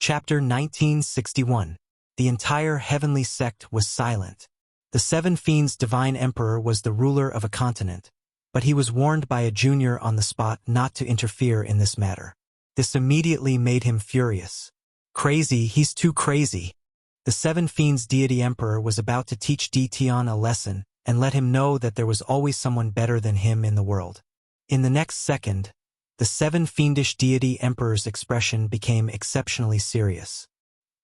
Chapter 1961. The entire heavenly sect was silent. The Seven Fiends' divine emperor was the ruler of a continent, but he was warned by a junior on the spot not to interfere in this matter. This immediately made him furious. Crazy, he's too crazy. The Seven Fiends' deity emperor was about to teach Tian a lesson and let him know that there was always someone better than him in the world. In the next second, the Seven Fiendish deity emperor's expression became exceptionally serious.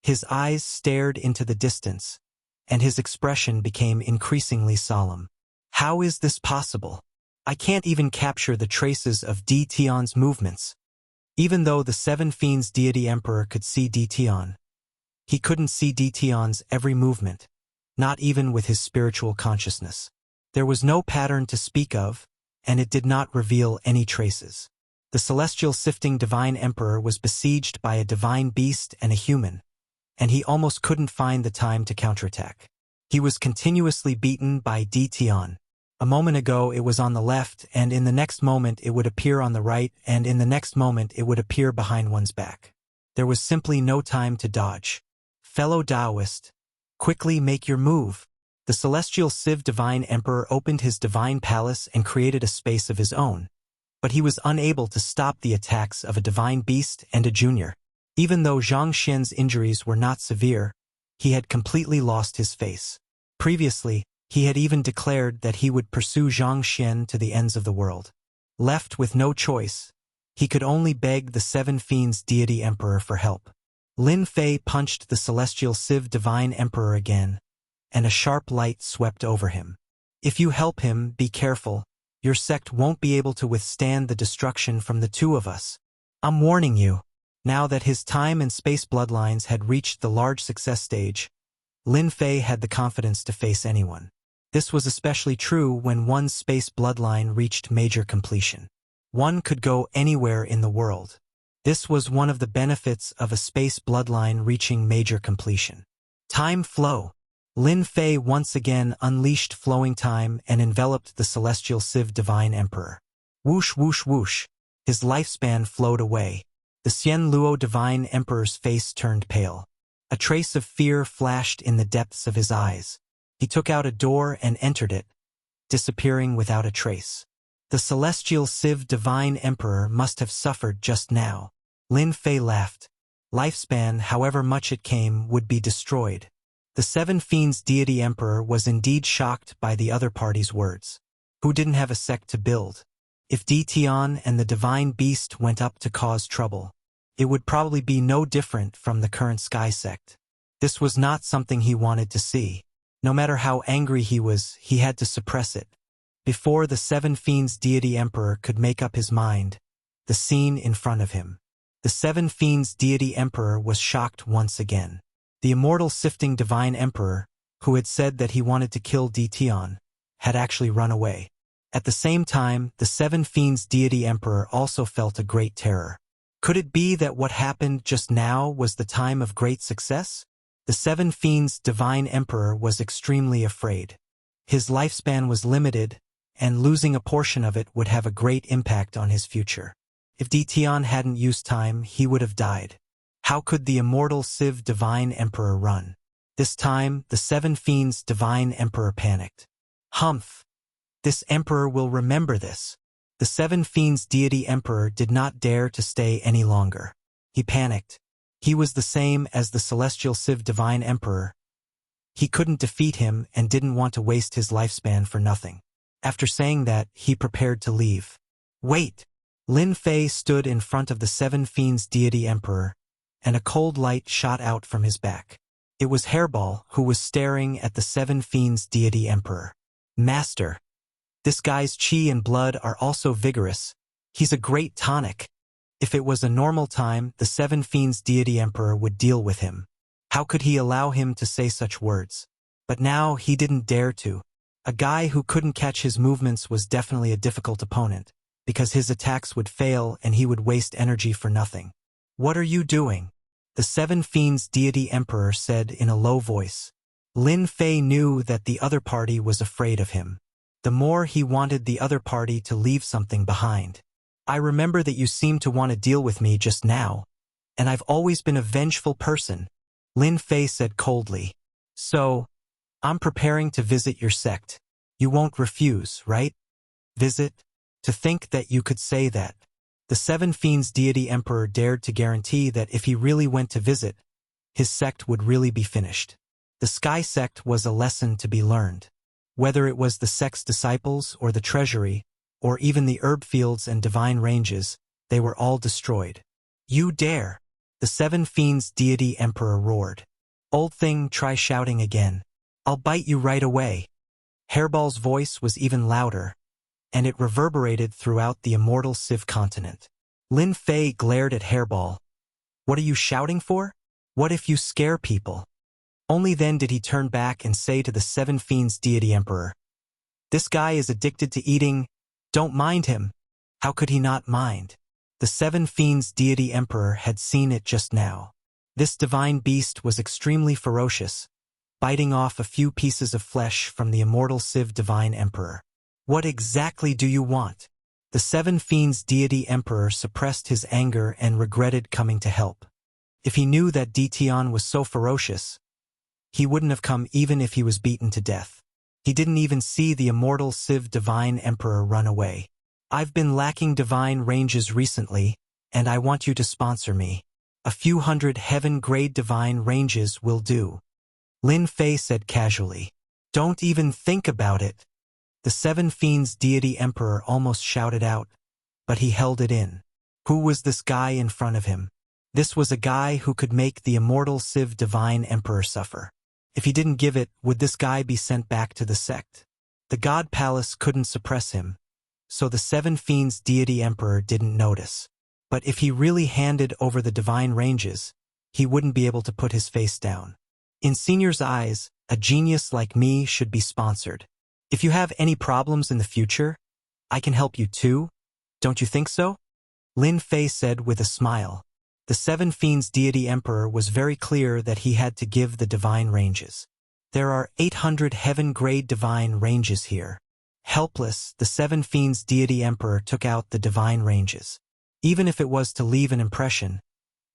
His eyes stared into the distance, and his expression became increasingly solemn. How is this possible? I can't even capture the traces of Tian's movements. Even though the Seven Fiends' deity emperor could see Tian, he couldn't see Tian's every movement, not even with his spiritual consciousness. There was no pattern to speak of, and it did not reveal any traces. The celestial sifting divine emperor was besieged by a divine beast and a human, and he almost couldn't find the time to counterattack. He was continuously beaten by Tian. A moment ago it was on the left, and in the next moment it would appear on the right, and in the next moment it would appear behind one's back. There was simply no time to dodge. Fellow Taoist, quickly make your move. The celestial Civ divine emperor opened his divine palace and created a space of his own, but he was unable to stop the attacks of a divine beast and a junior. Even though Zhang Xian's injuries were not severe, he had completely lost his face. Previously, he had even declared that he would pursue Zhang Xian to the ends of the world. Left with no choice, he could only beg the Seven Fiends' deity emperor for help. Lin Fei punched the celestial Civ divine emperor again, and a sharp light swept over him. If you help him, be careful. Your sect won't be able to withstand the destruction from the two of us. I'm warning you. Now that his time and space bloodlines had reached the large success stage, Lin Fei had the confidence to face anyone. This was especially true when one's space bloodline reached major completion. One could go anywhere in the world. This was one of the benefits of a space bloodline reaching major completion. Time flow. Lin Fei once again unleashed flowing time and enveloped the celestial Civ divine emperor. Whoosh whoosh whoosh. His lifespan flowed away. The Xian Luo divine emperor's face turned pale. A trace of fear flashed in the depths of his eyes. He took out a door and entered it, disappearing without a trace. The celestial Civ divine emperor must have suffered just now. Lin Fei laughed. Lifespan, however much it came, would be destroyed. The Seven Fiends' deity emperor was indeed shocked by the other party's words. Who didn't have a sect to build? If Tian and the divine beast went up to cause trouble, it would probably be no different from the current sky sect. This was not something he wanted to see. No matter how angry he was, he had to suppress it. Before the Seven Fiends' deity emperor could make up his mind, the scene in front of him. The Seven Fiends' deity emperor was shocked once again. The immortal sifting divine emperor, who had said that he wanted to kill Tian, had actually run away. At the same time, the Seven Fiends' deity emperor also felt a great terror. Could it be that what happened just now was the time of great success? The Seven Fiends' divine emperor was extremely afraid. His lifespan was limited, and losing a portion of it would have a great impact on his future. If Tian hadn't used time, he would have died. How could the immortal Civ divine emperor run? This time, the Seven Fiends' divine emperor panicked. Humph! This emperor will remember this. The Seven Fiends' deity emperor did not dare to stay any longer. He panicked. He was the same as the celestial Civ divine emperor. He couldn't defeat him and didn't want to waste his lifespan for nothing. After saying that, he prepared to leave. Wait! Lin Fei stood in front of the Seven Fiends' deity emperor, and a cold light shot out from his back. It was Hairball, who was staring at the Seven Fiends' deity emperor. Master! This guy's chi and blood are also vigorous. He's a great tonic. If it was a normal time, the Seven Fiends' deity emperor would deal with him. How could he allow him to say such words? But now he didn't dare to. A guy who couldn't catch his movements was definitely a difficult opponent, because his attacks would fail and he would waste energy for nothing. What are you doing? The Seven Fiends' deity emperor said in a low voice. Lin Fei knew that the other party was afraid of him. The more he wanted the other party to leave something behind. I remember that you seemed to want to deal with me just now, and I've always been a vengeful person, Lin Fei said coldly. So, I'm preparing to visit your sect. You won't refuse, right? Visit? To think that you could say that. The Seven Fiends deity emperor dared to guarantee that if he really went to visit, his sect would really be finished. The Sky Sect was a lesson to be learned. Whether it was the sect's disciples or the treasury, or even the herb fields and divine ranges, they were all destroyed. You dare! The Seven Fiends deity emperor roared. Old thing, try shouting again. I'll bite you right away. Hairball's voice was even louder, and it reverberated throughout the immortal Civ continent. Lin Fei glared at Hairball. What are you shouting for? What if you scare people? Only then did he turn back and say to the Seven Fiends deity emperor, this guy is addicted to eating. Don't mind him. How could he not mind? The Seven Fiends deity emperor had seen it just now. This divine beast was extremely ferocious, biting off a few pieces of flesh from the immortal Civ divine emperor. What exactly do you want? The Seven Fiends deity emperor suppressed his anger and regretted coming to help. If he knew that Dition was so ferocious, he wouldn't have come even if he was beaten to death. He didn't even see the immortal Civ divine emperor run away. I've been lacking divine ranges recently, and I want you to sponsor me. A few hundred heaven-grade divine ranges will do. Lin Fei said casually. Don't even think about it. The Seven Fiends deity emperor almost shouted out, but he held it in. Who was this guy in front of him? This was a guy who could make the immortal Civ divine emperor suffer. If he didn't give it, would this guy be sent back to the sect? The God Palace couldn't suppress him, so the Seven Fiends deity emperor didn't notice. But if he really handed over the divine ranges, he wouldn't be able to put his face down. In Senior's eyes, a genius like me should be sponsored. If you have any problems in the future, I can help you too. Don't you think so? Lin Fei said with a smile. The Seven Fiends deity emperor was very clear that he had to give the divine ranges. There are 800 heaven-grade divine ranges here. Helpless, the Seven Fiends deity emperor took out the divine ranges. Even if it was to leave an impression,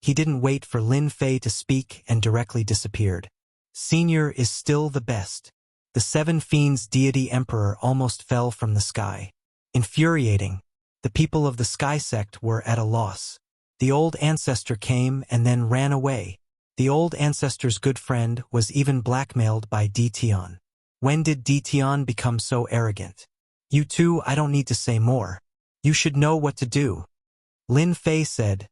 he didn't wait for Lin Fei to speak and directly disappeared. Senior is still the best. The Seven Fiends deity emperor almost fell from the sky. Infuriating, the people of the Sky Sect were at a loss. The old ancestor came and then ran away. The old ancestor's good friend was even blackmailed by Dition. When did Dition become so arrogant? You two, I don't need to say more. You should know what to do. Lin Fei said,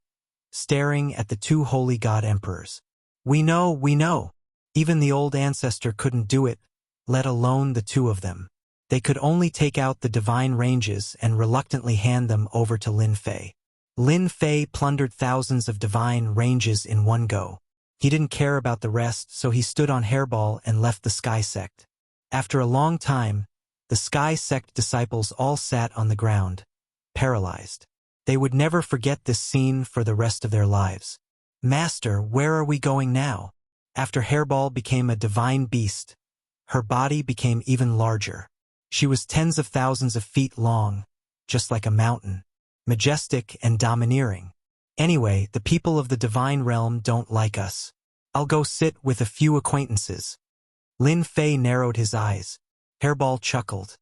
staring at the two holy god emperors. We know. Even the old ancestor couldn't do it, let alone the two of them. They could only take out the divine ranges and reluctantly hand them over to Lin Fei. Lin Fei plundered thousands of divine ranges in one go. He didn't care about the rest, so he stood on Hairball and left the Sky Sect. After a long time, the Sky Sect disciples all sat on the ground, paralyzed. They would never forget this scene for the rest of their lives. Master, where are we going now? After Hairball became a divine beast, her body became even larger. She was tens of thousands of feet long, just like a mountain. Majestic and domineering. Anyway, the people of the divine realm don't like us. I'll go sit with a few acquaintances. Lin Fei narrowed his eyes. Hairball chuckled.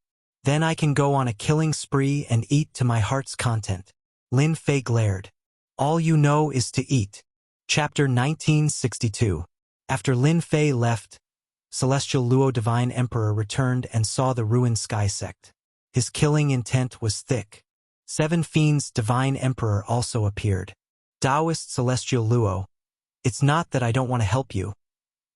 Then I can go on a killing spree and eat to my heart's content. Lin Fei glared. All you know is to eat. Chapter 1962. After Lin Fei left, Celestial Luo Divine Emperor returned and saw the ruined Sky Sect. His killing intent was thick. Seven Fiends Divine Emperor also appeared. Taoist Celestial Luo, it's not that I don't want to help you,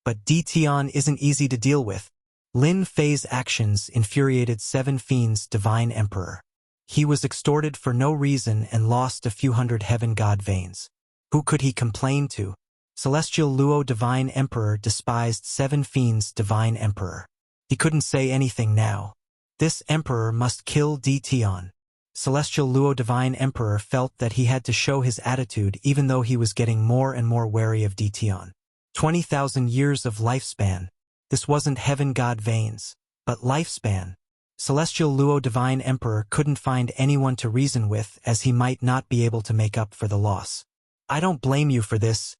but Dition isn't easy to deal with. Lin Fei's actions infuriated Seven Fiends Divine Emperor. He was extorted for no reason and lost a few hundred heaven god veins. Who could he complain to? Celestial Luo Divine Emperor despised Seven Fiends Divine Emperor. He couldn't say anything now. This emperor must kill Dition. Celestial Luo Divine Emperor felt that he had to show his attitude even though he was getting more and more wary of Dition. 20,000 years of lifespan. This wasn't heaven god veins, but lifespan. Celestial Luo Divine Emperor couldn't find anyone to reason with as he might not be able to make up for the loss. I don't blame you for this.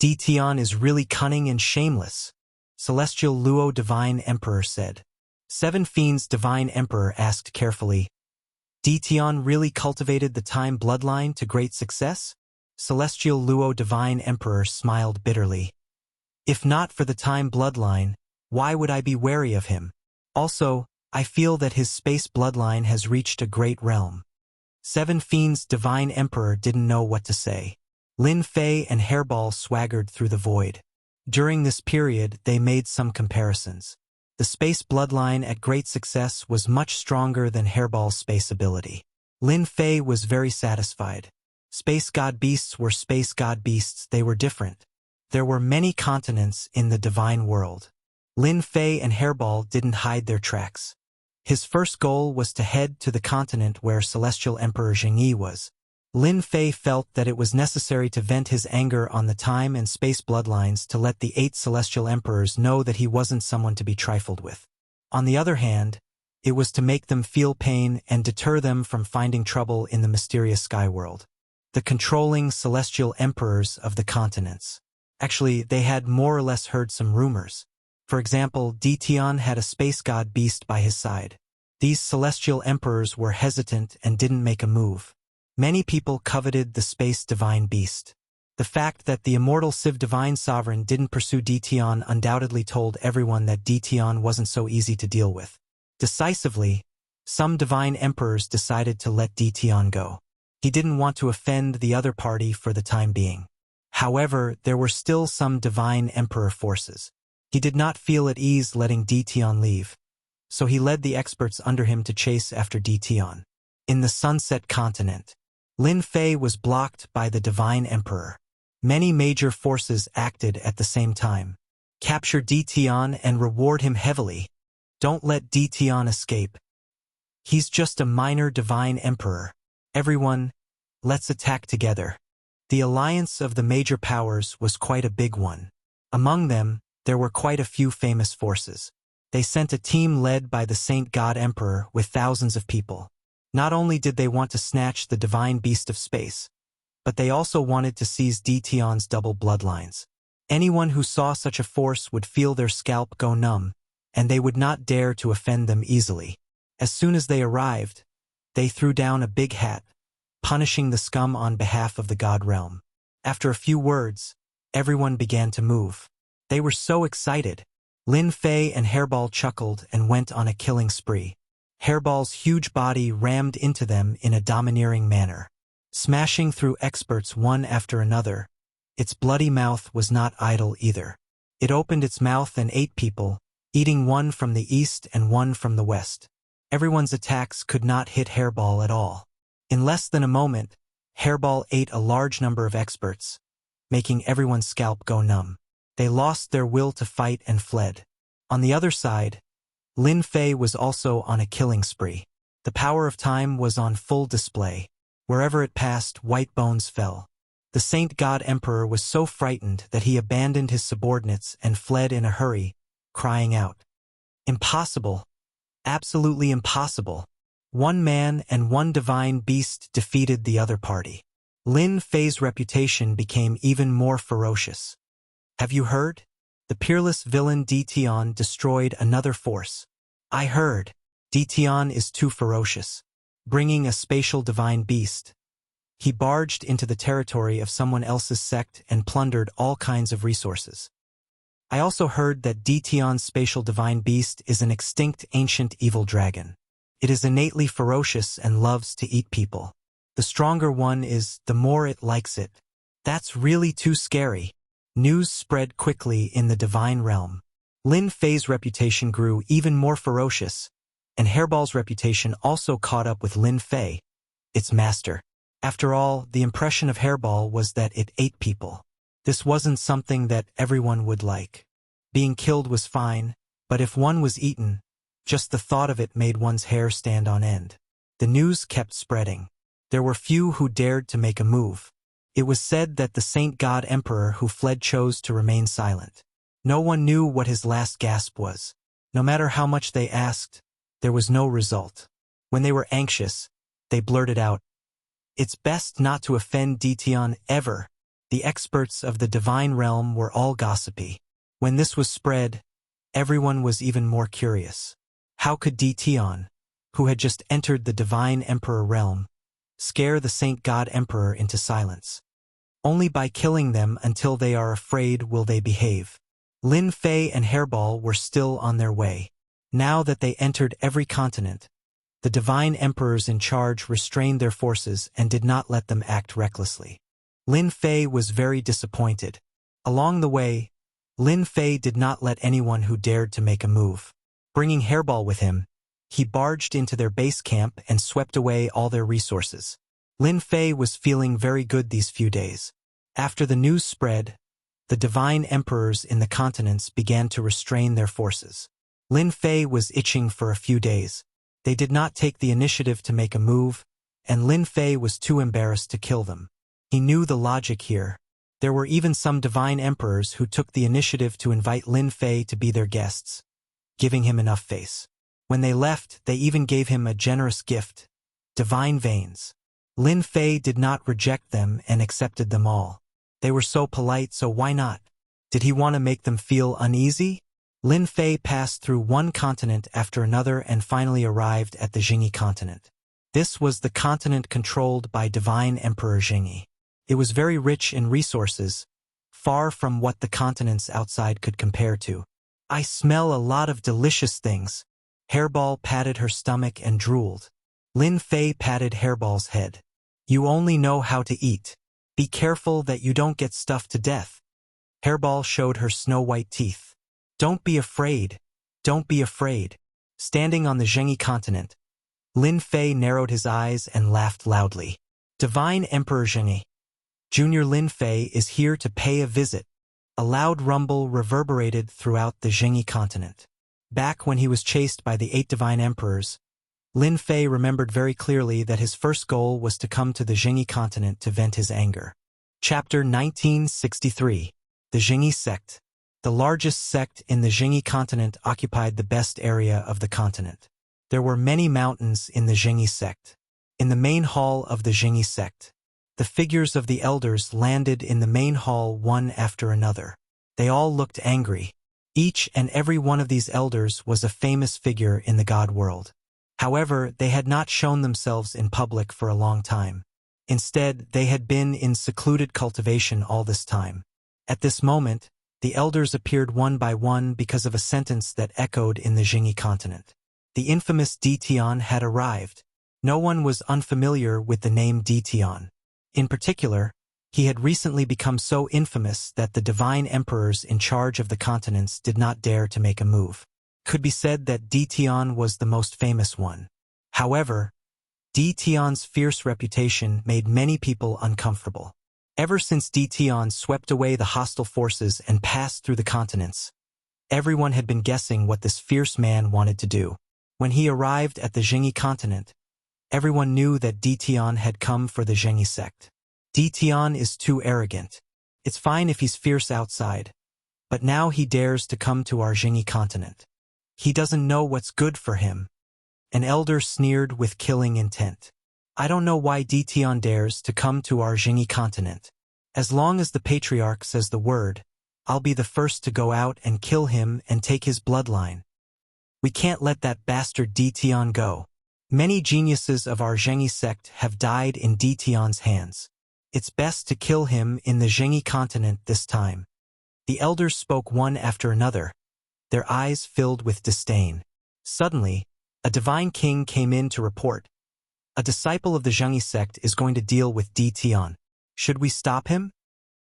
Dition is really cunning and shameless, Celestial Luo Divine Emperor said. Seven Fiends Divine Emperor asked carefully, Dition really cultivated the Time bloodline to great success? Celestial Luo Divine Emperor smiled bitterly. If not for the Time bloodline, why would I be wary of him? Also, I feel that his space bloodline has reached a great realm. Seven Fiends Divine Emperor didn't know what to say. Lin Fei and Hairball swaggered through the void. During this period, they made some comparisons. The space bloodline at great success was much stronger than Hairball's space ability. Lin Fei was very satisfied. Space god beasts were space god beasts, they were different. There were many continents in the divine world. Lin Fei and Hairball didn't hide their tracks. His first goal was to head to the continent where Celestial Emperor Zhengyi was. Lin Fei felt that it was necessary to vent his anger on the time and space bloodlines to let the 8 Celestial Emperors know that he wasn't someone to be trifled with. On the other hand, it was to make them feel pain and deter them from finding trouble in the mysterious sky world. The controlling Celestial Emperors of the continents. Actually, they had more or less heard some rumors. For example, Dition had a space god beast by his side. These Celestial Emperors were hesitant and didn't make a move. Many people coveted the space divine beast. The fact that the immortal Civ divine sovereign didn't pursue Dition undoubtedly told everyone that Dition wasn't so easy to deal with. Decisively, some divine emperors decided to let Dition go. He didn't want to offend the other party for the time being. However, there were still some divine emperor forces. He did not feel at ease letting Dition leave, so he led the experts under him to chase after Dition. In the Sunset Continent, Lin Fei was blocked by the Divine Emperor. Many major forces acted at the same time. Capture Dition and reward him heavily. Don't let Dition escape. He's just a minor Divine Emperor. Everyone, let's attack together. The alliance of the major powers was quite a big one. Among them, there were quite a few famous forces. They sent a team led by the Saint God Emperor with thousands of people. Not only did they want to snatch the divine beast of space, but they also wanted to seize Dition's double bloodlines. Anyone who saw such a force would feel their scalp go numb, and they would not dare to offend them easily. As soon as they arrived, they threw down a big hat, punishing the scum on behalf of the god realm. After a few words, everyone began to move. They were so excited. Lin Fei and Hairball chuckled and went on a killing spree. Hairball's huge body rammed into them in a domineering manner, smashing through experts one after another. Its bloody mouth was not idle either. It opened its mouth and ate people, eating one from the east and one from the west. Everyone's attacks could not hit Hairball at all. In less than a moment, Hairball ate a large number of experts, making everyone's scalp go numb. They lost their will to fight and fled. On the other side, Lin Fei was also on a killing spree. The power of time was on full display. Wherever it passed, white bones fell. The Saint God Emperor was so frightened that he abandoned his subordinates and fled in a hurry, crying out, "Impossible! Absolutely impossible!" One man and one divine beast defeated the other party. Lin Fei's reputation became even more ferocious. Have you heard? The peerless villain Dition destroyed another force. I heard. Dition is too ferocious. Bringing a spatial divine beast, he barged into the territory of someone else's sect and plundered all kinds of resources. I also heard that Dition's spatial divine beast is an extinct ancient evil dragon. It is innately ferocious and loves to eat people. The stronger one is, the more it likes it. That's really too scary. News spread quickly in the divine realm. Lin Fei's reputation grew even more ferocious, and Hairball's reputation also caught up with Lin Fei, its master. After all, the impression of Hairball was that it ate people. This wasn't something that everyone would like. Being killed was fine, but if one was eaten, just the thought of it made one's hair stand on end. The news kept spreading. There were few who dared to make a move. It was said that the Saint God Emperor who fled chose to remain silent. No one knew what his last gasp was. No matter how much they asked, there was no result. When they were anxious, they blurted out, "It's best not to offend Dition ever." The experts of the divine realm were all gossipy. When this was spread, everyone was even more curious. How could Tian, who had just entered the divine emperor realm, scare the saint god emperor into silence? Only by killing them until they are afraid will they behave. Lin Fei and Hairball were still on their way. Now that they entered every continent, the divine emperors in charge restrained their forces and did not let them act recklessly. Lin Fei was very disappointed. Along the way, Lin Fei did not let anyone who dared to make a move. Bringing Hairball with him, he barged into their base camp and swept away all their resources. Lin Fei was feeling very good these few days. After the news spread, the divine emperors in the continents began to restrain their forces. Lin Fei was itching for a few days. They did not take the initiative to make a move, and Lin Fei was too embarrassed to kill them. He knew the logic here. There were even some divine emperors who took the initiative to invite Lin Fei to be their guests, giving him enough face. When they left, they even gave him a generous gift, divine veins. Lin Fei did not reject them and accepted them all. They were so polite, so why not? Did he want to make them feel uneasy? Lin Fei passed through one continent after another and finally arrived at the Jingyi continent. This was the continent controlled by Divine Emperor Jingyi. It was very rich in resources, far from what the continents outside could compare to. I smell a lot of delicious things. Hairball patted her stomach and drooled. Lin Fei patted Hairball's head. You only know how to eat. Be careful that you don't get stuffed to death. Hairball showed her snow-white teeth. Don't be afraid. Don't be afraid. Standing on the Jingyi continent, Lin Fei narrowed his eyes and laughed loudly. Divine Emperor Jingyi. Junior Lin Fei is here to pay a visit. A loud rumble reverberated throughout the Jingyi continent. Back when he was chased by the 8 divine emperors, Lin Fei remembered very clearly that his first goal was to come to the Jingyi continent to vent his anger. Chapter 1963. The Jingyi Sect. The largest sect in the Jingyi continent occupied the best area of the continent. There were many mountains in the Jingyi sect. In the main hall of the Jingyi sect, the figures of the elders landed in the main hall one after another. They all looked angry. Each and every one of these elders was a famous figure in the god world. However, they had not shown themselves in public for a long time. Instead, they had been in secluded cultivation all this time. At this moment, the elders appeared one by one because of a sentence that echoed in the Jingyi continent. The infamous Tian had arrived. No one was unfamiliar with the name Tian. In particular, he had recently become so infamous that the divine emperors in charge of the continents did not dare to make a move. Could be said that Tian was the most famous one. However, Tian's fierce reputation made many people uncomfortable. Ever since Tian swept away the hostile forces and passed through the continents, everyone had been guessing what this fierce man wanted to do. When he arrived at the Jingyi continent, everyone knew that Tian had come for the Jingyi sect. Tian is too arrogant. It's fine if he's fierce outside, but now he dares to come to our Jingyi continent. He doesn't know what's good for him. An elder sneered with killing intent. I don't know why Tian dares to come to our Jingyi continent. As long as the patriarch says the word, I'll be the first to go out and kill him and take his bloodline. We can't let that bastard Tian go. Many geniuses of our Jingyi sect have died in Tian's hands. It's best to kill him in the Jingyi continent this time. The elders spoke one after another, their eyes filled with disdain. Suddenly, a divine king came in to report. A disciple of the Jingyi sect is going to deal with Tian. Should we stop him?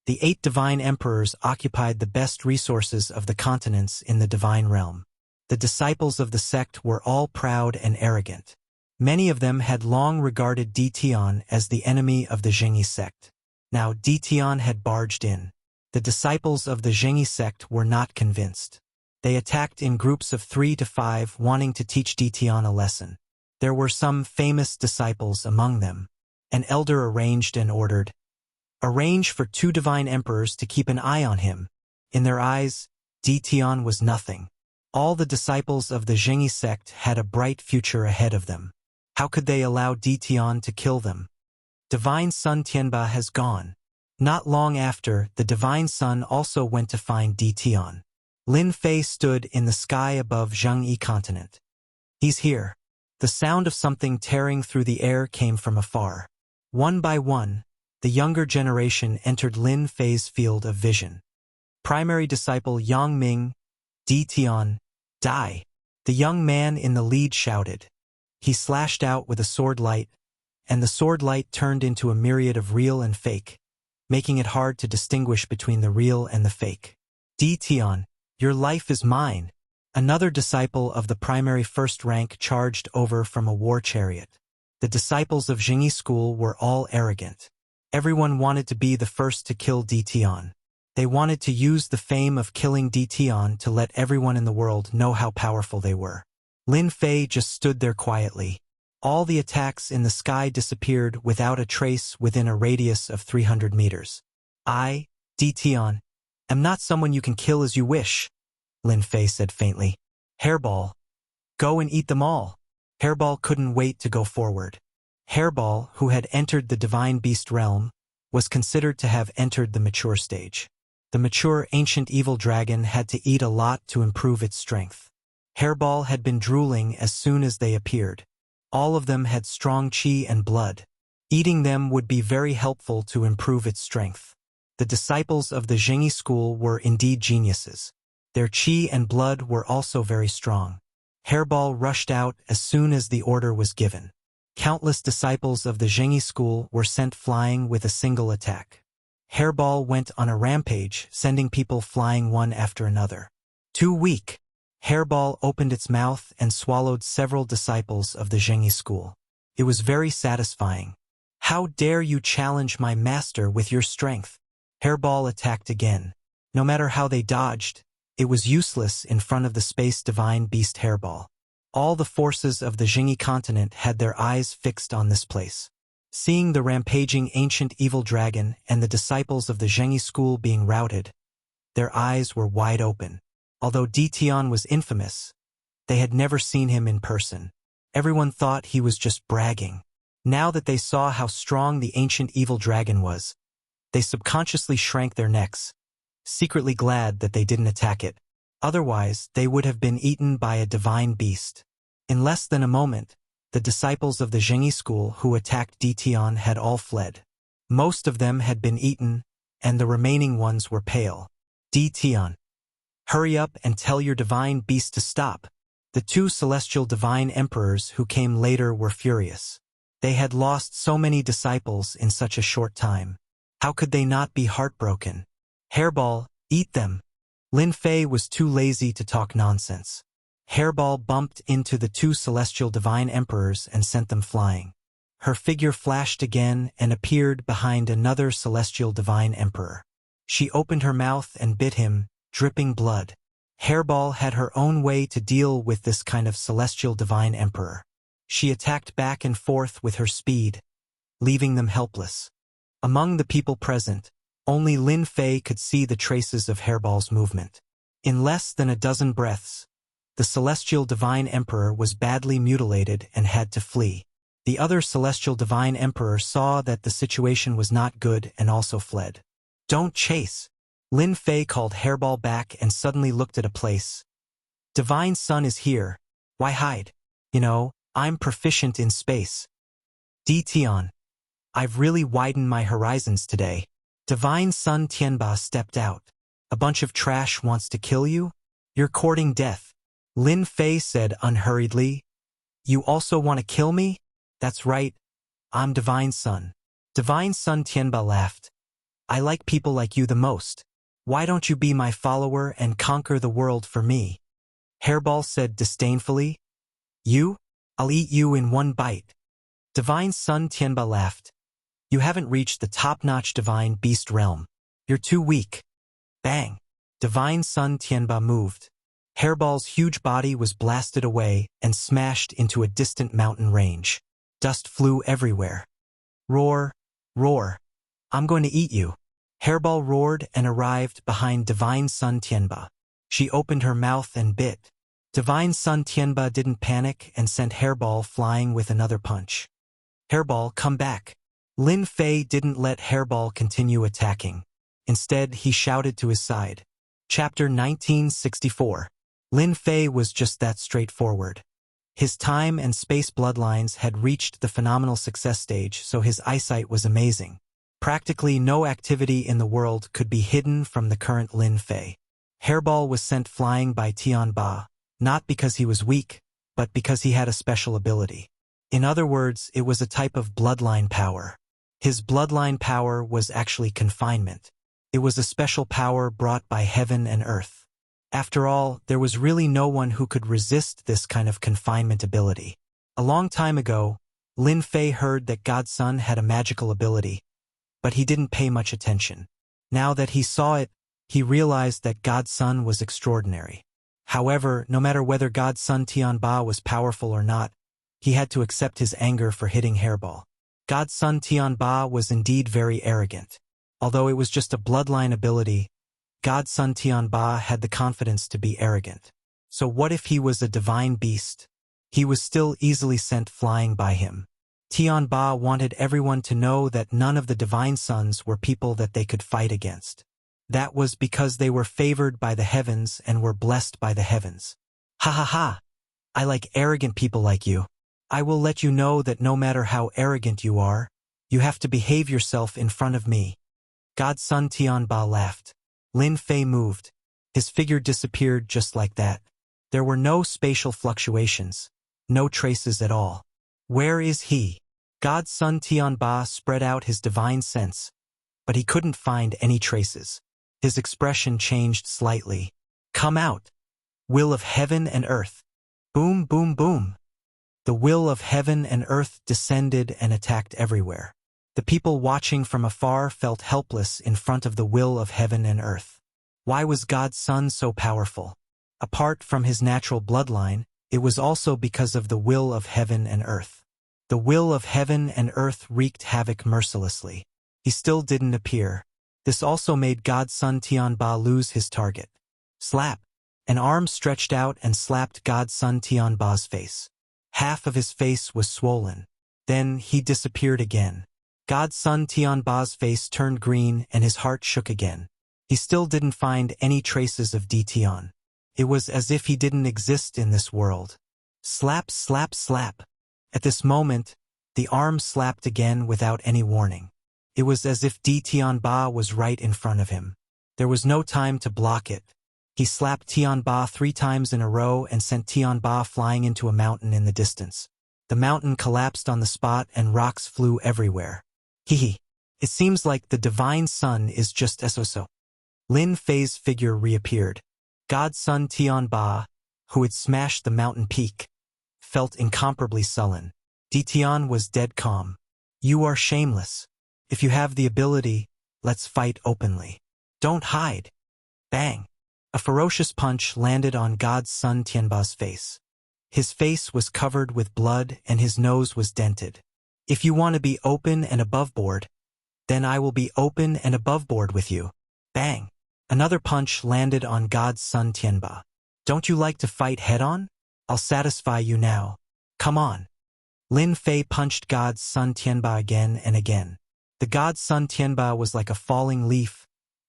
The 8 divine emperors occupied the best resources of the continents in the divine realm. The disciples of the sect were all proud and arrogant. Many of them had long regarded Tian as the enemy of the Jingyi sect. Now Tian had barged in. The disciples of the Jingyi sect were not convinced. They attacked in groups of 3 to 5, wanting to teach Tian a lesson. There were some famous disciples among them. An elder arranged and ordered, "Arrange for 2 divine emperors to keep an eye on him." In their eyes, Tian was nothing. All the disciples of the Jingyi sect had a bright future ahead of them. How could they allow Tian to kill them? Divine Sun Tianba has gone. Not long after, the Divine Sun also went to find Di Tian. Lin Fei stood in the sky above Zhengyi continent. He's here. The sound of something tearing through the air came from afar. One by one, the younger generation entered Lin Fei's field of vision. Primary disciple Yang Ming, Di Tian, die. The young man in the lead shouted. He slashed out with a sword light, and the sword light turned into a myriad of real and fake, making it hard to distinguish between the real and the fake. Di Tian, your life is mine. Another disciple of the primary first rank charged over from a war chariot. The disciples of Zhengyi school were all arrogant. Everyone wanted to be the first to kill Di Tian. They wanted to use the fame of killing Di Tian to let everyone in the world know how powerful they were. Lin Fei just stood there quietly. All the attacks in the sky disappeared without a trace within a radius of 300 meters. I, Di Tian, am not someone you can kill as you wish, Lin Fei said faintly. Hairball, go and eat them all. Hairball couldn't wait to go forward. Hairball, who had entered the divine beast realm, was considered to have entered the mature stage. The mature ancient evil dragon had to eat a lot to improve its strength. Hairball had been drooling as soon as they appeared. All of them had strong qi and blood. Eating them would be very helpful to improve its strength. The disciples of the Zhengyi school were indeed geniuses. Their qi and blood were also very strong. Hairball rushed out as soon as the order was given. Countless disciples of the Zhengyi school were sent flying with a single attack. Hairball went on a rampage, sending people flying one after another. Too weak. Hairball opened its mouth and swallowed several disciples of the Zhengyi school. It was very satisfying. How dare you challenge my master with your strength? Hairball attacked again. No matter how they dodged, it was useless in front of the space divine beast Hairball. All the forces of the Zhengyi continent had their eyes fixed on this place. Seeing the rampaging ancient evil dragon and the disciples of the Zhengyi school being routed, their eyes were wide open. Although Di Tian was infamous, they had never seen him in person. Everyone thought he was just bragging. Now that they saw how strong the ancient evil dragon was, they subconsciously shrank their necks, secretly glad that they didn't attack it. Otherwise, they would have been eaten by a divine beast. In less than a moment, the disciples of the Zhengyi school who attacked Di Tian had all fled. Most of them had been eaten, and the remaining ones were pale. Di Tian, hurry up and tell your divine beast to stop. The two celestial divine emperors who came later were furious. They had lost so many disciples in such a short time. How could they not be heartbroken? Hairball, eat them. Lin Fei was too lazy to talk nonsense. Hairball bumped into the two celestial divine emperors and sent them flying. Her figure flashed again and appeared behind another celestial divine emperor. She opened her mouth and bit him, dripping blood. Hairball had her own way to deal with this kind of celestial divine emperor. She attacked back and forth with her speed, leaving them helpless. Among the people present, only Lin Fei could see the traces of Hairball's movement. In less than a dozen breaths, the celestial divine emperor was badly mutilated and had to flee. The other celestial divine emperor saw that the situation was not good and also fled. Don't chase. Lin Fei called Hairball back and suddenly looked at a place. Divine Sun is here. Why hide? You know, I'm proficient in space. Di Tian, I've really widened my horizons today. Divine Sun Tianba stepped out. A bunch of trash wants to kill you? You're courting death. Lin Fei said unhurriedly. You also want to kill me? That's right. I'm Divine Sun. Divine Sun Tianba laughed. I like people like you the most. Why don't you be my follower and conquer the world for me? Hairball said disdainfully. You? I'll eat you in one bite. Divine Sun Tianba laughed. You haven't reached the top-notch divine beast realm. You're too weak. Bang! Divine Sun Tianba moved. Hairball's huge body was blasted away and smashed into a distant mountain range. Dust flew everywhere. Roar, roar. I'm going to eat you. Hairball roared and arrived behind Divine Sun Tianba. She opened her mouth and bit. Divine Sun Tianba didn't panic and sent Hairball flying with another punch. Hairball, come back. Lin Fei didn't let Hairball continue attacking. Instead, he shouted to his side. Chapter 1964. Lin Fei was just that straightforward. His time and space bloodlines had reached the phenomenal success stage, so his eyesight was amazing. Practically no activity in the world could be hidden from the current Lin Fei. Hairball was sent flying by Tianba, not because he was weak, but because he had a special ability. In other words, it was a type of bloodline power. His bloodline power was actually confinement. It was a special power brought by heaven and earth. After all, there was really no one who could resist this kind of confinement ability. A long time ago, Lin Fei heard that God's Son had a magical ability, but he didn't pay much attention. Now that he saw it, he realized that God's Son was extraordinary. However, no matter whether God's Son Tianba was powerful or not, he had to accept his anger for hitting Hairball. God's Son Tianba was indeed very arrogant. Although it was just a bloodline ability, God's Son Tianba had the confidence to be arrogant. So what if he was a divine beast? He was still easily sent flying by him. Tianba wanted everyone to know that none of the divine sons were people that they could fight against. That was because they were favored by the heavens and were blessed by the heavens. Ha ha ha! I like arrogant people like you. I will let you know that no matter how arrogant you are, you have to behave yourself in front of me. God's Son Tianba laughed. Lin Fei moved. His figure disappeared just like that. There were no spatial fluctuations, no traces at all. Where is he? God's Son Tianba spread out his divine sense, but he couldn't find any traces. His expression changed slightly. Come out. Will of heaven and earth. Boom, boom, boom. The will of heaven and earth descended and attacked everywhere. The people watching from afar felt helpless in front of the will of heaven and earth. Why was God's Son so powerful? Apart from his natural bloodline, it was also because of the will of heaven and earth. The will of heaven and earth wreaked havoc mercilessly. He still didn't appear. This also made God's Son Tianba lose his target. Slap! An arm stretched out and slapped God's Son Tianba's face. Half of his face was swollen. Then he disappeared again. God's Son Tianba's face turned green and his heart shook again. He still didn't find any traces of Tian. It was as if he didn't exist in this world. Slap, slap, slap. At this moment, the arm slapped again without any warning. It was as if Tianba was right in front of him. There was no time to block it. He slapped Tianba 3 times in a row and sent Tianba flying into a mountain in the distance. The mountain collapsed on the spot and rocks flew everywhere. Hee. It seems like the divine son is just so. Lin Fei's figure reappeared. God's Son Tianba, who had smashed the mountain peak, felt incomparably sullen. Tian was dead calm. You are shameless. If you have the ability, let's fight openly. Don't hide. Bang. A ferocious punch landed on God's Son Tianba's face. His face was covered with blood and his nose was dented. If you want to be open and above board, then I will be open and above board with you. Bang. Another punch landed on God's Son Tianba. Don't you like to fight head-on? I'll satisfy you now. Come on. Lin Fei punched God's Son Tianba again and again. The God's Son Tianba was like a falling leaf,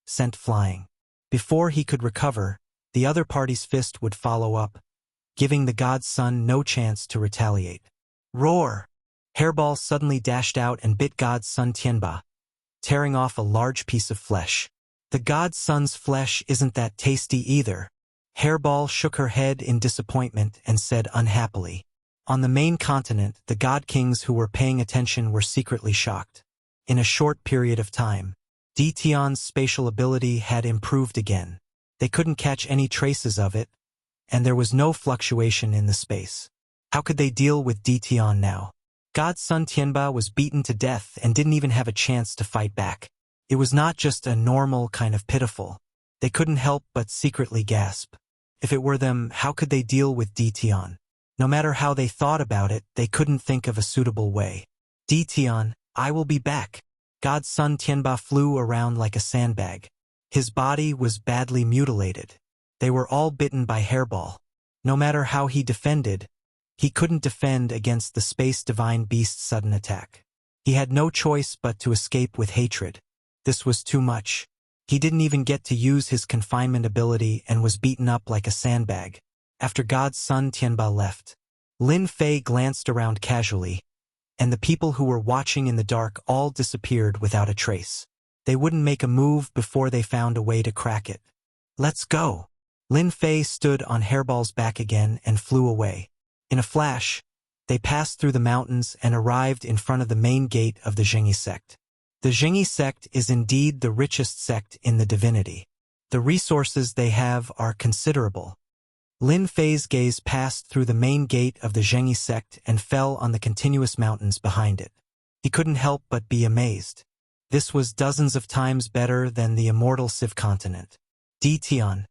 sent flying. Before he could recover, the other party's fist would follow up, giving the God's Son no chance to retaliate. Roar! Hairball suddenly dashed out and bit God's Son Tianba, tearing off a large piece of flesh. The God's Son's flesh isn't that tasty either. Hairball shook her head in disappointment and said unhappily. On the main continent, the God Kings who were paying attention were secretly shocked. In a short period of time, Tian's spatial ability had improved again. They couldn't catch any traces of it, and there was no fluctuation in the space. How could they deal with Tian now? God's Son Tianba was beaten to death and didn't even have a chance to fight back. It was not just a normal kind of pitiful. They couldn't help but secretly gasp. If it were them, how could they deal with Tian? No matter how they thought about it, they couldn't think of a suitable way. Tian, I will be back. God's Son Tianba flew around like a sandbag. His body was badly mutilated. They were all bitten by Hairball. No matter how he defended, he couldn't defend against the space divine beast's sudden attack. He had no choice but to escape with hatred. This was too much. He didn't even get to use his confinement ability and was beaten up like a sandbag. After God's son Tianba left, Lin Fei glanced around casually, and the people who were watching in the dark all disappeared without a trace. They wouldn't make a move before they found a way to crack it. Let's go! Lin Fei stood on Hairball's back again and flew away. In a flash, they passed through the mountains and arrived in front of the main gate of the Zhengyi sect. The Zhengyi sect is indeed the richest sect in the divinity. The resources they have are considerable. Lin Fei's gaze passed through the main gate of the Zhengyi sect and fell on the continuous mountains behind it. He couldn't help but be amazed. This was dozens of times better than the immortal Civ continent. Di Tian,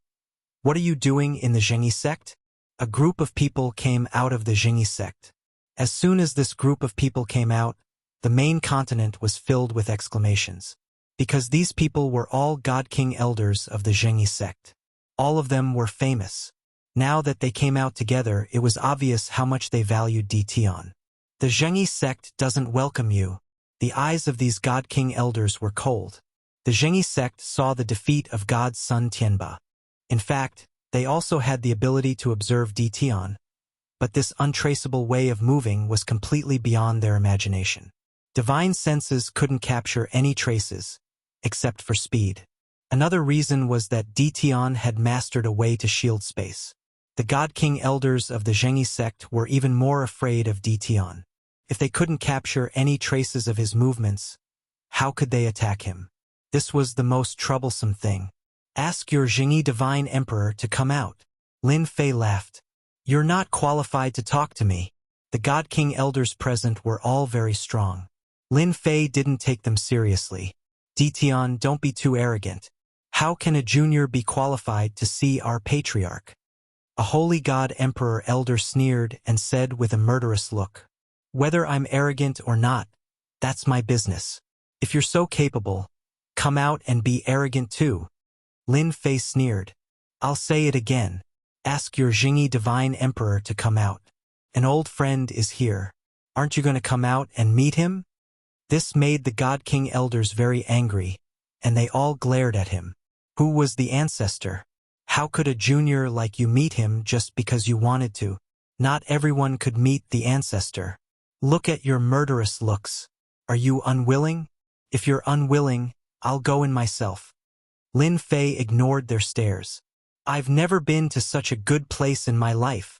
what are you doing in the Zhengyi sect? A group of people came out of the Zhengyi sect. As soon as this group of people came out, the main continent was filled with exclamations. Because these people were all God King elders of the Zhengyi sect. All of them were famous. Now that they came out together, it was obvious how much they valued Di Tian. The Zhengyi sect doesn't welcome you. The eyes of these God King elders were cold. The Zhengyi sect saw the defeat of God's son Tianba. In fact, they also had the ability to observe Di Tian, but this untraceable way of moving was completely beyond their imagination. Divine senses couldn't capture any traces, except for speed. Another reason was that Di Tian had mastered a way to shield space. The God King elders of the Zhengyi sect were even more afraid of Di Tian. If they couldn't capture any traces of his movements, how could they attack him? This was the most troublesome thing. Ask your Zhengyi Divine Emperor to come out. Lin Fei laughed. You're not qualified to talk to me. The God King elders present were all very strong. Lin Fei didn't take them seriously. Di Tian, don't be too arrogant. How can a junior be qualified to see our patriarch? A holy God Emperor elder sneered and said with a murderous look. Whether I'm arrogant or not, that's my business. If you're so capable, come out and be arrogant too. Lin Fei sneered. I'll say it again. Ask your Zhengyi Divine Emperor to come out. An old friend is here. Aren't you going to come out and meet him? This made the God King elders very angry, and they all glared at him. Who was the ancestor? How could a junior like you meet him just because you wanted to? Not everyone could meet the ancestor. Look at your murderous looks. Are you unwilling? If you're unwilling, I'll go in myself. Lin Fei ignored their stares. I've never been to such a good place in my life.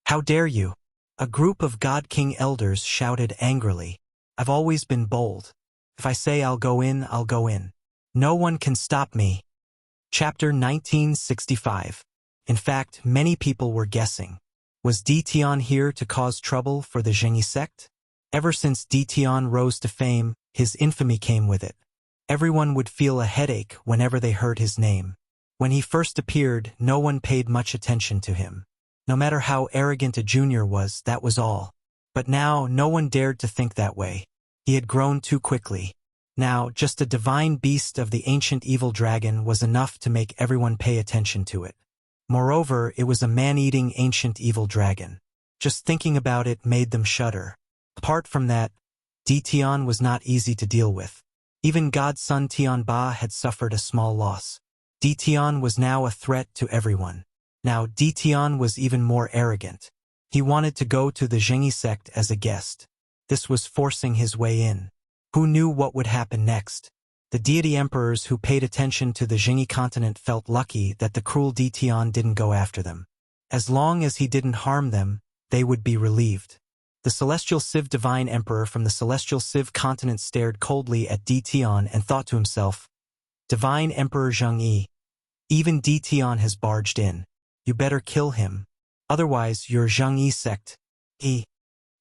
How dare you? A group of God King elders shouted angrily. I've always been bold. If I say I'll go in, I'll go in. No one can stop me. Chapter 1965. In fact, many people were guessing. Was Di Tian here to cause trouble for the Zhengyi sect? Ever since Di Tian rose to fame, his infamy came with it. Everyone would feel a headache whenever they heard his name. When he first appeared, no one paid much attention to him. No matter how arrogant a junior was, that was all. But now, no one dared to think that way. He had grown too quickly. Now, just a divine beast of the ancient evil dragon was enough to make everyone pay attention to it. Moreover, it was a man-eating ancient evil dragon. Just thinking about it made them shudder. Apart from that, Di Tian was not easy to deal with. Even God's son Tianba had suffered a small loss. Di Tian was now a threat to everyone. Now Di Tian was even more arrogant. He wanted to go to the Zhengyi sect as a guest. This was forcing his way in. Who knew what would happen next? The deity emperors who paid attention to the Zhengyi continent felt lucky that the cruel Di Tian didn't go after them. As long as he didn't harm them, they would be relieved. The celestial Civ divine emperor from the celestial Civ continent stared coldly at Di Tian and thought to himself, Divine Emperor Zhengyi, even Di Tian has barged in. You better kill him. Otherwise, your Zhengyi sect,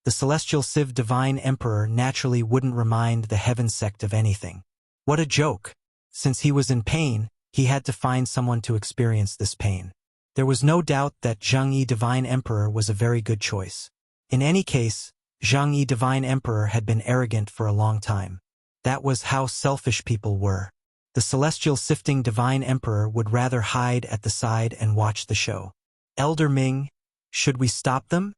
the celestial Civ divine emperor naturally wouldn't remind the heaven sect of anything. What a joke! Since he was in pain, he had to find someone to experience this pain. There was no doubt that Zhengyi divine emperor was a very good choice. In any case, Zhengyi divine emperor had been arrogant for a long time. That was how selfish people were. The celestial sifting divine emperor would rather hide at the side and watch the show. Elder Ming, should we stop them?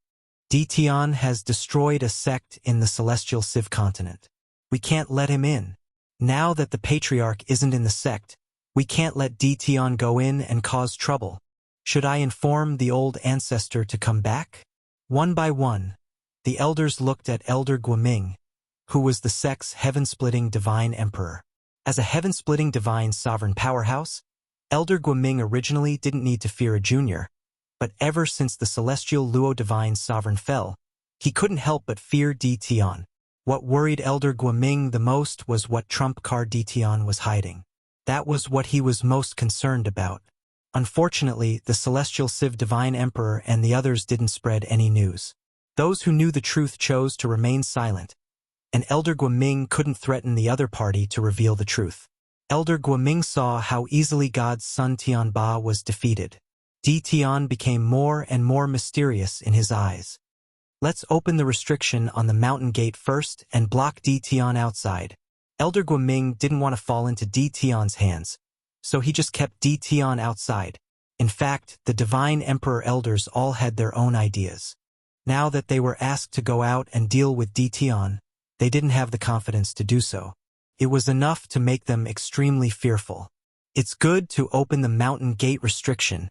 Di Tian has destroyed a sect in the celestial Civ continent. We can't let him in. Now that the patriarch isn't in the sect, we can't let Dition go in and cause trouble. Should I inform the old ancestor to come back? One by one, the elders looked at Elder Guoming, who was the sect's heaven-splitting divine emperor. As a heaven-splitting divine sovereign powerhouse, Elder Guoming originally didn't need to fear a junior, but ever since the celestial Luo divine sovereign fell, he couldn't help but fear Dition. What worried Elder Guoming the most was what trump card Dition was hiding. That was what he was most concerned about. Unfortunately, the celestial Civ divine emperor and the others didn't spread any news. Those who knew the truth chose to remain silent, and Elder Guoming couldn't threaten the other party to reveal the truth. Elder Guoming saw how easily God's son Tianba was defeated. Dition became more and more mysterious in his eyes. Let's open the restriction on the mountain gate first and block Dition outside. Elder Guoming didn't want to fall into Dition's hands, so he just kept Dition outside. In fact, the divine emperor elders all had their own ideas. Now that they were asked to go out and deal with Dition, they didn't have the confidence to do so. It was enough to make them extremely fearful. It's good to open the mountain gate restriction.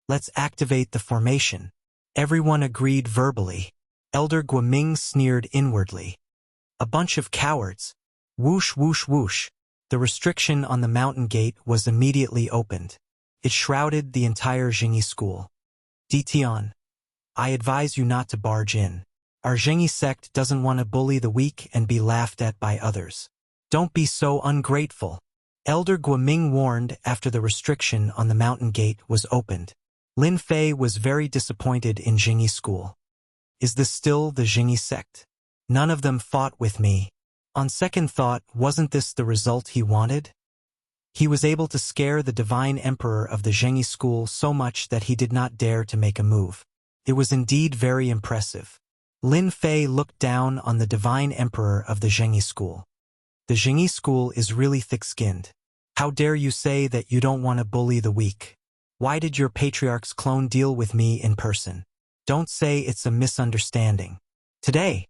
Let's activate the formation. Everyone agreed verbally. Elder Guoming sneered inwardly. A bunch of cowards. Whoosh, whoosh, whoosh. The restriction on the mountain gate was immediately opened. It shrouded the entire Jingyi school. Dition, I advise you not to barge in. Our Jingyi sect doesn't want to bully the weak and be laughed at by others. Don't be so ungrateful. Elder Guoming warned after the restriction on the mountain gate was opened. Lin Fei was very disappointed in Jingyi school. Is this still the Jingyi sect? None of them fought with me. On second thought, wasn't this the result he wanted? He was able to scare the divine emperor of the Jingyi school so much that he did not dare to make a move. It was indeed very impressive. Lin Fei looked down on the divine emperor of the Jingyi school. The Jingyi school is really thick-skinned. How dare you say that you don't want to bully the weak? Why did your patriarch's clone deal with me in person? Don't say it's a misunderstanding. Today,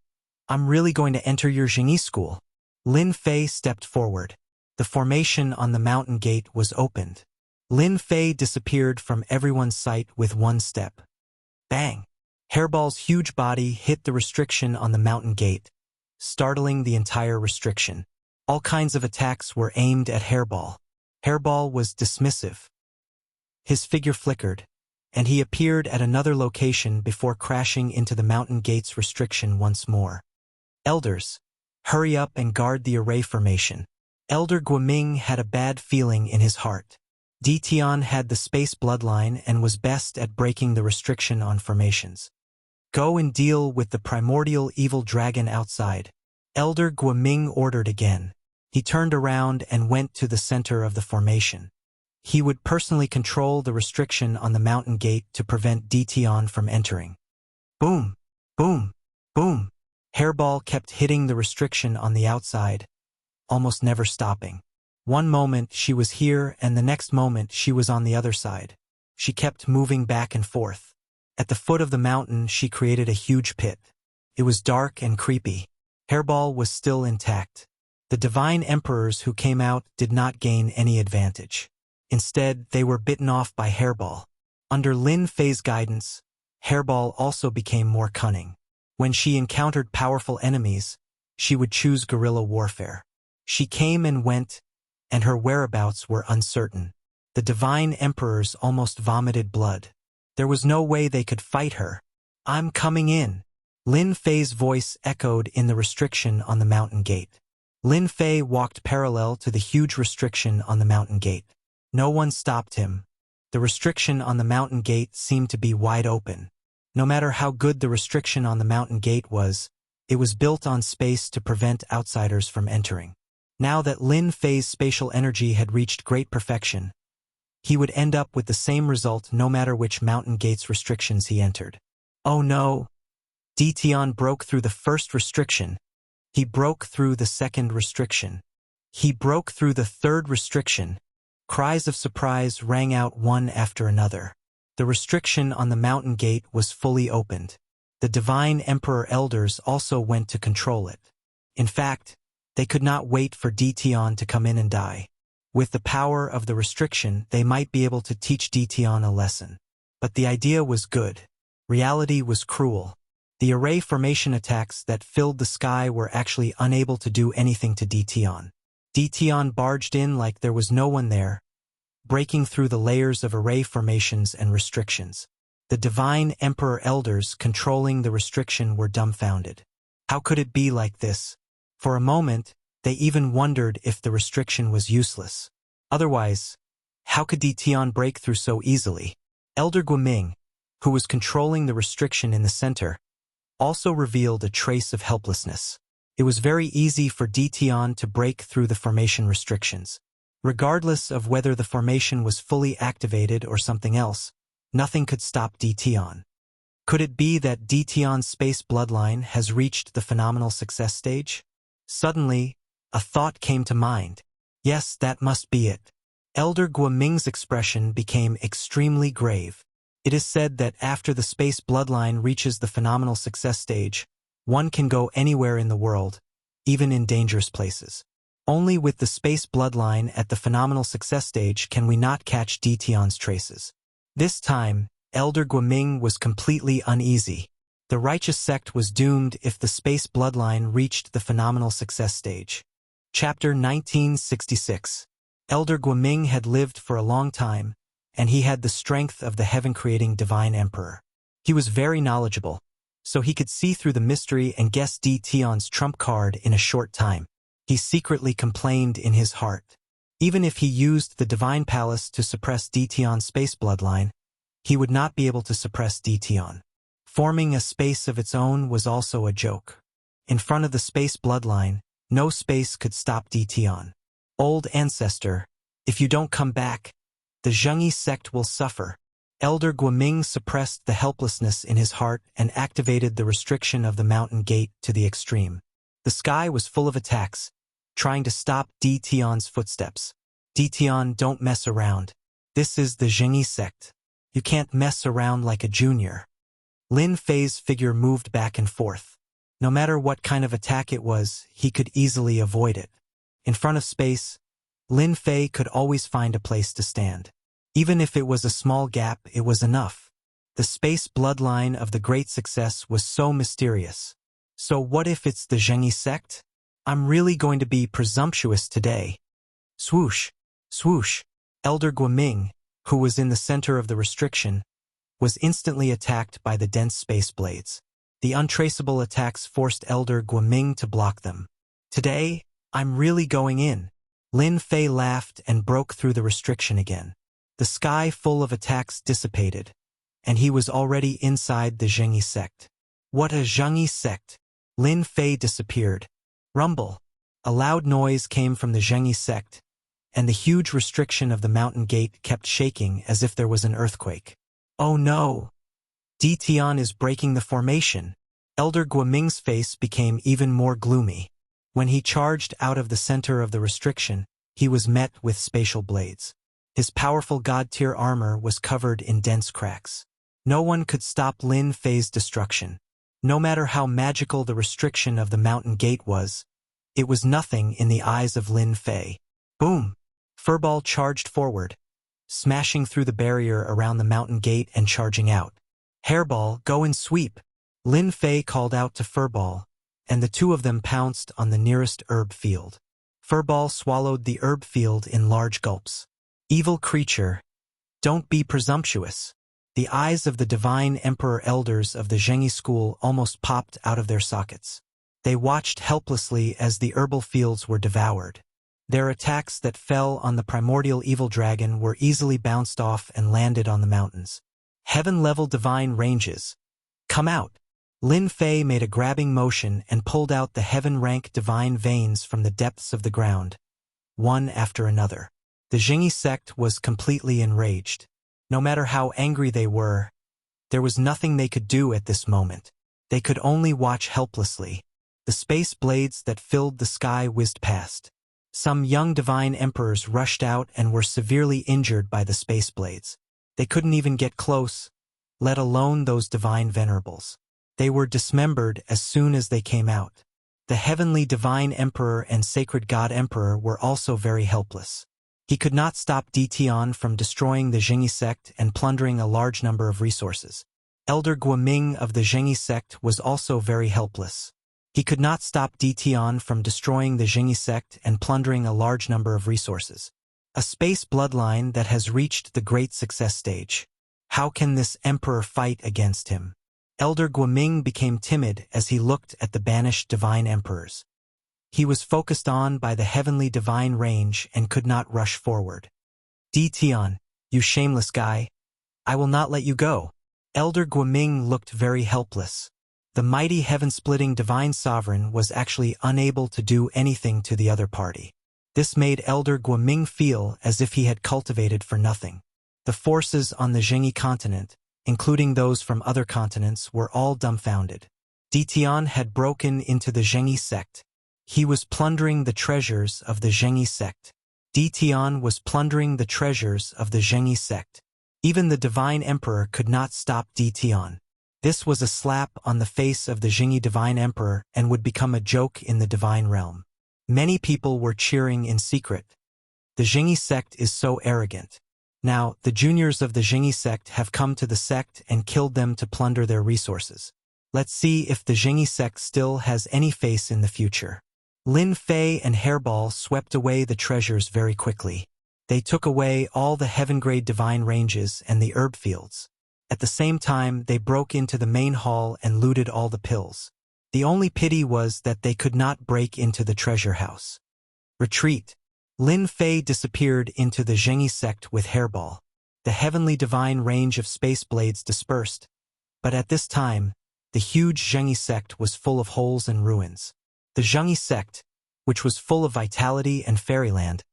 I'm really going to enter your Jingyi school. Lin Fei stepped forward. The formation on the mountain gate was opened. Lin Fei disappeared from everyone's sight with one step. Bang! Hairball's huge body hit the restriction on the mountain gate, startling the entire restriction. All kinds of attacks were aimed at Hairball. Hairball was dismissive. His figure flickered, and he appeared at another location before crashing into the mountain gate's restriction once more. Elders, hurry up and guard the array formation. Elder Guoming had a bad feeling in his heart. Dition had the space bloodline and was best at breaking the restriction on formations. Go and deal with the primordial evil dragon outside. Elder Guoming ordered again. He turned around and went to the center of the formation. He would personally control the restriction on the mountain gate to prevent Dition from entering. Boom! Boom! Boom! Hairball kept hitting the restriction on the outside, almost never stopping. One moment she was here and the next moment she was on the other side. She kept moving back and forth. At the foot of the mountain she created a huge pit. It was dark and creepy. Hairball was still intact. The divine emperors who came out did not gain any advantage. Instead, they were bitten off by Hairball. Under Lin Fei's guidance, Hairball also became more cunning. When she encountered powerful enemies, she would choose guerrilla warfare. She came and went, and her whereabouts were uncertain. The divine emperors almost vomited blood. There was no way they could fight her. I'm coming in. Lin Fei's voice echoed in the restriction on the mountain gate. Lin Fei walked parallel to the huge restriction on the mountain gate. No one stopped him. The restriction on the mountain gate seemed to be wide open. No matter how good the restriction on the mountain gate was, it was built on space to prevent outsiders from entering. Now that Lin Fei's spatial energy had reached great perfection, he would end up with the same result no matter which mountain gate's restrictions he entered. Oh no! Dition broke through the first restriction. He broke through the second restriction. He broke through the third restriction. Cries of surprise rang out one after another. The restriction on the mountain gate was fully opened. The divine emperor elders also went to control it. In fact, They could not wait for Dtion to come in and die. With the power of the restriction, they might be able to teach Dtion a lesson. But the idea was good. Reality was cruel. The array formation attacks that filled the sky were actually unable to do anything to Dtion. Dtion barged in like there was no one there, breaking through the layers of array formations and restrictions. The divine Emperor Elders controlling the restriction were dumbfounded. How could it be like this? For a moment, they even wondered if the restriction was useless. Otherwise, how could Dtion break through so easily? Elder Guoming, who was controlling the restriction in the center, also revealed a trace of helplessness. It was very easy for Dtion to break through the formation restrictions. Regardless of whether the formation was fully activated or something else, nothing could stop Dtion. Could it be that Dtion's space bloodline has reached the phenomenal success stage? Suddenly, a thought came to mind. Yes, that must be it. Elder Guoming's expression became extremely grave. It is said that after the space bloodline reaches the phenomenal success stage, one can go anywhere in the world, even in dangerous places. Only with the space bloodline at the phenomenal success stage can we not catch Dtion's traces. This time, Elder Guoming was completely uneasy. The righteous sect was doomed if the space bloodline reached the phenomenal success stage. Chapter 1966. Elder Guoming had lived for a long time, and he had the strength of the heaven-creating divine emperor. He was very knowledgeable, so he could see through the mystery and guess Dtion's trump card in a short time. He secretly complained in his heart. Even if he used the divine palace to suppress Dtion's space bloodline, he would not be able to suppress Dtion. Forming a space of its own was also a joke. In front of the space bloodline, no space could stop Dtion. Old ancestor, if you don't come back, the Zhengyi sect will suffer. Elder Guoming suppressed the helplessness in his heart and activated the restriction of the mountain gate to the extreme. The sky was full of attacks, trying to stop Dtion's footsteps. Dtion, don't mess around. This is the Zhengyi sect. You can't mess around like a junior. Lin Fei's figure moved back and forth. No matter what kind of attack it was, he could easily avoid it. In front of space, Lin Fei could always find a place to stand. Even if it was a small gap, it was enough. The space bloodline of the great success was so mysterious. So what if it's the Zhengyi sect? I'm really going to be presumptuous today. Swoosh, swoosh. Elder Guoming, who was in the center of the restriction, was instantly attacked by the dense space blades. The untraceable attacks forced Elder Guoming to block them. Today, I'm really going in. Lin Fei laughed and broke through the restriction again. The sky full of attacks dissipated, and he was already inside the Zhengyi sect. What a Zhengyi sect! Lin Fei disappeared. Rumble. A loud noise came from the Zhengyi sect, and the huge restriction of the mountain gate kept shaking as if there was an earthquake. Oh no! Dtion is breaking the formation. Elder Guoming's face became even more gloomy. When he charged out of the center of the restriction, he was met with spatial blades. His powerful god-tier armor was covered in dense cracks. No one could stop Lin Fei's destruction. No matter how magical the restriction of the mountain gate was, it was nothing in the eyes of Lin Fei. Boom! Furball charged forward, smashing through the barrier around the mountain gate and charging out. Hairball, go and sweep! Lin Fei called out to Furball, and the two of them pounced on the nearest herb field. Furball swallowed the herb field in large gulps. Evil creature, don't be presumptuous. The eyes of the divine emperor elders of the Zhengyi school almost popped out of their sockets. They watched helplessly as the herbal fields were devoured. Their attacks that fell on the primordial evil dragon were easily bounced off and landed on the mountains. Heaven-level divine ranges. Come out! Lin Fei made a grabbing motion and pulled out the heaven-rank divine veins from the depths of the ground, one after another. The Zhengyi sect was completely enraged. No matter how angry they were, there was nothing they could do at this moment. They could only watch helplessly. The space blades that filled the sky whizzed past. Some young divine emperors rushed out and were severely injured by the space blades. They couldn't even get close, let alone those divine venerables. They were dismembered as soon as they came out. The heavenly divine emperor and sacred god emperor were also very helpless. He could not stop Ditian from destroying the Zhengyi sect and plundering a large number of resources. Elder Guoming of the Zhengyi sect was also very helpless. He could not stop Ditian from destroying the Zhengyi sect and plundering a large number of resources. A space bloodline that has reached the great success stage. How can this emperor fight against him? Elder Guoming became timid as he looked at the banished divine emperors. He was focused on by the heavenly divine range and could not rush forward. Ditian, you shameless guy. I will not let you go. Elder Guoming looked very helpless. The mighty heaven-splitting divine sovereign was actually unable to do anything to the other party. This made Elder Guoming feel as if he had cultivated for nothing. The forces on the Zhengyi continent, including those from other continents, were all dumbfounded. Ditian had broken into the Zhengyi sect. He was plundering the treasures of the Zhengyi sect. Ditian was plundering the treasures of the Zhengyi sect. Even the divine emperor could not stop Ditian. This was a slap on the face of the Zhengyi divine emperor and would become a joke in the divine realm. Many people were cheering in secret. The Zhengyi sect is so arrogant. Now, the juniors of the Zhengyi sect have come to the sect and killed them to plunder their resources. Let's see if the Zhengyi sect still has any face in the future. Lin Fei and Hairball swept away the treasures very quickly. They took away all the heaven-grade divine ranges and the herb fields. At the same time, they broke into the main hall and looted all the pills. The only pity was that they could not break into the treasure house. Retreat. Lin Fei disappeared into the Zhengyi sect with Hairball. The heavenly divine range of space blades dispersed, but at this time, the huge Zhengyi sect was full of holes and ruins. The Zhengyi sect, which was full of vitality and fairyland,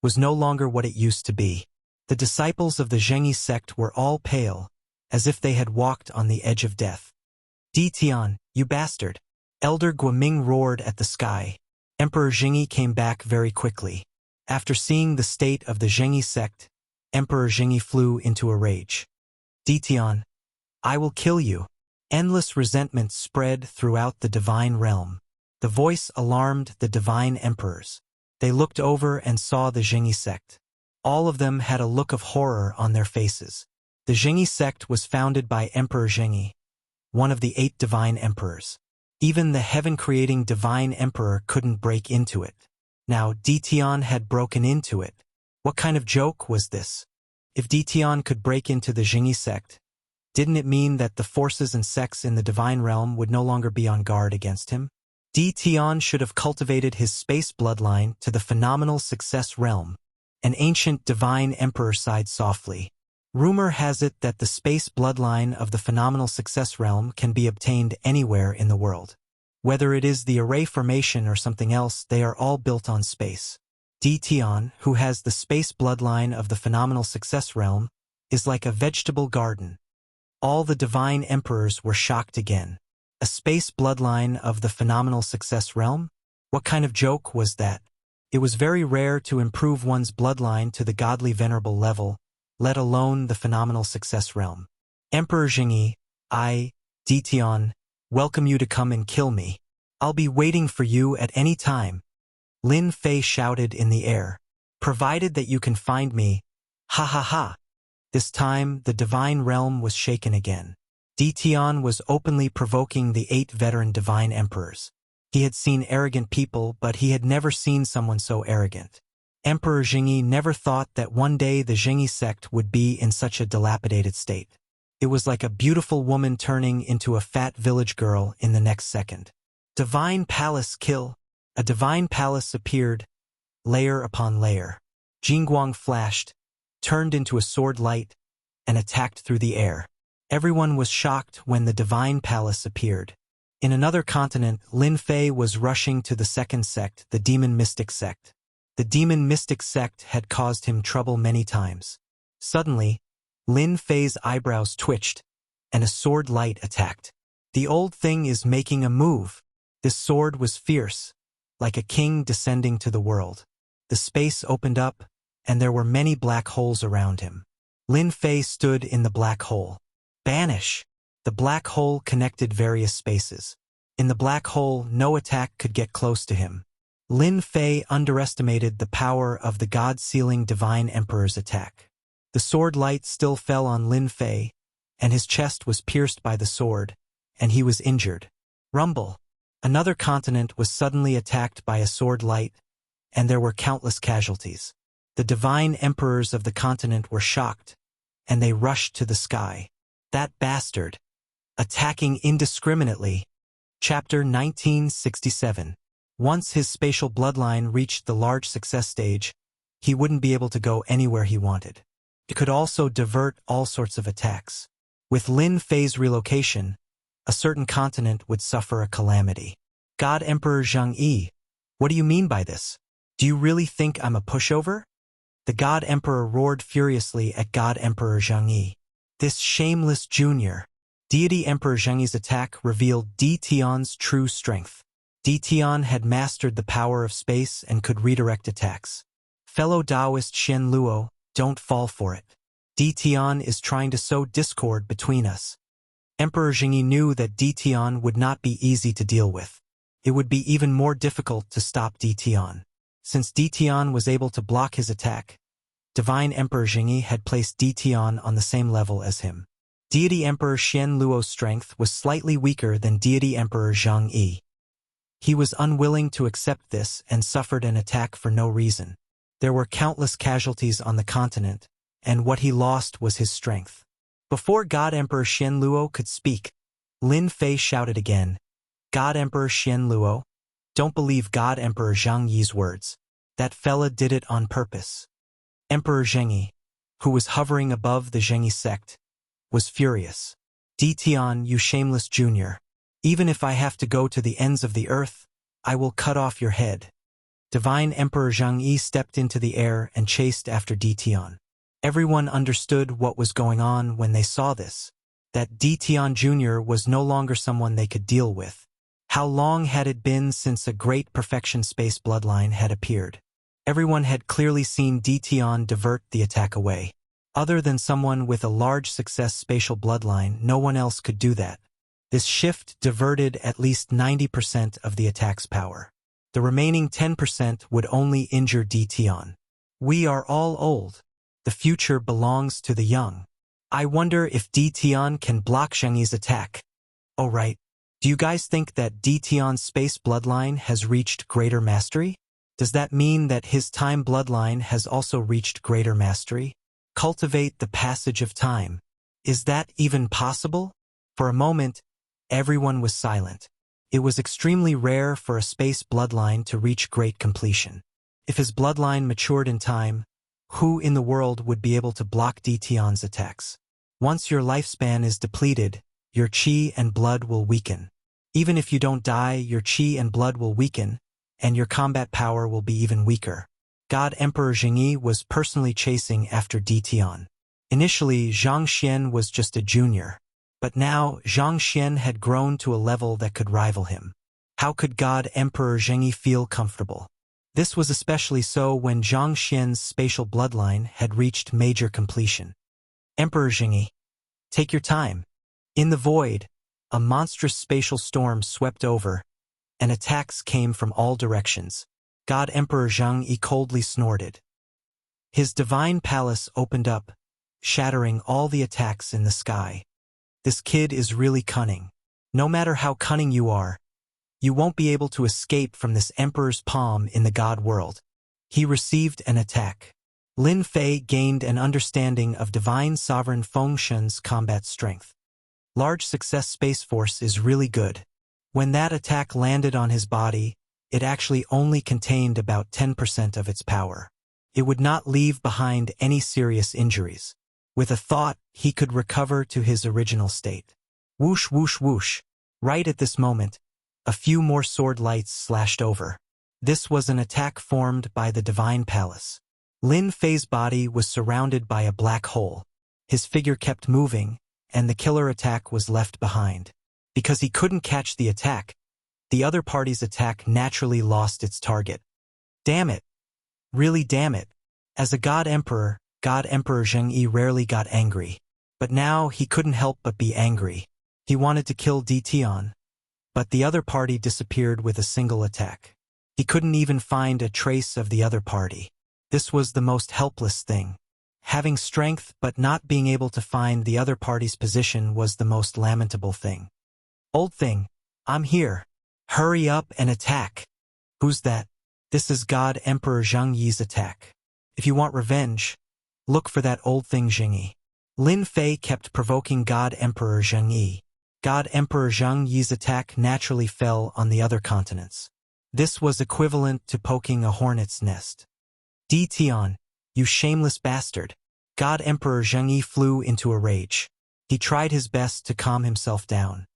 was no longer what it used to be. The disciples of the Zhengyi sect were all pale, as if they had walked on the edge of death. Ditian, you bastard! Elder Guoming roared at the sky. Emperor Zhengyi came back very quickly. After seeing the state of the Zhengyi sect, Emperor Zhengyi flew into a rage. Ditian, I will kill you. Endless resentment spread throughout the divine realm. The voice alarmed the divine emperors. They looked over and saw the Zhengyi sect. All of them had a look of horror on their faces. The Zhengyi sect was founded by Emperor Zhengyi, one of the 8 divine emperors. Even the heaven-creating divine emperor couldn't break into it. Now Ditian had broken into it. What kind of joke was this? If Ditian could break into the Zhengyi sect, didn't it mean that the forces and sects in the divine realm would no longer be on guard against him? Ditian should have cultivated his space bloodline to the phenomenal success realm. An ancient divine emperor sighed softly. Rumor has it that the space bloodline of the phenomenal success realm can be obtained anywhere in the world. Whether it is the array formation or something else, they are all built on space. Ditian, who has the space bloodline of the phenomenal success realm, is like a vegetable garden. All the divine emperors were shocked again. A space bloodline of the phenomenal success realm? What kind of joke was that? It was very rare to improve one's bloodline to the godly venerable level, let alone the phenomenal success realm. Emperor Zhengyi, I, Ditian, welcome you to come and kill me. I'll be waiting for you at any time. Lin Fei shouted in the air. Provided that you can find me. Ha ha ha. This time, the divine realm was shaken again. Ditian was openly provoking the 8 veteran divine emperors. He had seen arrogant people, but he had never seen someone so arrogant. Emperor Zhengyi never thought that one day the Zhengyi sect would be in such a dilapidated state. It was like a beautiful woman turning into a fat village girl in the next second. Divine palace kill. A divine palace appeared, layer upon layer. Jingguang flashed, turned into a sword light, and attacked through the air. Everyone was shocked when the divine palace appeared. In another continent, Lin Fei was rushing to the second sect, the demon mystic sect. The demon mystic sect had caused him trouble many times. Suddenly, Lin Fei's eyebrows twitched, and a sword light attacked. The old thing is making a move. This sword was fierce, like a king descending to the world. The space opened up, and there were many black holes around him. Lin Fei stood in the black hole. Banish! The black hole connected various spaces. In the black hole, no attack could get close to him. Lin Fei underestimated the power of the God-sealing Divine Emperor's attack. The sword light still fell on Lin Fei, and his chest was pierced by the sword, and he was injured. Rumble. Another continent was suddenly attacked by a sword light, and there were countless casualties. The divine emperors of the continent were shocked, and they rushed to the sky. That bastard. Attacking indiscriminately. Chapter 1967. Once his spatial bloodline reached the large success stage, he wouldn't be able to go anywhere he wanted. It could also divert all sorts of attacks. With Lin Fei's relocation, a certain continent would suffer a calamity. God Emperor Zhang Yi, what do you mean by this? Do you really think I'm a pushover? The God Emperor roared furiously at God Emperor Zhang Yi. This shameless junior. Deity Emperor Zhang Yi's attack revealed Di Tian's true strength. Di Tian had mastered the power of space and could redirect attacks. Fellow Taoist Xian Luo, don't fall for it. Di Tian is trying to sow discord between us. Emperor Zhang Yi knew that Di Tian would not be easy to deal with. It would be even more difficult to stop Di Tian. Since Di Tian was able to block his attack, Divine Emperor Zhang Yi had placed Di Tian on the same level as him. Deity Emperor Xian Luo's strength was slightly weaker than Deity Emperor Zhang Yi. He was unwilling to accept this and suffered an attack for no reason. There were countless casualties on the continent, and what he lost was his strength. Before God Emperor Xian Luo could speak, Lin Fei shouted again, God Emperor Xian Luo, don't believe God Emperor Zhang Yi's words. That fella did it on purpose. Emperor Zhang Yi, who was hovering above the Zhang Yi sect, was furious. Di Tian, you shameless junior. Even if I have to go to the ends of the earth, I will cut off your head. Divine Emperor Zhang Yi stepped into the air and chased after Di Tian. Everyone understood what was going on when they saw this, that Di Tian Jr. was no longer someone they could deal with. How long had it been since a great perfection space bloodline had appeared? Everyone had clearly seen Di Tian divert the attack away. Other than someone with a large success spatial bloodline, no one else could do that. This shift diverted at least 90% of the attack's power. The remaining 10% would only injure Di Tian. We are all old. The future belongs to the young. I wonder if Di Tian can block Zhang Yi's attack. Oh right. Do you guys think that Di Tian's space bloodline has reached greater mastery? Does that mean that his time bloodline has also reached greater mastery? Cultivate the passage of time. Is that even possible? For a moment, everyone was silent. It was extremely rare for a space bloodline to reach great completion. If his bloodline matured in time, who in the world would be able to block Di Tian's attacks? Once your lifespan is depleted, your qi and blood will weaken. Even if you don't die, your qi and blood will weaken, and your combat power will be even weaker. God Emperor Zhang Yi was personally chasing after Di Tian. Initially, Zhang Xian was just a junior, but now Zhang Xian had grown to a level that could rival him. How could God Emperor Zhang Yi feel comfortable? This was especially so when Zhang Xian's spatial bloodline had reached major completion. Emperor Zhang Yi, take your time. In the void, a monstrous spatial storm swept over, and attacks came from all directions. God Emperor Zhang Yi coldly snorted. His divine palace opened up, shattering all the attacks in the sky. This kid is really cunning. No matter how cunning you are, you won't be able to escape from this emperor's palm in the God world. He received an attack. Lin Fei gained an understanding of divine sovereign Feng Shen's combat strength. Large success Space Force is really good. When that attack landed on his body, it actually only contained about 10% of its power. It would not leave behind any serious injuries. With a thought, he could recover to his original state. Whoosh, whoosh, whoosh. Right at this moment, a few more sword lights slashed over. This was an attack formed by the Divine Palace. Lin Fei's body was surrounded by a black hole. His figure kept moving, and the killer attack was left behind. Because he couldn't catch the attack, the other party's attack naturally lost its target. Damn it. Really damn it. As a God Emperor Zhang Yi rarely got angry. But now he couldn't help but be angry. He wanted to kill Di Tian. but the other party disappeared with a single attack. He couldn't even find a trace of the other party. This was the most helpless thing. Having strength but not being able to find the other party's position was the most lamentable thing. Old thing, I'm here. Hurry up and attack. Who's that? This is God Emperor Zheng Yi's attack. If you want revenge, look for that old thing Zheng Yi. Lin Fei kept provoking God Emperor Zheng Yi. God Emperor Zheng Yi's attack naturally fell on the other continents. This was equivalent to poking a hornet's nest. Di Tian, you shameless bastard. God Emperor Zheng Yi flew into a rage. He tried his best to calm himself down.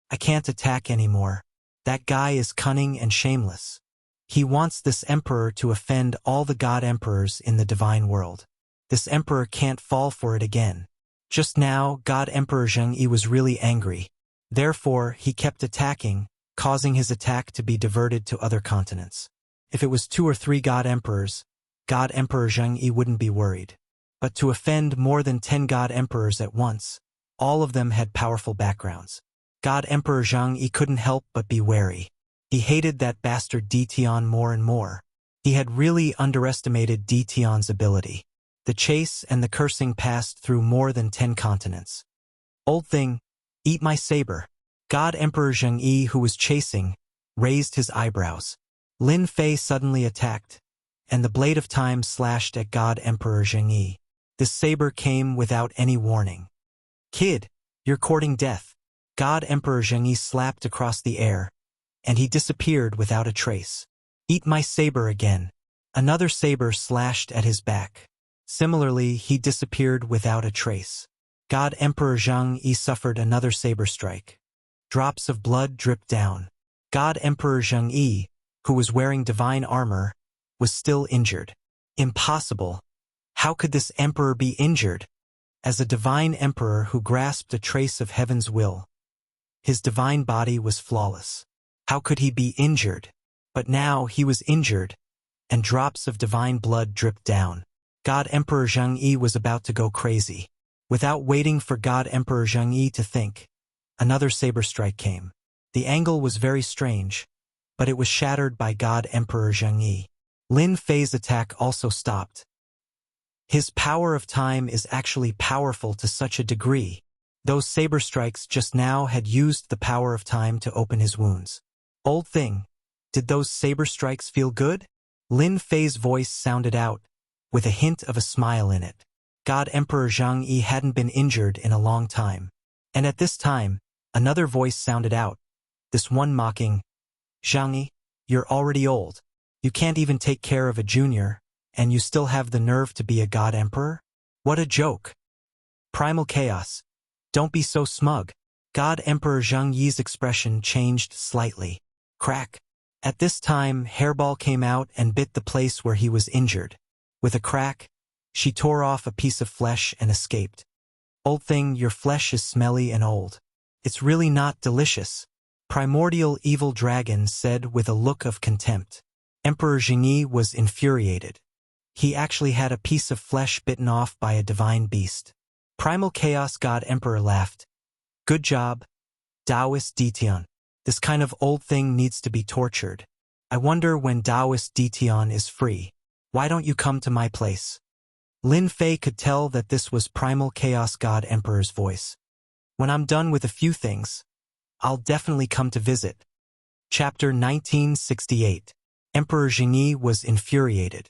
I can't attack anymore. That guy is cunning and shameless. He wants this emperor to offend all the god emperors in the divine world. This emperor can't fall for it again. Just now, God Emperor Zheng Yi was really angry. Therefore, he kept attacking, causing his attack to be diverted to other continents. If it was 2 or 3 god emperors, God Emperor Zheng Yi wouldn't be worried. But to offend more than 10 god emperors at once, all of them had powerful backgrounds. God Emperor Zheng Yi couldn't help but be wary. He hated that bastard Di Tian more and more. He had really underestimated Di Tian's ability. The chase and the cursing passed through more than 10 continents. Old thing, eat my saber. God Emperor Zheng Yi, who was chasing, raised his eyebrows. Lin Fei suddenly attacked, and the blade of time slashed at God Emperor Zheng Yi. This saber came without any warning. Kid, you're courting death. God Emperor Zheng Yi slapped across the air, and he disappeared without a trace. Eat my saber again. Another saber slashed at his back. Similarly, he disappeared without a trace. God Emperor Zheng Yi suffered another saber strike. Drops of blood dripped down. God Emperor Zheng Yi, who was wearing divine armor, was still injured. Impossible. How could this emperor be injured? As a divine emperor who grasped a trace of heaven's will, his divine body was flawless. How could he be injured? But now he was injured, and drops of divine blood dripped down. God Emperor Zheng Yi was about to go crazy. Without waiting for God Emperor Zheng Yi to think, another saber strike came. The angle was very strange, but it was shattered by God Emperor Zheng Yi. Lin Fei's attack also stopped. His power of time is actually powerful to such a degree. Those saber strikes just now had used the power of time to open his wounds. Old thing, did those saber strikes feel good? Lin Fei's voice sounded out, with a hint of a smile in it. God Emperor Zheng Yi hadn't been injured in a long time. And at this time, another voice sounded out, this one mocking, Zheng Yi, you're already old. You can't even take care of a junior, and you still have the nerve to be a god emperor? What a joke. Primal chaos. Don't be so smug. God Emperor Zheng Yi's expression changed slightly. Crack. At this time, Hairball came out and bit the place where he was injured. With a crack, she tore off a piece of flesh and escaped. Old thing, your flesh is smelly and old. It's really not delicious. Primordial evil dragon said with a look of contempt. Emperor Zheng Yi was infuriated. He actually had a piece of flesh bitten off by a divine beast. Primal Chaos God Emperor laughed. Good job, Taoist Ditian. This kind of old thing needs to be tortured. I wonder when Taoist Ditian is free. Why don't you come to my place? Lin Fei could tell that this was Primal Chaos God Emperor's voice. When I'm done with a few things, I'll definitely come to visit. Chapter 1968. Emperor Zheng Yi was infuriated.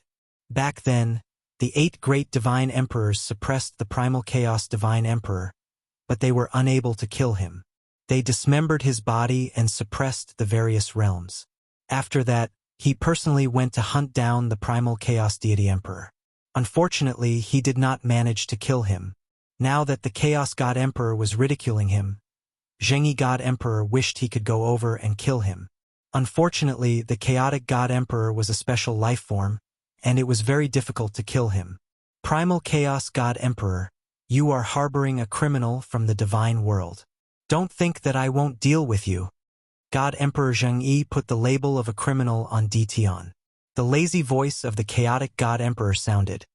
Back then, the 8 great divine emperors suppressed the Primal Chaos Divine Emperor, but they were unable to kill him. They dismembered his body and suppressed the various realms. After that, he personally went to hunt down the Primal Chaos Deity Emperor. Unfortunately, he did not manage to kill him. Now that the Chaos God Emperor was ridiculing him, Zheng Yi God Emperor wished he could go over and kill him. Unfortunately, the Chaotic God Emperor was a special life form, and it was very difficult to kill him. Primal Chaos God Emperor, you are harboring a criminal from the divine world. Don't think that I won't deal with you. God Emperor Zheng Yi put the label of a criminal on Ditian. The lazy voice of the Chaotic God Emperor sounded.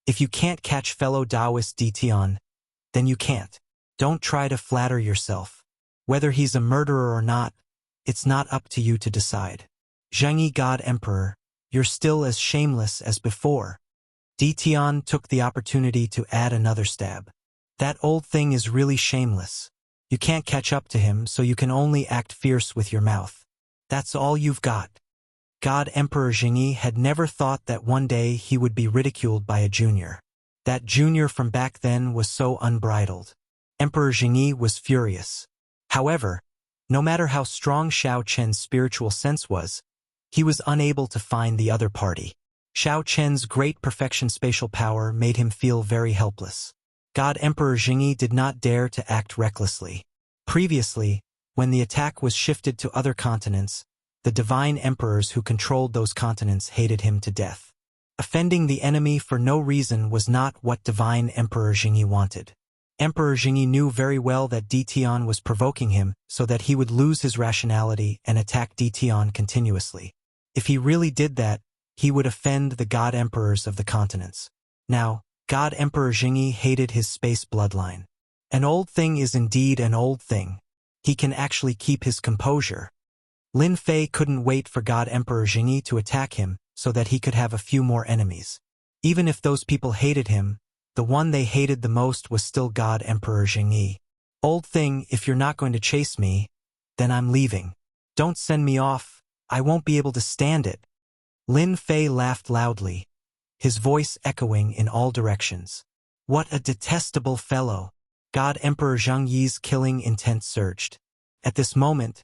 If you can't catch fellow Taoist Ditian, then you can't. Don't try to flatter yourself. Whether he's a murderer or not, It's not up to you to decide. Zhengyi God Emperor, you're still as shameless as before. Di Tian took the opportunity to add another stab. That old thing is really shameless. You can't catch up to him, so you can only act fierce with your mouth. That's all you've got. God Emperor Zhengyi had never thought that one day he would be ridiculed by a junior. That junior from back then was so unbridled. Emperor Zhengyi was furious. However, no matter how strong Xiao Chen's spiritual sense was, he was unable to find the other party. Xiao Chen's great perfection spatial power made him feel very helpless. God Emperor Zhengyi did not dare to act recklessly. Previously, when the attack was shifted to other continents, the divine emperors who controlled those continents hated him to death. Offending the enemy for no reason was not what divine Emperor Zhengyi wanted. Emperor Zhengyi knew very well that Di Tian was provoking him so that he would lose his rationality and attack Di Tian continuously. If he really did that, he would offend the god emperors of the continents. Now, God Emperor Zhengyi hated his space bloodline. An old thing is indeed an old thing. He can actually keep his composure. Lin Fei couldn't wait for God Emperor Zhengyi to attack him so that he could have a few more enemies. Even if those people hated him, the one they hated the most was still God Emperor Zhengyi. Old thing, if you're not going to chase me, then I'm leaving. Don't send me off, I won't be able to stand it. Lin Fei laughed loudly, his voice echoing in all directions. What a detestable fellow! God Emperor Zhengyi's killing intent surged. At this moment,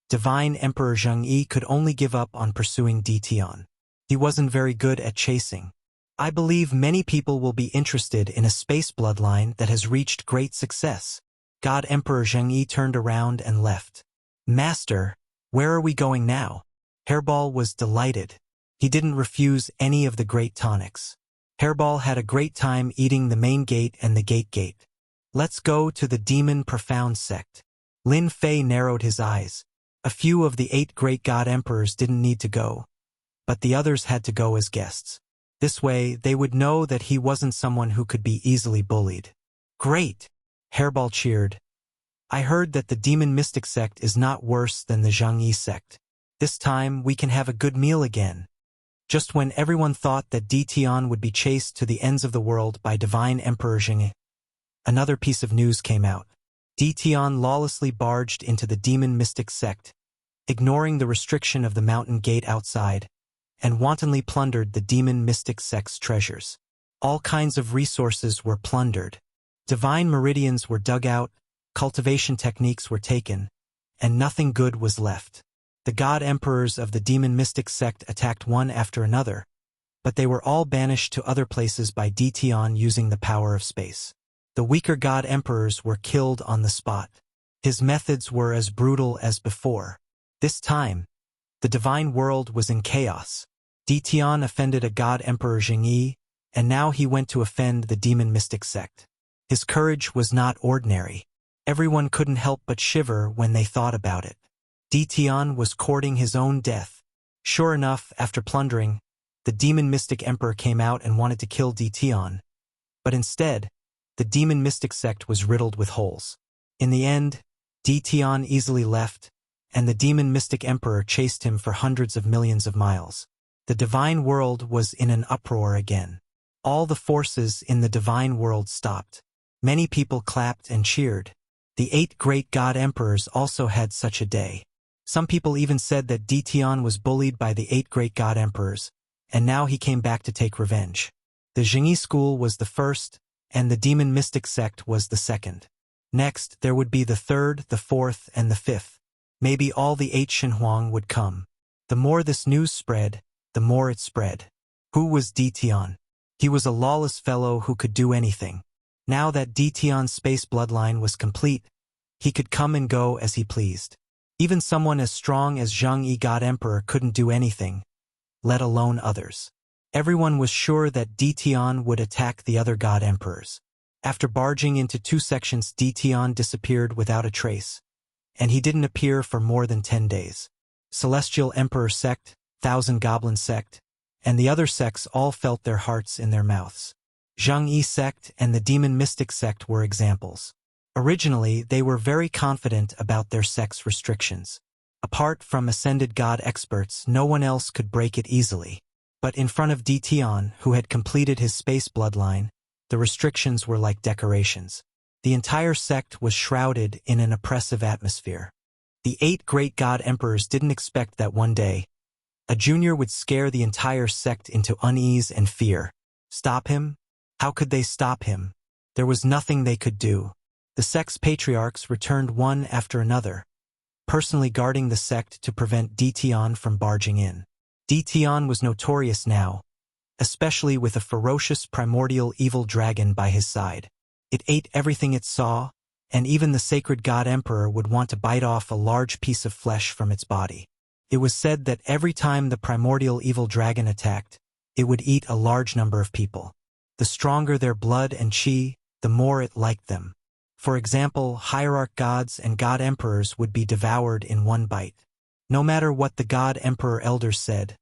Divine Emperor Zhengyi could only give up on pursuing Di Tian. He wasn't very good at chasing. I believe many people will be interested in a space bloodline that has reached great success. God Emperor Zhengyi turned around and left. Master, where are we going now? Hairball was delighted. He didn't refuse any of the great tonics. Hairball had a great time eating the main gate and the gate. Let's go to the Demon Profound Sect. Lin Fei narrowed his eyes. A few of the 8 great god emperors didn't need to go, but the others had to go as guests. This way, they would know that he wasn't someone who could be easily bullied. Great! Hairball cheered. I heard that the Demon Mystic Sect is not worse than the Zhengyi Sect. This time, we can have a good meal again. Just when everyone thought that Di Tian would be chased to the ends of the world by Divine Emperor Zhengyi, another piece of news came out. Di Tian lawlessly barged into the Demon Mystic Sect, ignoring the restriction of the mountain gate outside, and wantonly plundered the Demon Mystic Sect's treasures. All kinds of resources were plundered. Divine meridians were dug out, cultivation techniques were taken, and nothing good was left. The god emperors of the Demon Mystic Sect attacked one after another, but they were all banished to other places by Di Tian using the power of space. The weaker god emperors were killed on the spot. His methods were as brutal as before. This time, the divine world was in chaos. Di Tian offended a god emperor Zhengyi, and now he went to offend the Demon Mystic Sect. His courage was not ordinary. Everyone couldn't help but shiver when they thought about it. Di Tian was courting his own death. Sure enough, after plundering, the Demon Mystic Emperor came out and wanted to kill Di Tian. But instead, the Demon Mystic Sect was riddled with holes. In the end, Di Tian easily left, and the Demon Mystic Emperor chased him for hundreds of millions of miles. The divine world was in an uproar again. All the forces in the divine world stopped. Many people clapped and cheered. The 8 great god emperors also had such a day. Some people even said that Di Tian was bullied by the 8 great god emperors, and now he came back to take revenge. The Zhengyi school was the first, and the Demon Mystic Sect was the second. Next, there would be the 3rd, the 4th, and the 5th. Maybe all the 8 Xinhuang would come. The more this news spread, the more it spread. Who was Di Tian? He was a lawless fellow who could do anything. Now that Di Tian's space bloodline was complete, he could come and go as he pleased. Even someone as strong as Zhengyi God Emperor couldn't do anything, let alone others. Everyone was sure that Di Tian would attack the other god emperors. After barging into 2 sections, Di Tian disappeared without a trace, and he didn't appear for more than 10 days. Celestial Emperor Sect, Thousand Goblin Sect, and the other sects all felt their hearts in their mouths. Zhengyi Sect and the Demon Mystic Sect were examples. Originally, they were very confident about their sect's restrictions. Apart from ascended god experts, no one else could break it easily. But in front of Dition, who had completed his space bloodline, the restrictions were like decorations. The entire sect was shrouded in an oppressive atmosphere. The 8 great god emperors didn't expect that one day, a junior would scare the entire sect into unease and fear. Stop him? How could they stop him? There was nothing they could do. The sect's patriarchs returned one after another, personally guarding the sect to prevent Dition from barging in. Dition was notorious now, especially with a ferocious primordial evil dragon by his side. It ate everything it saw, and even the sacred god emperor would want to bite off a large piece of flesh from its body. It was said that every time the primordial evil dragon attacked, it would eat a large number of people. The stronger their blood and chi, the more it liked them. For example, hierarch gods and god emperors would be devoured in one bite. No matter what the god emperor elders said,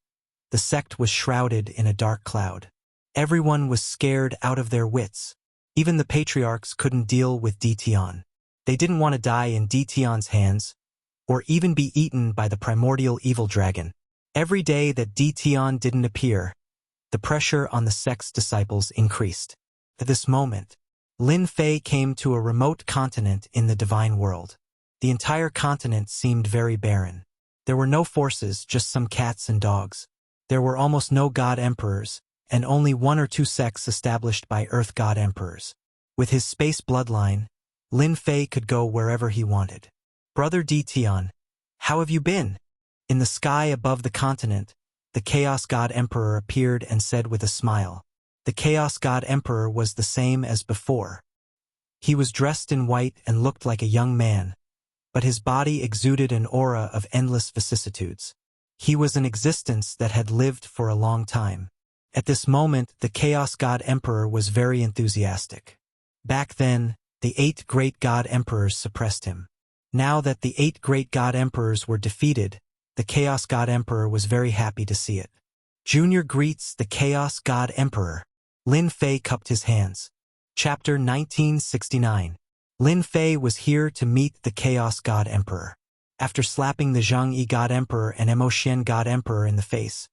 the sect was shrouded in a dark cloud. Everyone was scared out of their wits. Even the patriarchs couldn't deal with Dition. They didn't want to die in Dition's hands, or even be eaten by the primordial evil dragon. Every day that Dition didn't appear, the pressure on the sect's disciples increased. At this moment, Lin Fei came to a remote continent in the divine world. The entire continent seemed very barren. There were no forces, just some cats and dogs. There were almost no god emperors, and only 1 or 2 sects established by earth god emperors. With his space bloodline, Lin Fei could go wherever he wanted. Brother Dition, how have you been? In the sky above the continent, the Chaos God Emperor appeared and said with a smile. The Chaos God Emperor was the same as before. He was dressed in white and looked like a young man, but his body exuded an aura of endless vicissitudes. He was an existence that had lived for a long time. At this moment, the Chaos God Emperor was very enthusiastic. Back then, the 8 great god emperors suppressed him. Now that the 8 great god emperors were defeated, the Chaos God Emperor was very happy to see it. Junior greets the Chaos God Emperor. Lin Fei cupped his hands. Chapter 1969. Lin Fei was here to meet the Chaos God Emperor. After slapping the Zhangyi God Emperor and Emotian God Emperor in the face,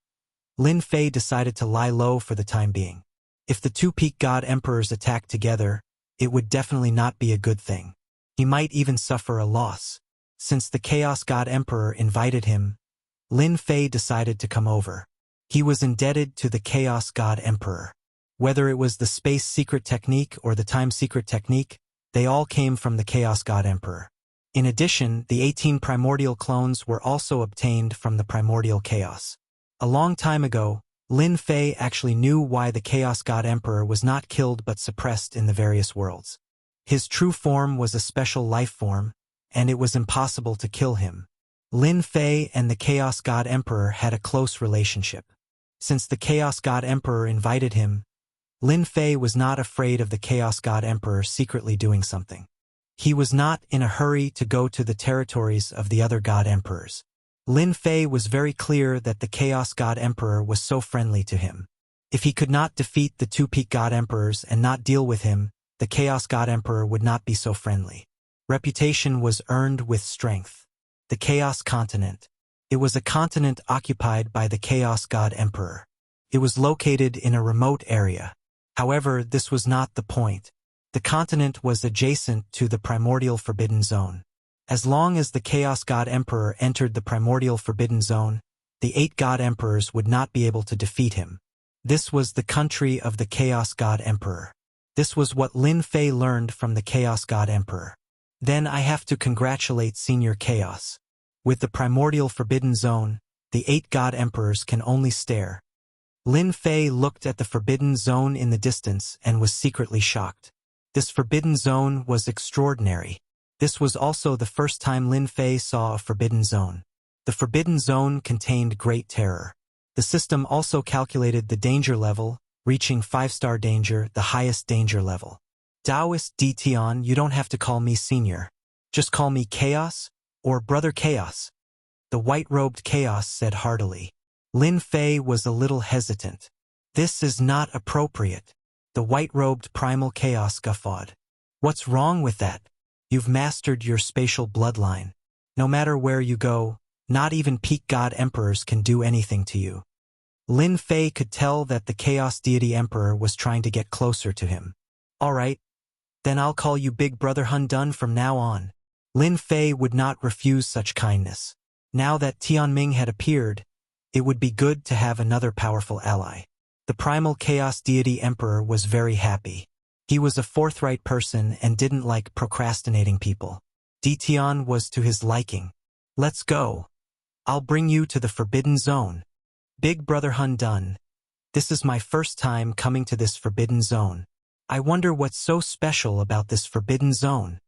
Lin Fei decided to lie low for the time being. If the 2 peak god emperors attacked together, it would definitely not be a good thing. He might even suffer a loss. Since the Chaos God Emperor invited him, Lin Fei decided to come over. He was indebted to the Chaos God Emperor. Whether it was the space secret technique or the time secret technique, they all came from the Chaos God Emperor. In addition, the 18 primordial clones were also obtained from the primordial chaos. A long time ago, Lin Fei actually knew why the Chaos God Emperor was not killed but suppressed in the various worlds. His true form was a special life form, and it was impossible to kill him. Lin Fei and the Chaos God Emperor had a close relationship. Since the Chaos God Emperor invited him, Lin Fei was not afraid of the Chaos God Emperor secretly doing something. He was not in a hurry to go to the territories of the other God Emperors. Lin Fei was very clear that the Chaos God Emperor was so friendly to him. If he could not defeat the 2 peak God Emperors and not deal with him, the Chaos God Emperor would not be so friendly. Reputation was earned with strength. The Chaos Continent. It was a continent occupied by the Chaos God Emperor. It was located in a remote area. However, this was not the point. The continent was adjacent to the primordial forbidden zone. As long as the Chaos God Emperor entered the primordial forbidden zone, the 8 God Emperors would not be able to defeat him. This was the country of the Chaos God Emperor. This was what Lin Fei learned from the Chaos God Emperor. Then I have to congratulate Senior Chaos. With the primordial forbidden zone, the 8 God Emperors can only stare. Lin Fei looked at the forbidden zone in the distance and was secretly shocked. This forbidden zone was extraordinary. This was also the first time Lin Fei saw a forbidden zone. The forbidden zone contained great terror. The system also calculated the danger level, reaching 5-star danger, the highest danger level. Taoist Dition, you don't have to call me Senior. Just call me Chaos, or Brother Chaos. The white-robed Chaos said heartily. Lin Fei was a little hesitant. This is not appropriate. The white-robed primal Chaos guffawed. What's wrong with that? You've mastered your spatial bloodline. No matter where you go, Not even peak god emperors can do anything to you. Lin Fei could tell that the Chaos Deity Emperor was trying to get closer to him. Alright, then I'll call you Big Brother Hun Dun from now on. Lin Fei would not refuse such kindness. Now that Tianming had appeared, it would be good to have another powerful ally. The primal Chaos Deity Emperor was very happy. He was a forthright person and didn't like procrastinating people. Tian was to his liking. Let's go. I'll bring you to the Forbidden Zone. Big Brother Hun Dun. This is my first time coming to this Forbidden Zone. I wonder what's so special about this Forbidden Zone.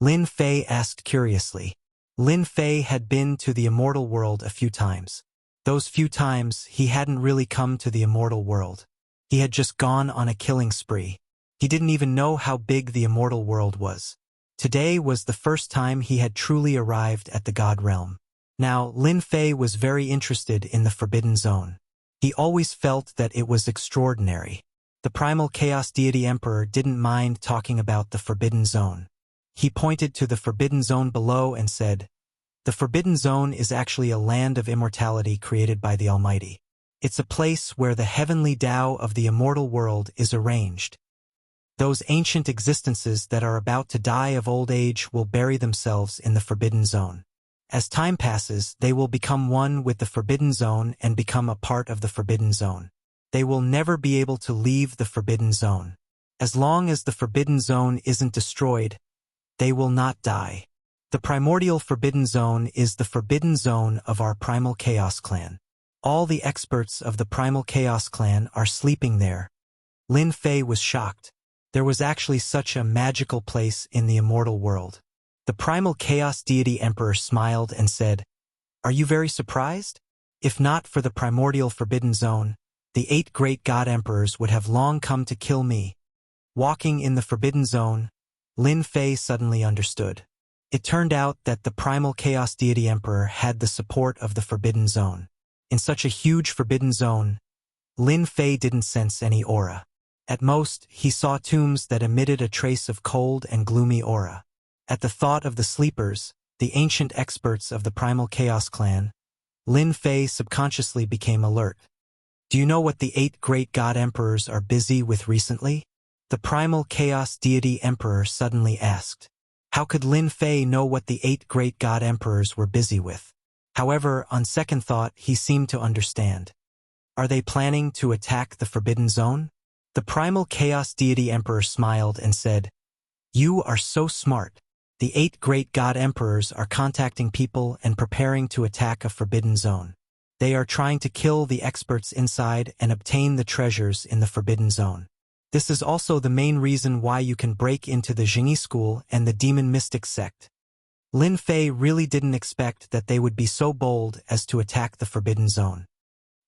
Lin Fei asked curiously. Lin Fei had been to the immortal world a few times. Those few times, he hadn't really come to the immortal world. He had just gone on a killing spree. He didn't even know how big the immortal world was. Today was the first time he had truly arrived at the God realm. Now, Lin Fei was very interested in the Forbidden Zone. He always felt that it was extraordinary. The primal Chaos Deity Emperor didn't mind talking about the Forbidden Zone. He pointed to the Forbidden Zone below and said, "The Forbidden Zone is actually a land of immortality created by the Almighty. It's a place where the heavenly Tao of the immortal world is arranged. Those ancient existences that are about to die of old age will bury themselves in the Forbidden Zone. As time passes, they will become one with the Forbidden Zone and become a part of the Forbidden Zone. They will never be able to leave the Forbidden Zone. As long as the Forbidden Zone isn't destroyed, they will not die. The primordial Forbidden Zone is the Forbidden Zone of our Primal Chaos Clan. All the experts of the Primal Chaos Clan are sleeping there." Lin Fei was shocked. There was actually such a magical place in the immortal world. The primal Chaos Deity Emperor smiled and said, "Are you very surprised? If not for the primordial Forbidden Zone, the 8 great God Emperors would have long come to kill me." Walking in the Forbidden Zone, Lin Fei suddenly understood. It turned out that the primal Chaos Deity Emperor had the support of the Forbidden Zone. In such a huge Forbidden Zone, Lin Fei didn't sense any aura. At most, he saw tombs that emitted a trace of cold and gloomy aura. At the thought of the sleepers, the ancient experts of the Primal Chaos Clan, Lin Fei subconsciously became alert. "Do you know what the 8 great God Emperors are busy with recently?" The Primal Chaos Deity Emperor suddenly asked. How could Lin Fei know what the 8 great God Emperors were busy with? However, on second thought, he seemed to understand. Are they planning to attack the Forbidden Zone? The Primal Chaos Deity Emperor smiled and said, "You are so smart. The 8 great God Emperors are contacting people and preparing to attack a Forbidden Zone. They are trying to kill the experts inside and obtain the treasures in the Forbidden Zone. This is also the main reason why you can break into the Jingyi School and the Demon Mystic Sect." Lin Fei really didn't expect that they would be so bold as to attack the Forbidden Zone.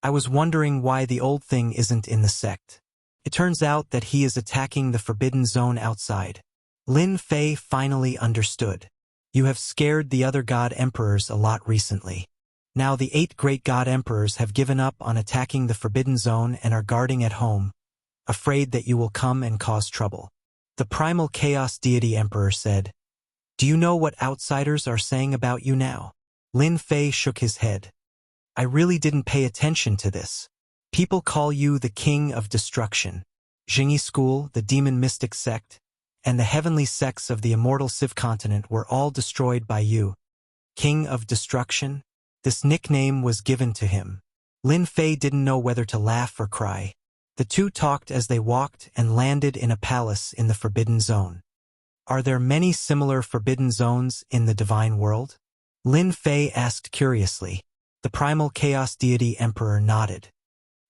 "I was wondering why the old thing isn't in the sect. It turns out that he is attacking the Forbidden Zone outside." Lin Fei finally understood. "You have scared the other God Emperors a lot recently. Now the 8 great God Emperors have given up on attacking the Forbidden Zone and are guarding at home, afraid that you will come and cause trouble." The Primal Chaos Deity Emperor said, "Do you know what outsiders are saying about you now?" Lin Fei shook his head. "I really didn't pay attention to this. People call you the King of Destruction. Jingyi School, the Demon Mystic Sect, and the heavenly sects of the immortal Civ continent were all destroyed by you. King of Destruction? This nickname was given to him." Lin Fei didn't know whether to laugh or cry. The two talked as they walked and landed in a palace in the Forbidden Zone. "Are there many similar Forbidden Zones in the divine world?" Lin Fei asked curiously. The Primal Chaos Deity Emperor nodded.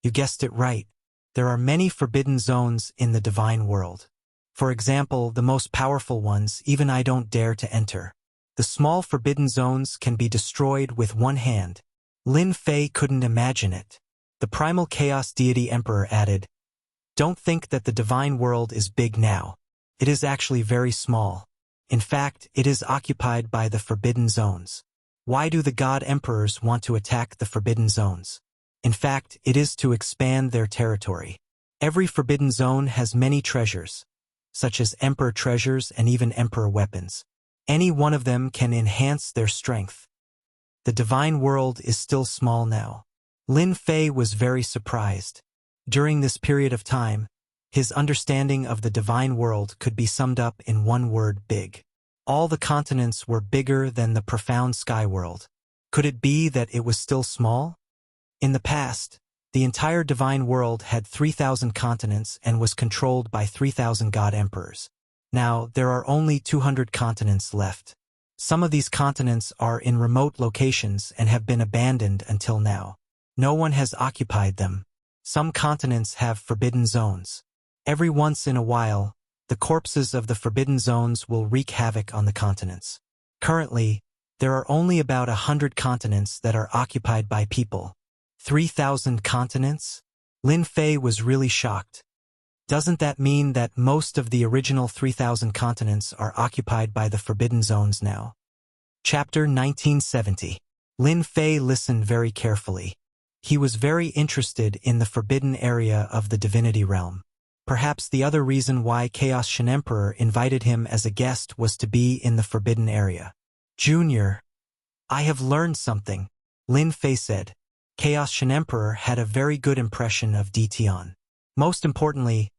"You guessed it right. There are many Forbidden Zones in the divine world. For example, the most powerful ones even I don't dare to enter. The small Forbidden Zones can be destroyed with one hand." Lin Fei couldn't imagine it. The Primal Chaos Deity Emperor added, "Don't think that the divine world is big now. It is actually very small. In fact, it is occupied by the Forbidden Zones. Why do the God Emperors want to attack the Forbidden Zones? In fact, it is to expand their territory. Every Forbidden Zone has many treasures, such as Emperor treasures and even Emperor weapons. Any one of them can enhance their strength. The divine world is still small now. Lin Fei was very surprised. During this period of time, his understanding of the divine world could be summed up in one word: big. All the continents were bigger than the profound sky world. Could it be that it was still small? In the past, the entire divine world had 3,000 continents and was controlled by 3,000 god emperors. Now, there are only 200 continents left. Some of these continents are in remote locations and have been abandoned until now. No one has occupied them. Some continents have forbidden zones. Every once in a while, the corpses of the forbidden zones will wreak havoc on the continents. Currently, there are only about 100 continents that are occupied by people. 3,000 continents? Lin Fei was really shocked. Doesn't that mean that most of the original 3,000 continents are occupied by the forbidden zones now? Chapter 1970. Lin Fei listened very carefully. He was very interested in the forbidden area of the divinity realm. Perhaps the other reason why Chaos Shen Emperor invited him as a guest was to be in the forbidden area. Junior, I have learned something, Lin Fei said. Chaos Shen Emperor had a very good impression of Ditian. Most importantly,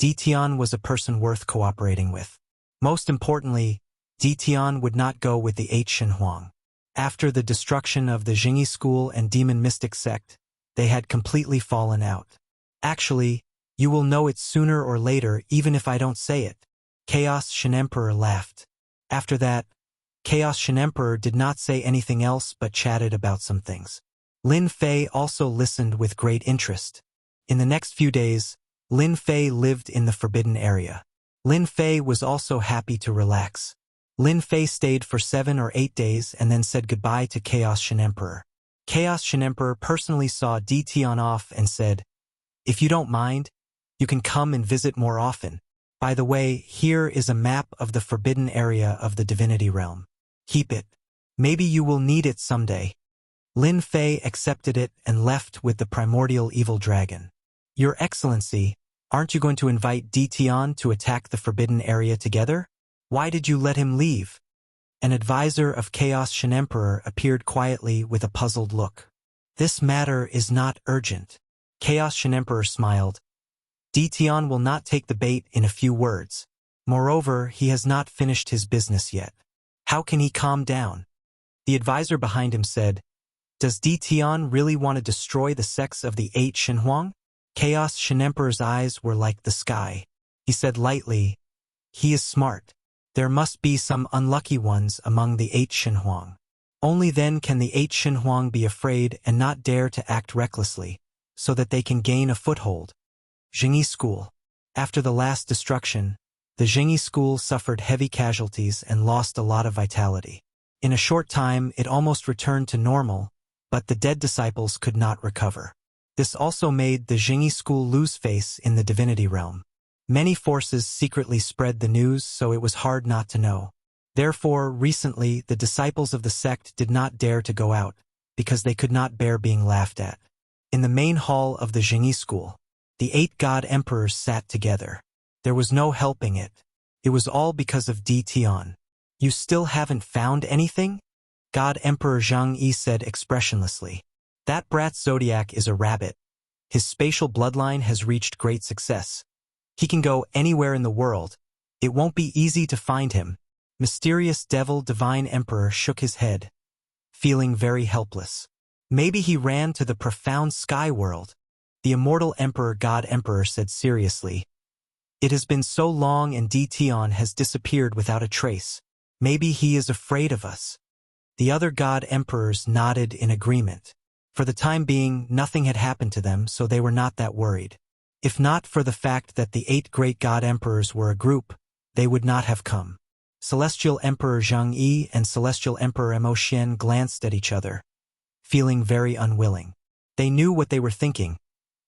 Ditian was a person worth cooperating with. Most importantly, Ditian would not go with the 8 Shen Huang. After the destruction of the Jingyi school and demon mystic sect, they had completely fallen out. Actually, you will know it sooner or later even if I don't say it. Chaos Shen Emperor laughed. After that, Chaos Shen Emperor did not say anything else but chatted about some things. Lin Fei also listened with great interest. In the next few days, Lin Fei lived in the forbidden area. Lin Fei was also happy to relax. Lin Fei stayed for 7 or 8 days and then said goodbye to Chaos Shen Emperor. Chaos Shen Emperor personally saw Ditian off and said, "If you don't mind, you can come and visit more often. By the way, here is a map of the forbidden area of the divinity realm. Keep it. Maybe you will need it someday." Lin Fei accepted it and left with the primordial evil dragon. "Your Excellency, aren't you going to invite Ditian to attack the forbidden area together? Why did you let him leave?" An advisor of Chaos Shen Emperor appeared quietly with a puzzled look. "This matter is not urgent." Chaos Shen Emperor smiled. "Ditian will not take the bait in a few words. Moreover, he has not finished his business yet. How can he calm down?" The advisor behind him said, "Does Ditian really want to destroy the sects of the 8 Shen Huang?" Chaos Shen Emperor's eyes were like the sky. He said lightly, "He is smart. There must be some unlucky ones among the 8 Shen Huang. Only then can the 8 Shen Huang be afraid and not dare to act recklessly, so that they can gain a foothold." Jingyi School. After the last destruction, the Jingyi School suffered heavy casualties and lost a lot of vitality. In a short time, it almost returned to normal, but the dead disciples could not recover. This also made the Jingyi School lose face in the divinity realm. Many forces secretly spread the news, so it was hard not to know. Therefore, recently, the disciples of the sect did not dare to go out, because they could not bear being laughed at. In the main hall of the Jingyi School, the 8 god emperors sat together. There was no helping it. It was all because of Ditian. "You still haven't found anything?" God Emperor Zhang Yi said expressionlessly. "That brat Zodiac is a rabbit. His spatial bloodline has reached great success. He can go anywhere in the world. It won't be easy to find him." Mysterious Devil Divine Emperor shook his head, feeling very helpless. "Maybe he ran to the profound sky world." The Immortal Emperor God Emperor said seriously, "It has been so long and Ditian has disappeared without a trace. Maybe he is afraid of us." The other god emperors nodded in agreement. For the time being, nothing had happened to them, so they were not that worried. If not for the fact that the 8 great god emperors were a group, they would not have come. Celestial Emperor Zhang Yi and Celestial Emperor Mo Xian glanced at each other, feeling very unwilling. They knew what they were thinking.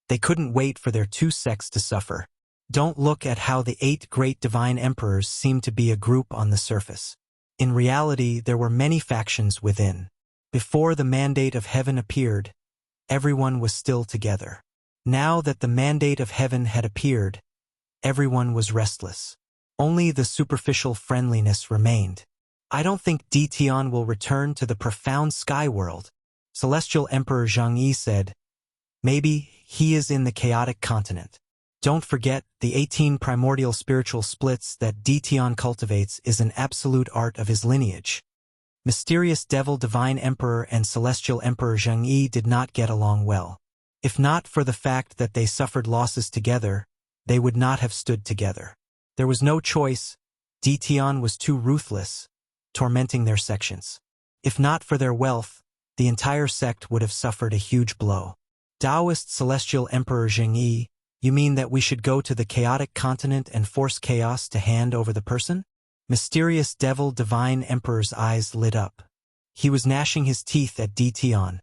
They couldn't wait for their 2 sects to suffer. Don't look at how the 8 great divine emperors seemed to be a group on the surface. In reality, there were many factions within. Before the mandate of heaven appeared, everyone was still together. Now that the mandate of heaven had appeared, everyone was restless. Only the superficial friendliness remained. I don't think Ditian will return to the profound sky world. Celestial Emperor Zhang Yi said, maybe he is in the chaotic continent. Don't forget, the 18 primordial spiritual splits that Ditian cultivates is an absolute art of his lineage. Mysterious Devil Divine Emperor and Celestial Emperor Zhang Yi did not get along well. If not for the fact that they suffered losses together, they would not have stood together. There was no choice. Ditian was too ruthless, tormenting their sections. If not for their wealth, the entire sect would have suffered a huge blow. Taoist Celestial Emperor Zhang Yi, you mean that we should go to the chaotic continent and force chaos to hand over the person? Mysterious Devil Divine Emperor's eyes lit up. He was gnashing his teeth at Ditian,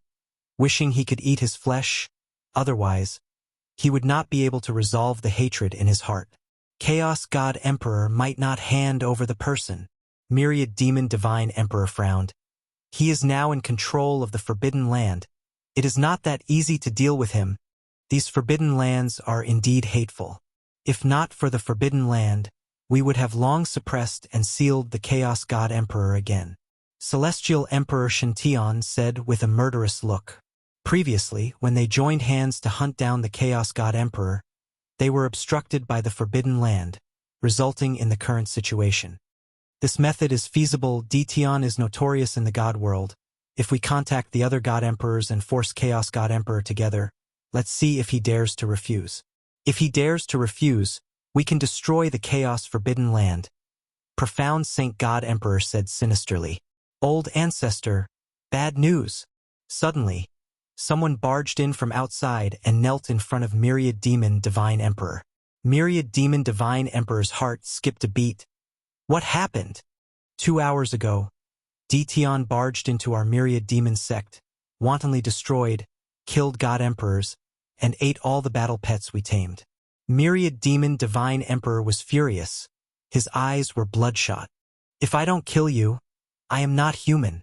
wishing he could eat his flesh. Otherwise, he would not be able to resolve the hatred in his heart. Chaos God Emperor might not hand over the person. Myriad Demon Divine Emperor frowned. He is now in control of the Forbidden Land. It is not that easy to deal with him. These Forbidden Lands are indeed hateful. If not for the Forbidden Land, we would have long suppressed and sealed the Chaos God Emperor again. Celestial Emperor Shintian said with a murderous look. Previously, when they joined hands to hunt down the Chaos God Emperor, they were obstructed by the Forbidden Land, resulting in the current situation. This method is feasible. Ditian is notorious in the God world. If we contact the other God Emperors and force Chaos God Emperor together, let's see if he dares to refuse. If he dares to refuse, we can destroy the Chaos Forbidden Land. Profound Saint God Emperor said sinisterly. Old Ancestor, bad news. Suddenly, someone barged in from outside and knelt in front of Myriad Demon Divine Emperor. Myriad Demon Divine Emperor's heart skipped a beat. What happened? 2 hours ago, Ditian barged into our Myriad Demon sect, wantonly destroyed, killed God Emperors, and ate all the battle pets we tamed. Myriad Demon Divine Emperor was furious. His eyes were bloodshot. If I don't kill you, I am not human.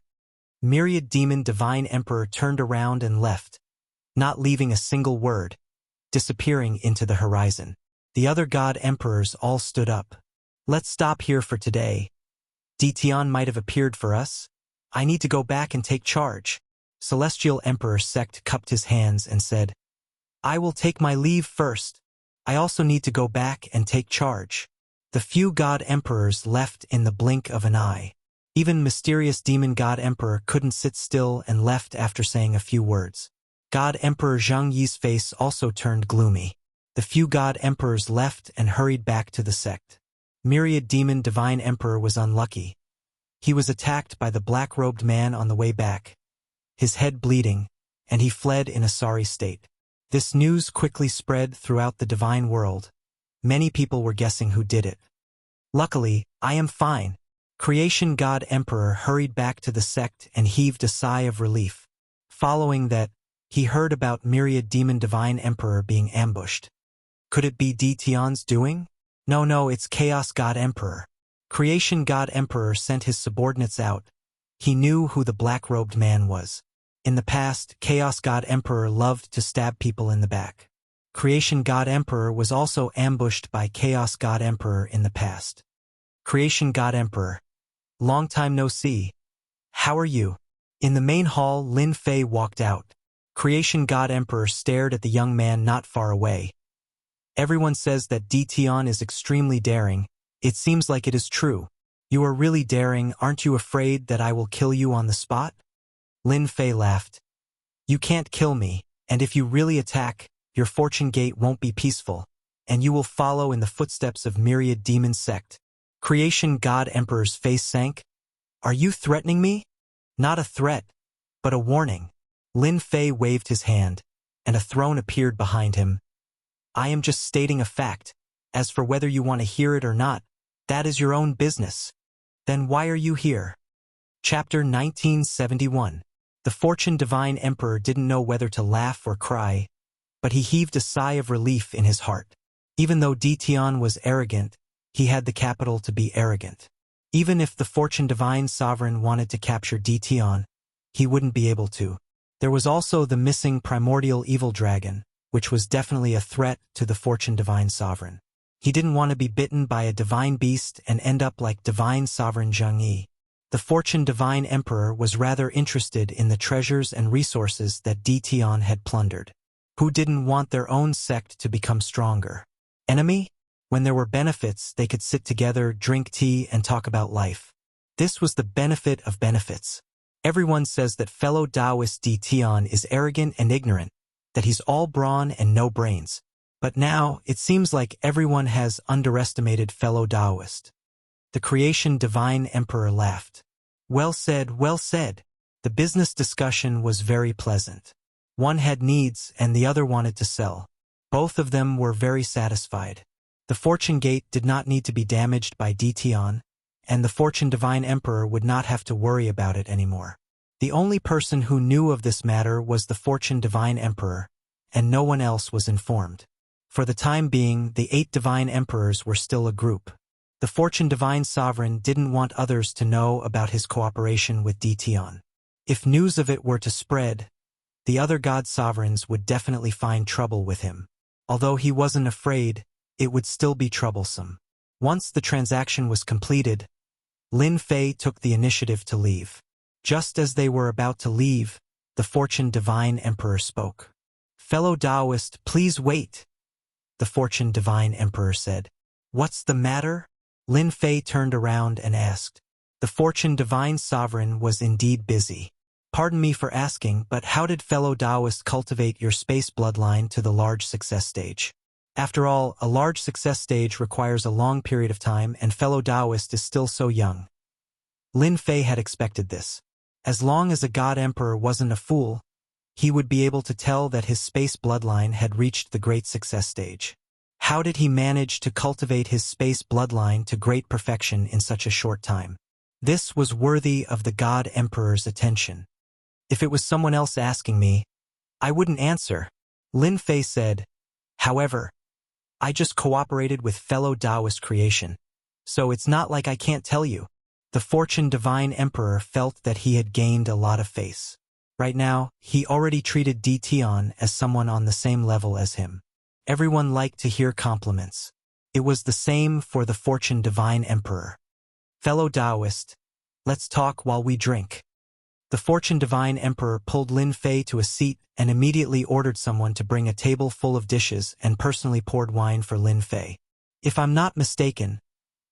Myriad Demon Divine Emperor turned around and left, not leaving a single word, disappearing into the horizon. The other God Emperors all stood up. Let's stop here for today. Ditian might have appeared for us. I need to go back and take charge. Celestial Emperor Sect cupped his hands and said, I will take my leave first. I also need to go back and take charge. The few God Emperors left in the blink of an eye. Even Mysterious Demon God Emperor couldn't sit still and left after saying a few words. God Emperor Zhang Yi's face also turned gloomy. The few God Emperors left and hurried back to the sect. Myriad Demon Divine Emperor was unlucky. He was attacked by the black-robed man on the way back, his head bleeding, and he fled in a sorry state. This news quickly spread throughout the divine world. Many people were guessing who did it. Luckily, I am fine. Creation God Emperor hurried back to the sect and heaved a sigh of relief. Following that, he heard about Myriad Demon Divine Emperor being ambushed. Could it be Ditian's doing? No, it's Chaos God Emperor. Creation God Emperor sent his subordinates out. He knew who the black-robed man was. In the past, Chaos God Emperor loved to stab people in the back. Creation God Emperor was also ambushed by Chaos God Emperor in the past. Creation God Emperor. Long time no see. How are you? In the main hall, Lin Fei walked out. Creation God Emperor stared at the young man not far away. Everyone says that Ditian is extremely daring. It seems like it is true. You are really daring. Aren't you afraid that I will kill you on the spot? Lin Fei laughed. You can't kill me, and if you really attack, your fortune gate won't be peaceful, and you will follow in the footsteps of Myriad Demon Sect. Creation God Emperor's face sank. Are you threatening me? Not a threat, but a warning. Lin Fei waved his hand, and a throne appeared behind him. I am just stating a fact. As for whether you want to hear it or not, that is your own business. Then why are you here? Chapter 1971. The Fortune Divine Emperor didn't know whether to laugh or cry, but he heaved a sigh of relief in his heart. Even though Ditian was arrogant, he had the capital to be arrogant. Even if the Fortune Divine Sovereign wanted to capture Ditian, he wouldn't be able to. There was also the missing primordial evil dragon, which was definitely a threat to the Fortune Divine Sovereign. He didn't want to be bitten by a divine beast and end up like Divine Sovereign Zhang Yi. The Fortune Divine Emperor was rather interested in the treasures and resources that Dition had plundered. Who didn't want their own sect to become stronger? Enemy? When there were benefits, they could sit together, drink tea, and talk about life. This was the benefit of benefits. Everyone says that fellow Taoist Dition is arrogant and ignorant, that he's all brawn and no brains. But now, it seems like everyone has underestimated fellow Taoist. The Creation Divine Emperor laughed. Well said, well said. The business discussion was very pleasant. One had needs and the other wanted to sell. Both of them were very satisfied. The Fortune Gate did not need to be damaged by Dition, and the Fortune Divine Emperor would not have to worry about it anymore. The only person who knew of this matter was the Fortune Divine Emperor, and no one else was informed. For the time being, the 8 Divine Emperors were still a group. The Fortune Divine Sovereign didn't want others to know about his cooperation with Dition. If news of it were to spread, the other God Sovereigns would definitely find trouble with him. Although he wasn't afraid, it would still be troublesome. Once the transaction was completed, Lin Fei took the initiative to leave. Just as they were about to leave, the Fortune Divine Emperor spoke. "Fellow Taoist, please wait," the Fortune Divine Emperor said. "What's the matter?" Lin Fei turned around and asked. The Fortune Divine Sovereign was indeed busy. "Pardon me for asking, but how did fellow Taoist cultivate your space bloodline to the large success stage? After all, a large success stage requires a long period of time, and fellow Taoist is still so young." Lin Fei had expected this. As long as a God Emperor wasn't a fool, he would be able to tell that his space bloodline had reached the great success stage. How did he manage to cultivate his space bloodline to great perfection in such a short time? This was worthy of the God Emperor's attention. If it was someone else asking me, I wouldn't answer. Lin Fei said. However, I just cooperated with fellow Taoist creation, so it's not like I can't tell you. The Fortune Divine Emperor felt that he had gained a lot of face. Right now, he already treated Dition as someone on the same level as him. Everyone liked to hear compliments. It was the same for the Fortune Divine Emperor. "Fellow Taoist, let's talk while we drink." The Fortune Divine Emperor pulled Lin Fei to a seat and immediately ordered someone to bring a table full of dishes and personally poured wine for Lin Fei. If I'm not mistaken,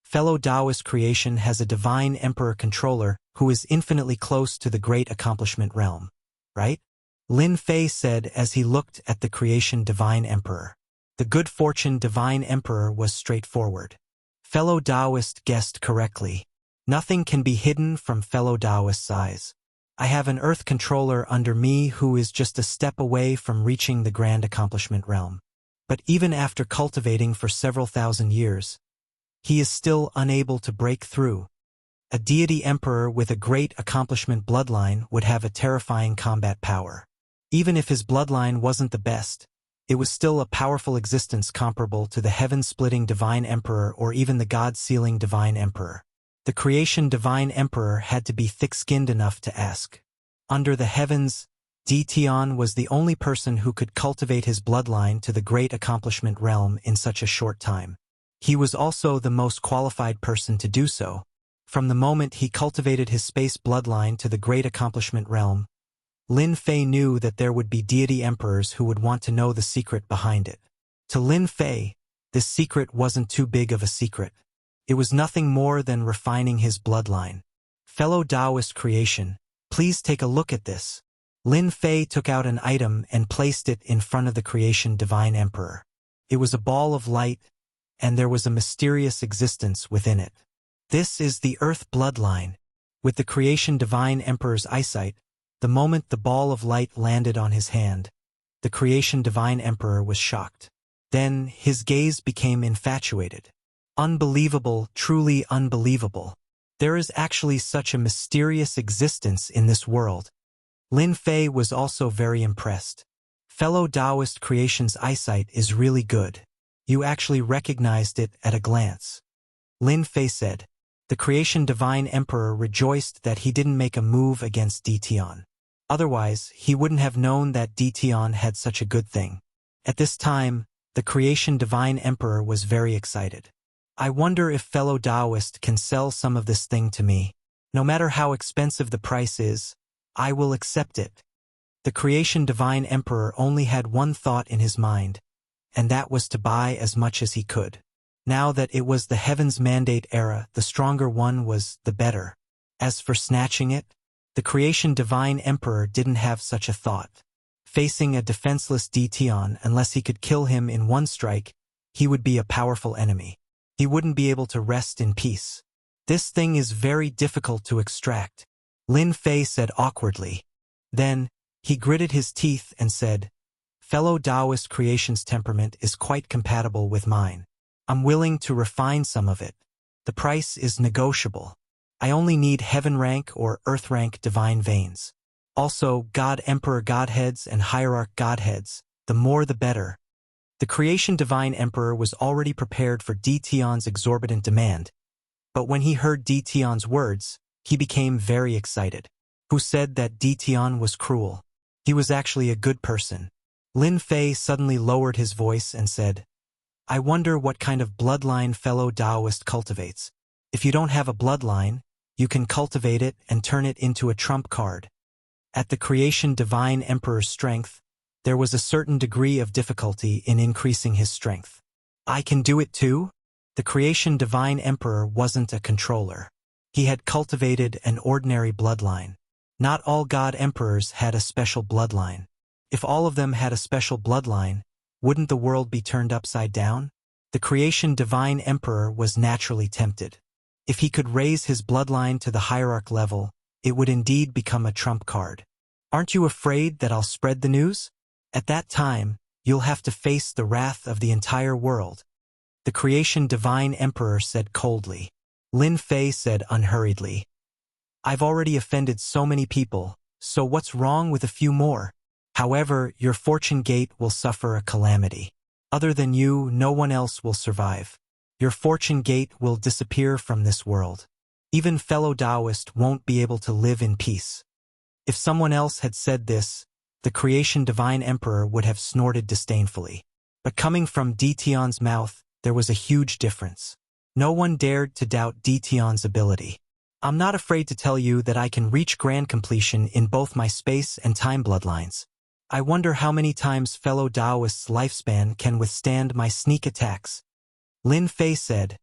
fellow Taoist creation has a Divine Emperor controller who is infinitely close to the Great Accomplishment Realm, right? Lin Fei said as he looked at the Creation Divine Emperor. The Good Fortune Divine Emperor was straightforward. Fellow Taoist guessed correctly. Nothing can be hidden from fellow Taoist's eyes. I have an Earth controller under me who is just a step away from reaching the Grand Accomplishment Realm. But even after cultivating for several thousand years, he is still unable to break through. A deity emperor with a great accomplishment bloodline would have a terrifying combat power. Even if his bloodline wasn't the best, it was still a powerful existence comparable to the heaven-splitting Divine Emperor or even the God-sealing Divine Emperor. The Creation Divine Emperor had to be thick-skinned enough to ask. Under the heavens, Dition was the only person who could cultivate his bloodline to the Great Accomplishment Realm in such a short time. He was also the most qualified person to do so. From the moment he cultivated his space bloodline to the Great Accomplishment Realm, Lin Fei knew that there would be deity emperors who would want to know the secret behind it. To Lin Fei, this secret wasn't too big of a secret. It was nothing more than refining his bloodline. Fellow Taoist creation, please take a look at this. Lin Fei took out an item and placed it in front of the Creation Divine Emperor. It was a ball of light, and there was a mysterious existence within it. This is the Earth bloodline. With the Creation Divine Emperor's eyesight, the moment the ball of light landed on his hand, the Creation Divine Emperor was shocked. Then his gaze became infatuated. Unbelievable, truly unbelievable. There is actually such a mysterious existence in this world. Lin Fei was also very impressed. Fellow Taoist creation's eyesight is really good. You actually recognized it at a glance. Lin Fei said. The Creation Divine Emperor rejoiced that he didn't make a move against Dition. Otherwise, he wouldn't have known that Dition had such a good thing. At this time, the Creation Divine Emperor was very excited. I wonder if fellow Taoist can sell some of this thing to me. No matter how expensive the price is, I will accept it. The creation divine emperor only had one thought in his mind, and that was to buy as much as he could. Now that it was the heaven's mandate era, the stronger one was the better. As for snatching it, the creation divine emperor didn't have such a thought. Facing a defenseless Dtion, unless he could kill him in one strike, he would be a powerful enemy. He wouldn't be able to rest in peace. This thing is very difficult to extract, Lin Fei said awkwardly. Then, he gritted his teeth and said, fellow Taoist creation's temperament is quite compatible with mine. I'm willing to refine some of it. The price is negotiable. I only need heaven rank or earth rank divine veins. Also, God Emperor Godheads and Hierarch Godheads, the more the better. The creation divine emperor was already prepared for Dtion's exorbitant demand, but when he heard Dtion's words, he became very excited. Who said that Dtion was cruel? He was actually a good person. Lin Fei suddenly lowered his voice and said, I wonder what kind of bloodline fellow Taoist cultivates. If you don't have a bloodline, you can cultivate it and turn it into a trump card. At the creation divine emperor's strength, there was a certain degree of difficulty in increasing his strength. I can do it too? The creation divine emperor wasn't a controller. He had cultivated an ordinary bloodline. Not all god emperors had a special bloodline. If all of them had a special bloodline, wouldn't the world be turned upside down? The creation divine emperor was naturally tempted. If he could raise his bloodline to the hierarch level, it would indeed become a trump card. Aren't you afraid that I'll spread the news? At that time, you'll have to face the wrath of the entire world. The creation divine emperor said coldly. Lin Fei said unhurriedly, I've already offended so many people, so what's wrong with a few more? However, your fortune gate will suffer a calamity. Other than you, no one else will survive. Your fortune gate will disappear from this world. Even fellow Taoist won't be able to live in peace. If someone else had said this, the creation divine emperor would have snorted disdainfully. But coming from Dtion's mouth, there was a huge difference. No one dared to doubt Dtion's ability. I'm not afraid to tell you that I can reach grand completion in both my space and time bloodlines. I wonder how many times fellow Taoist's lifespan can withstand my sneak attacks. Lin Fei said,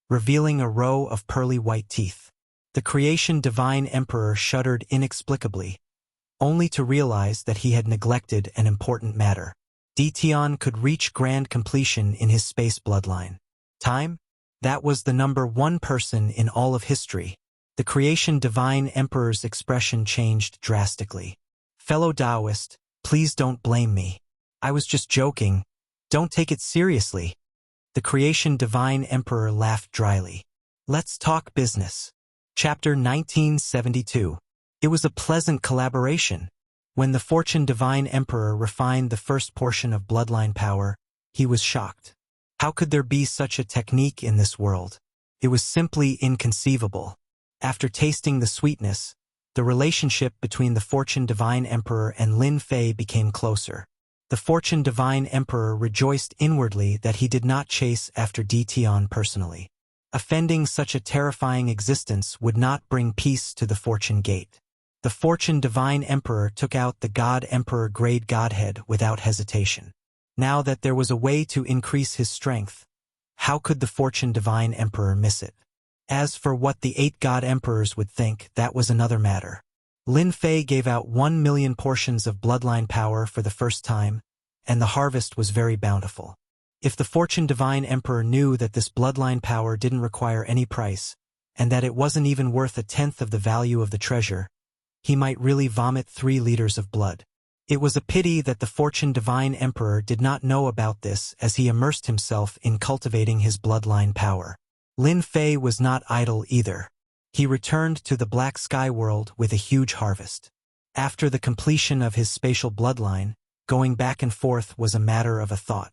revealing a row of pearly white teeth. The creation divine emperor shuddered inexplicably, only to realize that he had neglected an important matter. Dtion could reach grand completion in his space bloodline. Time? That was the number one person in all of history. The creation divine emperor's expression changed drastically. Fellow Taoist, please don't blame me. I was just joking. Don't take it seriously. The creation divine emperor laughed dryly. Let's talk business. Chapter 1972. It was a pleasant collaboration. When the fortune divine emperor refined the first portion of bloodline power, he was shocked. How could there be such a technique in this world? It was simply inconceivable. After tasting the sweetness, the relationship between the fortune divine emperor and Lin Fei became closer. The fortune divine emperor rejoiced inwardly that he did not chase after Dtion personally. Offending such a terrifying existence would not bring peace to the fortune gate. The fortune divine emperor took out the god emperor grade godhead without hesitation. Now that there was a way to increase his strength, how could the fortune divine emperor miss it? As for what the 8 god emperors would think, that was another matter. Lin Fei gave out 1 million portions of bloodline power for the first time, and the harvest was very bountiful. If the fortune divine emperor knew that this bloodline power didn't require any price, and that it wasn't even worth 1/10 of the value of the treasure, he might really vomit 3 liters of blood. It was a pity that the fortune divine emperor did not know about this as he immersed himself in cultivating his bloodline power. Lin Fei was not idle either. He returned to the Black Sky world with a huge harvest. After the completion of his spatial bloodline, going back and forth was a matter of a thought.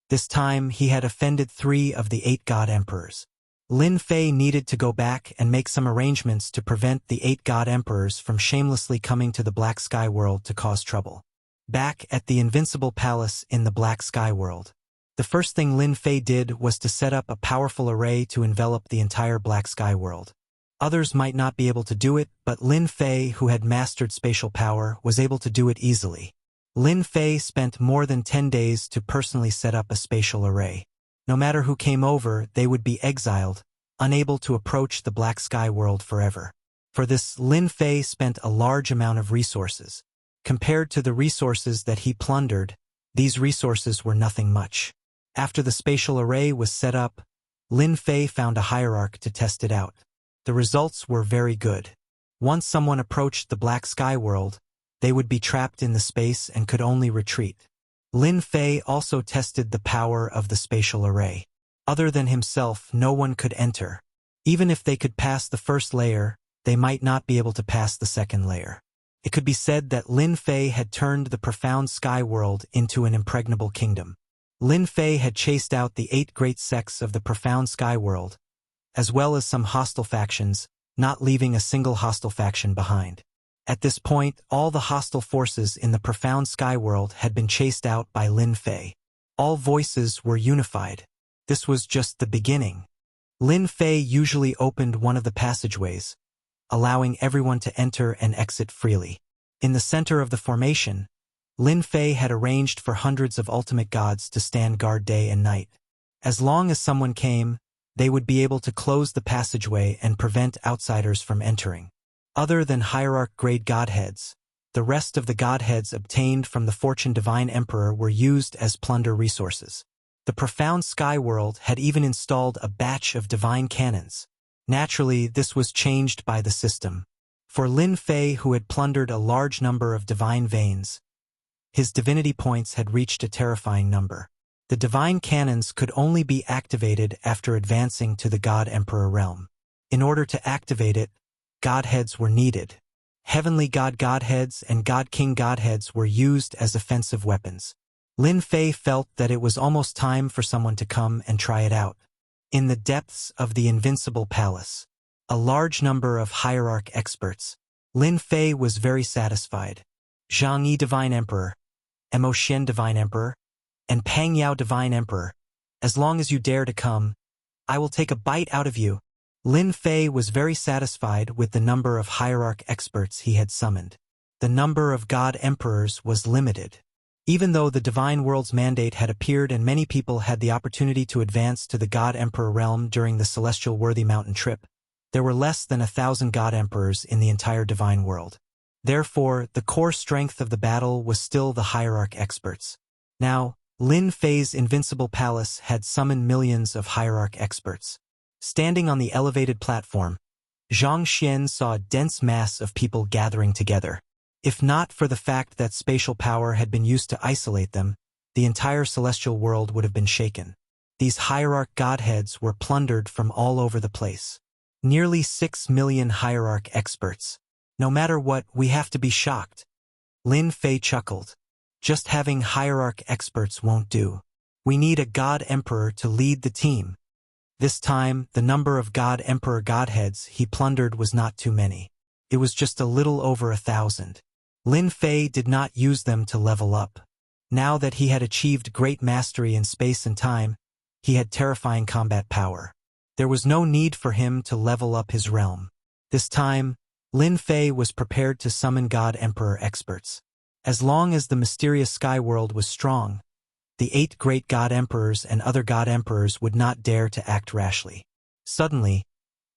This time he had offended 3 of the 8 god emperors. Lin Fei needed to go back and make some arrangements to prevent the 8 god emperors from shamelessly coming to the Black Sky world to cause trouble. Back at the Invincible Palace in the Black Sky world, the first thing Lin Fei did was to set up a powerful array to envelop the entire Black Sky world. Others might not be able to do it, but Lin Fei, who had mastered spatial power, was able to do it easily. Lin Fei spent more than 10 days to personally set up a spatial array. No matter who came over, they would be exiled, unable to approach the Black Sky world forever. For this, Lin Fei spent a large amount of resources. Compared to the resources that he plundered, these resources were nothing much. After the spatial array was set up, Lin Fei found a hierarch to test it out. The results were very good. Once someone approached the Black Sky world, they would be trapped in the space and could only retreat. Lin Fei also tested the power of the spatial array. Other than himself, no one could enter. Even if they could pass the first layer, they might not be able to pass the second layer. It could be said that Lin Fei had turned the profound sky world into an impregnable kingdom. Lin Fei had chased out the 8 great sects of the profound sky world, as well as some hostile factions, not leaving a single hostile faction behind. At this point, all the hostile forces in the profound sky world had been chased out by Lin Fei. All voices were unified. This was just the beginning. Lin Fei usually opened one of the passageways, allowing everyone to enter and exit freely. In the center of the formation, Lin Fei had arranged for hundreds of ultimate gods to stand guard day and night. As long as someone came, they would be able to close the passageway and prevent outsiders from entering. Other than hierarch-grade godheads, the rest of the godheads obtained from the Fortune Divine Emperor were used as plunder resources. The profound sky world had even installed a batch of divine cannons. Naturally, this was changed by the system. For Lin Fei, who had plundered a large number of divine veins, his divinity points had reached a terrifying number. The divine cannons could only be activated after advancing to the God Emperor realm. In order to activate it, godheads were needed. Heavenly God godheads and God King godheads were used as offensive weapons. Lin Fei felt that it was almost time for someone to come and try it out. In the depths of the Invincible Palace, a large number of hierarch experts, Lin Fei was very satisfied. Zhang Yi Divine Emperor, Mo Xian Divine Emperor, and Pang Yao Divine Emperor, as long as you dare to come, I will take a bite out of you. Lin Fei was very satisfied with the number of hierarch experts he had summoned. The number of God Emperors was limited. Even though the Divine World's mandate had appeared and many people had the opportunity to advance to the God Emperor realm during the Celestial Worthy Mountain trip, there were less than 1,000 God Emperors in the entire Divine World. Therefore, the core strength of the battle was still the hierarch experts. Now, Lin Fei's Invincible Palace had summoned millions of hierarch experts. Standing on the elevated platform, Zhang Xian saw a dense mass of people gathering together. If not for the fact that spatial power had been used to isolate them, the entire celestial world would have been shaken. These hierarch godheads were plundered from all over the place. Nearly 6 million hierarch experts. No matter what, we have to be shocked. Lin Fei chuckled. Just having hierarch experts won't do. We need a God Emperor to lead the team. This time, the number of God Emperor godheads he plundered was not too many. It was just a little over 1,000. Lin Fei did not use them to level up. Now that he had achieved great mastery in space and time, he had terrifying combat power. There was no need for him to level up his realm. This time, Lin Fei was prepared to summon God Emperor experts. As long as the mysterious sky world was strong, the 8 great God Emperors and other God Emperors would not dare to act rashly. Suddenly,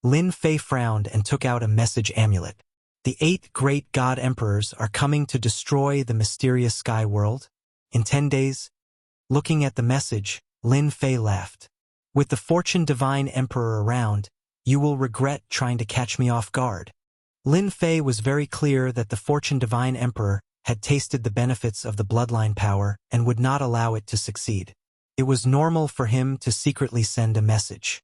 Lin Fei frowned and took out a message amulet. The 8 great God Emperors are coming to destroy the mysterious sky world? In 10 days? Looking at the message, Lin Fei laughed. With the Fortune Divine Emperor around, you will regret trying to catch me off guard. Lin Fei was very clear that the Fortune Divine Emperor had tasted the benefits of the bloodline power and would not allow it to succeed. It was normal for him to secretly send a message.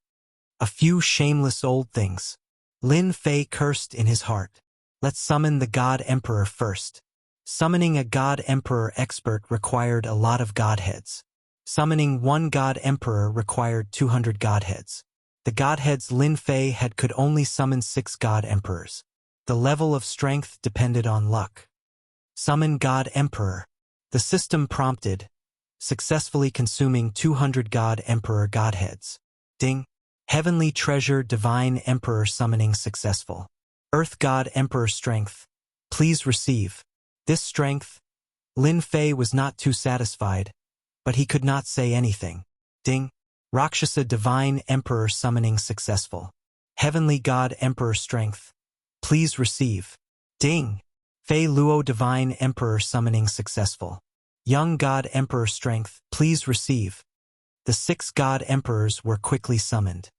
A few shameless old things. Lin Fei cursed in his heart. Let's summon the God Emperor first. Summoning a God Emperor expert required a lot of godheads. Summoning one God Emperor required 200 godheads. The godheads Lin Fei had could only summon 6 God Emperors. The level of strength depended on luck. Summon God Emperor. The system prompted, successfully consuming 200 God Emperor godheads. Ding. Heavenly Treasure Divine Emperor Summoning Successful. Earth God Emperor Strength. Please receive. This strength. Lin Fei was not too satisfied, but he could not say anything. Ding. Rakshasa Divine Emperor Summoning Successful. Heavenly God Emperor Strength. Please receive. Ding. Fei Luo Divine Emperor Summoning Successful. Young God Emperor Strength. Please receive. The 6 God Emperors were quickly summoned.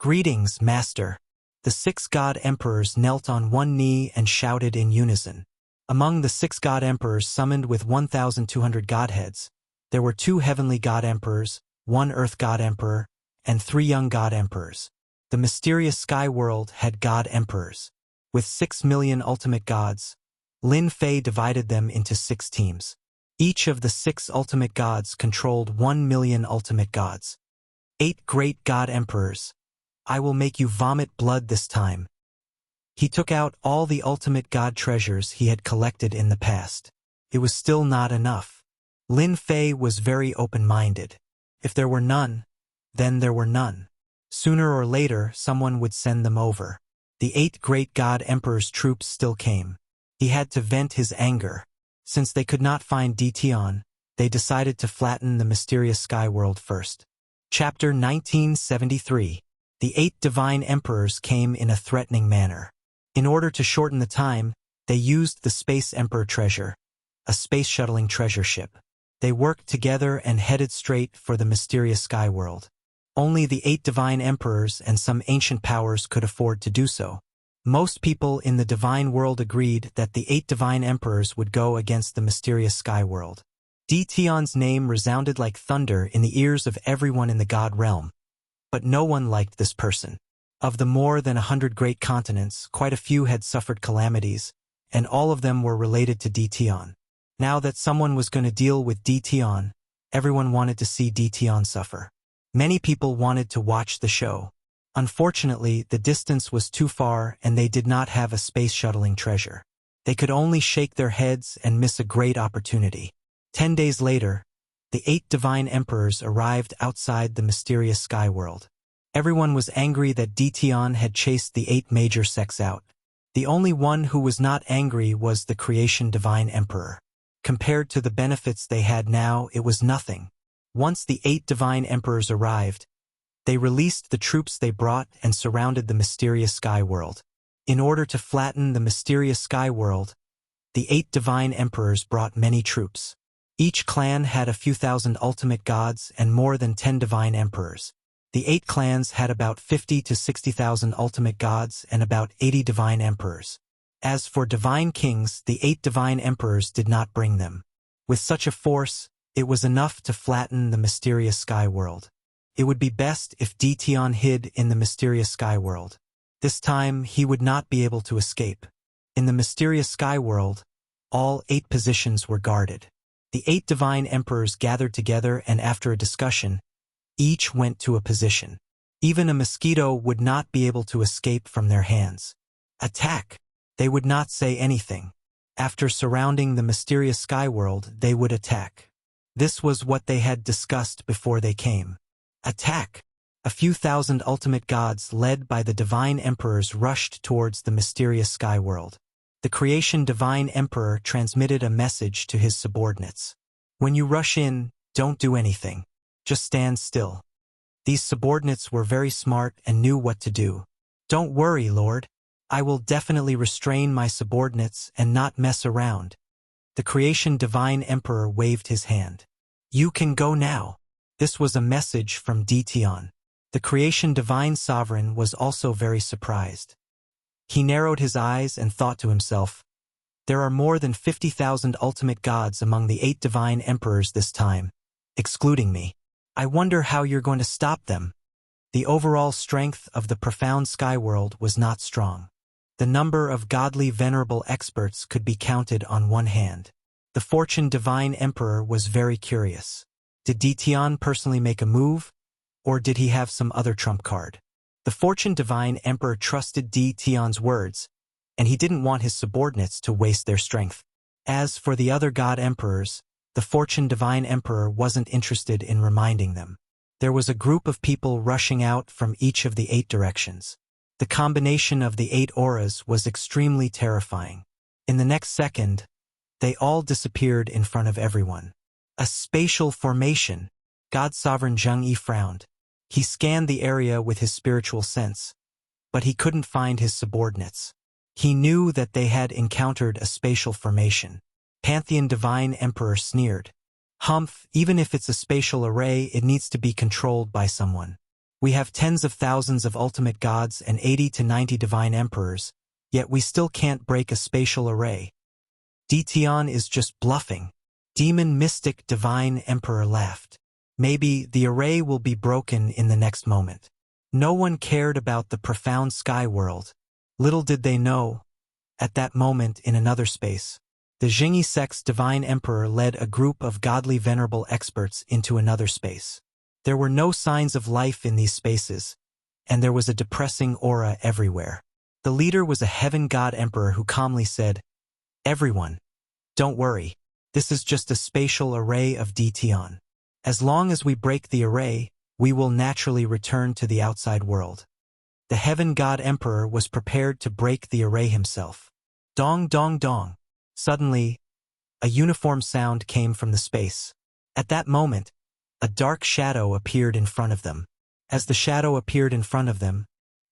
Greetings, Master. The 6 God Emperors knelt on one knee and shouted in unison. Among the 6 God Emperors summoned with 1,200 Godheads, there were 2 Heavenly God Emperors, 1 Earth God Emperor, and 3 Young God Emperors. The mysterious Sky World had God Emperors. With 6 million ultimate gods, Lin Fei divided them into 6 teams. Each of the 6 ultimate gods controlled 1 million ultimate gods. 8 great God Emperors. I will make you vomit blood this time. He took out all the ultimate god treasures he had collected in the past. It was still not enough. Lin Fei was very open-minded. If there were none, then there were none. Sooner or later, someone would send them over. The 8 great God Emperor's troops still came. He had to vent his anger. Since they could not find Ditian, they decided to flatten the mysterious sky world first. Chapter 1973. The 8 divine emperors came in a threatening manner. In order to shorten the time, they used the Space Emperor treasure, a space-shuttling treasure ship. They worked together and headed straight for the mysterious sky world. Only the 8 divine emperors and some ancient powers could afford to do so. Most people in the divine world agreed that the 8 divine emperors would go against the mysterious sky world. Ditian's name resounded like thunder in the ears of everyone in the god realm. But no one liked this person. Of the more than 100 great continents, quite a few had suffered calamities, and all of them were related to Ditian. Now that someone was going to deal with Ditian, everyone wanted to see Ditian suffer. Many people wanted to watch the show. Unfortunately, the distance was too far and they did not have a space-shuttling treasure. They could only shake their heads and miss a great opportunity. 10 days later, the 8 divine emperors arrived outside the mysterious sky world. Everyone was angry that Ditian had chased the 8 major sects out. The only one who was not angry was the creation divine emperor. Compared to the benefits they had now, it was nothing. Once the 8 divine emperors arrived, they released the troops they brought and surrounded the mysterious sky world. In order to flatten the mysterious sky world, the 8 divine emperors brought many troops. Each clan had a few thousand ultimate gods and more than 10 divine emperors. The 8 clans had about 50 to 60,000 ultimate gods and about 80 divine emperors. As for divine kings, the 8 divine emperors did not bring them. With such a force, it was enough to flatten the mysterious sky world. It would be best if Ditian hid in the mysterious sky world. This time, he would not be able to escape. In the mysterious sky world, all 8 positions were guarded. The 8 divine emperors gathered together and after a discussion, each went to a position. Even a mosquito would not be able to escape from their hands. Attack! They would not say anything. After surrounding the mysterious sky world, they would attack. This was what they had discussed before they came. Attack! A few thousand ultimate gods led by the divine emperors rushed towards the mysterious sky world. The creation divine emperor transmitted a message to his subordinates. When you rush in, don't do anything. Just stand still. These subordinates were very smart and knew what to do. Don't worry, Lord. I will definitely restrain my subordinates and not mess around. The creation divine emperor waved his hand. You can go now. This was a message from Ditian. The creation divine sovereign was also very surprised. He narrowed his eyes and thought to himself, there are more than 50,000 ultimate gods among the 8 divine emperors this time, excluding me. I wonder how you're going to stop them. The overall strength of the profound sky world was not strong. The number of godly venerable experts could be counted on one hand. The fortune divine emperor was very curious. Did Ditian personally make a move, or did he have some other trump card? The fortune divine emperor trusted Ditian's words, and he didn't want his subordinates to waste their strength. As for the other god emperors, the fortune divine emperor wasn't interested in reminding them. There was a group of people rushing out from each of the 8 directions. The combination of the 8 auras was extremely terrifying. In the next second, they all disappeared in front of everyone. A spatial formation. God Sovereign Zheng Yi frowned. He scanned the area with his spiritual sense, but he couldn't find his subordinates. He knew that they had encountered a spatial formation. Pantheon Divine Emperor sneered. Humph, even if it's a spatial array, it needs to be controlled by someone. We have tens of thousands of ultimate gods and 80 to 90 divine emperors, yet we still can't break a spatial array. Ditian is just bluffing. Demon Mystic Divine Emperor laughed. Maybe the array will be broken in the next moment. No one cared about the profound sky world. Little did they know, at that moment in another space, the Jingyi sect's Divine Emperor led a group of godly venerable experts into another space. There were no signs of life in these spaces, and there was a depressing aura everywhere. The leader was a heaven god emperor who calmly said, "Everyone, don't worry. This is just a spatial array of Ditian. As long as we break the array, we will naturally return to the outside world." The heaven god emperor was prepared to break the array himself. Dong dong dong. Suddenly, a uniform sound came from the space. At that moment, a dark shadow appeared in front of them. As the shadow appeared in front of them,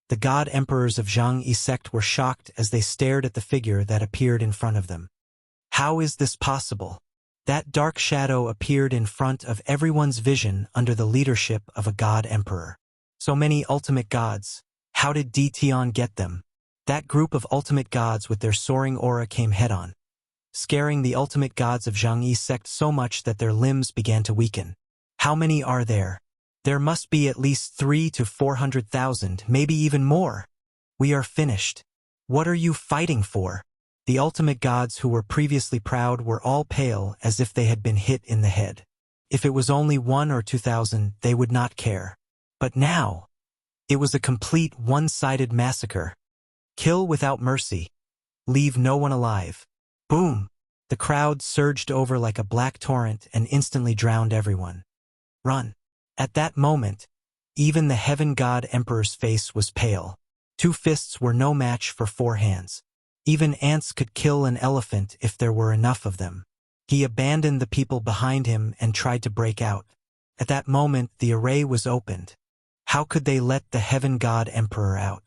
the god emperors of Zhang Yi sect were shocked as they stared at the figure that appeared in front of them. How is this possible? That dark shadow appeared in front of everyone's vision under the leadership of a god emperor. So many ultimate gods. How did Ditian get them? That group of ultimate gods with their soaring aura came head-on, scaring the ultimate gods of Zhang Yi sect so much that their limbs began to weaken. How many are there? There must be at least 300,000 to 400,000, maybe even more. We are finished. What are you fighting for? The ultimate gods who were previously proud were all pale as if they had been hit in the head. If it was only 1,000 or 2,000, they would not care. But now, it was a complete one-sided massacre. Kill without mercy. Leave no one alive. Boom! The crowd surged over like a black torrent and instantly drowned everyone. Run! At that moment, even the heaven god emperor's face was pale. 2 fists were no match for 4 hands. Even ants could kill an elephant if there were enough of them. He abandoned the people behind him and tried to break out. At that moment, the array was opened. How could they let the heaven god emperor out?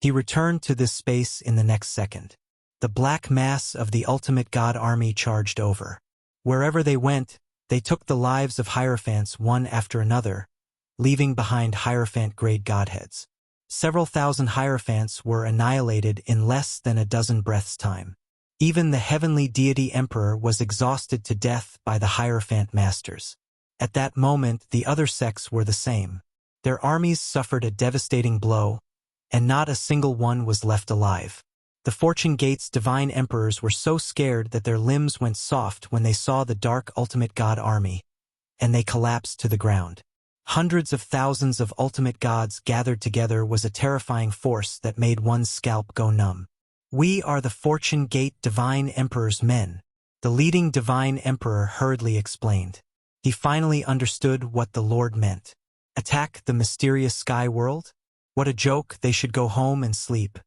He returned to this space in the next second. The black mass of the ultimate god army charged over. Wherever they went, they took the lives of hierophants one after another, leaving behind hierophant-grade godheads. Several thousand hierophants were annihilated in less than a dozen breaths' time. Even the heavenly deity emperor was exhausted to death by the hierophant masters. At that moment, the other sects were the same. Their armies suffered a devastating blow, and not a single one was left alive. The Fortune Gate's divine emperors were so scared that their limbs went soft when they saw the dark ultimate god army, and they collapsed to the ground. Hundreds of thousands of ultimate gods gathered together was a terrifying force that made one's scalp go numb. We are the Fortune Gate Divine Emperor's men, the leading divine emperor hurriedly explained. He finally understood what the Lord meant. Attack the mysterious sky world? What a joke, they should go home and sleep.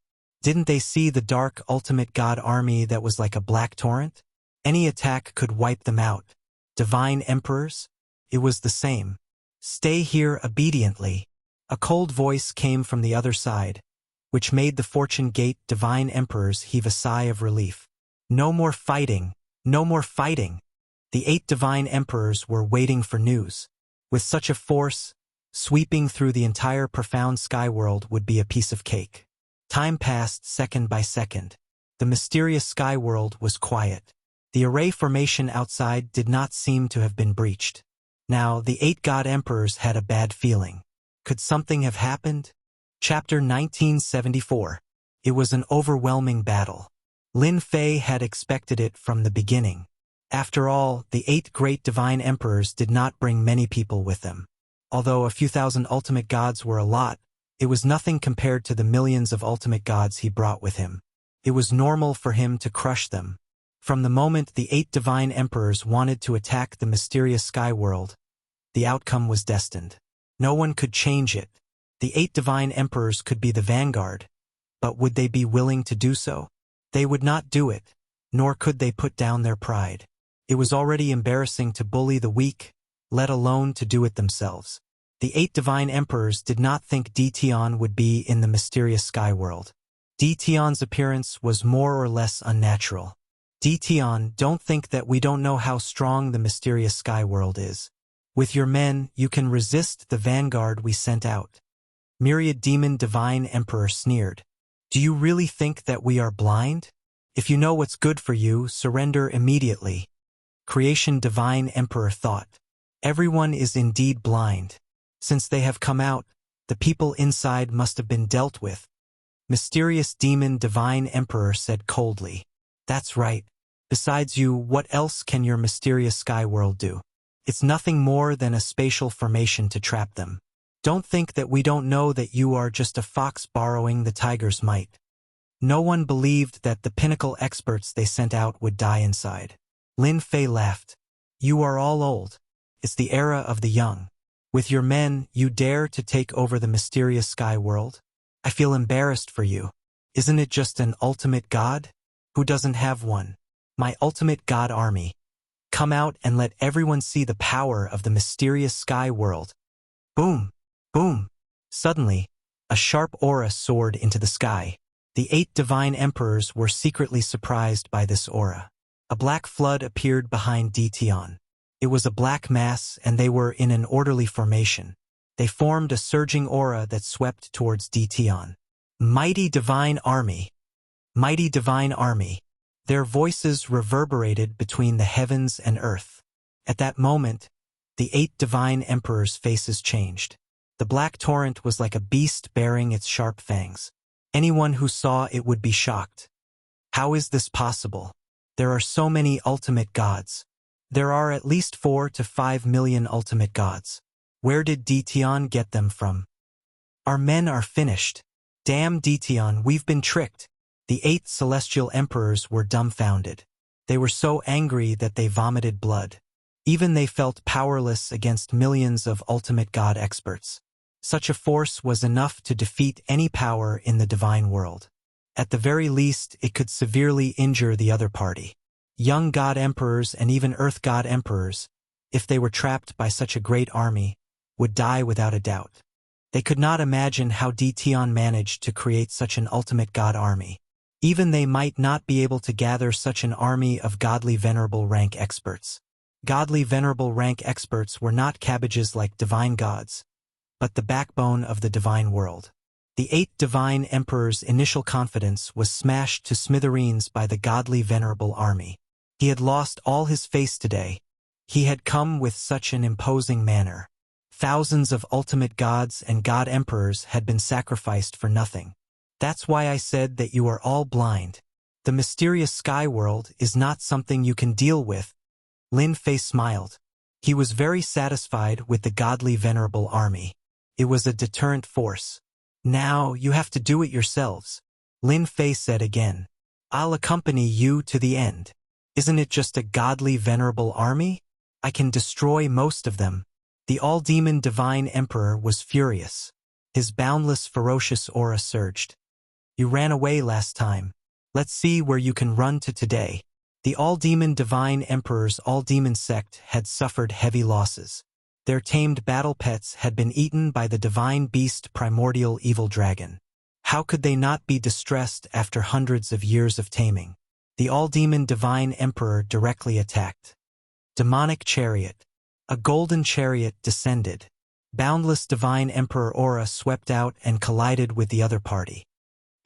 Didn't they see the dark ultimate god army that was like a black torrent? Any attack could wipe them out. Divine emperors? It was the same. Stay here obediently. A cold voice came from the other side, which made the Fortune Gate divine emperors heave a sigh of relief. No more fighting, no more fighting. The 8 divine emperors were waiting for news. With such a force, sweeping through the entire profound sky world would be a piece of cake. Time passed second by second. The mysterious sky world was quiet. The array formation outside did not seem to have been breached. Now, the 8 god emperors had a bad feeling. Could something have happened? Chapter 1974. It was an overwhelming battle. Lin Fei had expected it from the beginning. After all, the 8 great divine emperors did not bring many people with them. Although a few thousand ultimate gods were a lot, it was nothing compared to the millions of ultimate gods he brought with him. It was normal for him to crush them. From the moment the 8 divine emperors wanted to attack the mysterious sky world, the outcome was destined. No one could change it. The 8 divine emperors could be the vanguard, but would they be willing to do so? They would not do it, nor could they put down their pride. It was already embarrassing to bully the weak, let alone to do it themselves. The 8 divine emperors did not think Dition would be in the mysterious sky world. Dition's appearance was more or less unnatural. Dition, don't think that we don't know how strong the mysterious sky world is. With your men, you can resist the vanguard we sent out. Myriad Demon Divine Emperor sneered. Do you really think that we are blind? If you know what's good for you, surrender immediately. Creation Divine Emperor thought. Everyone is indeed blind. Since they have come out, the people inside must have been dealt with. Mysterious Demon Divine Emperor said coldly. That's right. Besides you, what else can your mysterious sky world do? It's nothing more than a spatial formation to trap them. Don't think that we don't know that you are just a fox borrowing the tiger's might. No one believed that the pinnacle experts they sent out would die inside. Lin Fei laughed. You are all old. It's the era of the young. With your men, you dare to take over the mysterious sky world? I feel embarrassed for you. Isn't it just an ultimate god? Who doesn't have one? My ultimate god army. Come out and let everyone see the power of the mysterious sky world. Boom! Boom! Suddenly, a sharp aura soared into the sky. The 8 divine emperors were secretly surprised by this aura. A black flood appeared behind Dition. It was a black mass, and they were in an orderly formation. They formed a surging aura that swept towards Dition. Mighty divine army! Mighty divine army! Their voices reverberated between the heavens and earth. At that moment, the 8 divine emperors' faces changed. The black torrent was like a beast bearing its sharp fangs. Anyone who saw it would be shocked. How is this possible? There are so many ultimate gods. There are at least 4 to 5 million ultimate gods. Where did Dition get them from? Our men are finished. Damn Dition, we've been tricked. The 8 celestial emperors were dumbfounded. They were so angry that they vomited blood. Even they felt powerless against millions of ultimate god experts. Such a force was enough to defeat any power in the divine world. At the very least, it could severely injure the other party. Young god emperors and even earth god emperors, if they were trapped by such a great army, would die without a doubt. They could not imagine how Dition managed to create such an ultimate god army. Even they might not be able to gather such an army of godly venerable rank experts. Godly venerable rank experts were not cabbages like divine gods, but the backbone of the divine world. The 8 divine emperors' initial confidence was smashed to smithereens by the godly venerable army. He had lost all his face today. He had come with such an imposing manner. Thousands of ultimate gods and god emperors had been sacrificed for nothing. That's why I said that you are all blind. The mysterious sky world is not something you can deal with. Lin Fei smiled. He was very satisfied with the godly venerable army. It was a deterrent force. Now you have to do it yourselves. Lin Fei said again. I'll accompany you to the end. Isn't it just a godly venerable army? I can destroy most of them. The all-demon divine emperor was furious. His boundless ferocious aura surged. You ran away last time. Let's see where you can run to today. The all-demon divine emperor's all-demon sect had suffered heavy losses. Their tamed battle pets had been eaten by the divine beast primordial evil dragon. How could they not be distressed after hundreds of years of taming? The all-demon divine emperor directly attacked. Demonic chariot. A golden chariot descended. Boundless divine emperor aura swept out and collided with the other party.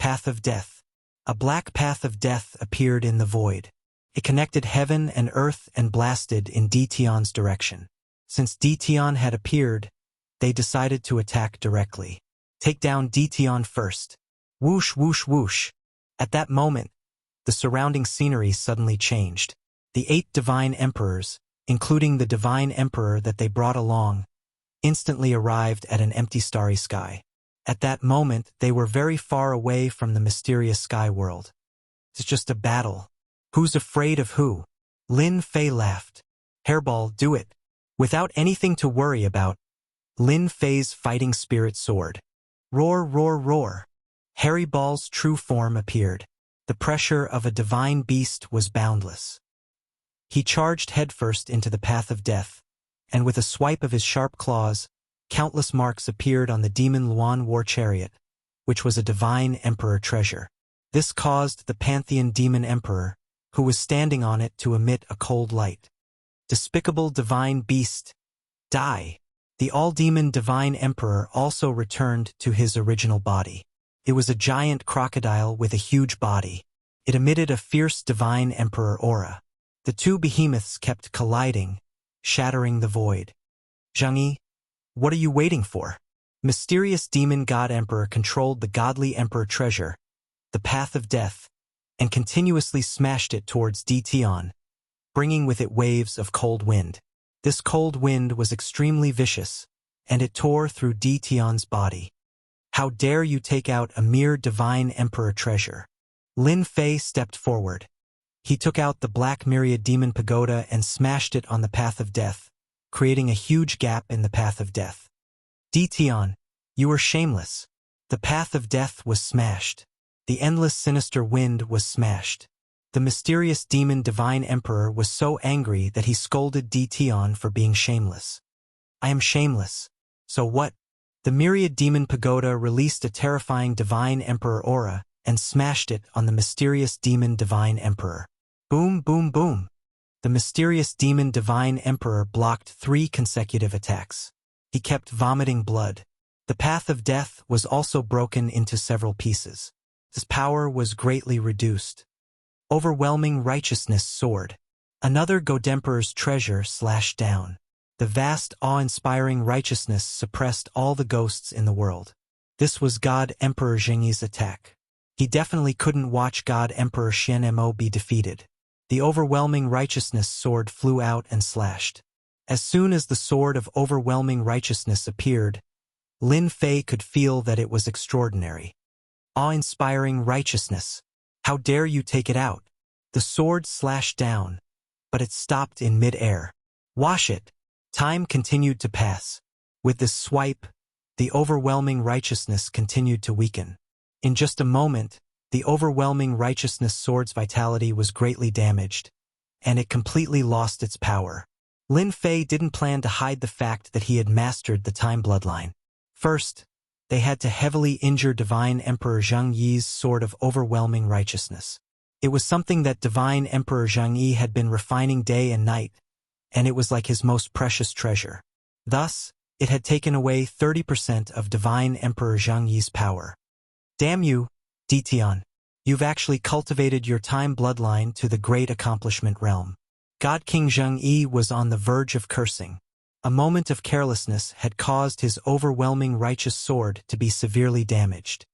Path of death. A black path of death appeared in the void. It connected heaven and earth and blasted in Dition's direction. Since Dition had appeared, they decided to attack directly. Take down Dition first. Whoosh, whoosh, whoosh. At that moment, the surrounding scenery suddenly changed. The 8 divine emperors, including the divine emperor that they brought along, instantly arrived at an empty starry sky. At that moment, they were very far away from the mysterious sky world. It's just a battle. Who's afraid of who? Lin Fei laughed. Hairball, do it. Without anything to worry about. Lin Fei's fighting spirit soared. Roar, roar, roar. Harry Ball's true form appeared. The pressure of a divine beast was boundless. He charged headfirst into the path of death, and with a swipe of his sharp claws, countless marks appeared on the demon Luan war chariot, which was a divine emperor treasure. This caused the Pantheon demon emperor, who was standing on it, to emit a cold light. Despicable divine beast, die! The all-demon divine emperor also returned to his original body. It was a giant crocodile with a huge body. It emitted a fierce divine emperor aura. The two behemoths kept colliding, shattering the void. Zheng Yi, what are you waiting for? Mysterious demon god emperor controlled the godly emperor treasure, the path of death, and continuously smashed it towards Di Tian, bringing with it waves of cold wind. This cold wind was extremely vicious, and it tore through Di Tian's body. How dare you take out a mere divine emperor treasure? Lin Fei stepped forward. He took out the Black Myriad Demon Pagoda and smashed it on the path of death, creating a huge gap in the path of death. Di Tian, you are shameless. The path of death was smashed. The endless sinister wind was smashed. The mysterious demon divine emperor was so angry that he scolded Di Tian for being shameless. I am shameless. So what? The Myriad Demon Pagoda released a terrifying divine emperor aura and smashed it on the mysterious demon divine emperor. Boom, boom, boom. The mysterious demon divine emperor blocked 3 consecutive attacks. He kept vomiting blood. The path of death was also broken into several pieces. His power was greatly reduced. Overwhelming righteousness soared. Another Godemperor's treasure slashed down. The vast, awe-inspiring righteousness suppressed all the ghosts in the world. This was God Emperor Zheng Yi's attack. He definitely couldn't watch God Emperor Xian Mo be defeated. The overwhelming righteousness sword flew out and slashed. As soon as the sword of overwhelming righteousness appeared, Lin Fei could feel that it was extraordinary. Awe-inspiring righteousness. How dare you take it out? The sword slashed down, but it stopped in mid-air. Wash it. Time continued to pass. With this swipe, the overwhelming righteousness continued to weaken. In just a moment, the overwhelming righteousness sword's vitality was greatly damaged, and it completely lost its power. Lin Fei didn't plan to hide the fact that he had mastered the time bloodline. First, they had to heavily injure Divine Emperor Zheng Yi's sword of overwhelming righteousness. It was something that Divine Emperor Zheng Yi had been refining day and night, and it was like his most precious treasure. Thus, it had taken away 30% of Divine Emperor Zheng Yi's power. Damn you, Di Tian. You've actually cultivated your time bloodline to the great accomplishment realm. God King Zheng Yi was on the verge of cursing. A moment of carelessness had caused his overwhelming righteous sword to be severely damaged.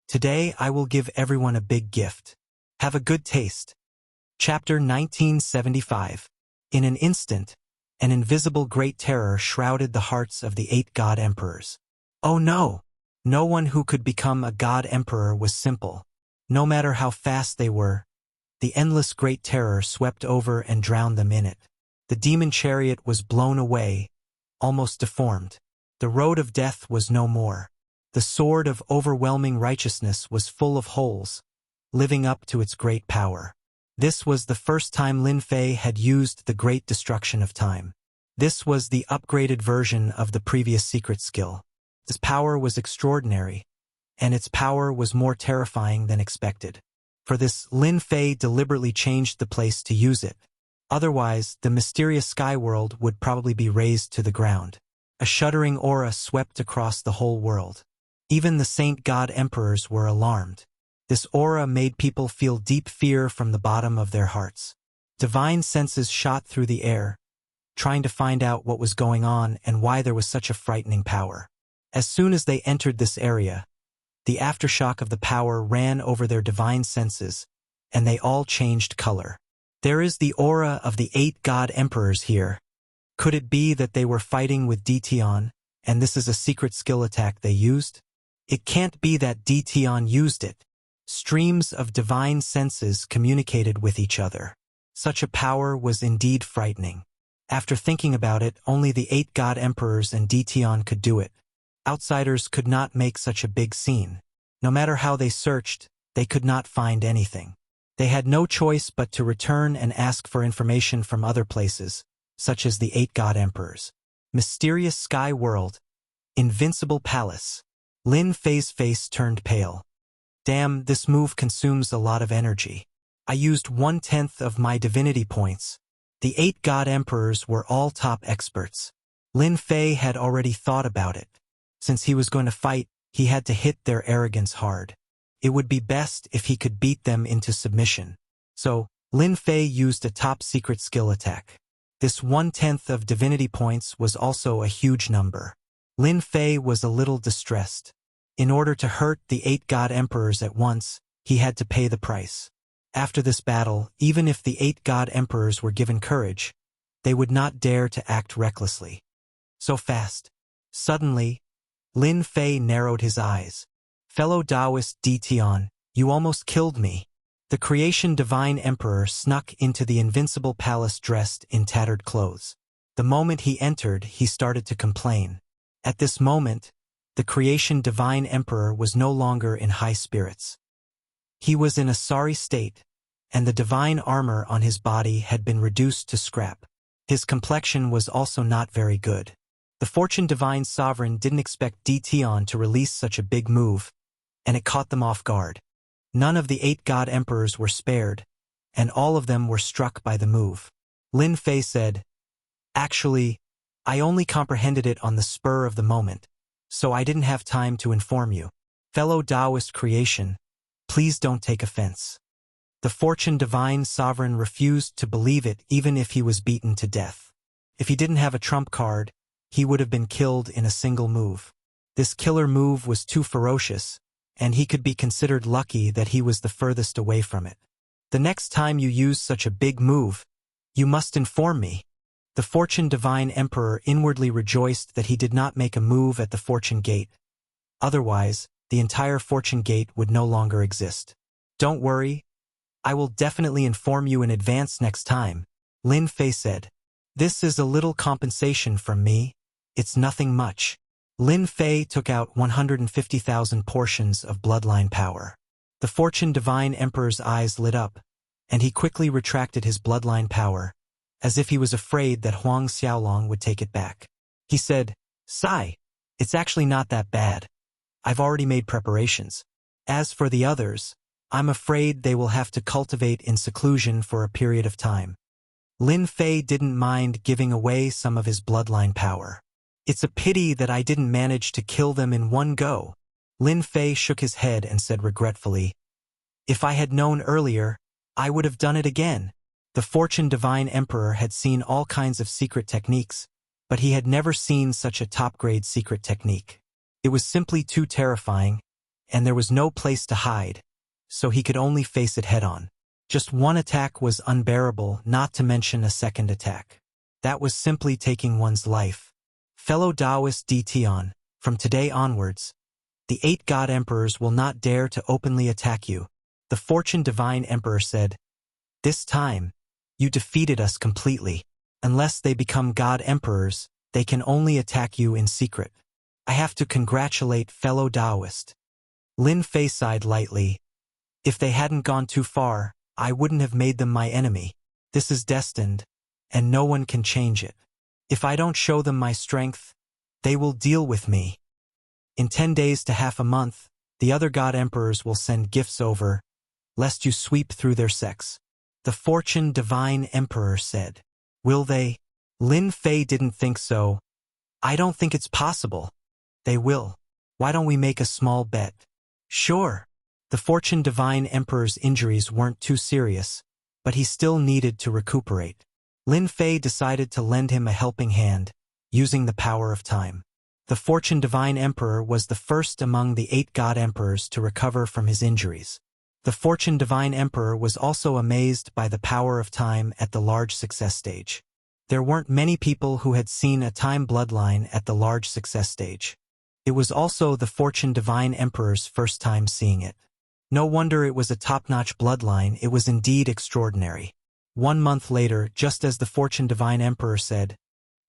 Today I will give everyone a big gift. Have a good taste. Chapter 1975. In an instant, an invisible great terror shrouded the hearts of the 8 god emperors. Oh no! No one who could become a god emperor was simple. No matter how fast they were, the endless great terror swept over and drowned them in it. The demon chariot was blown away, almost deformed. The road of death was no more. The sword of overwhelming righteousness was full of holes, living up to its great power. This was the first time Lin Fei had used the great destruction of time. This was the upgraded version of the previous secret skill. Its power was extraordinary, and its power was more terrifying than expected. For this, Lin Fei deliberately changed the place to use it. Otherwise, the mysterious sky world would probably be razed to the ground. A shuddering aura swept across the whole world. Even the saint god emperors were alarmed. This aura made people feel deep fear from the bottom of their hearts. Divine senses shot through the air, trying to find out what was going on and why there was such a frightening power. As soon as they entered this area, the aftershock of the power ran over their divine senses, and they all changed color. There is the aura of the 8 god emperors here. Could it be that they were fighting with Di Tian, and this is a secret skill attack they used? It can't be that Di Tian used it. Streams of divine senses communicated with each other. Such a power was indeed frightening. After thinking about it, only the 8 god emperors and Dtion could do it. Outsiders could not make such a big scene. No matter how they searched, they could not find anything. They had no choice but to return and ask for information from other places, such as the 8 god emperors. Mysterious sky world. Invincible palace. Lin Fei's face turned pale. Damn, this move consumes a lot of energy. I used 1/10 of my divinity points. The 8 god emperors were all top experts. Lin Fei had already thought about it. Since he was going to fight, he had to hit their arrogance hard. It would be best if he could beat them into submission. So, Lin Fei used a top-secret skill attack. This 1/10 of divinity points was also a huge number. Lin Fei was a little distressed. In order to hurt the 8 god emperors at once, he had to pay the price. After this battle, even if the 8 god emperors were given courage, they would not dare to act recklessly. So fast. Suddenly, Lin Fei narrowed his eyes. Fellow Taoist Dtion, you almost killed me. The creation divine emperor snuck into the invincible palace dressed in tattered clothes. The moment he entered, he started to complain. At this moment, the creation divine emperor was no longer in high spirits. He was in a sorry state, and the divine armor on his body had been reduced to scrap. His complexion was also not very good. The Fortune Divine Sovereign didn't expect Dtion to release such a big move, and it caught them off guard. None of the 8 god emperors were spared, and all of them were struck by the move. Lin Fei said, "Actually, I only comprehended it on the spur of the moment, so I didn't have time to inform you. Fellow Taoist creation, please don't take offense." The Fortune Divine Sovereign refused to believe it even if he was beaten to death. If he didn't have a trump card, he would have been killed in a single move. This killer move was too ferocious, and he could be considered lucky that he was the furthest away from it. The next time you use such a big move, you must inform me. The Fortune Divine Emperor inwardly rejoiced that he did not make a move at the Fortune Gate. Otherwise, the entire Fortune Gate would no longer exist. "Don't worry, I will definitely inform you in advance next time," Lin Fei said. "This is a little compensation from me. It's nothing much." Lin Fei took out 150,000 portions of bloodline power. The Fortune Divine Emperor's eyes lit up, and he quickly retracted his bloodline power, as if he was afraid that Huang Xiaolong would take it back. He said, "Sai, it's actually not that bad. I've already made preparations. As for the others, I'm afraid they will have to cultivate in seclusion for a period of time." Lin Fei didn't mind giving away some of his bloodline power. "It's a pity that I didn't manage to kill them in one go." Lin Fei shook his head and said regretfully, "If I had known earlier, I would have done it again." The Fortune Divine Emperor had seen all kinds of secret techniques, but he had never seen such a top-grade secret technique. It was simply too terrifying, and there was no place to hide, so he could only face it head-on. Just one attack was unbearable, not to mention a second attack. That was simply taking one's life. Fellow Taoist Dtion, from today onwards, the 8 god emperors will not dare to openly attack you, the Fortune Divine Emperor said. "This time, you defeated us completely. Unless they become god emperors, they can only attack you in secret. I have to congratulate fellow Taoist." Lin Fei sighed lightly. "If they hadn't gone too far, I wouldn't have made them my enemy. This is destined, and no one can change it. If I don't show them my strength, they will deal with me. In 10 days to half a month, the other god emperors will send gifts over, lest you sweep through their sects," the Fortune Divine Emperor said. "Will they?" Lin Fei didn't think so. "I don't think it's possible." "They will. Why don't we make a small bet?" "Sure." The Fortune Divine Emperor's injuries weren't too serious, but he still needed to recuperate. Lin Fei decided to lend him a helping hand, using the power of time. The Fortune Divine Emperor was the first among the 8 god emperors to recover from his injuries. The Fortune Divine Emperor was also amazed by the power of time at the large success stage. There weren't many people who had seen a time bloodline at the large success stage. It was also the Fortune Divine Emperor's first time seeing it. No wonder it was a top-notch bloodline, it was indeed extraordinary. 1 month later, just as the Fortune Divine Emperor said,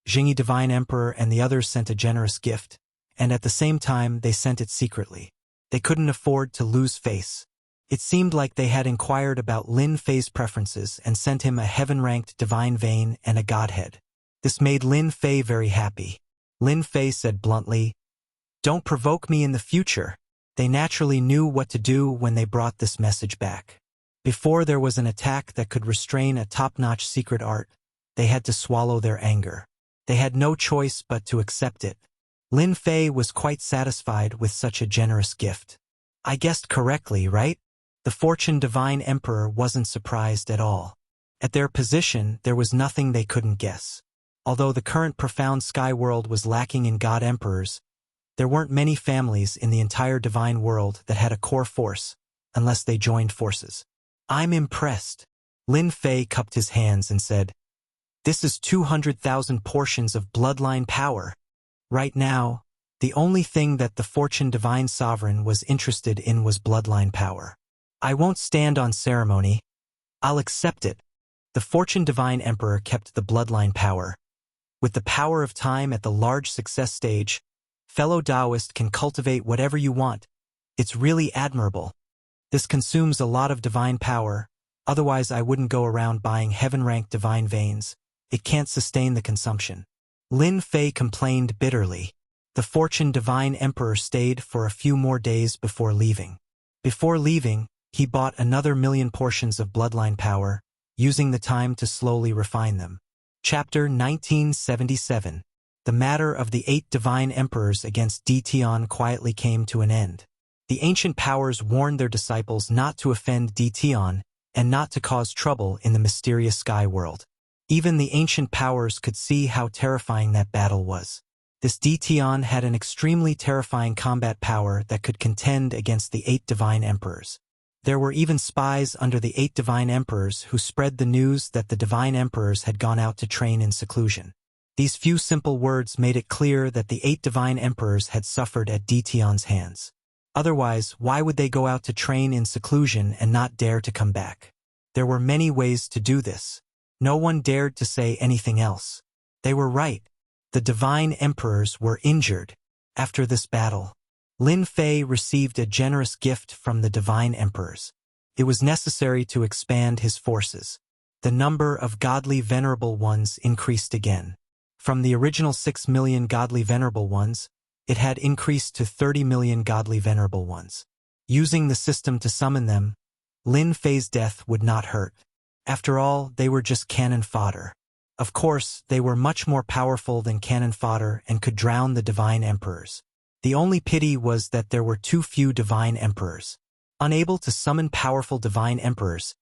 Jingyi Divine Emperor and the others sent a generous gift, and at the same time they sent it secretly. They couldn't afford to lose face. It seemed like they had inquired about Lin Fei's preferences and sent him a heaven-ranked divine vein and a godhead. This made Lin Fei very happy. Lin Fei said bluntly, "Don't provoke me in the future." They naturally knew what to do when they brought this message back. Before there was an attack that could restrain a top-notch secret art, they had to swallow their anger. They had no choice but to accept it. Lin Fei was quite satisfied with such a generous gift. I guessed correctly, right? The Fortune Divine Emperor wasn't surprised at all. At their position, there was nothing they couldn't guess. Although the current profound sky world was lacking in god emperors, there weren't many families in the entire divine world that had a core force, unless they joined forces. I'm impressed. Lin Fei cupped his hands and said, "This is 200,000 portions of bloodline power." Right now, the only thing that the Fortune Divine Sovereign was interested in was bloodline power. I won't stand on ceremony. I'll accept it. The Fortune Divine Emperor kept the bloodline power. With the power of time at the large success stage, fellow Taoist can cultivate whatever you want. It's really admirable. This consumes a lot of divine power, otherwise I wouldn't go around buying heaven-ranked divine veins. It can't sustain the consumption. Lin Fei complained bitterly. The Fortune Divine Emperor stayed for a few more days before leaving. Before leaving, he bought another 1,000,000 portions of bloodline power, using the time to slowly refine them. Chapter 1977. The matter of the 8 divine emperors against Detian quietly came to an end. The ancient powers warned their disciples not to offend Detian and not to cause trouble in the mysterious sky world. Even the ancient powers could see how terrifying that battle was. This Detian had an extremely terrifying combat power that could contend against the 8 divine emperors. There were even spies under the 8 divine emperors who spread the news that the divine emperors had gone out to train in seclusion. These few simple words made it clear that the 8 divine emperors had suffered at Detian's hands. Otherwise, why would they go out to train in seclusion and not dare to come back? There were many ways to do this. No one dared to say anything else. They were right. The divine emperors were injured. After this battle, Lin Fei received a generous gift from the divine emperors. It was necessary to expand his forces. The number of godly venerable ones increased again. From the original 6 million godly venerable ones, it had increased to 30 million godly venerable ones. Using the system to summon them, Lin Fei's death would not hurt. After all, they were just cannon fodder. Of course, they were much more powerful than cannon fodder and could drown the divine emperors. The only pity was that there were too few divine emperors. Unable to summon powerful divine emperors,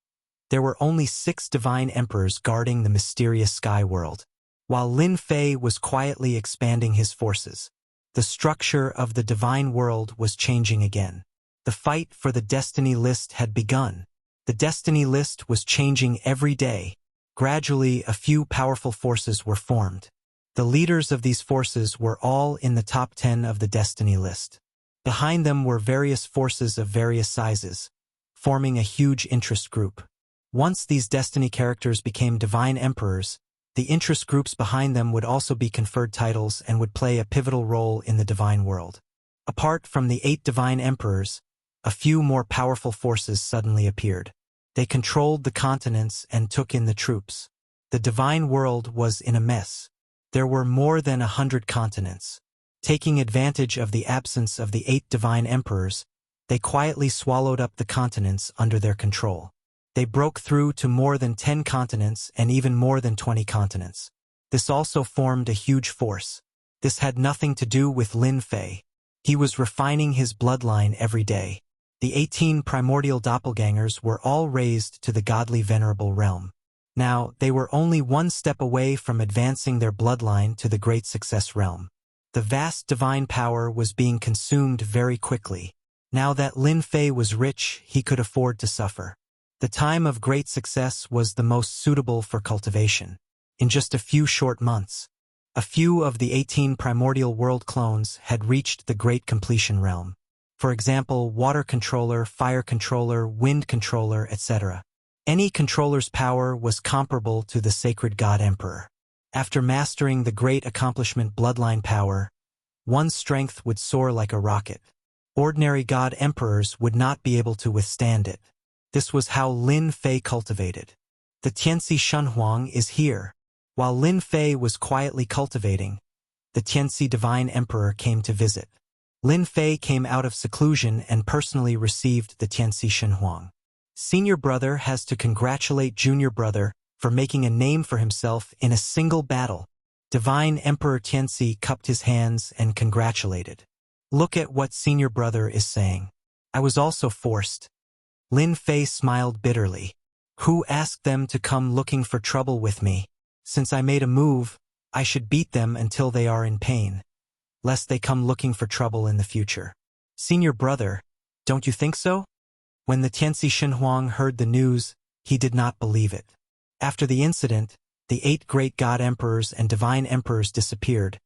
there were only 6 divine emperors guarding the mysterious sky world. While Lin Fei was quietly expanding his forces, the structure of the divine world was changing again. The fight for the destiny list had begun. The destiny list was changing every day. Gradually, a few powerful forces were formed. The leaders of these forces were all in the top 10 of the destiny list. Behind them were various forces of various sizes, forming a huge interest group. Once these destiny characters became divine emperors, the interest groups behind them would also be conferred titles and would play a pivotal role in the divine world. Apart from the 8 divine emperors, a few more powerful forces suddenly appeared. They controlled the continents and took in the troops. The divine world was in a mess. There were more than 100 continents. Taking advantage of the absence of the 8 divine emperors, they quietly swallowed up the continents under their control. They broke through to more than 10 continents and even more than 20 continents. This also formed a huge force. This had nothing to do with Lin Fei. He was refining his bloodline every day. The 18 primordial doppelgangers were all raised to the godly venerable realm. Now, they were only one step away from advancing their bloodline to the great success realm. The vast divine power was being consumed very quickly. Now that Lin Fei was rich, he could afford to suffer. The time of great success was the most suitable for cultivation. In just a few short months, a few of the 18 primordial world clones had reached the great completion realm. For example, water controller, fire controller, wind controller, etc. Any controller's power was comparable to the sacred god emperor. After mastering the great accomplishment bloodline power, one's strength would soar like a rocket. Ordinary god emperors would not be able to withstand it. This was how Lin Fei cultivated. The Tianxi Shenhuang is here. While Lin Fei was quietly cultivating, the Tianxi Divine Emperor came to visit. Lin Fei came out of seclusion and personally received the Tianxi Shenhuang. Senior brother has to congratulate junior brother for making a name for himself in a single battle. Divine Emperor Tianxi cupped his hands and congratulated. Look at what senior brother is saying. I was also forced. Lin Fei smiled bitterly. Who asked them to come looking for trouble with me? Since I made a move, I should beat them until they are in pain, lest they come looking for trouble in the future. Senior brother, don't you think so? When the Tianxi Shenhuang heard the news, he did not believe it. After the incident, the 8 great god emperors and divine emperors disappeared,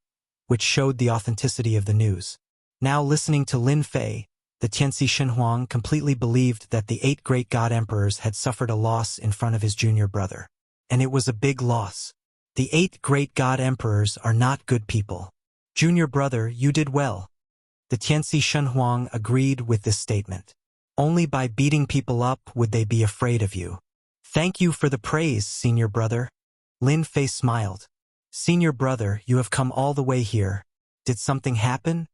which showed the authenticity of the news. Now listening to Lin Fei, the Tianxi Shenhuang completely believed that the 8 great god emperors had suffered a loss in front of his junior brother. And it was a big loss. The 8 great god emperors are not good people. Junior brother, you did well. The Tianxi Shenhuang agreed with this statement. Only by beating people up would they be afraid of you. Thank you for the praise, senior brother. Lin Fei smiled. Senior brother, you have come all the way here. Did something happen?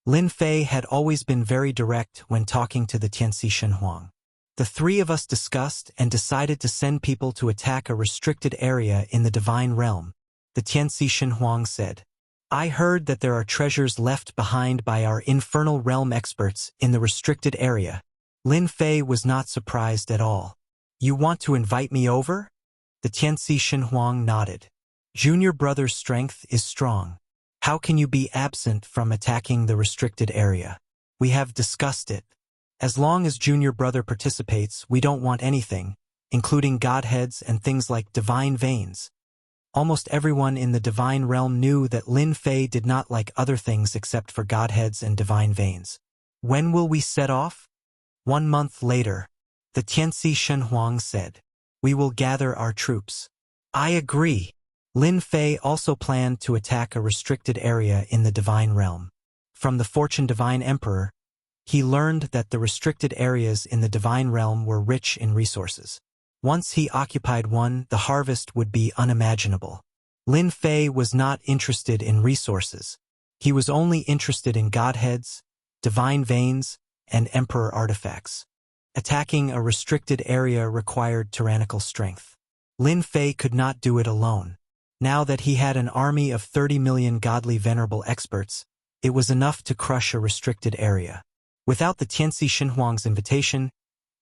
Lin Fei had always been very direct when talking to the Tianxi Shenhuang. The 3 of us discussed and decided to send people to attack a restricted area in the divine realm. The Tianxi Shenhuang said, I heard that there are treasures left behind by our infernal realm experts in the restricted area. Lin Fei was not surprised at all. You want to invite me over? The Tianxi Shenhuang nodded. Junior brother's strength is strong. How can you be absent from attacking the restricted area? We have discussed it. As long as junior brother participates, we don't want anything, including godheads and things like divine veins. Almost everyone in the divine realm knew that Lin Fei did not like other things except for godheads and divine veins. When will we set off? 1 month later, the Tianxi Shenhuang said. We will gather our troops. I agree. Lin Fei also planned to attack a restricted area in the divine realm. From the Fortune Divine Emperor, he learned that the restricted areas in the divine realm were rich in resources. Once he occupied one, the harvest would be unimaginable. Lin Fei was not interested in resources. He was only interested in godheads, divine veins, and emperor artifacts. Attacking a restricted area required tyrannical strength. Lin Fei could not do it alone. Now that he had an army of 30 million godly venerable experts, it was enough to crush a restricted area. Without the Tianxi Shenhuang's invitation,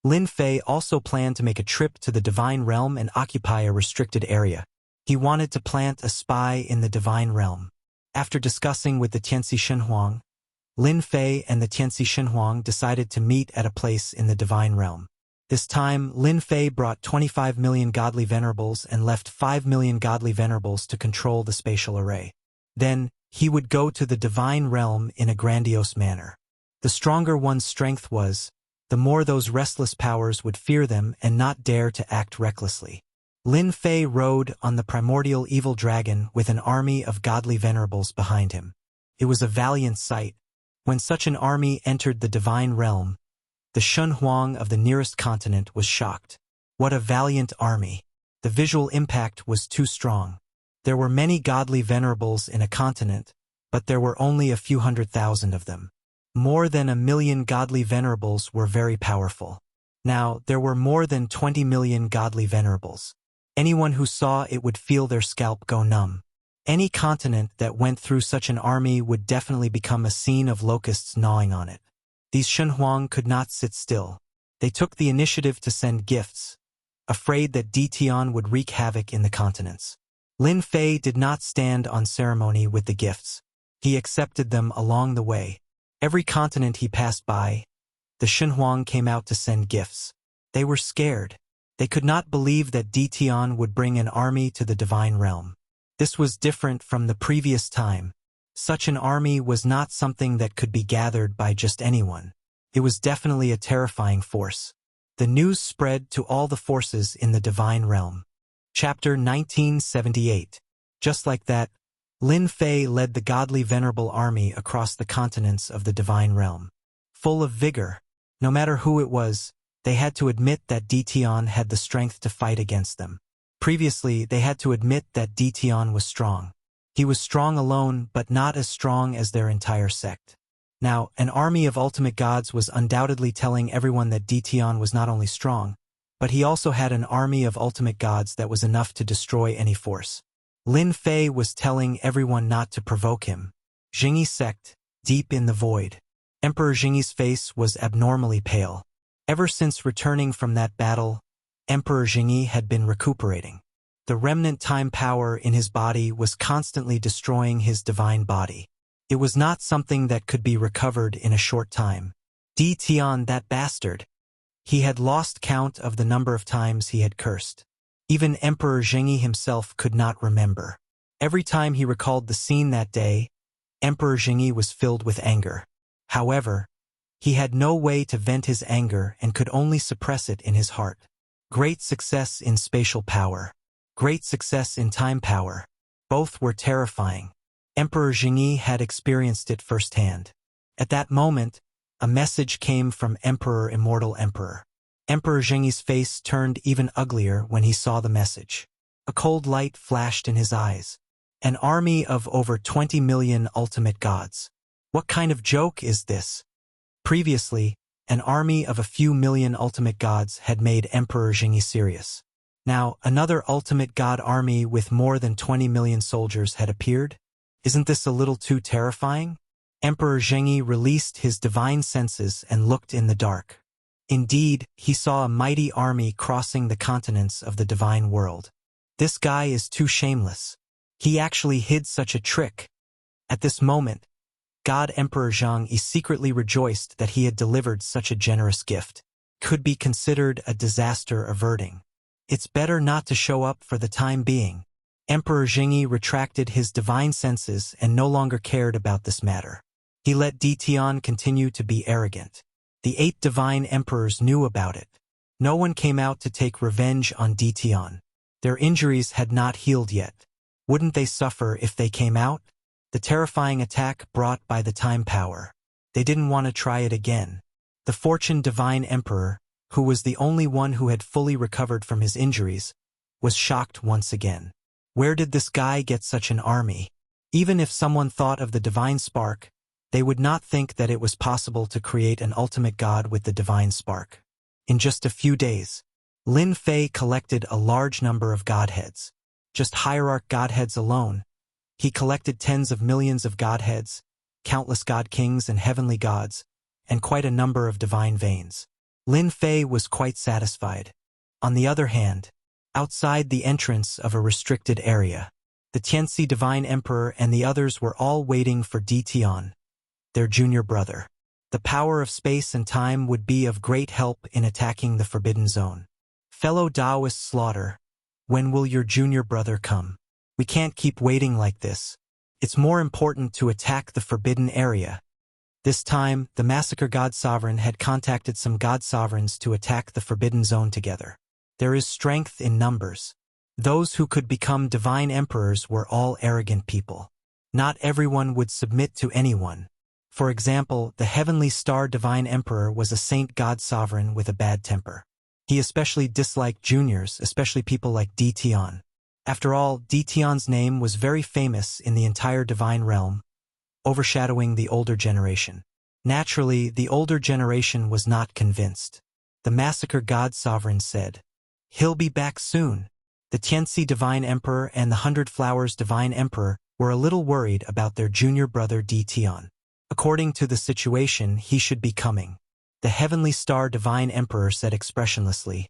Lin Fei also planned to make a trip to the divine realm and occupy a restricted area. He wanted to plant a spy in the divine realm. After discussing with the Tianxi Shenhuang, Lin Fei and the Tianxi Shenhuang decided to meet at a place in the divine realm. This time, Lin Fei brought 25 million godly venerables and left 5 million godly venerables to control the spatial array. Then, he would go to the divine realm in a grandiose manner. The stronger one's strength was, the more those restless powers would fear them and not dare to act recklessly. Lin Fei rode on the primordial evil dragon with an army of godly venerables behind him. It was a valiant sight. When such an army entered the divine realm, the Shenhuang of the nearest continent was shocked. What a valiant army! The visual impact was too strong. There were many godly venerables in a continent, but there were only a few 100,000 of them. More than 1 million godly venerables were very powerful. Now, there were more than 20 million godly venerables. Anyone who saw it would feel their scalp go numb. Any continent that went through such an army would definitely become a scene of locusts gnawing on it. These Shenhuang could not sit still. They took the initiative to send gifts, afraid that Ditian would wreak havoc in the continents. Lin Fei did not stand on ceremony with the gifts. He accepted them along the way. Every continent he passed by, the Shenhuang came out to send gifts. They were scared. They could not believe that Ditian would bring an army to the divine realm. This was different from the previous time. Such an army was not something that could be gathered by just anyone. It was definitely a terrifying force. The news spread to all the forces in the divine realm. Chapter 1978. Just like that, Lin Fei led the godly venerable army across the continents of the divine realm. Full of vigor, no matter who it was, they had to admit that Dition had the strength to fight against them. Previously, they had to admit that Dition was strong. He was strong alone, but not as strong as their entire sect. Now, an army of ultimate gods was undoubtedly telling everyone that Dition was not only strong, but he also had an army of ultimate gods that was enough to destroy any force. Lin Fei was telling everyone not to provoke him. Jingyi sect, deep in the void. Emperor Jingyi's face was abnormally pale. Ever since returning from that battle, Emperor Jingyi had been recuperating. The remnant time power in his body was constantly destroying his divine body. It was not something that could be recovered in a short time. Dition, that bastard. He had lost count of the number of times he had cursed. Even Emperor Jingyi himself could not remember. Every time he recalled the scene that day, Emperor Jingyi was filled with anger. However, he had no way to vent his anger and could only suppress it in his heart. Great success in spatial power. Great success in time power. Both were terrifying. Emperor Jingyi had experienced it firsthand. At that moment, a message came from Immortal Emperor. Emperor Jingyi's face turned even uglier when he saw the message. A cold light flashed in his eyes. An army of over 20 million ultimate gods. What kind of joke is this? Previously, an army of a few million ultimate gods had made Emperor Jingyi serious. Now, another ultimate god army with more than 20 million soldiers had appeared? Isn't this a little too terrifying? Emperor Jingyi released his divine senses and looked in the dark. Indeed, he saw a mighty army crossing the continents of the divine world. This guy is too shameless. He actually hid such a trick. At this moment, God Emperor Zhang secretly rejoiced that he had delivered such a generous gift. Could be considered a disaster averting. It's better not to show up for the time being. Emperor Jingyi retracted his divine senses and no longer cared about this matter. He let Dition continue to be arrogant. The 8 divine emperors knew about it. No one came out to take revenge on Dition. Their injuries had not healed yet. Wouldn't they suffer if they came out? The terrifying attack brought by the time power. They didn't want to try it again. The Fortune Divine Emperor, who was the only one who had fully recovered from his injuries, was shocked once again. Where did this guy get such an army? Even if someone thought of the divine spark, they would not think that it was possible to create an ultimate god with the divine spark. In just a few days, Lin Fei collected a large number of godheads. Just hierarch godheads alone, he collected tens of millions of godheads, countless god kings and heavenly gods, and quite a number of divine veins. Lin Fei was quite satisfied. On the other hand, outside the entrance of a restricted area, the Tianxi Divine Emperor and the others were all waiting for Dition, their junior brother. The power of space and time would be of great help in attacking the Forbidden Zone. Fellow Taoist Slaughter, when will your junior brother come? We can't keep waiting like this. It's more important to attack the Forbidden Area. This time, the Massacre God Sovereign had contacted some God Sovereigns to attack the Forbidden Zone together. There is strength in numbers. Those who could become divine emperors were all arrogant people. Not everyone would submit to anyone. For example, the Heavenly Star Divine Emperor was a saint God Sovereign with a bad temper. He especially disliked juniors, especially people like Dition. After all, Dition's name was very famous in the entire divine realm, overshadowing the older generation. Naturally, the older generation was not convinced. The Massacre God Sovereign said, "He'll be back soon." The Tianxi Divine Emperor and the 100 Flowers Divine Emperor were a little worried about their junior brother Dition. According to the situation, he should be coming. The Heavenly Star Divine Emperor said expressionlessly,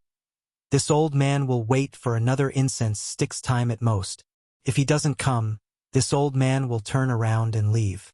"This old man will wait for another incense stick's time at most. If he doesn't come, this old man will turn around and leave."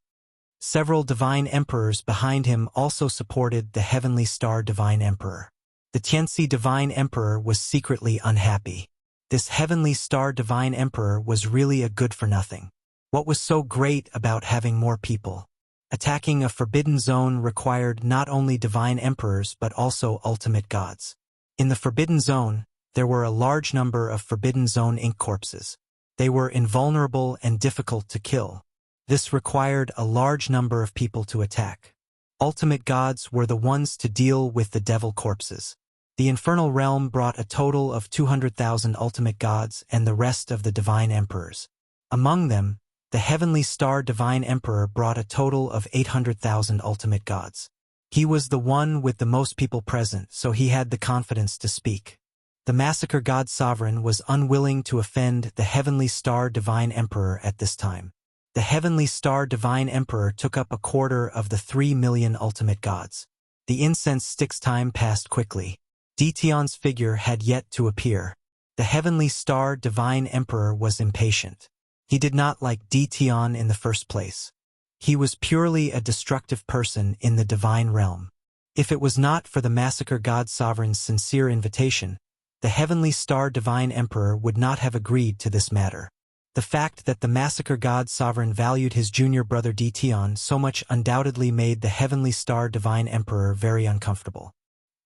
Several divine emperors behind him also supported the Heavenly Star Divine Emperor. The Tianxi Divine Emperor was secretly unhappy. This Heavenly Star Divine Emperor was really a good-for-nothing. What was so great about having more people? Attacking a forbidden zone required not only divine emperors but also ultimate gods. In the Forbidden Zone, there were a large number of Forbidden Zone ink corpses. They were invulnerable and difficult to kill. This required a large number of people to attack. Ultimate gods were the ones to deal with the devil corpses. The infernal realm brought a total of 200,000 ultimate gods and the rest of the divine emperors. Among them, the heavenly star divine emperor brought a total of 800,000 ultimate gods. He was the one with the most people present, so he had the confidence to speak. The massacre god sovereign was unwilling to offend the heavenly star divine emperor at this time. The heavenly star divine emperor took up a quarter of the 3 million ultimate gods. The incense stick's time passed quickly. Detion's figure had yet to appear. The heavenly star divine emperor was impatient. He did not like Detion in the first place. He was purely a destructive person in the divine realm. If it was not for the massacre god sovereign's sincere invitation, the heavenly star divine emperor would not have agreed to this matter. The fact that the massacre god sovereign valued his junior brother Detion so much undoubtedly made the heavenly star divine emperor very uncomfortable.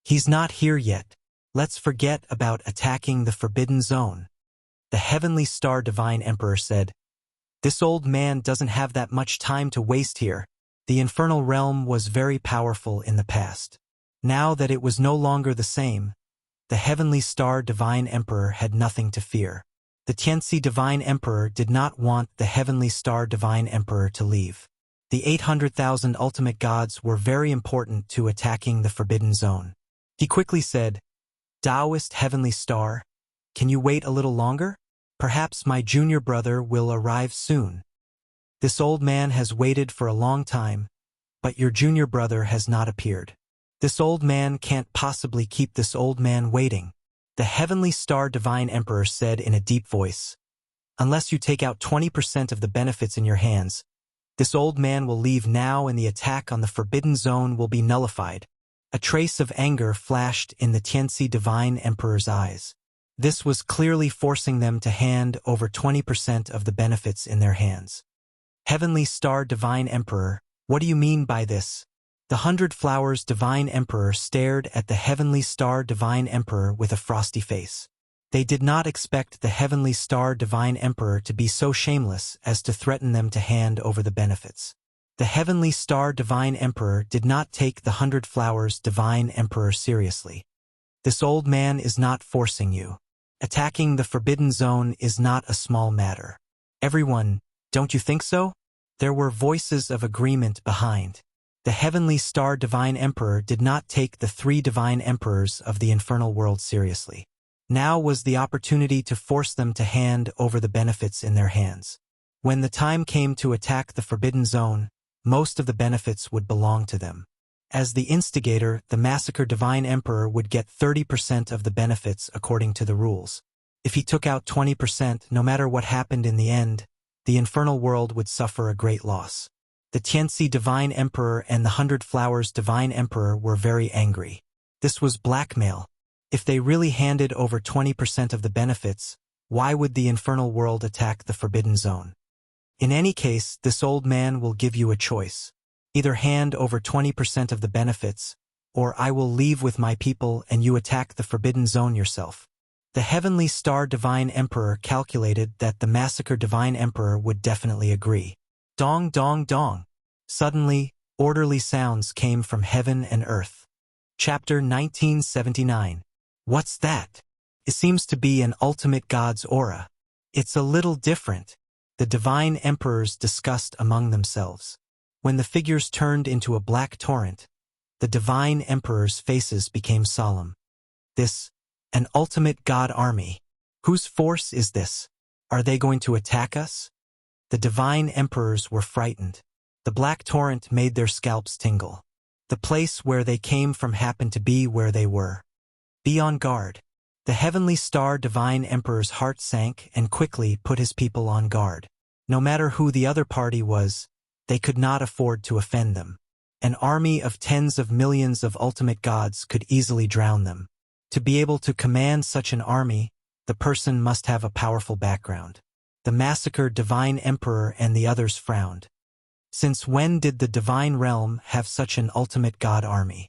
He's not here yet. Let's forget about attacking the Forbidden Zone. The heavenly star divine emperor said, "This old man doesn't have that much time to waste here." The infernal realm was very powerful in the past. Now that it was no longer the same, the heavenly star divine emperor had nothing to fear. The Tianxi divine emperor did not want the heavenly star divine emperor to leave. The 800,000 ultimate gods were very important to attacking the Forbidden Zone. He quickly said, "Taoist heavenly star, can you wait a little longer? Perhaps my junior brother will arrive soon. This old man has waited for a long time, but your junior brother has not appeared. This old man can't possibly keep this old man waiting." The heavenly star divine emperor said in a deep voice, "Unless you take out 20% of the benefits in your hands, this old man will leave now and the attack on the Forbidden Zone will be nullified." A trace of anger flashed in the Tianxi divine emperor's eyes. This was clearly forcing them to hand over 20% of the benefits in their hands. Heavenly star divine emperor, what do you mean by this? The 100 Flowers divine emperor stared at the heavenly star divine emperor with a frosty face. They did not expect the heavenly star divine emperor to be so shameless as to threaten them to hand over the benefits. The heavenly star divine emperor did not take the 100 Flowers divine emperor seriously. This old man is not forcing you. Attacking the Forbidden Zone is not a small matter. Everyone, don't you think so? There were voices of agreement behind. The heavenly star divine emperor did not take the 3 divine emperors of the infernal world seriously. Now was the opportunity to force them to hand over the benefits in their hands. When the time came to attack the Forbidden Zone, most of the benefits would belong to them. As the instigator, the massacre divine emperor would get 30% of the benefits according to the rules. If he took out 20%, no matter what happened in the end, the infernal world would suffer a great loss. The Tianxi divine emperor and the 100 Flowers divine emperor were very angry. This was blackmail. If they really handed over 20% of the benefits, why would the infernal world attack the Forbidden Zone? In any case, this old man will give you a choice. Either hand over 20% of the benefits, or I will leave with my people and you attack the Forbidden Zone yourself. The heavenly star divine emperor calculated that the massacre divine emperor would definitely agree. Dong dong dong. Suddenly, orderly sounds came from heaven and earth. Chapter 1979. What's that? It seems to be an ultimate god's aura. It's a little different. The divine emperors discussed among themselves. When the figures turned into a black torrent, the divine emperors' faces became solemn. This, an ultimate god army. Whose force is this? Are they going to attack us? The divine emperors were frightened. The black torrent made their scalps tingle. The place where they came from happened to be where they were. Be on guard. The heavenly star divine emperor's heart sank and quickly put his people on guard. No matter who the other party was, they could not afford to offend them. An army of tens of millions of ultimate gods could easily drown them. To be able to command such an army, the person must have a powerful background. The massacred divine emperor and the others frowned. Since when did the divine realm have such an ultimate god army?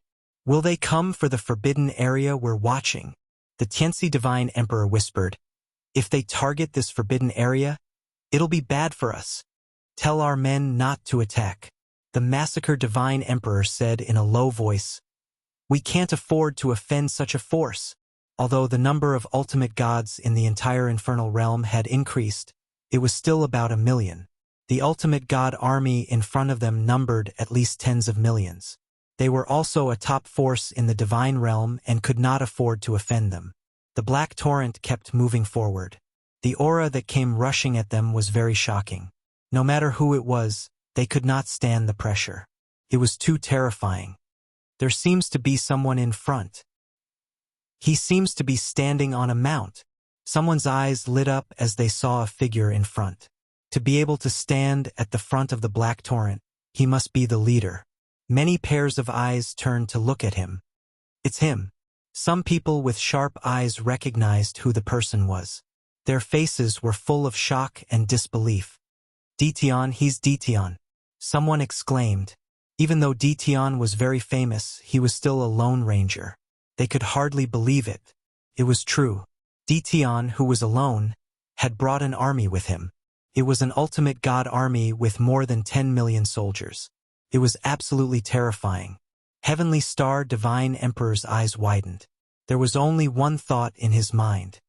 Will they come for the forbidden area we're watching? The Tianxi Divine Emperor whispered. If they target this forbidden area, it'll be bad for us. Tell our men not to attack. The Massacre Divine Emperor said in a low voice. We can't afford to offend such a force. Although the number of ultimate gods in the entire infernal realm had increased, it was still about 1 million. The ultimate god army in front of them numbered at least tens of millions. They were also a top force in the divine realm and could not afford to offend them. The black torrent kept moving forward. The aura that came rushing at them was very shocking. No matter who it was, they could not stand the pressure. It was too terrifying. There seems to be someone in front. He seems to be standing on a mount. Someone's eyes lit up as they saw a figure in front. To be able to stand at the front of the black torrent, he must be the leader. Many pairs of eyes turned to look at him. It's him. Some people with sharp eyes recognized who the person was. Their faces were full of shock and disbelief. Ditian, he's Ditian. Someone exclaimed. Even though Ditian was very famous, he was still a lone ranger. They could hardly believe it. It was true. Ditian, who was alone, had brought an army with him. It was an ultimate god army with more than 10 million soldiers. It was absolutely terrifying. Heavenly Star Divine Emperor's eyes widened. There was only one thought in his mind.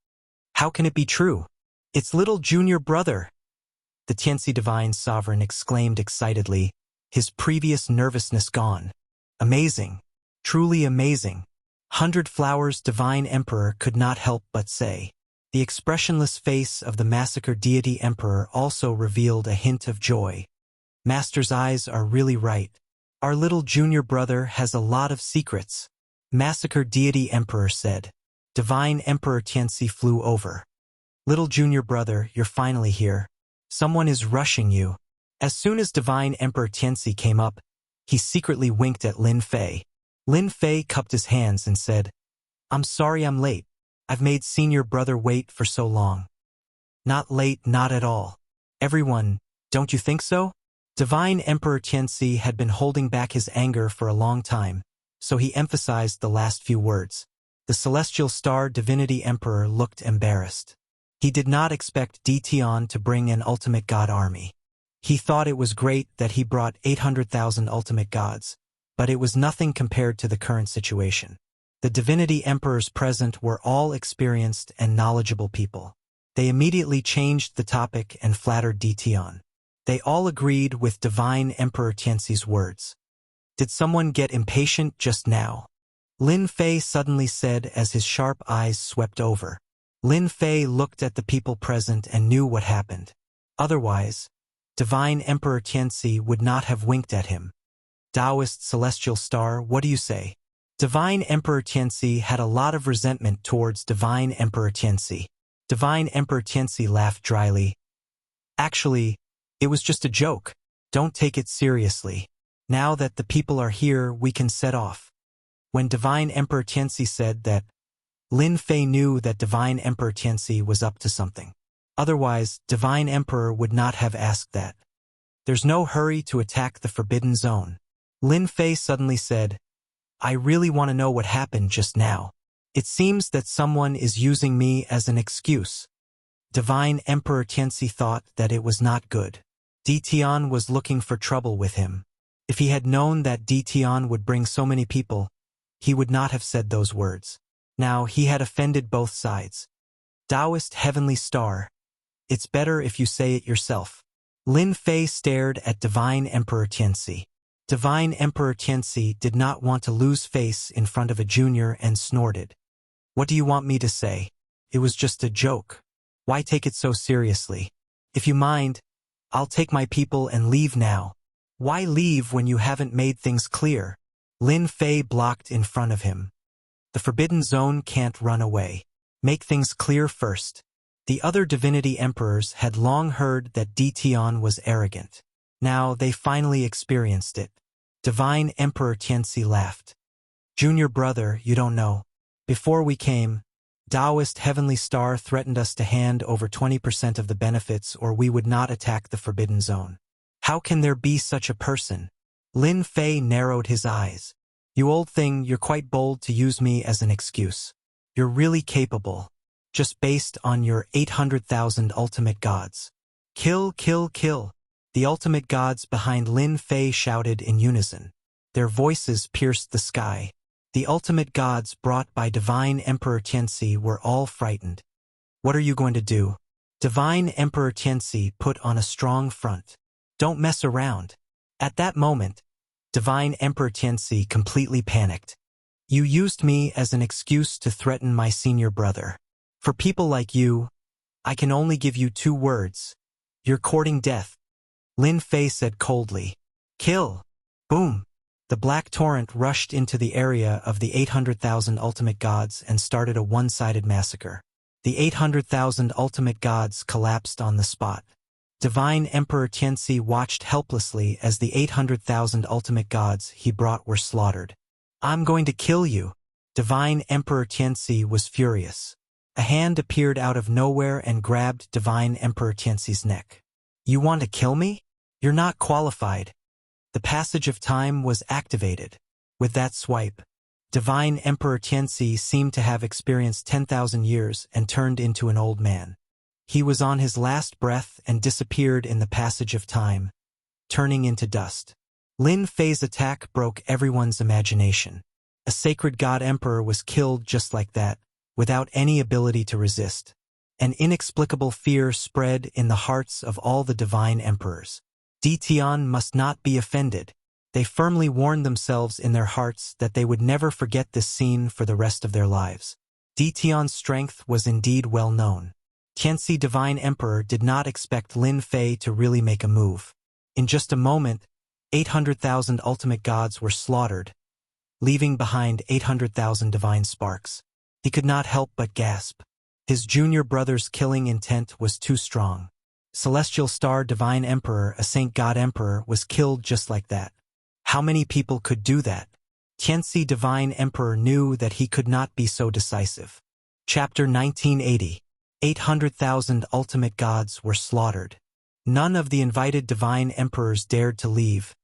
How can it be true? It's little junior brother. The Tianxi Divine Sovereign exclaimed excitedly, his previous nervousness gone. Amazing. Truly amazing. 100 Flowers Divine Emperor could not help but say. The expressionless face of the Massacre Deity Emperor also revealed a hint of joy. Master's eyes are really right. Our little junior brother has a lot of secrets. Massacre Deity Emperor said. Divine Emperor Tianxi flew over. Little junior brother, you're finally here. Someone is rushing you. As soon as Divine Emperor Tianxi came up, he secretly winked at Lin Fei. Lin Fei cupped his hands and said, I'm sorry I'm late. I've made senior brother wait for so long. Not late, not at all. Everyone, don't you think so? Divine Emperor Tianxi had been holding back his anger for a long time, so he emphasized the last few words. The Celestial Star Divinity Emperor looked embarrassed. He did not expect Ditian to bring an ultimate god army. He thought it was great that he brought 800,000 ultimate gods, but it was nothing compared to the current situation. The Divinity Emperors present were all experienced and knowledgeable people. They immediately changed the topic and flattered Ditian. They all agreed with Divine Emperor Tianxi's words. Did someone get impatient just now? Lin Fei suddenly said as his sharp eyes swept over. Lin Fei looked at the people present and knew what happened. Otherwise, Divine Emperor Tianxi would not have winked at him. Taoist Celestial Star, what do you say? Divine Emperor Tianxi had a lot of resentment towards Divine Emperor Tianxi. Divine Emperor Tianxi laughed dryly. Actually, it was just a joke. Don't take it seriously. Now that the people are here, we can set off. When Divine Emperor Tianxi said that, Lin Fei knew that Divine Emperor Tianxi was up to something. Otherwise, Divine Emperor would not have asked that. There's no hurry to attack the Forbidden Zone. Lin Fei suddenly said, I really want to know what happened just now. It seems that someone is using me as an excuse. Divine Emperor Tianxi thought that it was not good. Ditian was looking for trouble with him. If he had known that Ditian would bring so many people, he would not have said those words. Now he had offended both sides. Taoist Heavenly Star, it's better if you say it yourself. Lin Fei stared at Divine Emperor Tianxi. Divine Emperor Tianxi did not want to lose face in front of a junior and snorted. What do you want me to say? It was just a joke. Why take it so seriously? If you mind, I'll take my people and leave now. Why leave when you haven't made things clear? Lin Fei blocked in front of him. The Forbidden Zone can't run away. Make things clear first. The other Divinity Emperors had long heard that Ditian was arrogant. Now they finally experienced it. Divine Emperor Tianxi laughed. Junior brother, you don't know. Before we came, Taoist Heavenly Star threatened us to hand over 20% of the benefits or we would not attack the Forbidden Zone. How can there be such a person? Lin Fei narrowed his eyes. You old thing, you're quite bold to use me as an excuse. You're really capable. Just based on your 800,000 ultimate gods. Kill, kill, kill. The ultimate gods behind Lin Fei shouted in unison. Their voices pierced the sky. The ultimate gods brought by Divine Emperor Tianxi were all frightened. What are you going to do? Divine Emperor Tianxi put on a strong front. Don't mess around. At that moment, Divine Emperor Tianxi completely panicked. You used me as an excuse to threaten my senior brother. For people like you, I can only give you 2 words. You're courting death. Lin Fei said coldly. Kill. Boom. The black torrent rushed into the area of the 800,000 ultimate gods and started a one-sided massacre. The 800,000 ultimate gods collapsed on the spot. Divine Emperor Tianxi watched helplessly as the 800,000 ultimate gods he brought were slaughtered. I'm going to kill you. Divine Emperor Tianxi was furious. A hand appeared out of nowhere and grabbed Divine Emperor Tianxi's neck. You want to kill me? You're not qualified. The passage of time was activated. With that swipe, Divine Emperor Tianxi seemed to have experienced 10,000 years and turned into an old man. He was on his last breath and disappeared in the passage of time, turning into dust. Lin Fei's attack broke everyone's imagination. A sacred god emperor was killed just like that, without any ability to resist. An inexplicable fear spread in the hearts of all the divine emperors. Ditian must not be offended. They firmly warned themselves in their hearts that they would never forget this scene for the rest of their lives. Ditian's strength was indeed well known. Tianxi Divine Emperor did not expect Lin Fei to really make a move. In just a moment, 800,000 ultimate gods were slaughtered, leaving behind 800,000 divine sparks. He could not help but gasp. His junior brother's killing intent was too strong. Celestial Star Divine Emperor, a Saint God Emperor, was killed just like that. How many people could do that? Tianxi Divine Emperor knew that he could not be so decisive. Chapter 1980. 800,000 ultimate gods were slaughtered. None of the invited divine emperors dared to leave,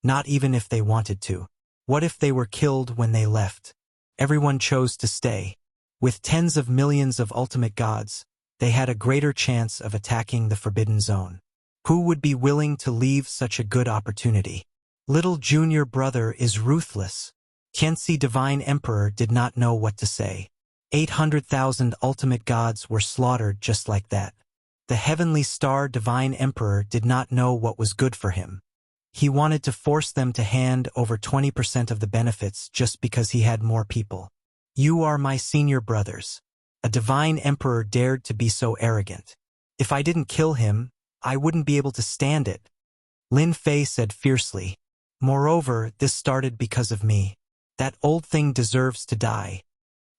not even if they wanted to. What if they were killed when they left? Everyone chose to stay. With tens of millions of ultimate gods, they had a greater chance of attacking the Forbidden Zone. Who would be willing to leave such a good opportunity? Little junior brother is ruthless. Tianxi Divine Emperor did not know what to say. 800,000 ultimate gods were slaughtered just like that. The Heavenly Star Divine Emperor did not know what was good for him. He wanted to force them to hand over 20% of the benefits just because he had more people. You are my senior brothers. A divine emperor dared to be so arrogant. If I didn't kill him, I wouldn't be able to stand it. Lin Fei said fiercely. Moreover, this started because of me. That old thing deserves to die.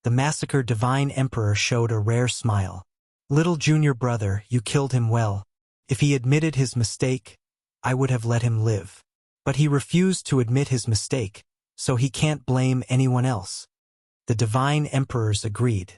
The massacred divine emperor showed a rare smile. Little junior brother, you killed him well. If he admitted his mistake, I would have let him live. But he refused to admit his mistake, so he can't blame anyone else. The divine emperors agreed.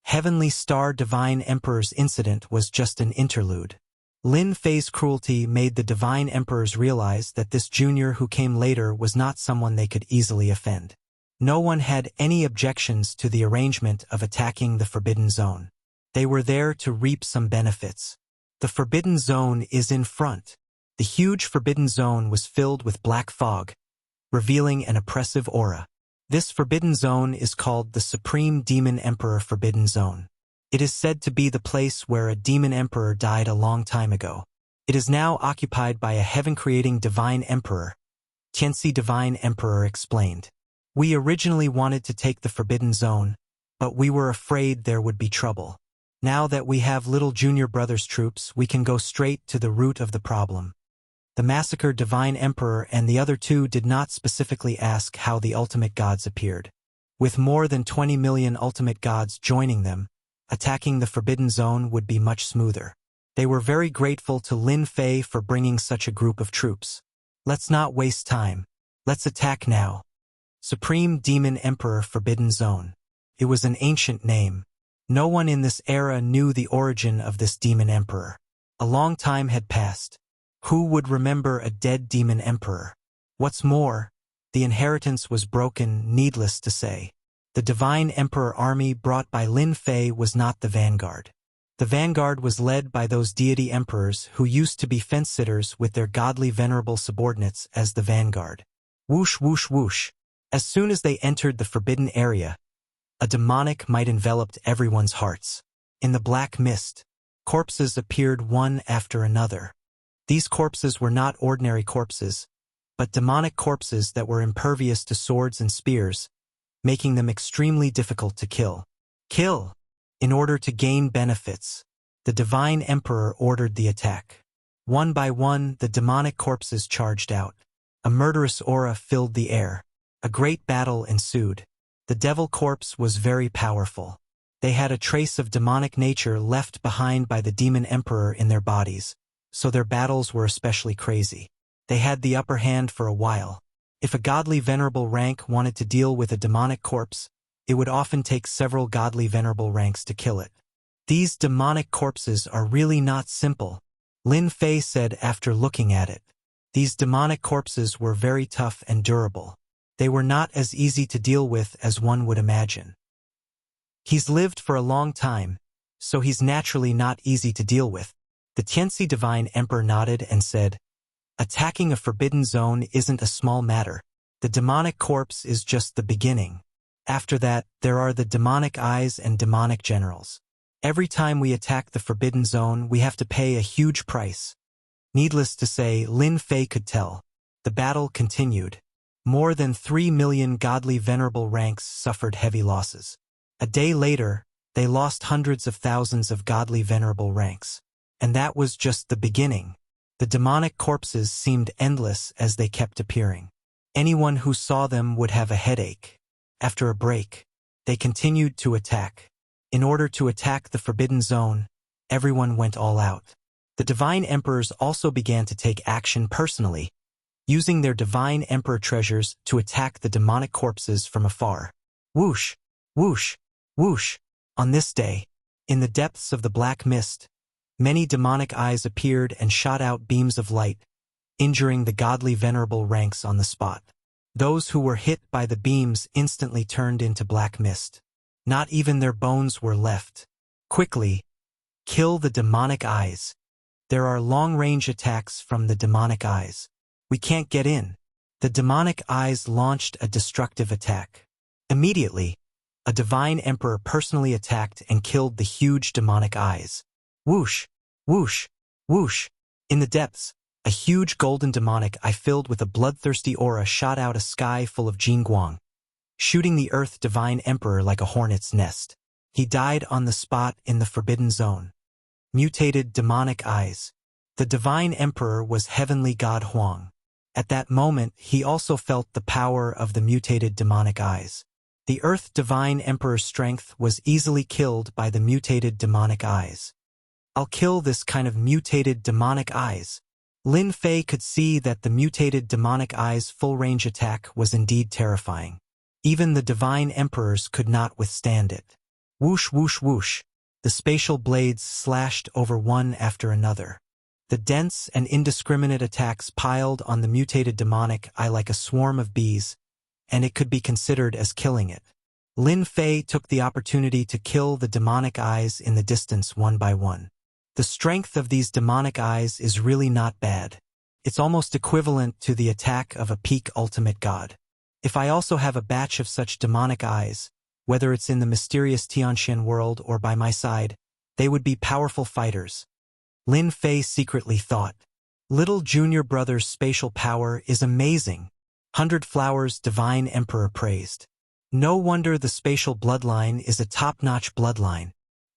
Heavenly Star Divine Emperor's incident was just an interlude. Lin Fei's cruelty made the divine emperors realize that this junior who came later was not someone they could easily offend. No one had any objections to the arrangement of attacking the Forbidden Zone. They were there to reap some benefits. The Forbidden Zone is in front. The huge Forbidden Zone was filled with black fog, revealing an oppressive aura. This Forbidden Zone is called the Supreme Demon Emperor Forbidden Zone. It is said to be the place where a demon emperor died a long time ago. It is now occupied by a heaven-creating divine emperor. Tianxi Divine Emperor explained. We originally wanted to take the Forbidden Zone, but we were afraid there would be trouble. Now that we have little junior brother's troops, we can go straight to the root of the problem. The massacred divine emperor and the other two did not specifically ask how the ultimate gods appeared. With more than 20 million ultimate gods joining them, attacking the Forbidden Zone would be much smoother. They were very grateful to Lin Fei for bringing such a group of troops. Let's not waste time. Let's attack now. Supreme Demon Emperor Forbidden Zone. It was an ancient name. No one in this era knew the origin of this demon emperor. A long time had passed. Who would remember a dead demon emperor? What's more, The inheritance was broken, needless to say. The Divine Emperor army brought by Lin Fei was not the vanguard. The vanguard was led by those deity emperors who used to be fence-sitters with their godly venerable subordinates as the vanguard. Whoosh, whoosh, whoosh. As soon as they entered the forbidden area, a demonic might enveloped everyone's hearts. In the black mist, corpses appeared one after another. These corpses were not ordinary corpses, but demonic corpses that were impervious to swords and spears, making them extremely difficult to kill. Kill! In order to gain benefits, the Divine Emperor ordered the attack. One by one, the demonic corpses charged out. A murderous aura filled the air. A great battle ensued. The devil corpse was very powerful. They had a trace of demonic nature left behind by the demon emperor in their bodies, so their battles were especially crazy. They had the upper hand for a while. If a godly venerable rank wanted to deal with a demonic corpse, it would often take several godly venerable ranks to kill it. These demonic corpses are really not simple, Lin Fei said after looking at it. These demonic corpses were very tough and durable. They were not as easy to deal with as one would imagine. He's lived for a long time, so he's naturally not easy to deal with. The Tianxi Divine Emperor nodded and said, attacking a forbidden zone isn't a small matter. The demonic corpse is just the beginning. After that, there are the demonic eyes and demonic generals. Every time we attack the forbidden zone, we have to pay a huge price. Needless to say, Lin Fei could tell. The battle continued. More than 3 million godly venerable ranks suffered heavy losses. A day later, they lost hundreds of thousands of godly venerable ranks. And that was just the beginning. The demonic corpses seemed endless as they kept appearing. Anyone who saw them would have a headache. After a break, they continued to attack. In order to attack the forbidden zone, everyone went all out. The divine emperors also began to take action personally, using their divine emperor treasures to attack the demonic corpses from afar. Whoosh, whoosh, whoosh. On this day, in the depths of the black mist, many demonic eyes appeared and shot out beams of light, injuring the godly venerable ranks on the spot. Those who were hit by the beams instantly turned into black mist. Not even their bones were left. Quickly, kill the demonic eyes. There are long-range attacks from the demonic eyes. We can't get in. The demonic eyes launched a destructive attack. Immediately, a divine emperor personally attacked and killed the huge demonic eyes. Whoosh, whoosh, whoosh. In the depths, a huge golden demonic eye filled with a bloodthirsty aura shot out a sky full of Jingguang, shooting the Earth Divine Emperor like a hornet's nest. He died on the spot in the Forbidden Zone. Mutated demonic eyes. The Divine Emperor was Heavenly God Huang. At that moment, he also felt the power of the mutated demonic eyes. The Earth Divine Emperor's strength was easily killed by the mutated demonic eyes. I'll kill this kind of mutated demonic eyes. Lin Fei could see that the mutated demonic eye's full-range attack was indeed terrifying. Even the divine emperors could not withstand it. Whoosh, whoosh, whoosh. The spatial blades slashed over one after another. The dense and indiscriminate attacks piled on the mutated demonic eye like a swarm of bees, and it could be considered as killing it. Lin Fei took the opportunity to kill the demonic eyes in the distance one by one. The strength of these demonic eyes is really not bad. It's almost equivalent to the attack of a peak ultimate god. If I also have a batch of such demonic eyes, whether it's in the mysterious Tianxian world or by my side, they would be powerful fighters. Lin Fei secretly thought. Little junior brother's spatial power is amazing. 100 Flowers Divine Emperor praised. No wonder the spatial bloodline is a top-notch bloodline.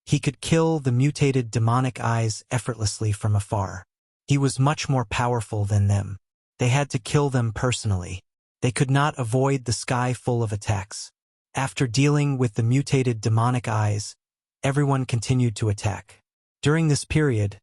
He could kill the mutated demonic eyes effortlessly from afar. He was much more powerful than them. They had to kill them personally. They could not avoid the sky full of attacks. After dealing with the mutated demonic eyes, everyone continued to attack. During this period,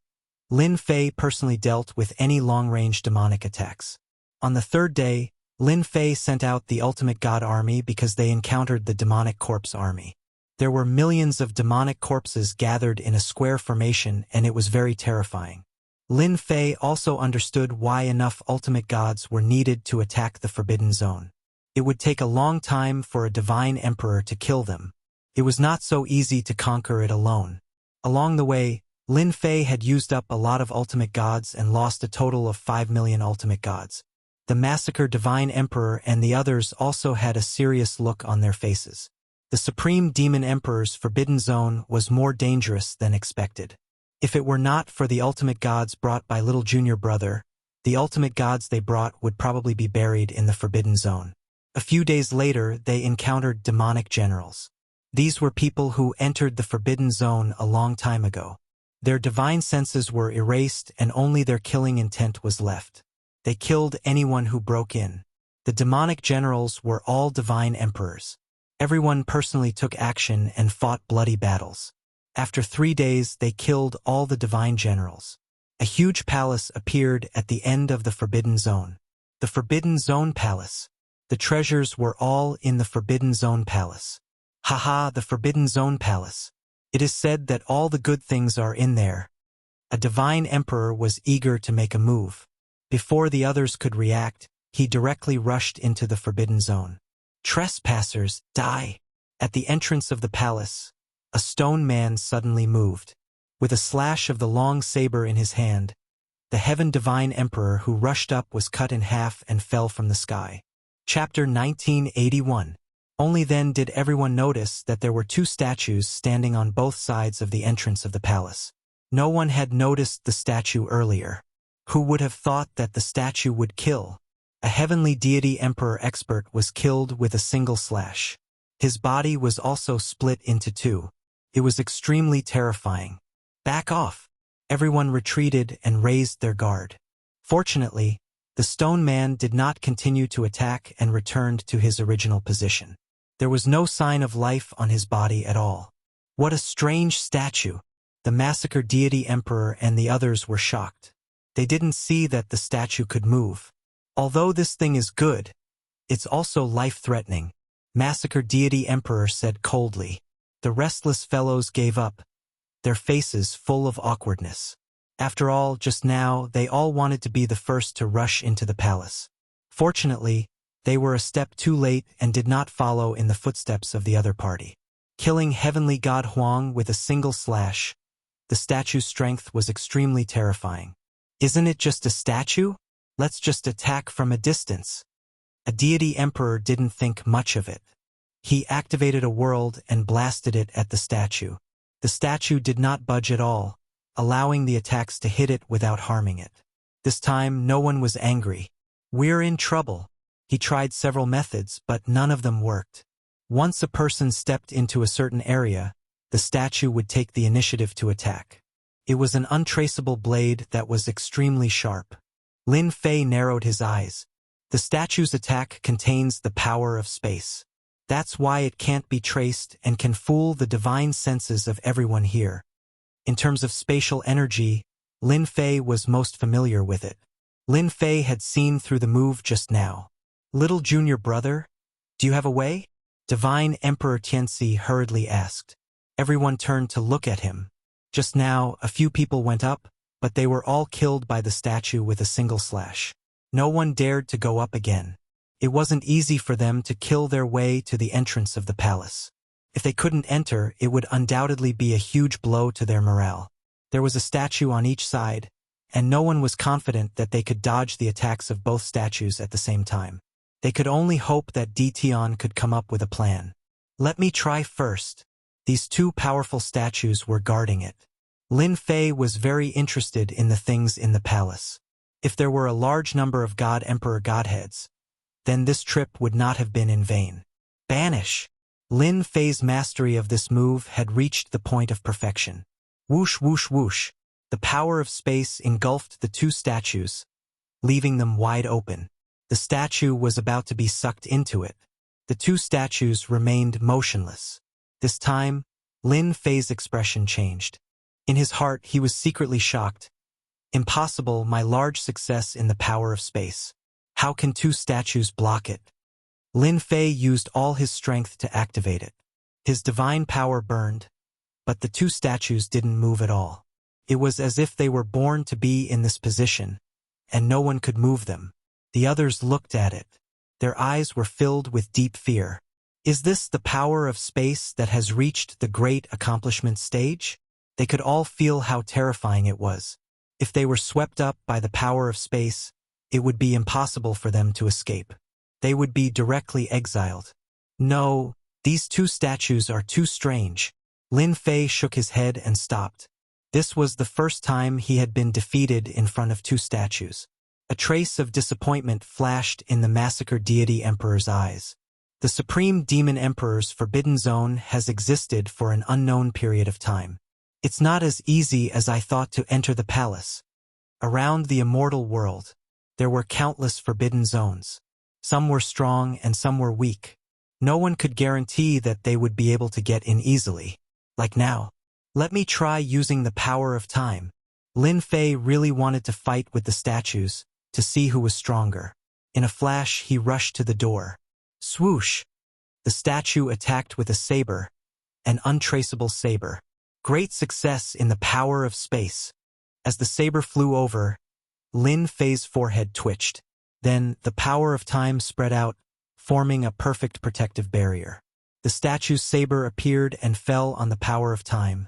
Lin Fei personally dealt with any long-range demonic attacks. On the third day, Lin Fei sent out the Ultimate God Army because they encountered the demonic corpse army. There were millions of demonic corpses gathered in a square formation, and it was very terrifying. Lin Fei also understood why enough ultimate gods were needed to attack the Forbidden Zone. It would take a long time for a divine emperor to kill them. It was not so easy to conquer it alone. Along the way, Lin Fei had used up a lot of ultimate gods and lost a total of 5 million ultimate gods. The massacred divine emperor and the others also had a serious look on their faces. The supreme demon emperor's forbidden zone was more dangerous than expected. If it were not for the ultimate gods brought by little junior brother, the ultimate gods they brought would probably be buried in the forbidden zone. A few days later, they encountered demonic generals. These were people who entered the forbidden zone a long time ago. Their divine senses were erased and only their killing intent was left. They killed anyone who broke in. The demonic generals were all divine emperors. Everyone personally took action and fought bloody battles. After 3 days, they killed all the divine generals. A huge palace appeared at the end of the Forbidden Zone. The Forbidden Zone Palace. The treasures were all in the Forbidden Zone Palace. Haha, the Forbidden Zone Palace. It is said that all the good things are in there. A divine emperor was eager to make a move. Before the others could react, he directly rushed into the Forbidden Zone. Trespassers, die! At the entrance of the palace, a stone man suddenly moved. With a slash of the long saber in his hand, the heaven divine emperor who rushed up was cut in half and fell from the sky. Chapter 1981. Only then did everyone notice that there were 2 statues standing on both sides of the entrance of the palace. No one had noticed the statue earlier. Who would have thought that the statue would kill? A heavenly deity emperor expert was killed with a single slash. His body was also split into 2. It was extremely terrifying. Back off! Everyone retreated and raised their guard. Fortunately, the stone man did not continue to attack and returned to his original position. There was no sign of life on his body at all. What a strange statue! The massacred deity emperor and the others were shocked. They didn't see that the statue could move. Although this thing is good, it's also life-threatening, massacred deity emperor said coldly. The restless fellows gave up, their faces full of awkwardness. After all, just now, they all wanted to be the first to rush into the palace. Fortunately, they were a step too late and did not follow in the footsteps of the other party. Killing heavenly god Huang with a single slash, the statue's strength was extremely terrifying. Isn't it just a statue? Let's just attack from a distance. A deity emperor didn't think much of it. He activated a world and blasted it at the statue. The statue did not budge at all, allowing the attacks to hit it without harming it. This time, no one was angry. We're in trouble. He tried several methods, but none of them worked. Once a person stepped into a certain area, the statue would take the initiative to attack. It was an untraceable blade that was extremely sharp. Lin Fei narrowed his eyes. The statue's attack contains the power of space. That's why it can't be traced and can fool the divine senses of everyone here. In terms of spatial energy, Lin Fei was most familiar with it. Lin Fei had seen through the move just now. Little junior brother, do you have a way? Divine Emperor Tianxi hurriedly asked. Everyone turned to look at him. Just now, a few people went up, but they were all killed by the statue with a single slash. No one dared to go up again. It wasn't easy for them to kill their way to the entrance of the palace. If they couldn't enter, it would undoubtedly be a huge blow to their morale. There was a statue on each side, and no one was confident that they could dodge the attacks of both statues at the same time. They could only hope that Dition could come up with a plan. Let me try first. These 2 powerful statues were guarding it. Lin Fei was very interested in the things in the palace. If there were a large number of God-Emperor godheads, then this trip would not have been in vain. Banish! Lin Fei's mastery of this move had reached the point of perfection. Whoosh whoosh whoosh! The power of space engulfed the 2 statues, leaving them wide open. The statue was about to be sucked into it. The 2 statues remained motionless. This time, Lin Fei's expression changed. In his heart, he was secretly shocked. Impossible, my large success in the power of space. How can 2 statues block it? Lin Fei used all his strength to activate it. His divine power burned, but the 2 statues didn't move at all. It was as if they were born to be in this position, and no one could move them. The others looked at it. Their eyes were filled with deep fear. Is this the power of space that has reached the great accomplishment stage? They could all feel how terrifying it was. If they were swept up by the power of space, it would be impossible for them to escape. They would be directly exiled. No, these two statues are too strange. Lin Fei shook his head and stopped. This was the first time he had been defeated in front of two statues. A trace of disappointment flashed in the massacred deity emperor's eyes. The Supreme Demon Emperor's Forbidden Zone has existed for an unknown period of time. It's not as easy as I thought to enter the palace. Around the immortal world, there were countless forbidden zones. Some were strong and some were weak. No one could guarantee that they would be able to get in easily. Like now. Let me try using the power of time. Lin Fei really wanted to fight with the statues, to see who was stronger. In a flash, he rushed to the door. Swoosh! The statue attacked with a saber, an untraceable saber. Great success in the power of space. As the saber flew over, Lin Fei's forehead twitched. Then the power of time spread out, forming a perfect protective barrier. The statue's saber appeared and fell on the power of time,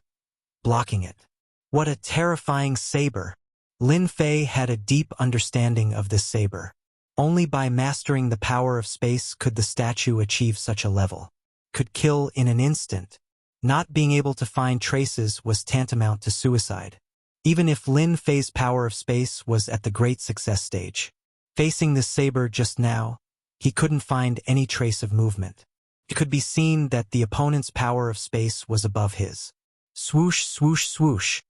blocking it. What a terrifying saber! Lin Fei had a deep understanding of this saber. Only by mastering the power of space could the statue achieve such a level. Could kill in an instant. Not being able to find traces was tantamount to suicide. Even if Lin Fei's power of space was at the great success stage. Facing this saber just now, he couldn't find any trace of movement. It could be seen that the opponent's power of space was above his. Swoosh, swoosh, swoosh.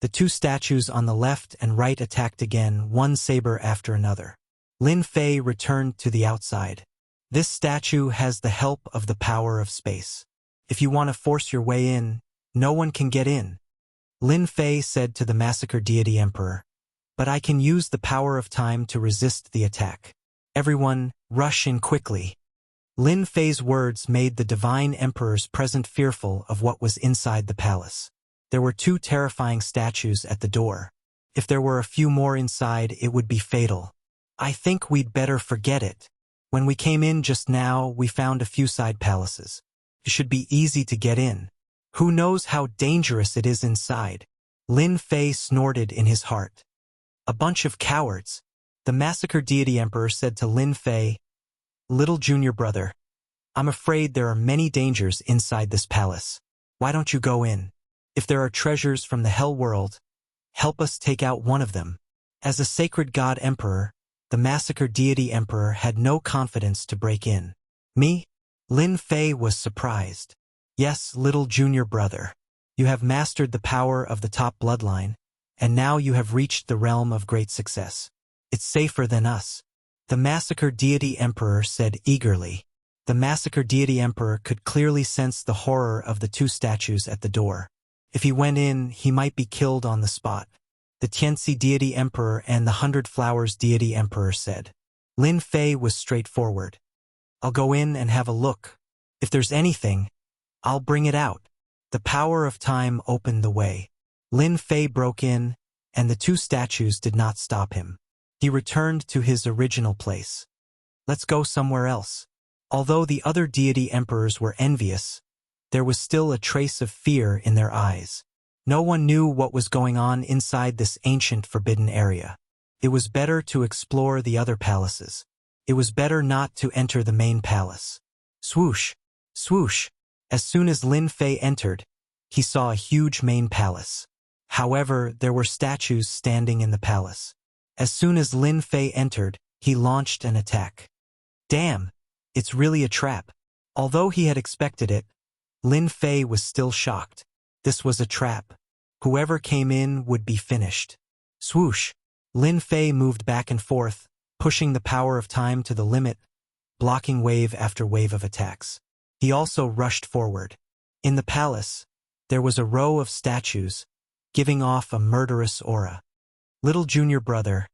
The two statues on the left and right attacked again, one saber after another. Lin Fei returned to the outside. This statue has the help of the power of space. If you want to force your way in, no one can get in. Lin Fei said to the massacred deity emperor, but I can use the power of time to resist the attack. Everyone, rush in quickly. Lin Fei's words made the divine emperors present fearful of what was inside the palace. There were two terrifying statues at the door. If there were a few more inside, it would be fatal. I think we'd better forget it. When we came in just now, we found a few side palaces. It should be easy to get in. Who knows how dangerous it is inside? Lin Fei snorted in his heart. A bunch of cowards. The massacred deity emperor said to Lin Fei, little junior brother, I'm afraid there are many dangers inside this palace. Why don't you go in? If there are treasures from the hell world, help us take out one of them. As a sacred god emperor, the massacred deity emperor had no confidence to break in. Me? Lin Fei was surprised. Yes, little junior brother. You have mastered the power of the top bloodline, and now you have reached the realm of great success. It's safer than us. The massacred deity emperor said eagerly. The massacred deity emperor could clearly sense the horror of the two statues at the door. If he went in, he might be killed on the spot. The Tianxi deity emperor and the 100 Flowers deity emperor said. Lin Fei was straightforward. I'll go in and have a look. If there's anything, I'll bring it out. The power of time opened the way. Lin Fei broke in, and the two statues did not stop him. He returned to his original place. Let's go somewhere else. Although the other deity emperors were envious, there was still a trace of fear in their eyes. No one knew what was going on inside this ancient forbidden area. It was better to explore the other palaces. It was better not to enter the main palace. Swoosh, swoosh. As soon as Lin Fei entered, he saw a huge main palace. However, there were statues standing in the palace. As soon as Lin Fei entered, he launched an attack. Damn, it's really a trap. Although he had expected it, Lin Fei was still shocked. This was a trap. Whoever came in would be finished. Swoosh. Lin Fei moved back and forth, pushing the power of time to the limit, blocking wave after wave of attacks. He also rushed forward. In the palace, there was a row of statues, giving off a murderous aura. Little junior brother.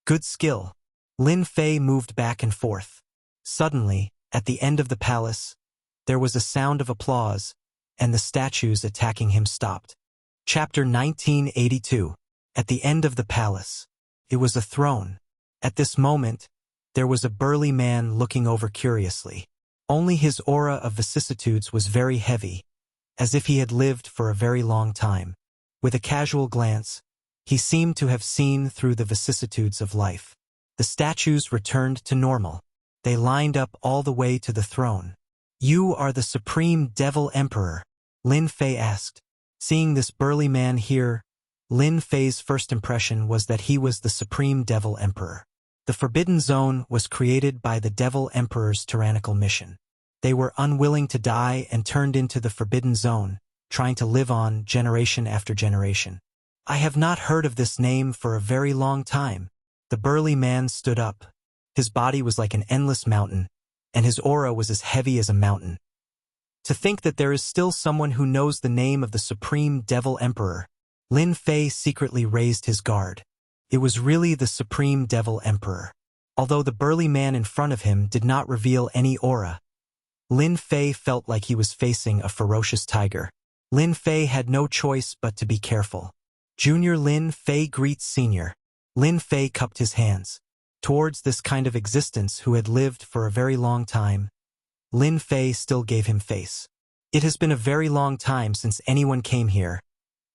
Good skill. Lin Fei moved back and forth. Suddenly, at the end of the palace, there was a sound of applause, and the statues attacking him stopped. Chapter 1982. At the end of the palace. It was a throne. At this moment, There was a burly man looking over curiously. Only his aura of vicissitudes was very heavy, as if he had lived for a very long time. With a casual glance, he seemed to have seen through the vicissitudes of life. The statues returned to normal. They lined up all the way to the throne. "You are the Supreme Devil Emperor?" Lin Fei asked. Seeing this burly man here, Lin Fei's first impression was that he was the Supreme Devil Emperor. The Forbidden Zone was created by the Devil Emperor's tyrannical mission. They were unwilling to die and turned into the Forbidden Zone, trying to live on generation after generation. "I have not heard of this name for a very long time." The burly man stood up. His body was like an endless mountain, and his aura was as heavy as a mountain. To think that there is still someone who knows the name of the Supreme Devil Emperor. Lin Fei secretly raised his guard. It was really the Supreme Devil Emperor. Although the burly man in front of him did not reveal any aura, Lin Fei felt like he was facing a ferocious tiger. Lin Fei had no choice but to be careful. "Junior Lin Fei greets Senior." Lin Fei cupped his hands. Towards this kind of existence who had lived for a very long time, Lin Fei still gave him face. "It has been a very long time since anyone came here.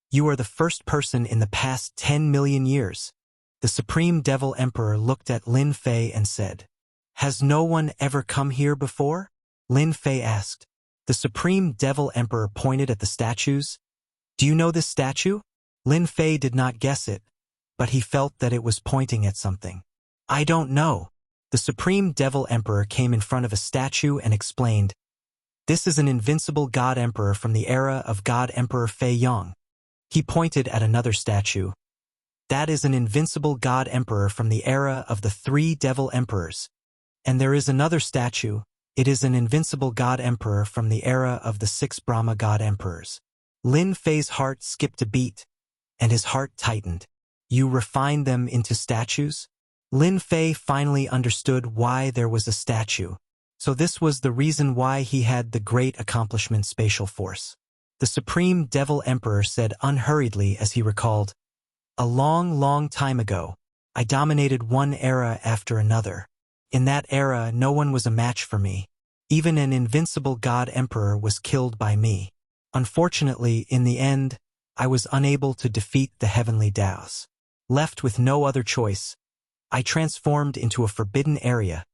You are the first person in the past 10 million years. The Supreme Devil Emperor looked at Lin Fei and said, "Has no one ever come here before?" Lin Fei asked. The Supreme Devil Emperor pointed at the statues. "Do you know this statue?" Lin Fei did not guess it, but he felt that it was pointing at something. "I don't know." The Supreme Devil Emperor came in front of a statue and explained, "This is an invincible God Emperor from the era of God Emperor Fei Yong." He pointed at another statue. "That is an invincible God Emperor from the era of the 3 Devil Emperors. And there is another statue. It is an invincible God Emperor from the era of the 6 Brahma God Emperors." Lin Fei's heart skipped a beat, and his heart tightened. "You refined them into statues?" Lin Fei finally understood why there was a statue. So this was the reason why he had the great accomplishment spatial force. The Supreme Devil Emperor said unhurriedly as he recalled, "A long, long time ago, I dominated one era after another. In that era, no one was a match for me. Even an invincible God Emperor was killed by me. Unfortunately, in the end, I was unable to defeat the heavenly Daos. Left with no other choice, I transformed into a forbidden area,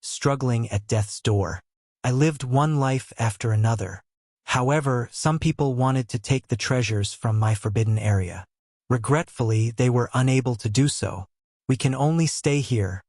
struggling at death's door. I lived one life after another. However, some people wanted to take the treasures from my forbidden area. Regretfully, they were unable to do so. We can only stay here."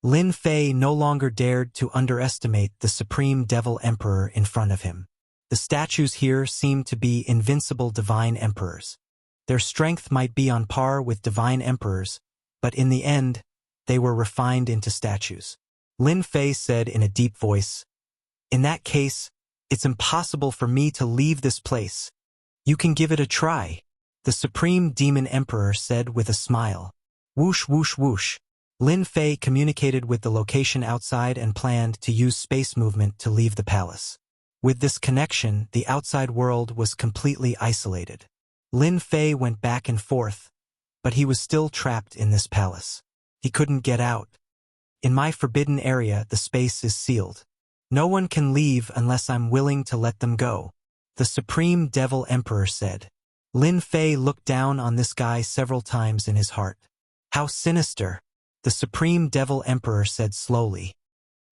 Lin Fei no longer dared to underestimate the Supreme Devil Emperor in front of him. The statues here seemed to be invincible divine emperors. Their strength might be on par with divine emperors, but in the end, they were refined into statues. Lin Fei said in a deep voice, "In that case, it's impossible for me to leave this place. You can give it a try," the Supreme Demon Emperor said with a smile. Whoosh, whoosh, whoosh. Lin Fei communicated with the location outside and planned to use space movement to leave the palace. With this connection, the outside world was completely isolated. Lin Fei went back and forth, but he was still trapped in this palace. He couldn't get out. "In my forbidden area, the space is sealed. No one can leave unless I'm willing to let them go," the Supreme Devil Emperor said. Lin Fei looked down on this guy several times in his heart. "How sinister," the Supreme Devil Emperor said slowly.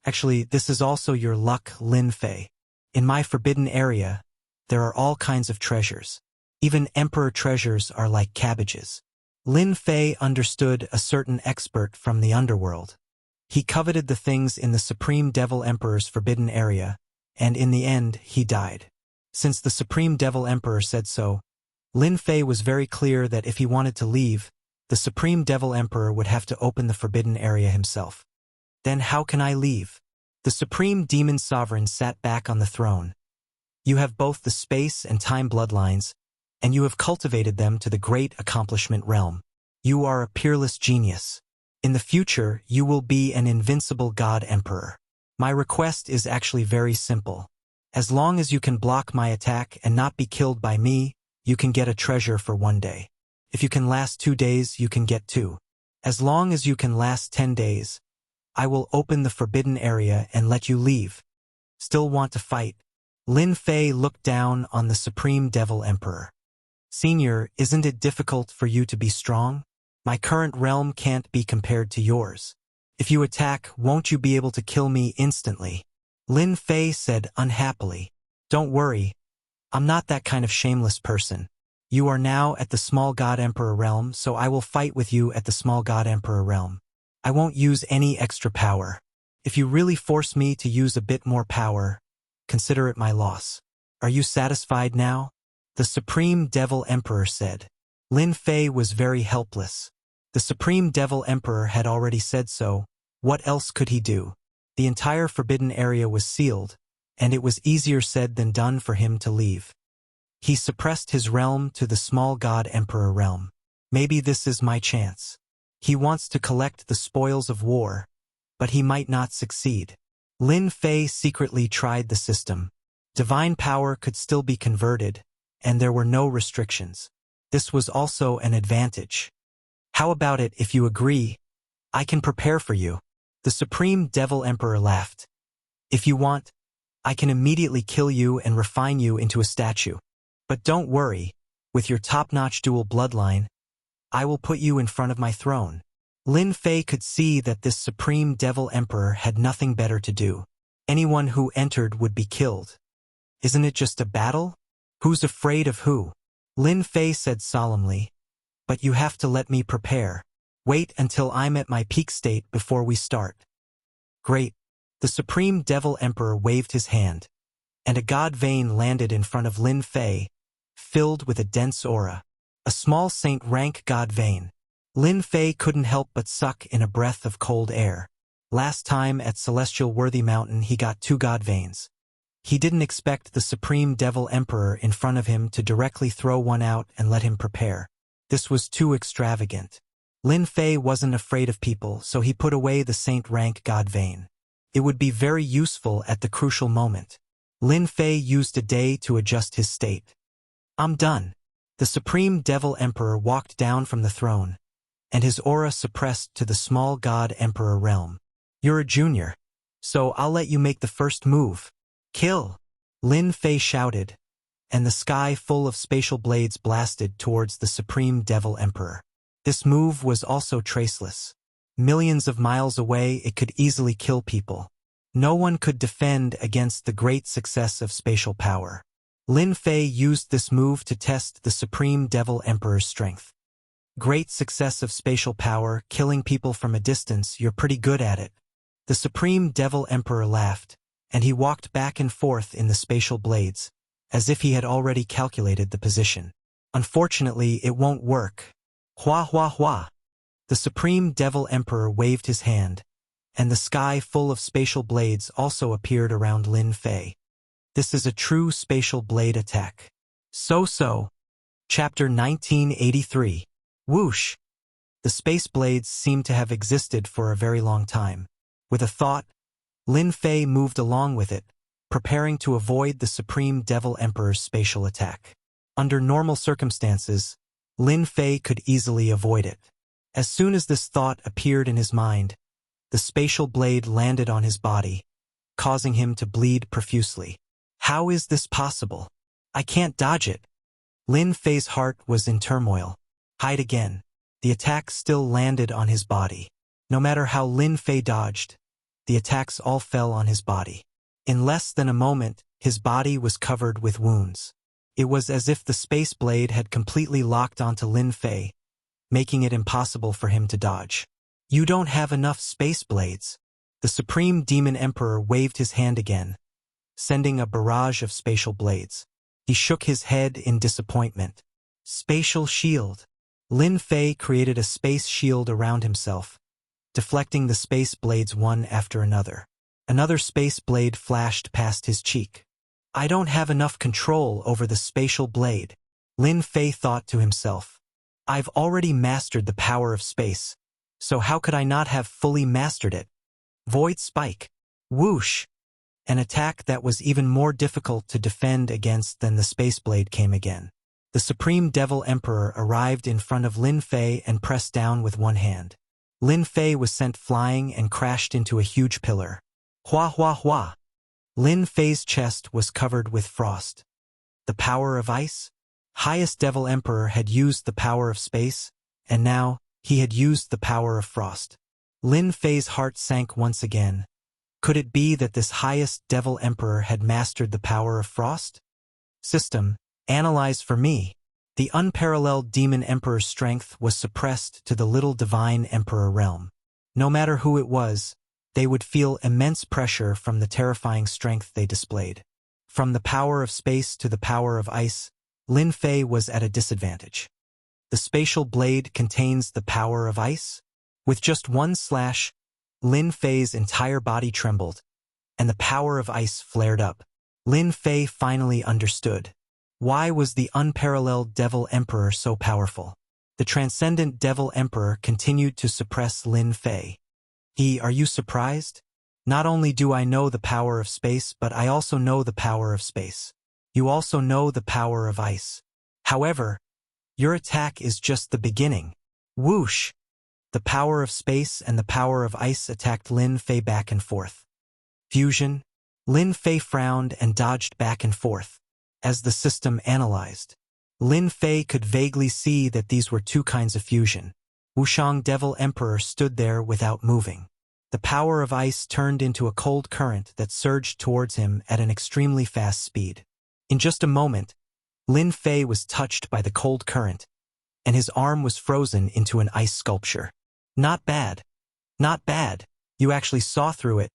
"Actually, this is also your luck, Lin Fei. In my forbidden area, there are all kinds of treasures. Even emperor treasures are like cabbages." Lin Fei understood a certain expert from the underworld. He coveted the things in the Supreme Devil Emperor's forbidden area, and in the end, he died. Since the Supreme Devil Emperor said so, Lin Fei was very clear that if he wanted to leave, the Supreme Devil Emperor would have to open the forbidden area himself. "Then how can I leave?" The Supreme Demon Sovereign sat back on the throne. "You have both the space and time bloodlines, and you have cultivated them to the great accomplishment realm. You are a peerless genius. In the future, you will be an invincible God Emperor. My request is actually very simple. As long as you can block my attack and not be killed by me, you can get a treasure for 1 day. If you can last 2 days, you can get 2. As long as you can last 10 days, I will open the forbidden area and let you leave. Still want to fight? Lin Fei looked down on the Supreme Devil Emperor. Senior, isn't it difficult for you to be strong? My current realm can't be compared to yours. If you attack, won't you be able to kill me instantly? Lin Fei said unhappily. Don't worry, I'm not that kind of shameless person. You are now at the Small God Emperor realm, so I will fight with you at the Small God Emperor realm. I won't use any extra power. If you really force me to use a bit more power, consider it my loss. Are you satisfied now? The Supreme Devil Emperor said. Lin Fei was very helpless. The Supreme Devil Emperor had already said so. What else could he do? The entire forbidden area was sealed, and it was easier said than done for him to leave. He suppressed his realm to the Small God Emperor realm. Maybe this is my chance. He wants to collect the spoils of war, but he might not succeed. Lin Fei secretly tried the system. Divine power could still be converted, and there were no restrictions. This was also an advantage. How about it if you agree? I can prepare for you. The Supreme Devil Emperor laughed. If you want, I can immediately kill you and refine you into a statue. But don't worry, with your top-notch dual bloodline, I will put you in front of my throne. Lin Fei could see that this Supreme Devil Emperor had nothing better to do. Anyone who entered would be killed. Isn't it just a battle? Who's afraid of who? Lin Fei said solemnly. But you have to let me prepare. Wait until I'm at my peak state before we start. Great. The Supreme Devil Emperor waved his hand, and a god vein landed in front of Lin Fei, filled with a dense aura. A small saint-rank god vein. Lin Fei couldn't help but suck in a breath of cold air. Last time at Celestial Worthy Mountain he got 2 god veins. He didn't expect the Supreme Devil Emperor in front of him to directly throw one out and let him prepare. This was too extravagant. Lin Fei wasn't afraid of people, so he put away the saint-rank god vein. It would be very useful at the crucial moment. Lin Fei used a day to adjust his state. I'm done. The Supreme Devil Emperor walked down from the throne, and his aura suppressed to the Small God Emperor realm. You're a junior, so I'll let you make the first move. Kill! Lin Fei shouted, and the sky full of spatial blades blasted towards the Supreme Devil Emperor. This move was also traceless. Millions of miles away it could easily kill people. No one could defend against the great success of spatial power. Lin Fei used this move to test the Supreme Devil Emperor's strength. Great success of spatial power, killing people from a distance, you're pretty good at it. The Supreme Devil Emperor laughed, and he walked back and forth in the spatial blades, as if he had already calculated the position. Unfortunately, it won't work. Hua hua hua. The Supreme Devil Emperor waved his hand, and the sky full of spatial blades also appeared around Lin Fei. This is a true spatial blade attack. So. Chapter 1983. Whoosh! The space blades seemed to have existed for a very long time. With a thought, Lin Fei moved along with it, preparing to avoid the Supreme Devil Emperor's spatial attack. Under normal circumstances, Lin Fei could easily avoid it. As soon as this thought appeared in his mind, the spatial blade landed on his body, causing him to bleed profusely. How is this possible? I can't dodge it. Lin Fei's heart was in turmoil. Hide again. The attack still landed on his body. No matter how Lin Fei dodged, the attacks all fell on his body. In less than a moment, his body was covered with wounds. It was as if the space blade had completely locked onto Lin Fei, making it impossible for him to dodge. You don't have enough space blades. The Supreme Demon Emperor waved his hand again, sending a barrage of spatial blades. He shook his head in disappointment. Spatial shield. Lin Fei created a space shield around himself, deflecting the space blades one after another. Another space blade flashed past his cheek. I don't have enough control over the spatial blade, Lin Fei thought to himself. I've already mastered the power of space, so how could I not have fully mastered it? Void Spike. Whoosh! An attack that was even more difficult to defend against than the space blade came again. The Supreme Devil Emperor arrived in front of Lin Fei and pressed down with one hand. Lin Fei was sent flying and crashed into a huge pillar. Hua hua hua. Lin Fei's chest was covered with frost. The power of ice? Highest Devil Emperor had used the power of space, and now he had used the power of frost. Lin Fei's heart sank once again. Could it be that this highest Devil Emperor had mastered the power of frost? System, analyze for me. The unparalleled Demon Emperor's strength was suppressed to the little Divine Emperor realm. No matter who it was, they would feel immense pressure from the terrifying strength they displayed. From the power of space to the power of ice, Lin Fei was at a disadvantage. The spatial blade contains the power of ice? With just one slash, Lin Fei's entire body trembled, and the power of ice flared up. Lin Fei finally understood. Why was the unparalleled Devil Emperor so powerful? The transcendent Devil Emperor continued to suppress Lin Fei. Are you surprised? Not only do I know the power of space, but I also know the power of space. You also know the power of ice. However, your attack is just the beginning. Whoosh! The power of space and the power of ice attacked Lin Fei back and forth. Fusion? Lin Fei frowned and dodged back and forth. As the system analyzed, Lin Fei could vaguely see that these were two kinds of fusion. Wuxiang Devil Emperor stood there without moving. The power of ice turned into a cold current that surged towards him at an extremely fast speed. In just a moment, Lin Fei was touched by the cold current, and his arm was frozen into an ice sculpture. Not bad. Not bad. You actually saw through it.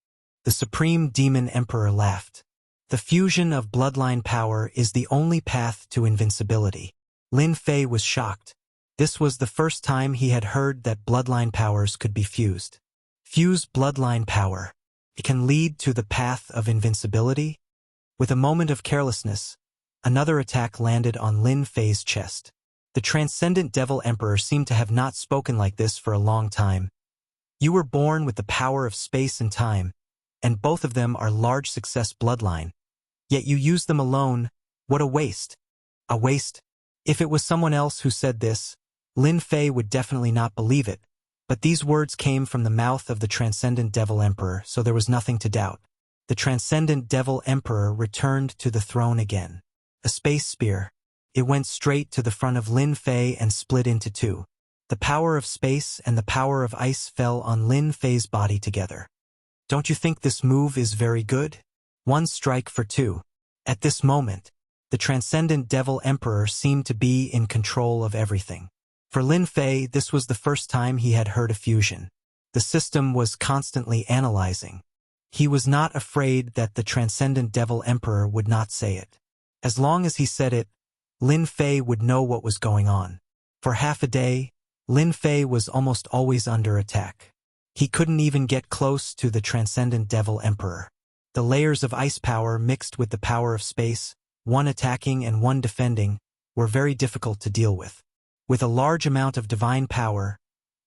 The Supreme Demon Emperor laughed. The fusion of bloodline power is the only path to invincibility. Lin Fei was shocked. This was the first time he had heard that bloodline powers could be fused. Fuse bloodline power. It can lead to the path of invincibility? With a moment of carelessness, another attack landed on Lin Fei's chest. The Transcendent Devil Emperor seemed to have not spoken like this for a long time. You were born with the power of space and time, and both of them are large success bloodline. Yet you use them alone. What a waste. A waste? If it was someone else who said this, Lin Fei would definitely not believe it. But these words came from the mouth of the Transcendent Devil Emperor, so there was nothing to doubt. The Transcendent Devil Emperor returned to the throne again. A space spear. It went straight to the front of Lin Fei and split into two. The power of space and the power of ice fell on Lin Fei's body together. Don't you think this move is very good? One strike for two. At this moment, the Transcendent Devil Emperor seemed to be in control of everything. For Lin Fei, this was the first time he had heard a fusion. The system was constantly analyzing. He was not afraid that the Transcendent Devil Emperor would not say it. As long as he said it, Lin Fei would know what was going on. For half a day, Lin Fei was almost always under attack. He couldn't even get close to the Transcendent Devil Emperor. The layers of ice power mixed with the power of space, one attacking and one defending, were very difficult to deal with. With a large amount of divine power,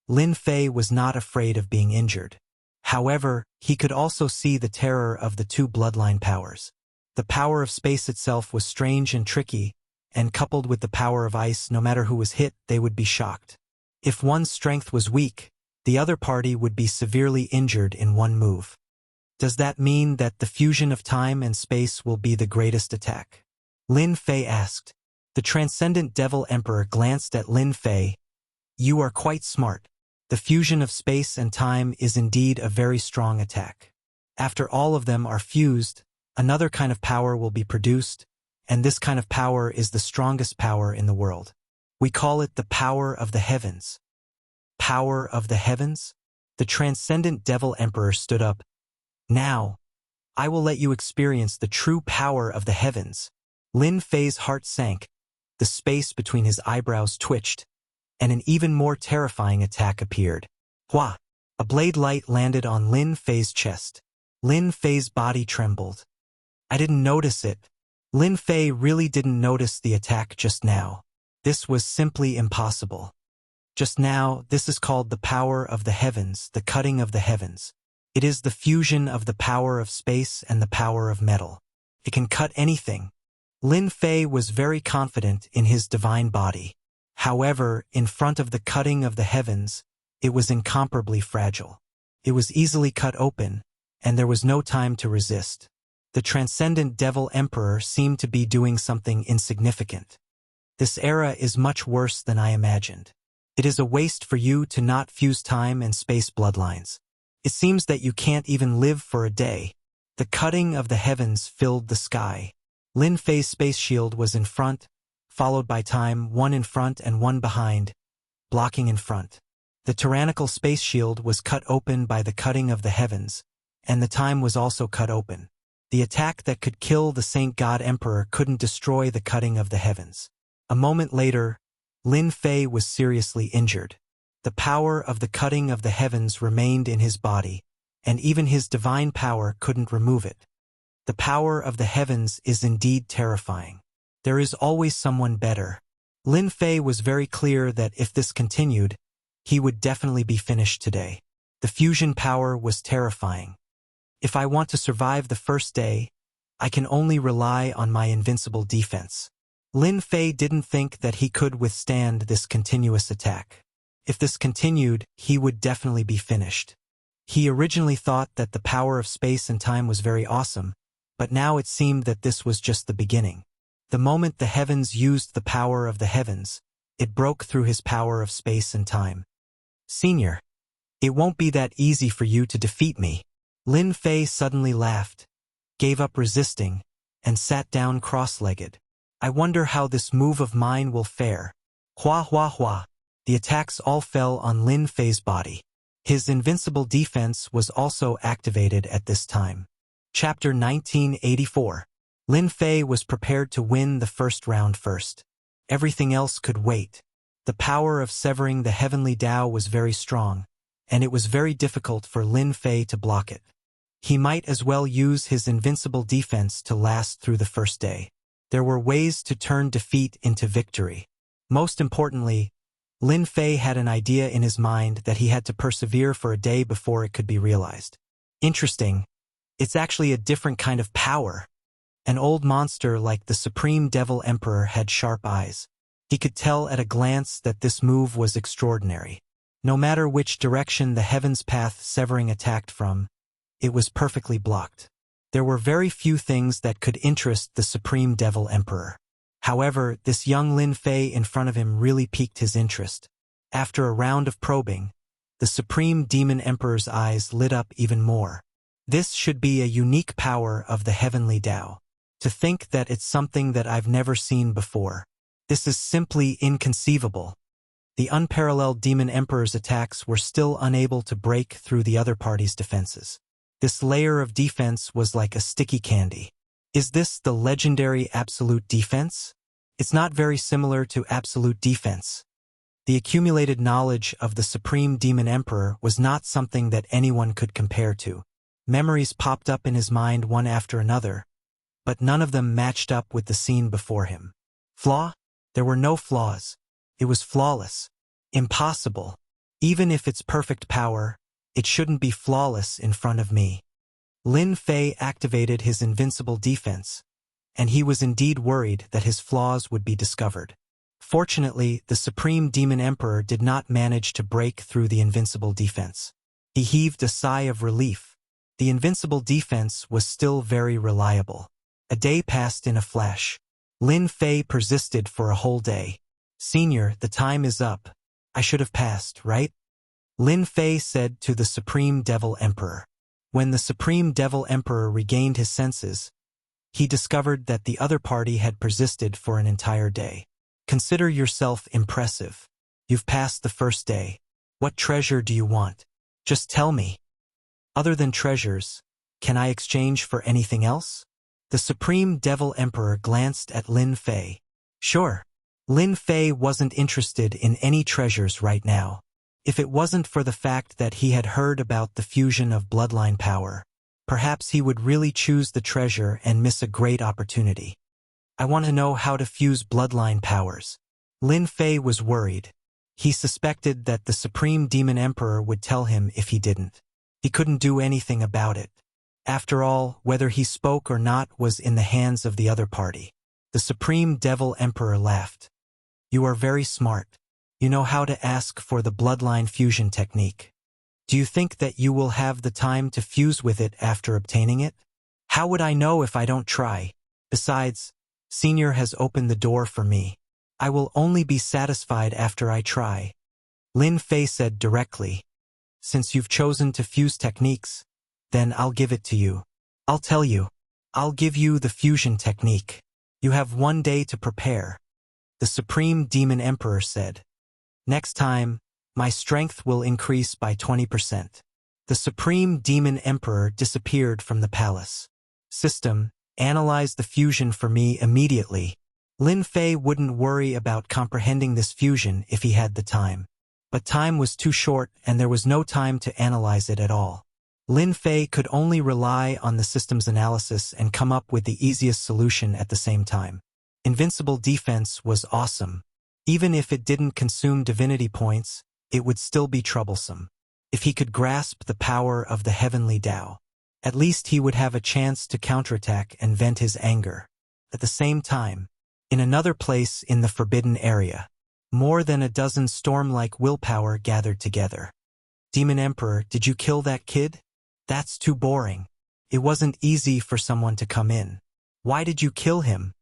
Lin Fei was not afraid of being injured. However, he could also see the terror of the two bloodline powers. The power of space itself was strange and tricky, and coupled with the power of ice, no matter who was hit, they would be shocked. If one's strength was weak, the other party would be severely injured in one move. Does that mean that the fusion of time and space will be the greatest attack? Lin Fei asked. The Transcendent Devil Emperor glanced at Lin Fei. You are quite smart. The fusion of space and time is indeed a very strong attack. After all of them are fused, another kind of power will be produced, and this kind of power is the strongest power in the world. We call it the power of the heavens. Power of the heavens? The Transcendent Devil Emperor stood up. Now, I will let you experience the true power of the heavens. Lin Fei's heart sank. The space between his eyebrows twitched, and an even more terrifying attack appeared. Hua! A blade light landed on Lin Fei's chest. Lin Fei's body trembled. I didn't notice it. Lin Fei really didn't notice the attack just now. This was simply impossible. Just now, this is called the power of the heavens, the cutting of the heavens. It is the fusion of the power of space and the power of metal. It can cut anything. Lin Fei was very confident in his divine body. However, in front of the cutting of the heavens, It was incomparably fragile. It was easily cut open, and there was no time to resist. The transcendent Devil Emperor seemed to be doing something insignificant. This era is much worse than I imagined. It is a waste for you to not fuse time and space bloodlines. It seems that you can't even live for a day. The cutting of the heavens filled the sky. Lin Fei's space shield was in front, followed by time, one in front and one behind, blocking in front. The tyrannical space shield was cut open by the cutting of the heavens, and the time was also cut open. The attack that could kill the Saint God Emperor couldn't destroy the cutting of the heavens. A moment later, Lin Fei was seriously injured. The power of the cutting of the heavens remained in his body, and even his divine power couldn't remove it. The power of the heavens is indeed terrifying. There is always someone better. Lin Fei was very clear that if this continued, he would definitely be finished today. The fusion power was terrifying. If I want to survive the first day, I can only rely on my invincible defense. Lin Fei didn't think that he could withstand this continuous attack. If this continued, he would definitely be finished. He originally thought that the power of space and time was very awesome, but now it seemed that this was just the beginning. The moment the heavens used the power of the heavens, it broke through his power of space and time. Senior, it won't be that easy for you to defeat me. Lin Fei suddenly laughed, gave up resisting, and sat down cross-legged. I wonder how this move of mine will fare. Hua hua hua. The attacks all fell on Lin Fei's body. His invincible defense was also activated at this time. Chapter 1984. Lin Fei was prepared to win the first round first. Everything else could wait. The power of severing the heavenly Tao was very strong, and it was very difficult for Lin Fei to block it. He might as well use his invincible defense to last through the first day. There were ways to turn defeat into victory. Most importantly, Lin Fei had an idea in his mind that he had to persevere for a day before it could be realized. Interesting. It's actually a different kind of power. An old monster like the Supreme Devil Emperor had sharp eyes. He could tell at a glance that this move was extraordinary. No matter which direction the heaven's path severing attacked from, it was perfectly blocked. There were very few things that could interest the Supreme Devil Emperor. However, this young Lin Fei in front of him really piqued his interest. After a round of probing, the Supreme Demon Emperor's eyes lit up even more. This should be a unique power of the heavenly Tao. To think that it's something that I've never seen before. This is simply inconceivable. The unparalleled Demon Emperor's attacks were still unable to break through the other party's defenses. This layer of defense was like a sticky candy. Is this the legendary absolute defense? It's not very similar to absolute defense. The accumulated knowledge of the Supreme Demon Emperor was not something that anyone could compare to. Memories popped up in his mind one after another, but none of them matched up with the scene before him. Flaw? There were no flaws. It was flawless. Impossible. Even if it's perfect power, it shouldn't be flawless in front of me. Lin Fei activated his invincible defense, and he was indeed worried that his flaws would be discovered. Fortunately, the Supreme Demon Emperor did not manage to break through the invincible defense. He heaved a sigh of relief. The invincible defense was still very reliable. A day passed in a flash. Lin Fei persisted for a whole day. Senior, the time is up. I should have passed, right? Lin Fei said to the Supreme Devil Emperor. When the Supreme Devil Emperor regained his senses, he discovered that the other party had persisted for an entire day. Consider yourself impressive. You've passed the first day. What treasure do you want? Just tell me. Other than treasures, can I exchange for anything else? The Supreme Devil Emperor glanced at Lin Fei. Sure. Lin Fei wasn't interested in any treasures right now. If it wasn't for the fact that he had heard about the fusion of bloodline power, perhaps he would really choose the treasure and miss a great opportunity. I want to know how to fuse bloodline powers. Lin Fei was worried. He suspected that the Supreme Demon Emperor would tell him if he didn't. He couldn't do anything about it. After all, whether he spoke or not was in the hands of the other party. The Supreme Devil Emperor laughed. You are very smart. You know how to ask for the bloodline fusion technique. Do you think that you will have the time to fuse with it after obtaining it? How would I know if I don't try? Besides, Senior has opened the door for me. I will only be satisfied after I try. Lin Fei said directly. Since you've chosen to fuse techniques, then I'll give it to you. I'll tell you. I'll give you the fusion technique. You have 1 day to prepare. The Supreme Demon Emperor said. Next time, my strength will increase by 20%. The Supreme Demon Emperor disappeared from the palace. System, analyze the fusion for me immediately. Lin Fei wouldn't worry about comprehending this fusion if he had the time. But time was too short and there was no time to analyze it at all. Lin Fei could only rely on the system's analysis and come up with the easiest solution at the same time. Invincible defense was awesome. Even if it didn't consume divinity points, it would still be troublesome. If he could grasp the power of the heavenly Tao, at least he would have a chance to counterattack and vent his anger. At the same time, in another place in the forbidden area, more than a dozen storm-like willpower gathered together. Demon Emperor, did you kill that kid? That's too boring. It wasn't easy for someone to come in. Why did you kill him?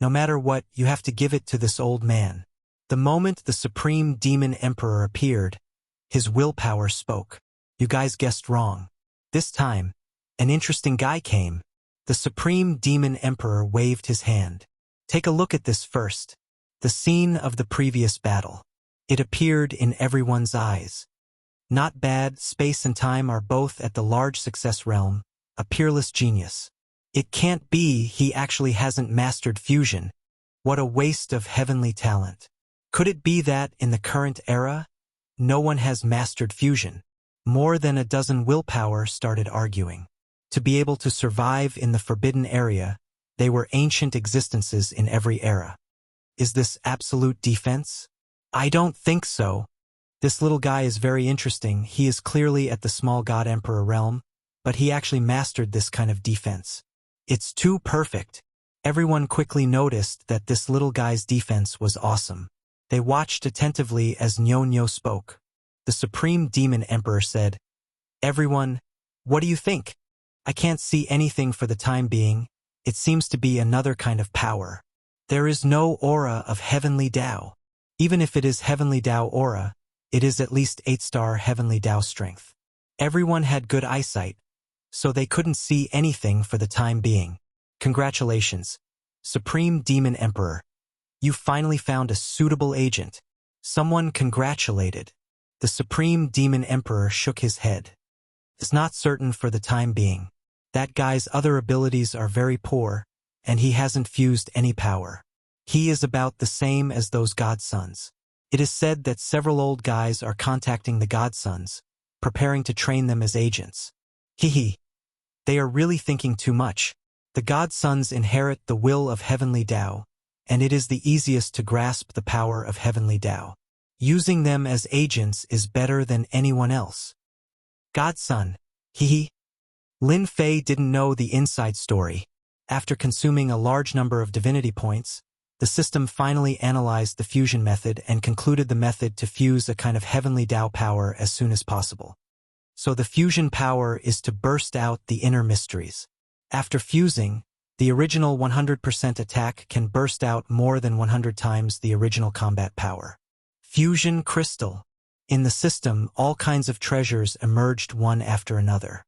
No matter what, you have to give it to this old man. The moment the Supreme Demon Emperor appeared, his willpower spoke. You guys guessed wrong. This time, an interesting guy came. The Supreme Demon Emperor waved his hand. Take a look at this first. The scene of the previous battle. It appeared in everyone's eyes. Not bad, space and time are both at the large success realm, a peerless genius. It can't be he actually hasn't mastered fusion. What a waste of heavenly talent. Could it be that, in the current era, no one has mastered fusion? More than a dozen willpower started arguing. To be able to survive in the forbidden area, they were ancient existences in every era. Is this absolute defense? I don't think so. This little guy is very interesting. He is clearly at the small god emperor realm, but he actually mastered this kind of defense. It's too perfect. Everyone quickly noticed that this little guy's defense was awesome. They watched attentively as Nyo spoke. The Supreme Demon Emperor said, Everyone, what do you think? I can't see anything for the time being. It seems to be another kind of power. There is no aura of heavenly Tao. Even if it is heavenly Tao aura, it is at least 8-star heavenly Tao strength. Everyone had good eyesight, so they couldn't see anything for the time being. Congratulations, Supreme Demon Emperor. You finally found a suitable agent. Someone congratulated. The Supreme Demon Emperor shook his head. It's not certain for the time being. That guy's other abilities are very poor, and he hasn't fused any power. He is about the same as those godsons. It is said that several old guys are contacting the godsons, preparing to train them as agents. Hehe. They are really thinking too much. The godsons inherit the will of heavenly Tao, and it is the easiest to grasp the power of heavenly Tao. Using them as agents is better than anyone else. Godson. Hehe. Lin Fei didn't know the inside story. After consuming a large number of divinity points, the system finally analyzed the fusion method and concluded the method to fuse a kind of heavenly Tao power as soon as possible. So the fusion power is to burst out the inner mysteries. After fusing, the original 100% attack can burst out more than 100 times the original combat power. Fusion crystal. In the system, all kinds of treasures emerged one after another.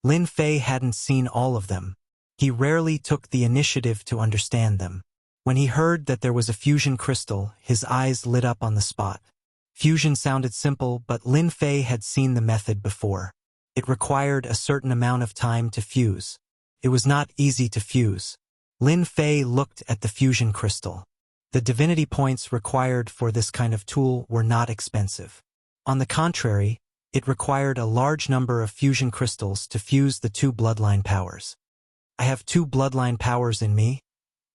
Lin Fei hadn't seen all of them. He rarely took the initiative to understand them. When he heard that there was a fusion crystal, his eyes lit up on the spot. Fusion sounded simple, but Lin Fei had seen the method before. It required a certain amount of time to fuse. It was not easy to fuse. Lin Fei looked at the fusion crystal. The divinity points required for this kind of tool were not expensive. On the contrary, it required a large number of fusion crystals to fuse the 2 bloodline powers. I have 2 bloodline powers in me,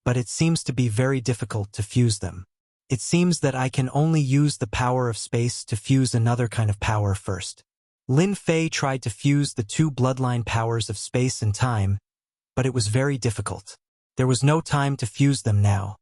but it seems to be very difficult to fuse them. It seems that I can only use the power of space to fuse another kind of power first. Lin Fei tried to fuse the 2 bloodline powers of space and time, but it was very difficult. There was no time to fuse them now.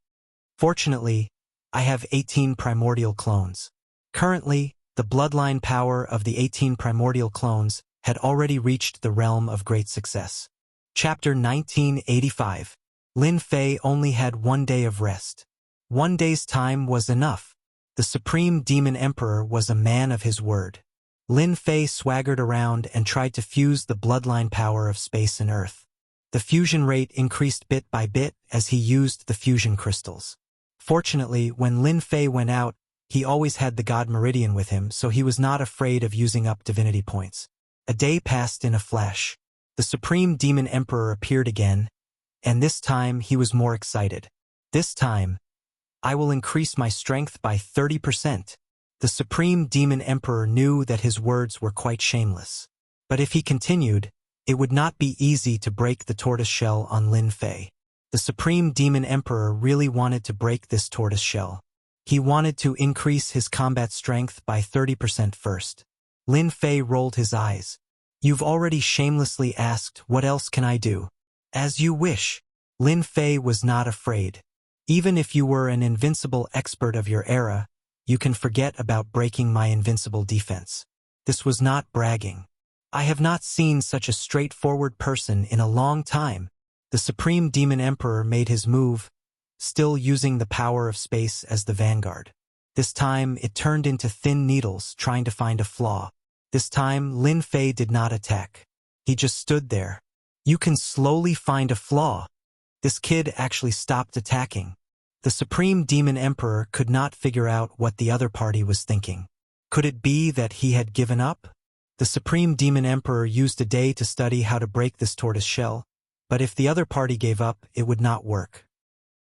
Fortunately, I have 18 primordial clones. Currently, the bloodline power of the 18 primordial clones had already reached the realm of great success. Chapter 1985. Lin Fei only had 1 day of rest. 1 day's time was enough. The Supreme Demon Emperor was a man of his word. Lin Fei swaggered around and tried to fuse the bloodline power of space and earth. The fusion rate increased bit by bit as he used the fusion crystals. Fortunately, when Lin Fei went out, he always had the God Meridian with him, so he was not afraid of using up divinity points. A day passed in a flash. The Supreme Demon Emperor appeared again, and this time he was more excited. This time, I will increase my strength by 30%. The Supreme Demon Emperor knew that his words were quite shameless. But if he continued, it would not be easy to break the tortoise shell on Lin Fei. The Supreme Demon Emperor really wanted to break this tortoise shell. He wanted to increase his combat strength by 30% first. Lin Fei rolled his eyes. You've already shamelessly asked, what else can I do? As you wish. Lin Fei was not afraid. Even if you were an invincible expert of your era, you can forget about breaking my invincible defense. This was not bragging. I have not seen such a straightforward person in a long time. The Supreme Demon Emperor made his move, still using the power of space as the vanguard. This time, it turned into thin needles trying to find a flaw. This time, Lin Fei did not attack. He just stood there. You can slowly find a flaw. This kid actually stopped attacking. The Supreme Demon Emperor could not figure out what the other party was thinking. Could it be that he had given up? The Supreme Demon Emperor used a day to study how to break this tortoise shell, but if the other party gave up, it would not work.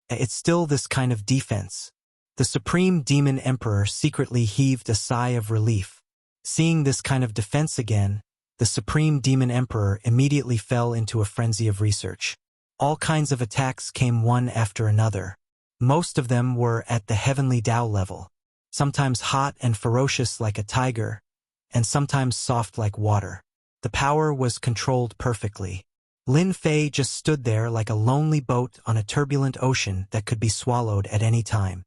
It's still this kind of defense. The Supreme Demon Emperor secretly heaved a sigh of relief. Seeing this kind of defense again, the Supreme Demon Emperor immediately fell into a frenzy of research. All kinds of attacks came one after another. Most of them were at the heavenly Tao level, sometimes hot and ferocious like a tiger, and sometimes soft like water. The power was controlled perfectly. Lin Fei just stood there like a lonely boat on a turbulent ocean that could be swallowed at any time.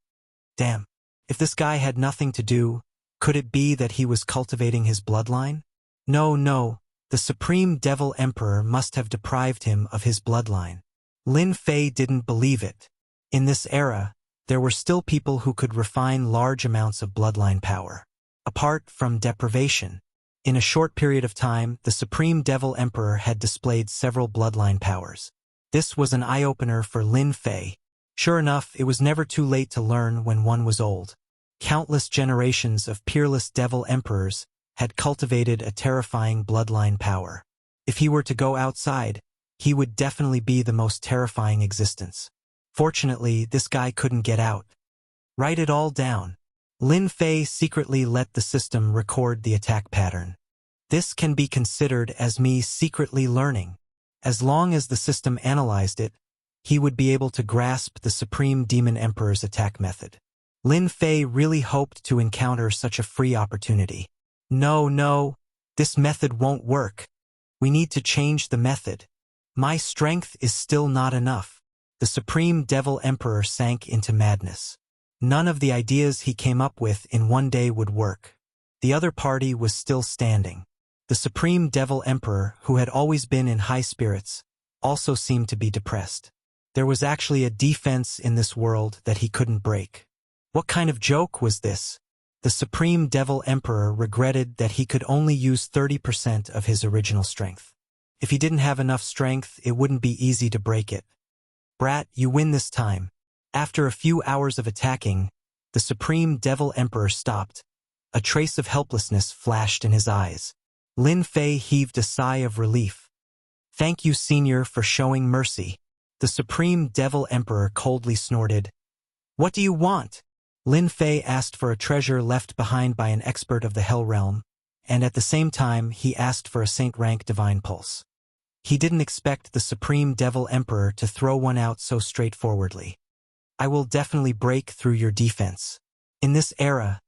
Damn, if this guy had nothing to do, could it be that he was cultivating his bloodline? No, the Supreme Devil Emperor must have deprived him of his bloodline. Lin Fei didn't believe it. In this era, there were still people who could refine large amounts of bloodline power. Apart from deprivation, in a short period of time, the Supreme Devil Emperor had displayed several bloodline powers. This was an eye-opener for Lin Fei. Sure enough, it was never too late to learn when one was old. Countless generations of peerless devil emperors had cultivated a terrifying bloodline power. If he were to go outside, he would definitely be the most terrifying existence. Fortunately, this guy couldn't get out. Write it all down. Lin Fei secretly let the system record the attack pattern. This can be considered as me secretly learning. As long as the system analyzed it, he would be able to grasp the Supreme Demon Emperor's attack method. Lin Fei really hoped to encounter such a free opportunity. No, this method won't work. We need to change the method. My strength is still not enough. The Supreme Devil Emperor sank into madness. None of the ideas he came up with in 1 day would work. The other party was still standing. The Supreme Devil Emperor, who had always been in high spirits, also seemed to be depressed. There was actually a defense in this world that he couldn't break. What kind of joke was this? The Supreme Devil Emperor regretted that he could only use 30% of his original strength. If he didn't have enough strength, it wouldn't be easy to break it. Brat, you win this time. After a few hours of attacking, the Supreme Devil Emperor stopped. A trace of helplessness flashed in his eyes. Lin Fei heaved a sigh of relief. Thank you, Senior, for showing mercy. The Supreme Devil Emperor coldly snorted. What do you want? Lin Fei asked for a treasure left behind by an expert of the Hell Realm, and at the same time he asked for a Saint-rank divine pulse. He didn't expect the Supreme Devil Emperor to throw one out so straightforwardly. I will definitely break through your defense. In this era,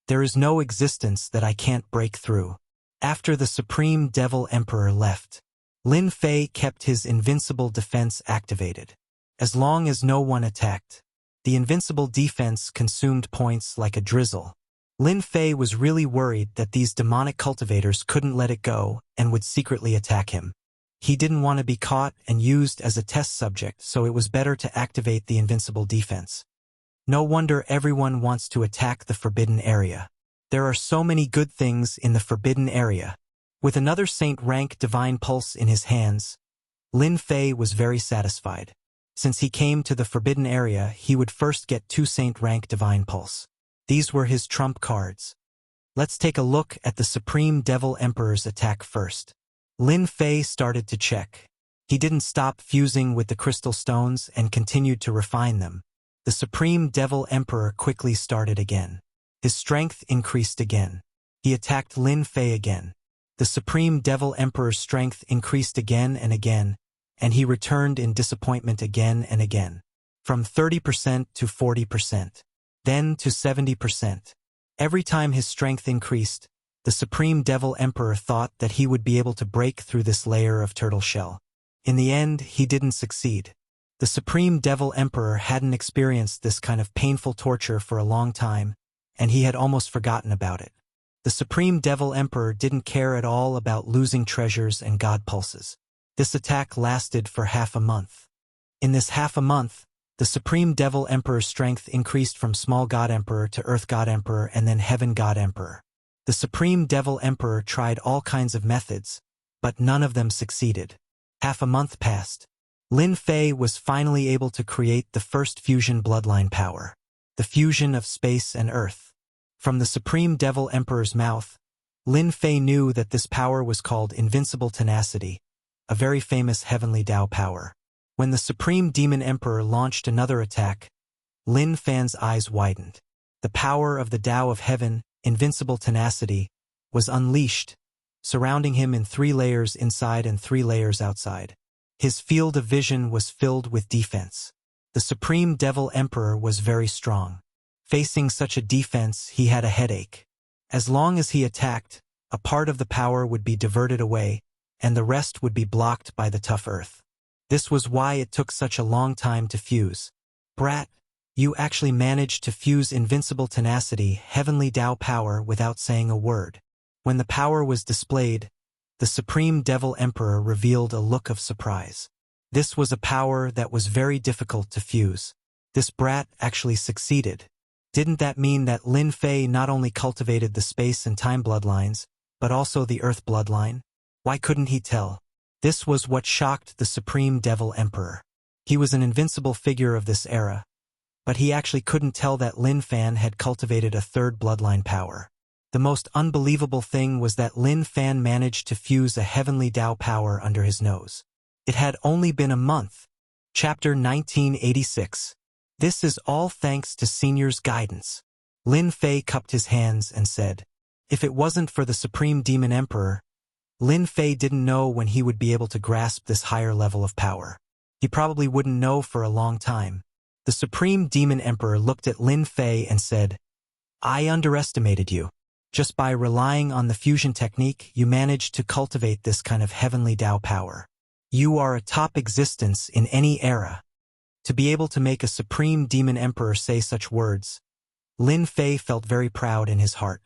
there is no existence that I can't break through. After the Supreme Devil Emperor left, Lin Fei kept his invincible defense activated. As long as no one attacked, The invincible defense consumed points like a drizzle. Lin Fei was really worried that these demonic cultivators couldn't let it go and would secretly attack him. He didn't want to be caught and used as a test subject, so it was better to activate the invincible defense. No wonder everyone wants to attack the forbidden area. There are so many good things in the forbidden area. With another Saint rank divine pulse in his hands, Lin Fei was very satisfied. Since he came to the forbidden area, he would first get 2 Saint rank divine pulse. These were his trump cards. Let's take a look at the Supreme Devil Emperor's attack first. Lin Fei started to check. He didn't stop fusing with the crystal stones and continued to refine them. The Supreme Devil Emperor quickly started again. His strength increased again. He attacked Lin Fei again. The Supreme Devil Emperor's strength increased again, and he returned in disappointment again and again. From 30% to 40%. Then to 70%. Every time his strength increased, the Supreme Devil Emperor thought that he would be able to break through this layer of turtle shell. In the end, he didn't succeed. The Supreme Devil Emperor hadn't experienced this kind of painful torture for a long time, and he had almost forgotten about it. The Supreme Devil Emperor didn't care at all about losing treasures and god pulses. This attack lasted for half a month. In this half a month, the Supreme Devil Emperor's strength increased from Small God Emperor to Earth God Emperor and then Heaven God Emperor. The Supreme Devil Emperor tried all kinds of methods, but none of them succeeded. Half a month passed. Lin Fei was finally able to create the first fusion bloodline power, the fusion of space and earth. From the Supreme Devil Emperor's mouth, Lin Fei knew that this power was called Invincible Tenacity, a very famous heavenly Tao power. When the Supreme Demon Emperor launched another attack, Lin Fei's eyes widened. The power of the Tao of Heaven, Invincible Tenacity, was unleashed, surrounding him in 3 layers inside and 3 layers outside. His field of vision was filled with defense. The Supreme Devil Emperor was very strong. Facing such a defense, he had a headache. As long as he attacked, a part of the power would be diverted away, and the rest would be blocked by the tough earth. This was why it took such a long time to fuse. Brat, you actually managed to fuse Invincible Tenacity, Heavenly Tao power without saying a word. When the power was displayed, the Supreme Devil Emperor revealed a look of surprise. This was a power that was very difficult to fuse. This brat actually succeeded. Didn't that mean that Lin Fei not only cultivated the space and time bloodlines, but also the earth bloodline? Why couldn't he tell? This was what shocked the Supreme Devil Emperor. He was an invincible figure of this era, but he actually couldn't tell that Lin Fan had cultivated a 3rd bloodline power. The most unbelievable thing was that Lin Fan managed to fuse a heavenly Tao power under his nose. It had only been a month. Chapter 1986. This is all thanks to Senior's guidance. Lin Fei cupped his hands and said, if it wasn't for the Supreme Demon Emperor, Lin Fei didn't know when he would be able to grasp this higher level of power. He probably wouldn't know for a long time. The Supreme Demon Emperor looked at Lin Fei and said, I underestimated you. Just by relying on the fusion technique, you managed to cultivate this kind of heavenly Tao power. You are a top existence in any era. To be able to make a Supreme Demon Emperor say such words, Lin Fei felt very proud in his heart.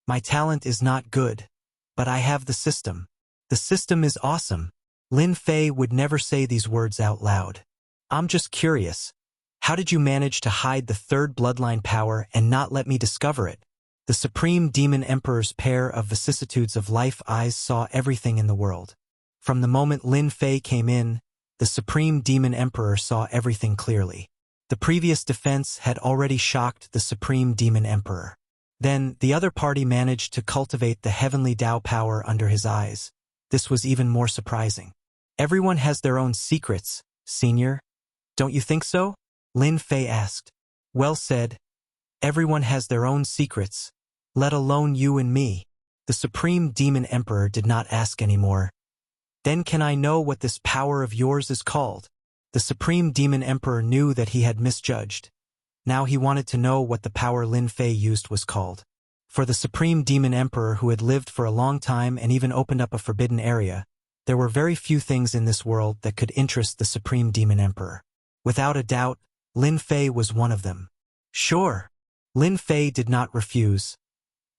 My talent is not good, but I have the system. The system is awesome. Lin Fei would never say these words out loud. I'm just curious. How did you manage to hide the 3rd bloodline power and not let me discover it? The Supreme Demon Emperor's pair of vicissitudes of life eyes saw everything in the world. From the moment Lin Fei came in, the Supreme Demon Emperor saw everything clearly. The previous defense had already shocked the Supreme Demon Emperor. Then, the other party managed to cultivate the heavenly Tao power under his eyes. This was even more surprising. Everyone has their own secrets, Senior. Don't you think so? Lin Fei asked. Well said. Everyone has their own secrets, let alone you and me. The Supreme Demon Emperor did not ask anymore. Then can I know what this power of yours is called? The Supreme Demon Emperor knew that he had misjudged. Now he wanted to know what the power Lin Fei used was called. For the Supreme Demon Emperor, who had lived for a long time and even opened up a forbidden area, there were very few things in this world that could interest the Supreme Demon Emperor. Without a doubt, Lin Fei was one of them. Sure. Lin Fei did not refuse.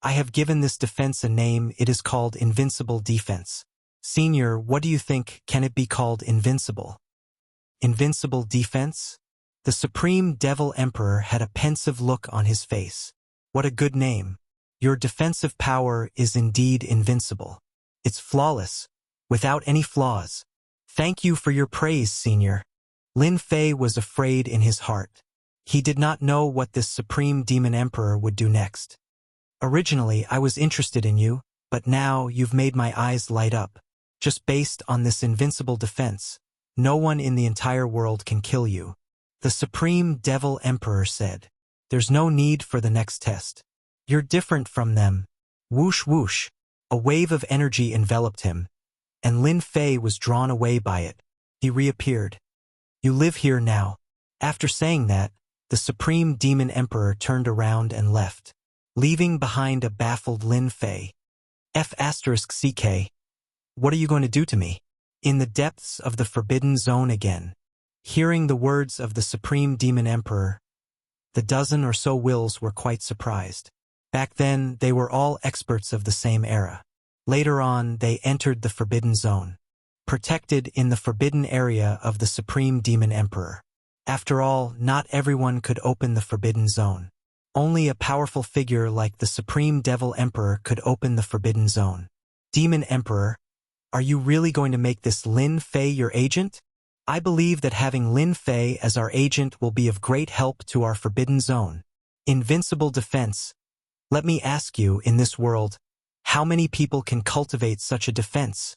I have given this defense a name. It is called Invincible Defense. Senior, what do you think? Can it be called invincible? Invincible Defense? The Supreme Devil Emperor had a pensive look on his face. What a good name. Your defensive power is indeed invincible. It's flawless, without any flaws. Thank you for your praise, Senior. Lin Fei was afraid in his heart. He did not know what this Supreme Demon Emperor would do next. Originally, I was interested in you, but now you've made my eyes light up. Just based on this invincible defense, no one in the entire world can kill you. The Supreme Devil Emperor said, there's no need for the next test. You're different from them. Whoosh whoosh. A wave of energy enveloped him, and Lin Fei was drawn away by it. He reappeared. You live here now. After saying that, the Supreme Demon Emperor turned around and left, leaving behind a baffled Lin Fei. F*CK. What are you going to do to me? In the depths of the Forbidden Zone again. Hearing the words of the Supreme Demon Emperor, the dozen or so wills were quite surprised. Back then, they were all experts of the same era. Later on, they entered the Forbidden Zone, protected in the forbidden area of the Supreme Demon Emperor. After all, not everyone could open the Forbidden Zone. Only a powerful figure like the Supreme Devil Emperor could open the Forbidden Zone. Demon Emperor, are you really going to make this Lin Fei your agent? I believe that having Lin Fei as our agent will be of great help to our Forbidden Zone. Invincible defense. Let me ask you, in this world, how many people can cultivate such a defense?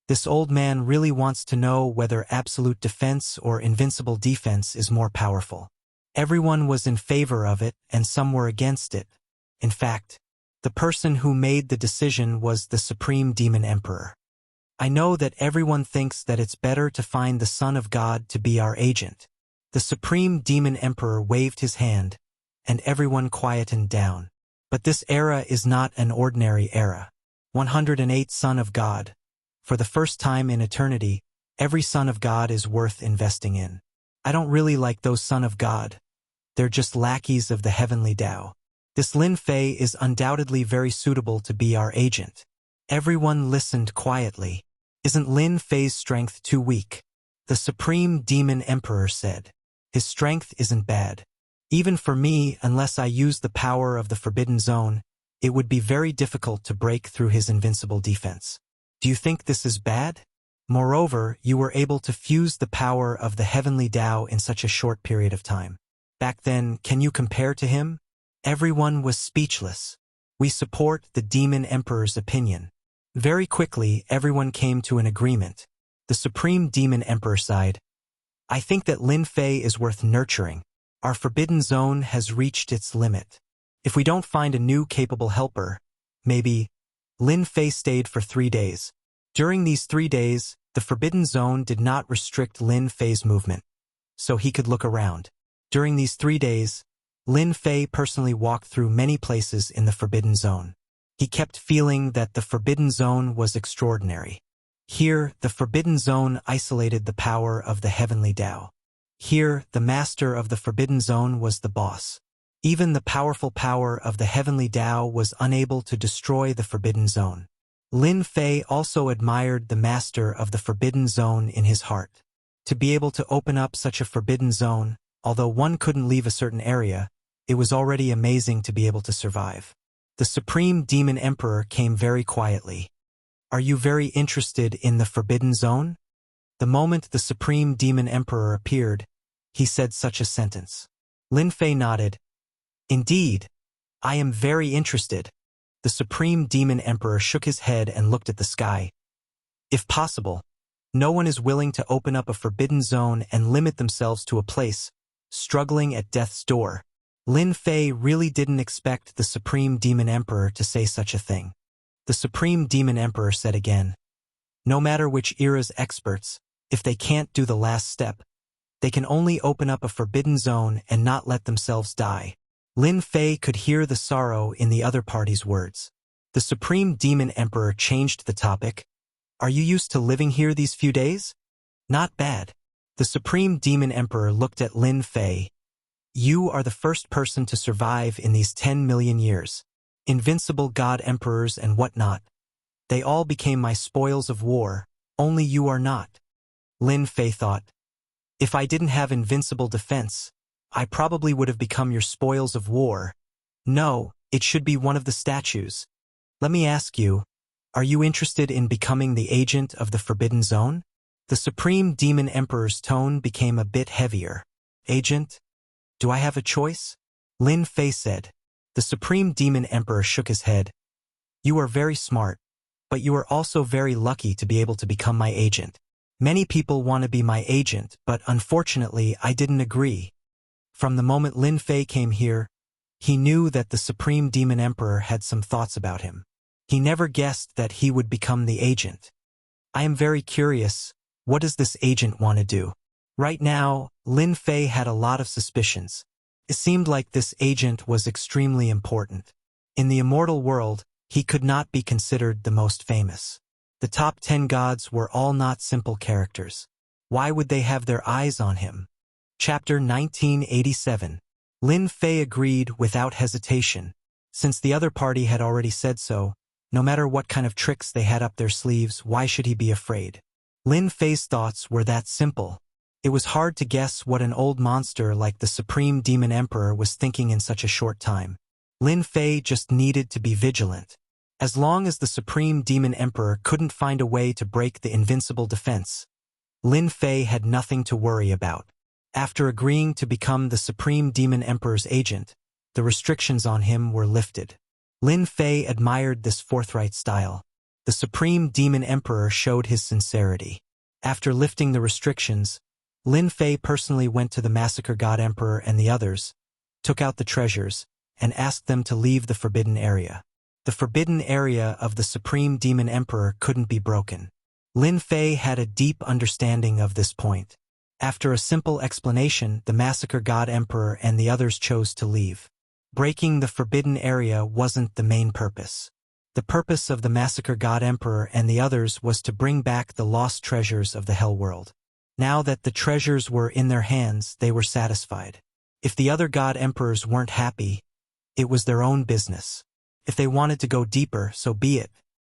This old man really wants to know whether absolute defense or invincible defense is more powerful. Everyone was in favor of it, and some were against it. In fact, the person who made the decision was the Supreme Demon Emperor. I know that everyone thinks that it's better to find the Son of God to be our agent. The Supreme Demon Emperor waved his hand, and everyone quietened down. But this era is not an ordinary era. 108 Son of God. For the first time in eternity, every Son of God is worth investing in. I don't really like those Son of God. They're just lackeys of the heavenly Tao. This Lin Fei is undoubtedly very suitable to be our agent. Everyone listened quietly. Isn't Lin Fei's strength too weak? The Supreme Demon Emperor said. His strength isn't bad. Even for me, unless I use the power of the Forbidden Zone, it would be very difficult to break through his invincible defense. Do you think this is bad? Moreover, you were able to fuse the power of the heavenly Tao in such a short period of time. Back then, can you compare to him? Everyone was speechless. We support the Demon Emperor's opinion. Very quickly, everyone came to an agreement. The Supreme Demon Emperor sighed. I think that Lin Fei is worth nurturing. Our Forbidden Zone has reached its limit. If we don't find a new capable helper, maybe. Lin Fei stayed for 3 days. During these 3 days, the Forbidden Zone did not restrict Lin Fei's movement, so he could look around. During these 3 days, Lin Fei personally walked through many places in the Forbidden Zone. He kept feeling that the Forbidden Zone was extraordinary. Here, the Forbidden Zone isolated the power of the heavenly Tao. Here, the master of the Forbidden Zone was the boss. Even the powerful power of the heavenly Tao was unable to destroy the Forbidden Zone. Lin Fei also admired the master of the Forbidden Zone in his heart. To be able to open up such a Forbidden Zone, although one couldn't leave a certain area, it was already amazing to be able to survive. The Supreme Demon Emperor came very quietly. Are you very interested in the Forbidden Zone? The moment the Supreme Demon Emperor appeared, he said such a sentence. Lin Fei nodded. Indeed, I am very interested. The Supreme Demon Emperor shook his head and looked at the sky. If possible, no one is willing to open up a Forbidden Zone and limit themselves to a place, struggling at death's door. Lin Fei really didn't expect the Supreme Demon Emperor to say such a thing. The Supreme Demon Emperor said again, no matter which era's experts, if they can't do the last step, they can only open up a Forbidden Zone and not let themselves die. Lin Fei could hear the sorrow in the other party's words. The Supreme Demon Emperor changed the topic. Are you used to living here these few days? Not bad. The Supreme Demon Emperor looked at Lin Fei, You are the first person to survive in these 10 million years. Invincible god emperors and whatnot. They all became my spoils of war, only you are not. Lin Fei thought. If I didn't have invincible defense, I probably would have become your spoils of war. No, it should be one of the statues. Let me ask you, are you interested in becoming the agent of the Forbidden Zone? The Supreme Demon Emperor's tone became a bit heavier. Agent? Do I have a choice? Lin Fei said. The Supreme Demon Emperor shook his head. You are very smart, but you are also very lucky to be able to become my agent. Many people want to be my agent, but unfortunately I didn't agree. From the moment Lin Fei came here, he knew that the Supreme Demon Emperor had some thoughts about him. He never guessed that he would become the agent. I am very curious, what does this agent want to do? Right now, Lin Fei had a lot of suspicions. It seemed like this agent was extremely important. In the immortal world, he could not be considered the most famous. The top 10 gods were all not simple characters. Why would they have their eyes on him? Chapter 1987. Lin Fei agreed without hesitation. Since the other party had already said so, no matter what kind of tricks they had up their sleeves, why should he be afraid? Lin Fei's thoughts were that simple. It was hard to guess what an old monster like the Supreme Demon Emperor was thinking in such a short time. Lin Fei just needed to be vigilant. As long as the Supreme Demon Emperor couldn't find a way to break the invincible defense, Lin Fei had nothing to worry about. After agreeing to become the Supreme Demon Emperor's agent, the restrictions on him were lifted. Lin Fei admired this forthright style. The Supreme Demon Emperor showed his sincerity. After lifting the restrictions, Lin Fei personally went to the Massacre God Emperor and the others, took out the treasures, and asked them to leave the forbidden area. The forbidden area of the Supreme Demon Emperor couldn't be broken. Lin Fei had a deep understanding of this point. After a simple explanation, the Massacre God Emperor and the others chose to leave. Breaking the forbidden area wasn't the main purpose. The purpose of the Massacre God Emperor and the others was to bring back the lost treasures of the Hell World. Now that the treasures were in their hands, they were satisfied. If the other God Emperors weren't happy, it was their own business. If they wanted to go deeper, so be it.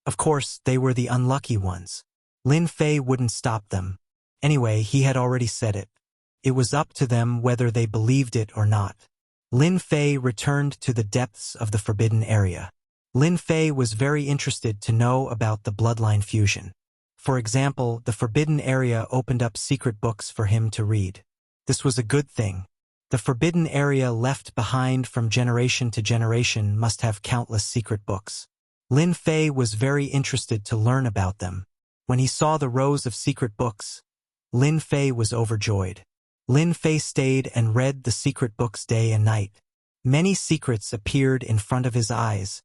Of course, they were the unlucky ones. Lin Fei wouldn't stop them. Anyway, he had already said it. It was up to them whether they believed it or not. Lin Fei returned to the depths of the forbidden area. Lin Fei was very interested to know about the bloodline fusion. For example, the forbidden area opened up secret books for him to read. This was a good thing. The forbidden area left behind from generation to generation must have countless secret books. Lin Fei was very interested to learn about them. When he saw the rows of secret books, Lin Fei was overjoyed. Lin Fei stayed and read the secret books day and night. Many secrets appeared in front of his eyes,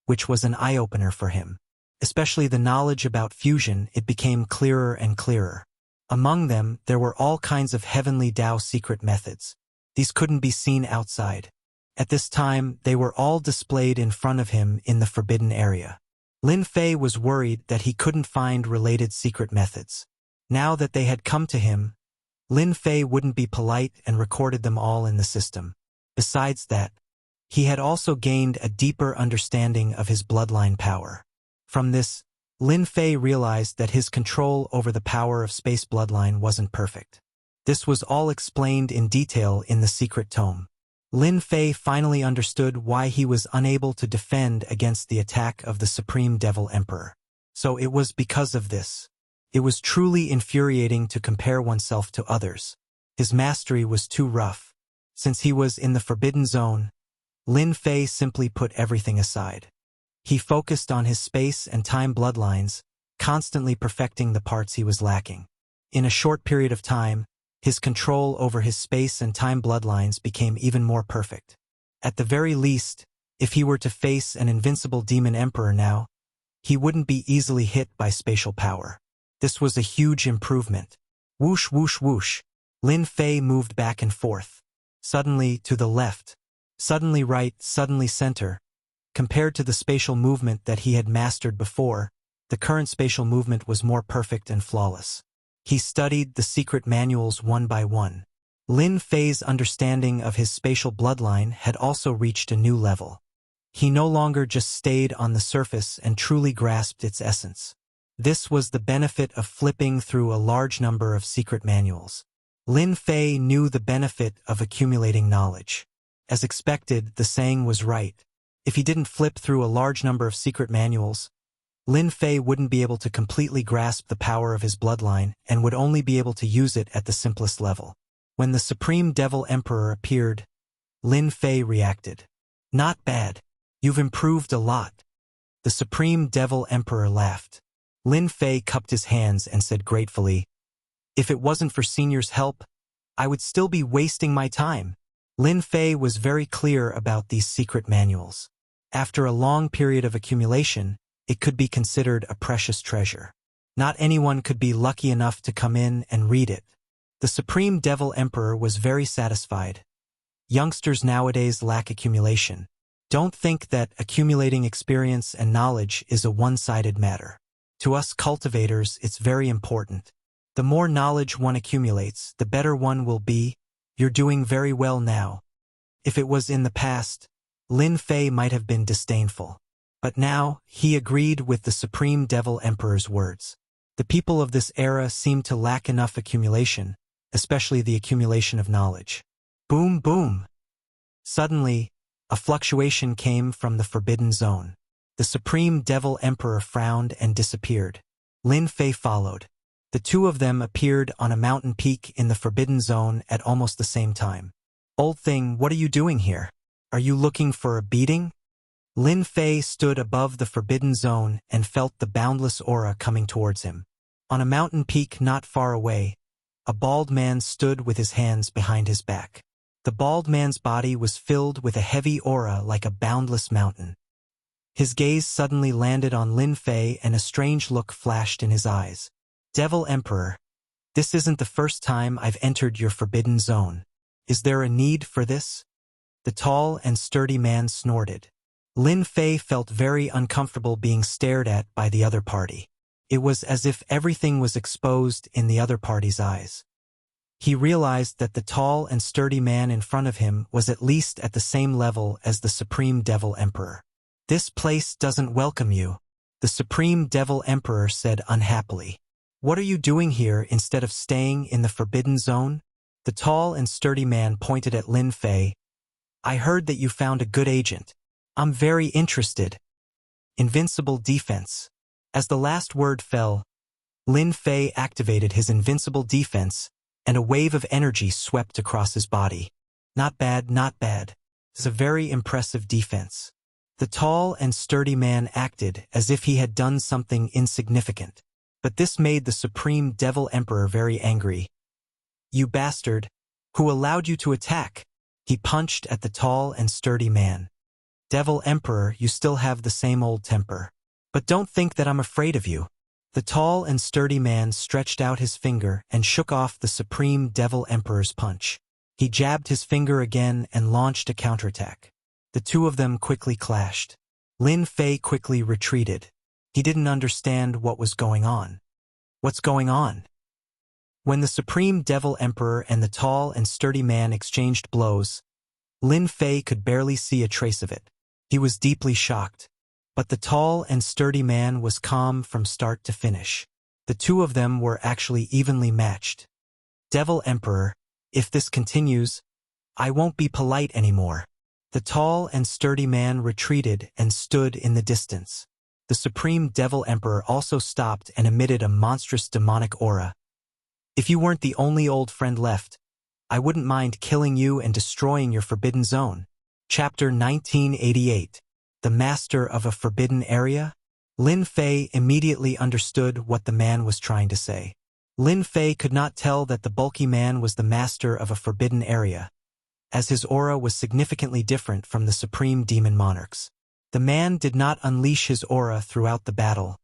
which was an eye-opener for him. Especially the knowledge about fusion, it became clearer and clearer. Among them, there were all kinds of heavenly Tao secret methods. These couldn't be seen outside. At this time, they were all displayed in front of him in the forbidden area. Lin Fei was worried that he couldn't find related secret methods. Now that they had come to him, Lin Fei wouldn't be polite and recorded them all in the system. Besides that, he had also gained a deeper understanding of his bloodline power. From this, Lin Fei realized that his control over the power of space bloodline wasn't perfect. This was all explained in detail in the secret tome. Lin Fei finally understood why he was unable to defend against the attack of the Supreme Devil Emperor. So it was because of this. It was truly infuriating to compare oneself to others. His mastery was too rough. Since he was in the Forbidden Zone, Lin Fei simply put everything aside. He focused on his space and time bloodlines, constantly perfecting the parts he was lacking. In a short period of time, his control over his space and time bloodlines became even more perfect. At the very least, if he were to face an invincible demon emperor now, he wouldn't be easily hit by spatial power. This was a huge improvement. Whoosh, whoosh, whoosh. Lin Fei moved back and forth. Suddenly to the left, suddenly right, suddenly center. Compared to the spatial movement that he had mastered before, the current spatial movement was more perfect and flawless. He studied the secret manuals one by one. Lin Fei's understanding of his spatial bloodline had also reached a new level. He no longer just stayed on the surface and truly grasped its essence. This was the benefit of flipping through a large number of secret manuals. Lin Fei knew the benefit of accumulating knowledge. As expected, the saying was right. If he didn't flip through a large number of secret manuals, Lin Fei wouldn't be able to completely grasp the power of his bloodline and would only be able to use it at the simplest level. When the Supreme Devil Emperor appeared, Lin Fei reacted. "Not bad. You've improved a lot." The Supreme Devil Emperor laughed. Lin Fei cupped his hands and said gratefully, "If it wasn't for Senior's help, I would still be wasting my time." Lin Fei was very clear about these secret manuals. After a long period of accumulation, it could be considered a precious treasure. Not anyone could be lucky enough to come in and read it. The Supreme Devil Emperor was very satisfied. Youngsters nowadays lack accumulation. Don't think that accumulating experience and knowledge is a one-sided matter. To us cultivators, it's very important. The more knowledge one accumulates, the better one will be. You're doing very well now. If it was in the past, Lin Fei might have been disdainful. But now, he agreed with the Supreme Devil Emperor's words. The people of this era seem to lack enough accumulation, especially the accumulation of knowledge. Boom, boom. Suddenly, a fluctuation came from the Forbidden Zone. The Supreme Devil Emperor frowned and disappeared. Lin Fei followed. The two of them appeared on a mountain peak in the Forbidden Zone at almost the same time. "Old thing, what are you doing here? Are you looking for a beating?" Lin Fei stood above the Forbidden Zone and felt the boundless aura coming towards him. On a mountain peak not far away, a bald man stood with his hands behind his back. The bald man's body was filled with a heavy aura like a boundless mountain. His gaze suddenly landed on Lin Fei and a strange look flashed in his eyes. "Devil Emperor, this isn't the first time I've entered your Forbidden Zone. Is there a need for this?" The tall and sturdy man snorted. Lin Fei felt very uncomfortable being stared at by the other party. It was as if everything was exposed in the other party's eyes. He realized that the tall and sturdy man in front of him was at least at the same level as the Supreme Devil Emperor. "This place doesn't welcome you," the Supreme Devil Emperor said unhappily. "What are you doing here instead of staying in the Forbidden Zone?" The tall and sturdy man pointed at Lin Fei. "I heard that you found a good agent. I'm very interested." Invincible defense. As the last word fell, Lin Fei activated his invincible defense, and a wave of energy swept across his body. "Not bad, not bad. It's a very impressive defense." The tall and sturdy man acted as if he had done something insignificant. But this made the Supreme Devil Emperor very angry. "You bastard! Who allowed you to attack?" He punched at the tall and sturdy man. "Devil Emperor, you still have the same old temper. But don't think that I'm afraid of you." The tall and sturdy man stretched out his finger and shook off the Supreme Devil Emperor's punch. He jabbed his finger again and launched a counterattack. The two of them quickly clashed. Lin Fei quickly retreated. He didn't understand what was going on. What's going on? When the Supreme Devil Emperor and the tall and sturdy man exchanged blows, Lin Fei could barely see a trace of it. He was deeply shocked. But the tall and sturdy man was calm from start to finish. The two of them were actually evenly matched. "Devil Emperor, if this continues, I won't be polite anymore." The tall and sturdy man retreated and stood in the distance. The Supreme Devil Emperor also stopped and emitted a monstrous demonic aura. "If you weren't the only old friend left, I wouldn't mind killing you and destroying your Forbidden Zone." Chapter 1988. The Master of a Forbidden Area? Lin Fei immediately understood what the man was trying to say. Lin Fei could not tell that the bulky man was the master of a forbidden area, as his aura was significantly different from the Supreme Demon Monarch's. The man did not unleash his aura throughout the battle,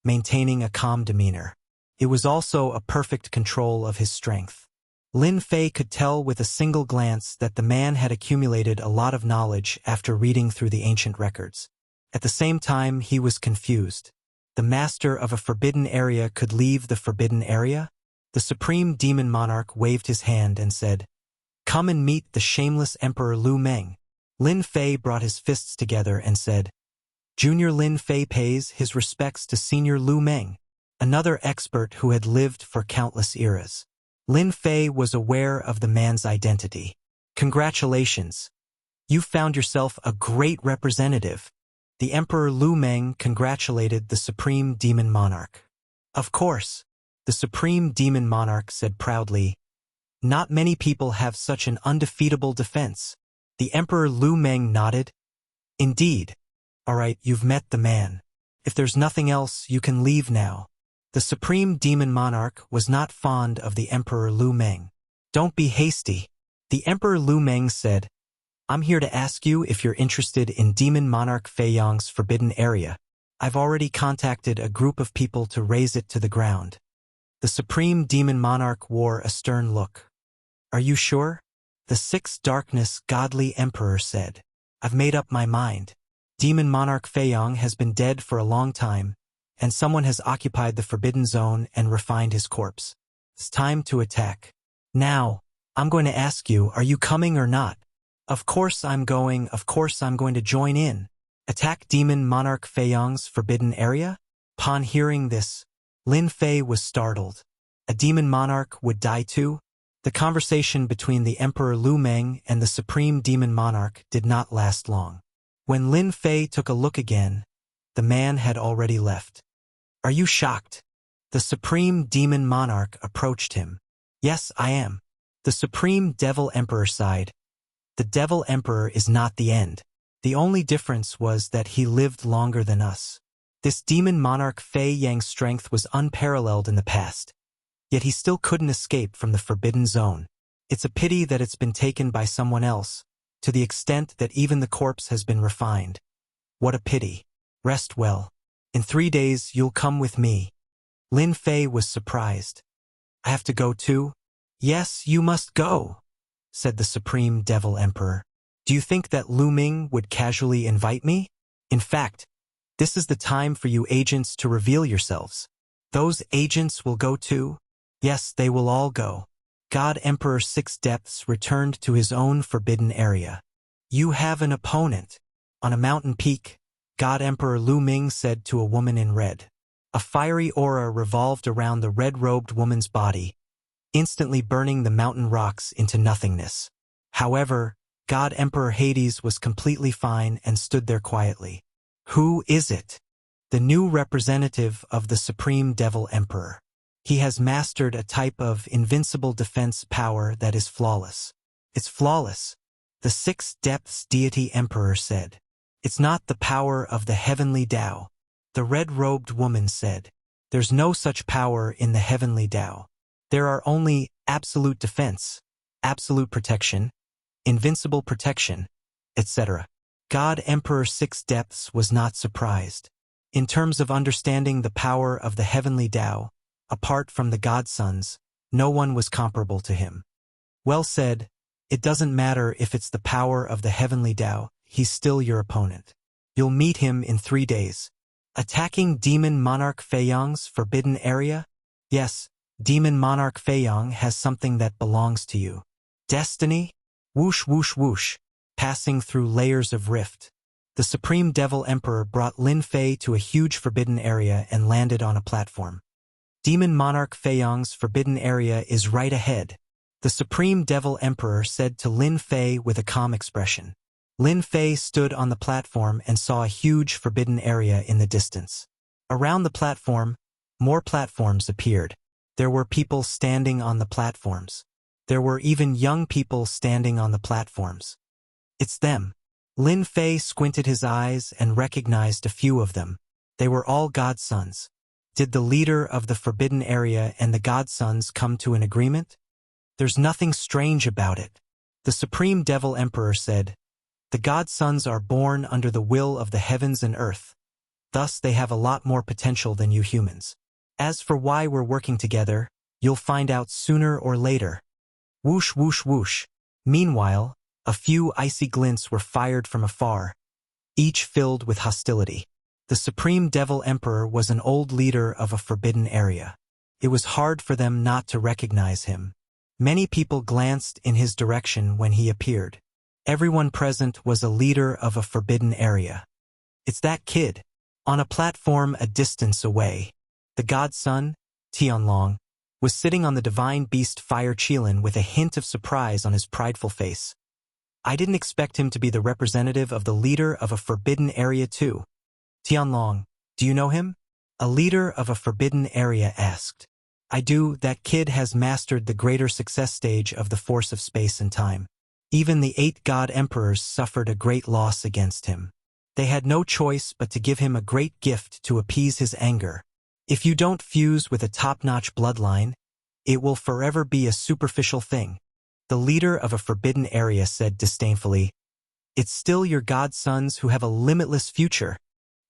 maintaining a calm demeanor. It was also a perfect control of his strength. Lin Fei could tell with a single glance that the man had accumulated a lot of knowledge after reading through the ancient records. At the same time, he was confused. The master of a forbidden area could leave the forbidden area? The Supreme Demon Monarch waved his hand and said, Come and meet the shameless Emperor Lu Meng. Lin Fei brought his fists together and said, Junior Lin Fei pays his respects to Senior Lu Meng, another expert who had lived for countless eras. Lin Fei was aware of the man's identity. Congratulations. You found yourself a great representative. The Emperor Lu Meng congratulated the Supreme Demon Monarch. Of course, the Supreme Demon Monarch said proudly, not many people have such an undefeatable defense. The Emperor Lu Meng nodded. Indeed. All right, you've met the man. If there's nothing else, you can leave now. The Supreme Demon Monarch was not fond of the Emperor Lu Meng. Don't be hasty. The Emperor Lu Meng said, I'm here to ask you if you're interested in Demon Monarch Fei Yang's forbidden area. I've already contacted a group of people to raze it to the ground. The Supreme Demon Monarch wore a stern look. Are you sure? The Sixth Darkness Godly Emperor said. I've made up my mind. Demon Monarch Fei Yang has been dead for a long time, and someone has occupied the Forbidden Zone and refined his corpse. It's time to attack. Now, I'm going to ask you, are you coming or not? Of course I'm going to join in. Attack Demon Monarch Fei Yang's forbidden area? Upon hearing this, Lin Fei was startled. A demon monarch would die too? The conversation between the Emperor Lu Meng and the Supreme Demon Monarch did not last long. When Lin Fei took a look again, the man had already left. Are you shocked? The Supreme Demon Monarch approached him. Yes, I am. The Supreme Devil Emperor sighed. The Devil Emperor is not the end. The only difference was that he lived longer than us. This Demon Monarch Fei Yang's strength was unparalleled in the past. Yet he still couldn't escape from the Forbidden Zone. It's a pity that it's been taken by someone else, to the extent that even the corpse has been refined. What a pity. Rest well. In 3 days you'll come with me. Lin Fei was surprised. I have to go too? Yes, you must go, said the Supreme Devil Emperor. Do you think that Lu Ming would casually invite me? In fact, this is the time for you agents to reveal yourselves. Those agents will go too? Yes, they will all go. God Emperor Six Depths returned to his own forbidden area. You have an opponent. On a mountain peak, God Emperor Lu Ming said to a woman in red. A fiery aura revolved around the red-robed woman's body, instantly burning the mountain rocks into nothingness. However, God Emperor Hades was completely fine and stood there quietly. Who is it? The new representative of the Supreme Devil Emperor. He has mastered a type of invincible defense power that is flawless. It's flawless, the Six Depths Deity Emperor said. It's not the power of the heavenly Tao. The red-robed woman said. There's no such power in the heavenly Tao. There are only absolute defense, absolute protection, invincible protection, etc. God Emperor Six Depths was not surprised. In terms of understanding the power of the heavenly Tao, apart from the godsons, no one was comparable to him. Well said, it doesn't matter if it's the power of the heavenly Tao, he's still your opponent. You'll meet him in 3 days. Attacking Demon Monarch Fei Yang's forbidden area? Yes, Demon Monarch Fei Yang has something that belongs to you. Destiny? Whoosh whoosh whoosh, passing through layers of rift. The Supreme Devil Emperor brought Lin Fei to a huge forbidden area and landed on a platform. Demon Monarch Fei Yang's forbidden area is right ahead, the Supreme Devil Emperor said to Lin Fei with a calm expression. Lin Fei stood on the platform and saw a huge forbidden area in the distance. Around the platform, more platforms appeared. There were people standing on the platforms. There were even young people standing on the platforms. It's them. Lin Fei squinted his eyes and recognized a few of them. They were all godsons. Did the leader of the forbidden area and the godsons come to an agreement? There's nothing strange about it. The Supreme Devil Emperor said, the godsons are born under the will of the heavens and earth. Thus they have a lot more potential than you humans. As for why we're working together, you'll find out sooner or later. Whoosh whoosh whoosh. Meanwhile, a few icy glints were fired from afar, each filled with hostility. The Supreme Devil Emperor was an old leader of a forbidden area. It was hard for them not to recognize him. Many people glanced in his direction when he appeared. Everyone present was a leader of a forbidden area. It's that kid. On a platform a distance away, the godson, Tianlong, was sitting on the divine beast Fire Qilin with a hint of surprise on his prideful face. I didn't expect him to be the representative of the leader of a forbidden area too. Tianlong, do you know him? A leader of a forbidden area asked. I do. That kid has mastered the greater success stage of the force of space and time. Even the 8 god emperors suffered a great loss against him. They had no choice but to give him a great gift to appease his anger. If you don't fuse with a top-notch bloodline, it will forever be a superficial thing. The leader of a forbidden area said disdainfully, it's still your godsons who have a limitless future.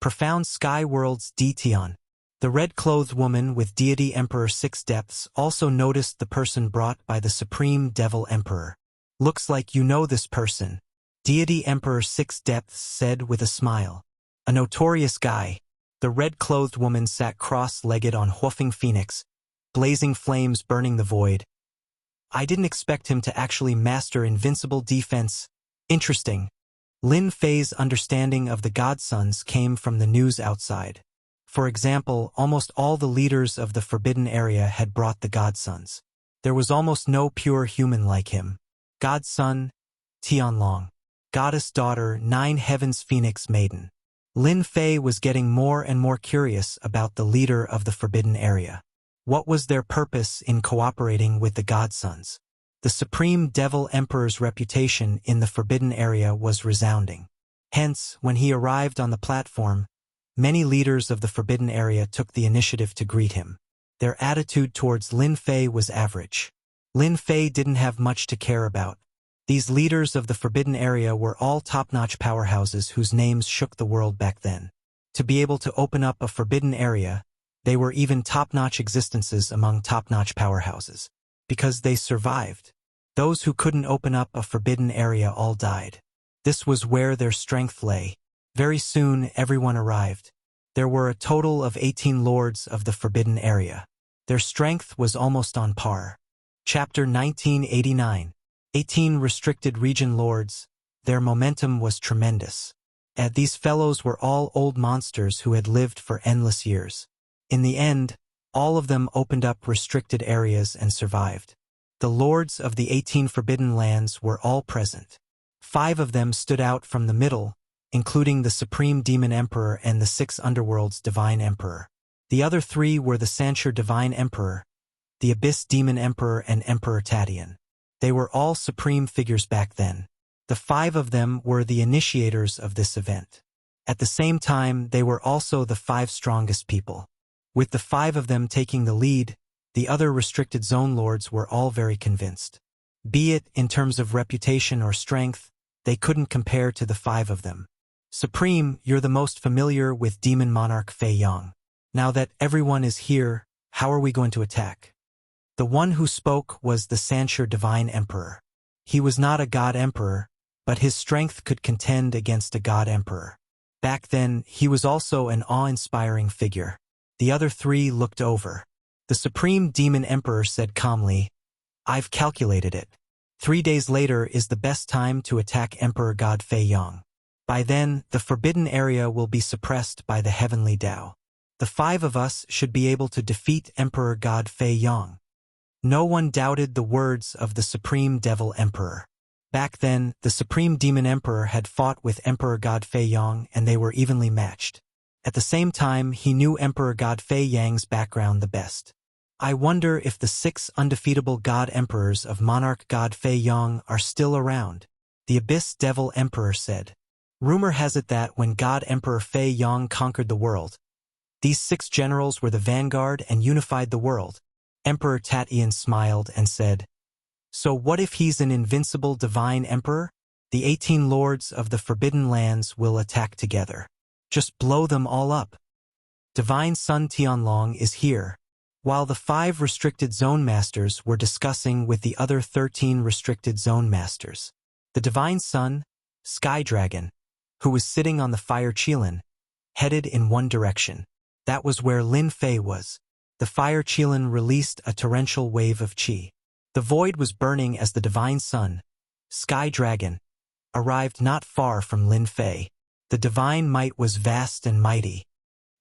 Profound sky worlds Tian. The red-clothed woman with deity Emperor 6 Depths also noticed the person brought by the Supreme Devil Emperor. Looks like you know this person. Deity Emperor 6 Depths said with a smile. A notorious guy. The red-clothed woman sat cross-legged on Huofeng Phoenix, blazing flames burning the void. I didn't expect him to actually master invincible defense. Interesting. Lin Fei's understanding of the godsons came from the news outside. For example, almost all the leaders of the forbidden area had brought the godsons. There was almost no pure human like him. Godson, Tianlong. Goddess daughter, 9 heavens Phoenix maiden. Lin Fei was getting more and more curious about the leader of the forbidden area. What was their purpose in cooperating with the godsons? The Supreme Devil Emperor's reputation in the forbidden area was resounding. Hence, when he arrived on the platform, many leaders of the forbidden area took the initiative to greet him. Their attitude towards Lin Fei was average. Lin Fei didn't have much to care about. These leaders of the forbidden area were all top-notch powerhouses whose names shook the world back then. To be able to open up a forbidden area, they were even top-notch existences among top-notch powerhouses. Because they survived. Those who couldn't open up a forbidden area all died. This was where their strength lay. Very soon, everyone arrived. There were a total of 18 lords of the forbidden area. Their strength was almost on par. Chapter 1989. 18 restricted region lords. Their momentum was tremendous. These fellows were all old monsters who had lived for endless years. In the end, all of them opened up restricted areas and survived. The lords of the 18 forbidden lands were all present. 5 of them stood out from the middle, including the Supreme Demon Emperor and the 6 Underworlds Divine Emperor. The other 3 were the Sanshur Divine Emperor, the Abyss Demon Emperor and Emperor Tatian. They were all supreme figures back then. The 5 of them were the initiators of this event. At the same time, they were also the 5 strongest people. With the 5 of them taking the lead, the other restricted zone lords were all very convinced. Be it in terms of reputation or strength, they couldn't compare to the 5 of them. Supreme, you're the most familiar with Demon Monarch Fei Yang. Now that everyone is here, how are we going to attack? The one who spoke was the Sanshur Divine Emperor. He was not a god emperor, but his strength could contend against a god emperor. Back then, he was also an awe-inspiring figure. The other 3 looked over. The Supreme Demon Emperor said calmly, I've calculated it. 3 days later is the best time to attack Emperor God Fei Yang. By then, the forbidden area will be suppressed by the heavenly Tao. The 5 of us should be able to defeat Emperor God Fei Yang. No one doubted the words of the Supreme Devil Emperor. Back then, the Supreme Demon Emperor had fought with Emperor God Fei Yang and they were evenly matched. At the same time, he knew Emperor God Fei Yang's background the best. I wonder if the 6 undefeatable god emperors of Monarch God Fei Yang are still around, the Abyss Devil Emperor said. Rumor has it that when God Emperor Fei Yang conquered the world, these 6 generals were the vanguard and unified the world. Emperor Tatian smiled and said, So what if he's an invincible divine emperor? The 18 lords of the forbidden lands will attack together. Just blow them all up. Divine Sun Tianlong is here. While the 5 restricted zone masters were discussing with the other 13 restricted zone masters, the Divine Sun, Sky Dragon, who was sitting on the Fire Qilin, headed in one direction. That was where Lin Fei was. The Fire Qilin released a torrential wave of qi. The void was burning as the divine sun, Sky Dragon, arrived not far from Lin Fei. The divine might was vast and mighty.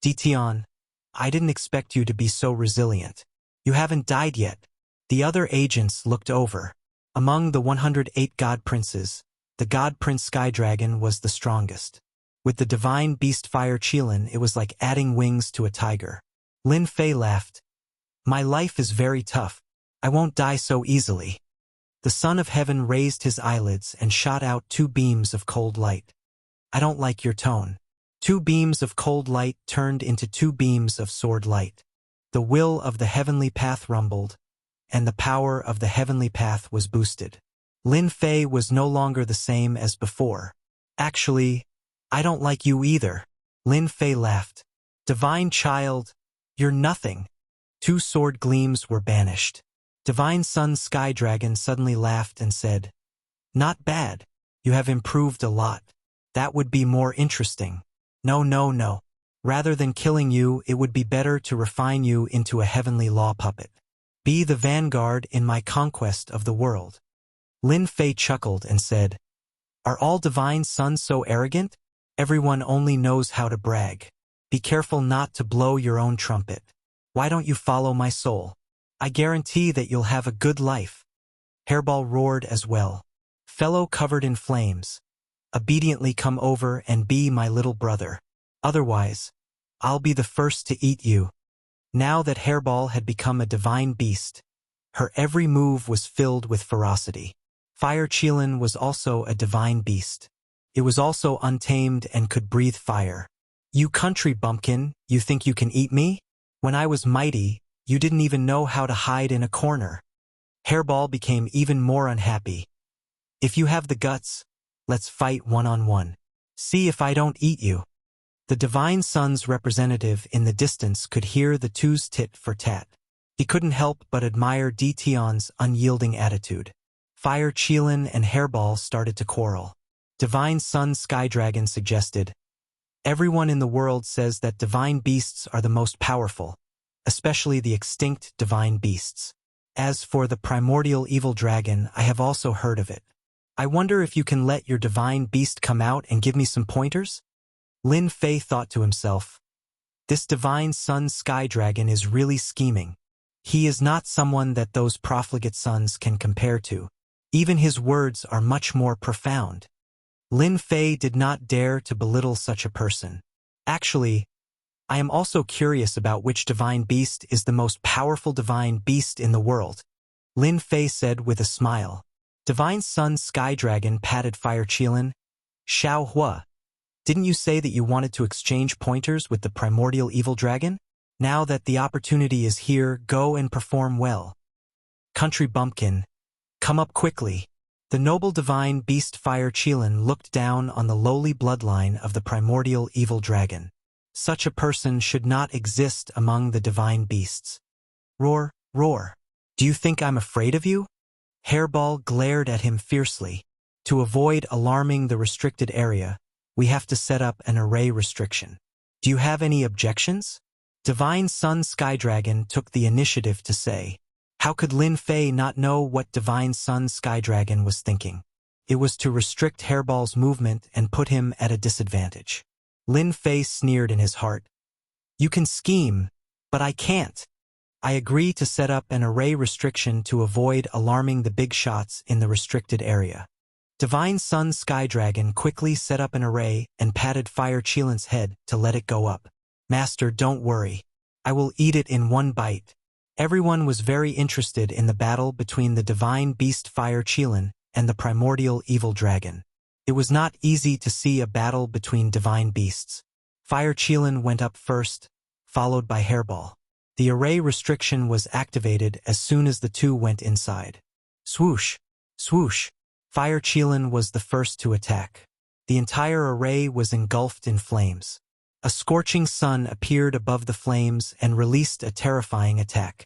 Dition, I didn't expect you to be so resilient. You haven't died yet. The other agents looked over. Among the 108 god princes, the god prince Sky Dragon was the strongest. With the divine beast Fire Qilin, it was like adding wings to a tiger. Lin Fei laughed. My life is very tough. I won't die so easily. The son of heaven raised his eyelids and shot out 2 beams of cold light. I don't like your tone. 2 beams of cold light turned into 2 beams of sword light. The will of the heavenly path rumbled, and the power of the heavenly path was boosted. Lin Fei was no longer the same as before. Actually, I don't like you either. Lin Fei laughed. Divine child, you're nothing. 2 sword gleams were banished. Divine Sun Sky Dragon suddenly laughed and said, Not bad. You have improved a lot. That would be more interesting. No. Rather than killing you, it would be better to refine you into a heavenly law puppet. Be the vanguard in my conquest of the world. Lin Fei chuckled and said, Are all divine sons so arrogant? Everyone only knows how to brag. Be careful not to blow your own trumpet. Why don't you follow my soul? I guarantee that you'll have a good life. Hairball roared as well. Fellow covered in flames, obediently come over and be my little brother. Otherwise, I'll be the first to eat you. Now that Hairball had become a divine beast, her every move was filled with ferocity. Fire Qilin was also a divine beast. It was also untamed and could breathe fire. You country bumpkin, you think you can eat me? When I was mighty, you didn't even know how to hide in a corner. Hairball became even more unhappy. If you have the guts, let's fight one-on-one. See if I don't eat you. The divine sun's representative in the distance could hear the two's tit for tat. He couldn't help but admire Dition's unyielding attitude. Fire Qilin and Hairball started to quarrel. Divine Sun Sky Dragon suggested, Everyone in the world says that divine beasts are the most powerful, especially the extinct divine beasts. As for the primordial evil dragon, I have also heard of it. I wonder if you can let your divine beast come out and give me some pointers? Lin Fei thought to himself, This divine sun sky dragon is really scheming. He is not someone that those profligate sons can compare to. Even his words are much more profound. Lin Fei did not dare to belittle such a person. Actually, I am also curious about which divine beast is the most powerful divine beast in the world. Lin Fei said with a smile. Divine Sun Sky Dragon patted Fire Qilin. Xiao Hua, didn't you say that you wanted to exchange pointers with the primordial evil dragon? Now that the opportunity is here, go and perform well. Country bumpkin, come up quickly. The noble divine beast Fire Qilin looked down on the lowly bloodline of the primordial evil dragon. Such a person should not exist among the divine beasts. Roar, roar. Do you think I'm afraid of you? Hairball glared at him fiercely. To avoid alarming the restricted area, we have to set up an array restriction. Do you have any objections? Divine Sun Sky Dragon took the initiative to say. How could Lin Fei not know what Divine Sun Sky Dragon was thinking? It was to restrict Hairball's movement and put him at a disadvantage. Lin Fei sneered in his heart. You can scheme, but I can't. I agree to set up an array restriction to avoid alarming the big shots in the restricted area. Divine Sun Sky Dragon quickly set up an array and patted Fire Qilin's head to let it go up. Master, don't worry. I will eat it in one bite. Everyone was very interested in the battle between the divine beast Fire Qilin and the primordial evil dragon. It was not easy to see a battle between divine beasts. Fire Qilin went up first, followed by Hairball. The array restriction was activated as soon as the two went inside. Swoosh! Swoosh! Fire Qilin was the first to attack. The entire array was engulfed in flames. A scorching sun appeared above the flames and released a terrifying attack.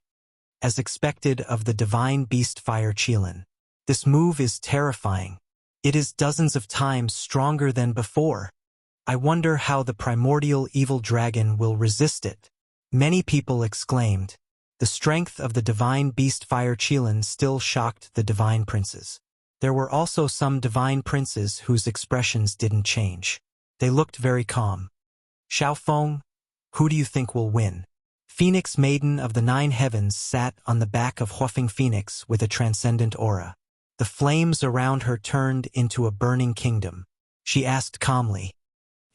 As expected of the divine beast Fire Qilin. This move is terrifying. It is dozens of times stronger than before. I wonder how the primordial evil dragon will resist it. Many people exclaimed. The strength of the divine beast Fire Qilin still shocked the divine princes. There were also some divine princes whose expressions didn't change. They looked very calm. Xiaofeng, who do you think will win? Phoenix Maiden of the Nine Heavens sat on the back of Huofeng Phoenix with a transcendent aura. The flames around her turned into a burning kingdom. She asked calmly,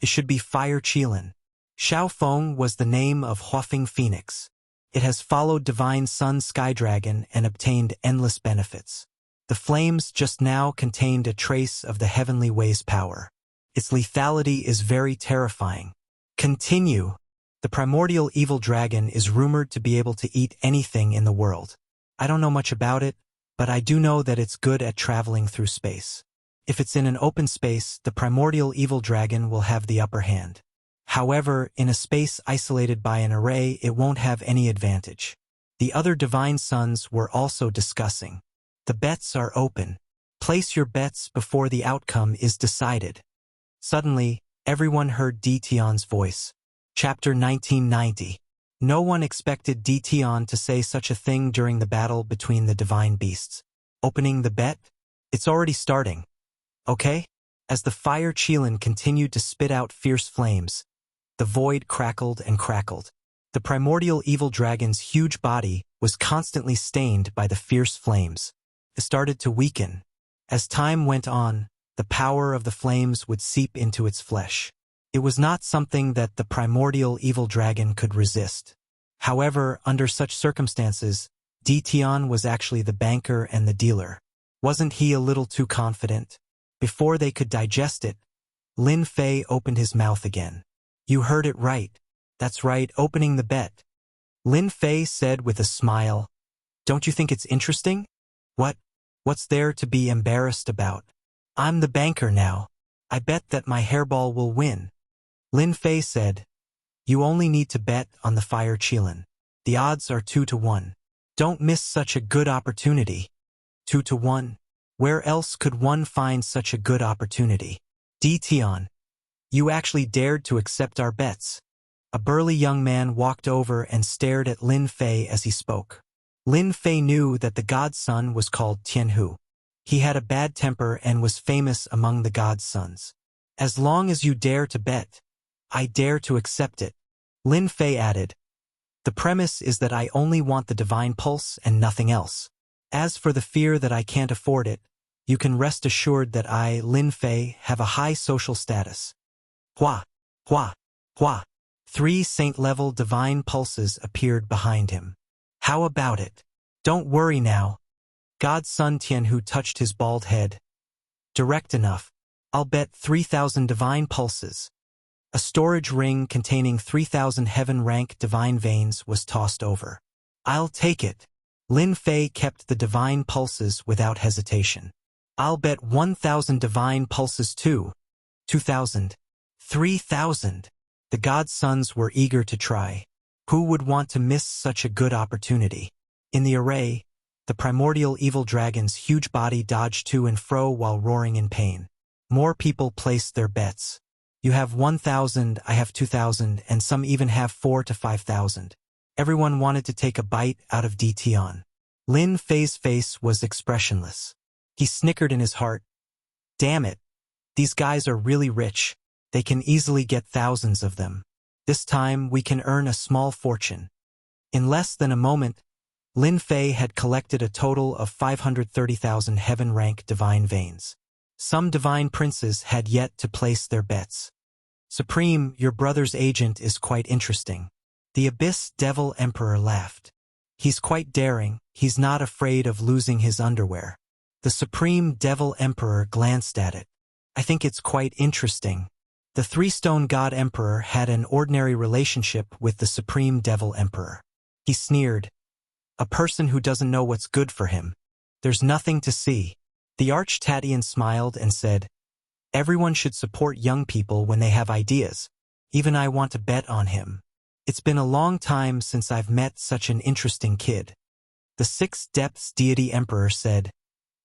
"It should be Fire Qilin." Xiaofeng was the name of Huofeng Phoenix. It has followed Divine Sun Sky Dragon and obtained endless benefits. The flames just now contained a trace of the Heavenly Way's power. Its lethality is very terrifying. Continue. The primordial evil dragon is rumored to be able to eat anything in the world. I don't know much about it, but I do know that it's good at traveling through space. If it's in an open space, the primordial evil dragon will have the upper hand. However, in a space isolated by an array, it won't have any advantage. The other divine sons were also discussing. The bets are open. Place your bets before the outcome is decided. Suddenly, everyone heard Di Tian's voice. Chapter 1990. No one expected Di Tian to say such a thing during the battle between the divine beasts. Opening the bet? It's already starting. Okay? As the Fire Qilin continued to spit out fierce flames, the void crackled and crackled. The primordial evil dragon's huge body was constantly stained by the fierce flames. It started to weaken. As time went on, the power of the flames would seep into its flesh. It was not something that the primordial evil dragon could resist. However, under such circumstances, Di Tian was actually the banker and the dealer. Wasn't he a little too confident? Before they could digest it, Lin Fei opened his mouth again. You heard it right. That's right, opening the bet. Lin Fei said with a smile. Don't you think it's interesting? What's there to be embarrassed about? I'm the banker now. I bet that my hairball will win. Lin Fei said. You only need to bet on the Fire Qilin. The odds are 2-1. Don't miss such a good opportunity. 2-1? Where else could one find such a good opportunity? Di Tian. You actually dared to accept our bets. A burly young man walked over and stared at Lin Fei as he spoke. Lin Fei knew that the god's son was called Tianhu. He had a bad temper and was famous among the god's sons. As long as you dare to bet, I dare to accept it. Lin Fei added. The premise is that I only want the divine pulse and nothing else. As for the fear that I can't afford it, you can rest assured that I, Lin Fei, have a high social status. Hua, hua, hua. 3 saint-level divine pulses appeared behind him. How about it? Don't worry now. God's son Tianhu touched his bald head. Direct enough. I'll bet 3,000 divine pulses. A storage ring containing 3,000 heaven-rank divine veins was tossed over. I'll take it. Lin Fei kept the divine pulses without hesitation. I'll bet 1,000 divine pulses too. 2,000. 3,000. The god's sons were eager to try. Who would want to miss such a good opportunity? In the array, the primordial evil dragon's huge body dodged to and fro while roaring in pain. More people placed their bets. You have 1,000, I have 2,000, and some even have 4,000 to 5,000. Everyone wanted to take a bite out of Di Tian. Lin Fei's face was expressionless. He snickered in his heart. Damn it. These guys are really rich. They can easily get thousands of them. This time we can earn a small fortune. In less than a moment, Lin Fei had collected a total of 530,000 heaven-rank divine veins. Some divine princes had yet to place their bets. Supreme, your brother's agent is quite interesting. The Abyss Devil Emperor laughed. He's quite daring, he's not afraid of losing his underwear. The Supreme Devil Emperor glanced at it. I think it's quite interesting. The Three-Stone God Emperor had an ordinary relationship with the Supreme Devil Emperor. He sneered. A person who doesn't know what's good for him. There's nothing to see. The Arch-Tatian smiled and said, Everyone should support young people when they have ideas. Even I want to bet on him. It's been a long time since I've met such an interesting kid. The Six Depths Deity Emperor said,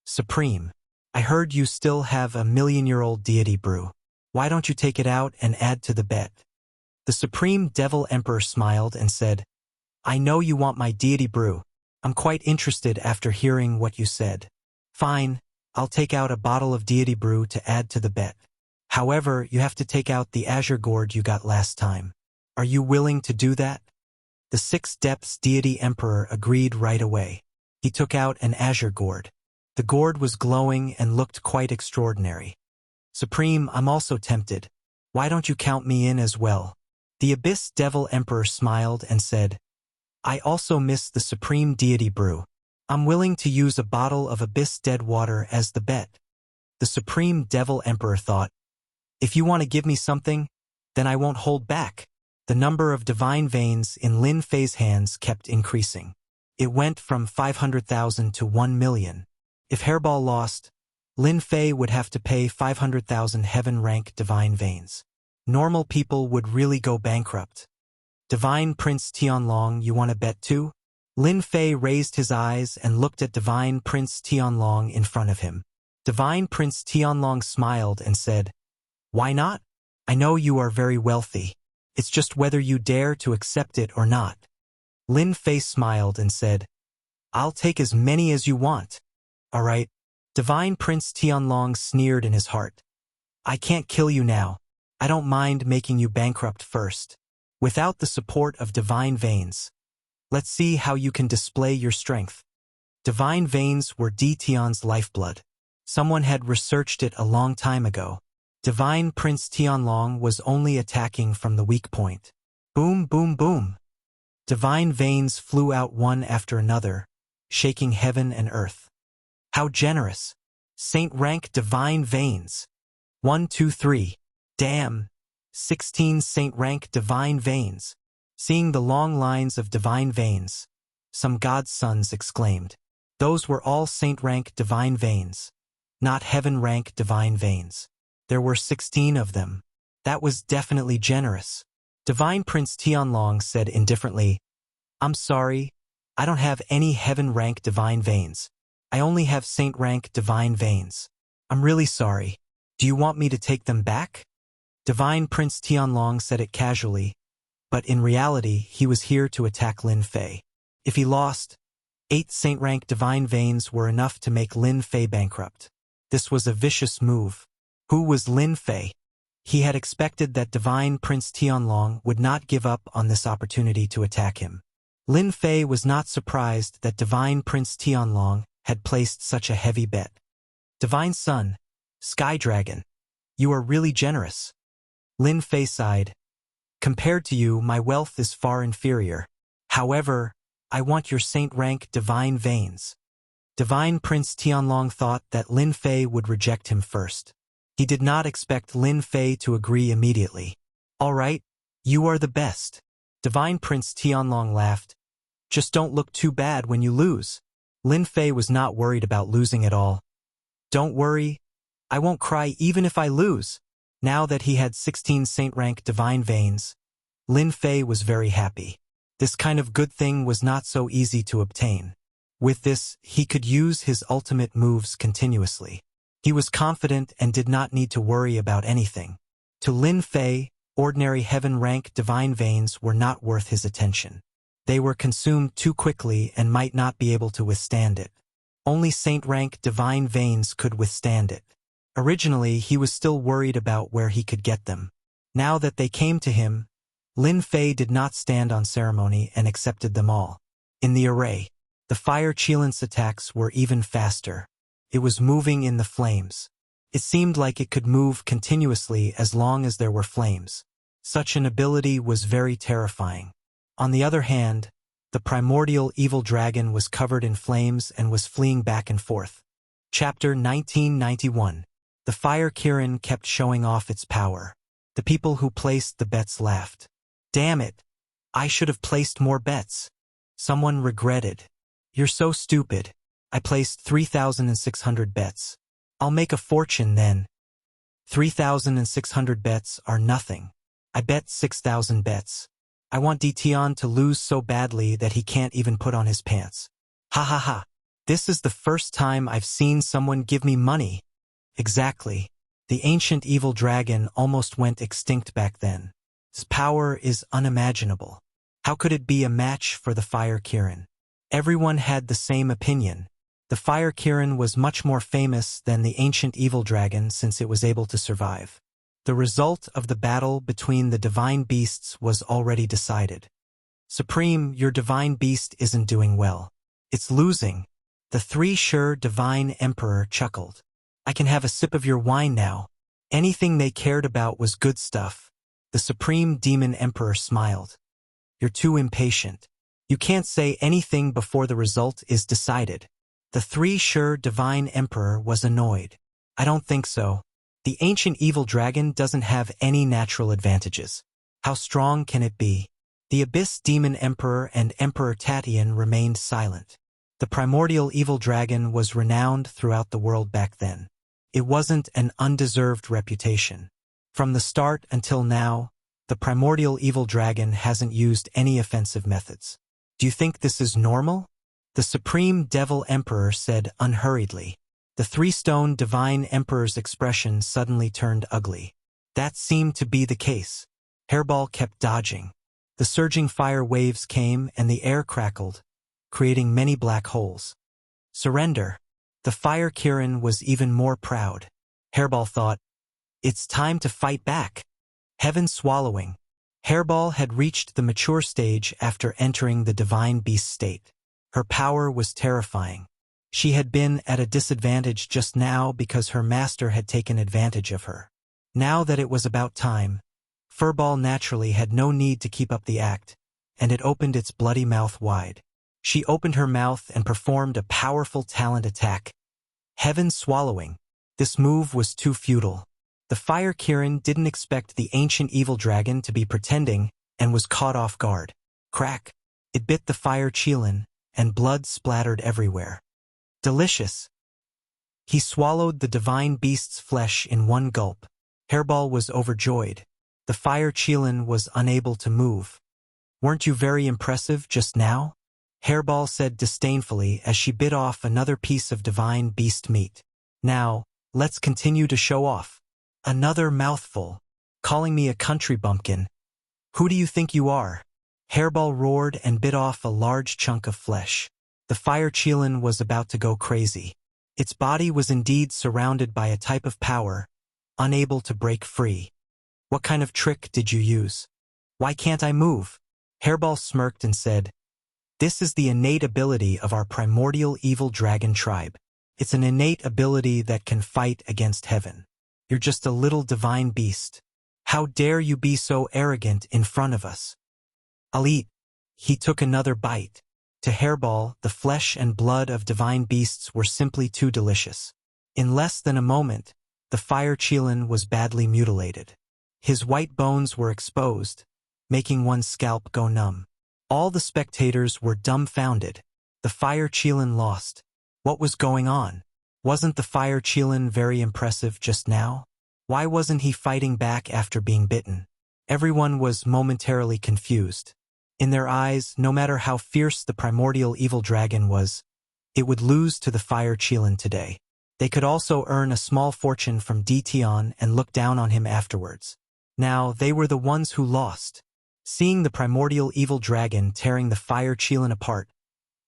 Supreme, I heard you still have a million-year-old deity brew. Why don't you take it out and add to the bet? The Supreme Devil Emperor smiled and said, I know you want my deity brew. I'm quite interested after hearing what you said. Fine, I'll take out a bottle of deity brew to add to the bet. However, you have to take out the azure gourd you got last time. Are you willing to do that? The Six Depths deity emperor agreed right away. He took out an azure gourd. The gourd was glowing and looked quite extraordinary. Supreme, I'm also tempted. Why don't you count me in as well? The Abyss Devil Emperor smiled and said, I also miss the Supreme Deity Brew. I'm willing to use a bottle of Abyss Dead Water as the bet. The Supreme Devil Emperor thought, if you want to give me something, then I won't hold back. The number of divine veins in Lin Fei's hands kept increasing. It went from 500,000 to 1 million. If Hairball lost, Lin Fei would have to pay 500,000 heaven-rank divine veins. Normal people would really go bankrupt. Divine Prince Tianlong, you want to bet too? Lin Fei raised his eyes and looked at Divine Prince Tianlong in front of him. Divine Prince Tianlong smiled and said, why not? I know you are very wealthy. It's just whether you dare to accept it or not. Lin Fei smiled and said, I'll take as many as you want. All right. Divine Prince Tianlong sneered in his heart. I can't kill you now. I don't mind making you bankrupt first. Without the support of divine veins. Let's see how you can display your strength. Divine veins were Di Tian's lifeblood. Someone had researched it a long time ago. Divine Prince Tianlong was only attacking from the weak point. Boom, boom, boom. Divine veins flew out one after another, shaking heaven and earth. How generous. Saint rank divine veins. 1, 2, 3. Damn. 16 saint rank divine veins. Seeing the long lines of divine veins, some god's sons exclaimed. Those were all saint rank divine veins, not heaven rank divine veins. There were 16 of them. That was definitely generous. Divine Prince Tianlong said indifferently, I'm sorry, I don't have any heaven rank divine veins. I only have saint rank divine veins. I'm really sorry. Do you want me to take them back? Divine Prince Tianlong said it casually, but in reality he was here to attack Lin Fei. If he lost, 8 saint rank divine veins were enough to make Lin Fei bankrupt. This was a vicious move. Who was Lin Fei? He had expected that Divine Prince Tianlong would not give up on this opportunity to attack him. Lin Fei was not surprised that Divine Prince Tianlong had placed such a heavy bet. Divine Son, Sky Dragon, you are really generous. Lin Fei sighed. Compared to you, my wealth is far inferior. However, I want your saint rank divine veins. Divine Prince Tianlong thought that Lin Fei would reject him first. He did not expect Lin Fei to agree immediately. All right, you are the best. Divine Prince Tianlong laughed. Just don't look too bad when you lose. Lin Fei was not worried about losing at all. Don't worry, I won't cry even if I lose. Now that he had 16 saint rank divine veins, Lin Fei was very happy. This kind of good thing was not so easy to obtain. With this, he could use his ultimate moves continuously. He was confident and did not need to worry about anything. To Lin Fei, ordinary heaven rank divine veins were not worth his attention. They were consumed too quickly and might not be able to withstand it. Only saint rank divine veins could withstand it. Originally, he was still worried about where he could get them. Now that they came to him, Lin Fei did not stand on ceremony and accepted them all. In the array, the fire Qilin's attacks were even faster. It was moving in the flames. It seemed like it could move continuously as long as there were flames. Such an ability was very terrifying. On the other hand, the primordial evil dragon was covered in flames and was fleeing back and forth. Chapter 1991. The fire Kirin kept showing off its power. The people who placed the bets laughed. Damn it! I should have placed more bets. Someone regretted. You're so stupid. I placed 3,600 bets. I'll make a fortune then. 3,600 bets are nothing. I bet 6,000 bets. I want Di Tian to lose so badly that he can't even put on his pants. Ha ha ha. This is the first time I've seen someone give me money. Exactly. The ancient evil dragon almost went extinct back then. His power is unimaginable. How could it be a match for the Fire Kirin? Everyone had the same opinion. The Fire Kirin was much more famous than the ancient evil dragon since it was able to survive. The result of the battle between the divine beasts was already decided. Supreme, your divine beast isn't doing well. It's losing. The three-sure divine emperor chuckled. I can have a sip of your wine now. Anything they cared about was good stuff. The supreme demon emperor smiled. You're too impatient. You can't say anything before the result is decided. The three-sure divine emperor was annoyed. I don't think so. The ancient evil dragon doesn't have any natural advantages. How strong can it be? The abyss demon emperor and Emperor Tatian remained silent. The primordial evil dragon was renowned throughout the world back then. It wasn't an undeserved reputation. From the start until now, the primordial evil dragon hasn't used any offensive methods. Do you think this is normal? The supreme devil emperor said unhurriedly. The three-stone divine emperor's expression suddenly turned ugly. That seemed to be the case. Hairball kept dodging. The surging fire waves came and the air crackled, creating many black holes. Surrender. The Fire Kirin was even more proud. Hairball thought, it's time to fight back. Heaven swallowing. Hairball had reached the mature stage after entering the divine beast state. Her power was terrifying. She had been at a disadvantage just now because her master had taken advantage of her. Now that it was about time, Furball naturally had no need to keep up the act, and it opened its bloody mouth wide. She opened her mouth and performed a powerful talent attack. Heaven swallowing. This move was too futile. The Fire Kirin didn't expect the ancient evil dragon to be pretending and was caught off guard. Crack. It bit the Fire Qilin, and blood splattered everywhere. Delicious. He swallowed the divine beast's flesh in one gulp. Hairball was overjoyed. The Fire Qilin was unable to move. Weren't you very impressive just now? Hairball said disdainfully as she bit off another piece of divine beast meat. Now, let's continue to show off. Another mouthful. Calling me a country bumpkin. Who do you think you are? Hairball roared and bit off a large chunk of flesh. The Fire Qilin was about to go crazy. Its body was indeed surrounded by a type of power, unable to break free. What kind of trick did you use? Why can't I move? Hairball smirked and said, this is the innate ability of our primordial evil dragon tribe. It's an innate ability that can fight against heaven. You're just a little divine beast. How dare you be so arrogant in front of us? I'll eat. He took another bite. To Hairball, the flesh and blood of divine beasts were simply too delicious. In less than a moment, the Fire Qilin was badly mutilated. His white bones were exposed, making one's scalp go numb. All the spectators were dumbfounded. The Fire Qilin lost. What was going on? Wasn't the Fire Qilin very impressive just now? Why wasn't he fighting back after being bitten? Everyone was momentarily confused. In their eyes, no matter how fierce the primordial evil dragon was, it would lose to the Fire Qilin today. They could also earn a small fortune from Dtion and look down on him afterwards. Now, they were the ones who lost. Seeing the primordial evil dragon tearing the Fire Qilin apart,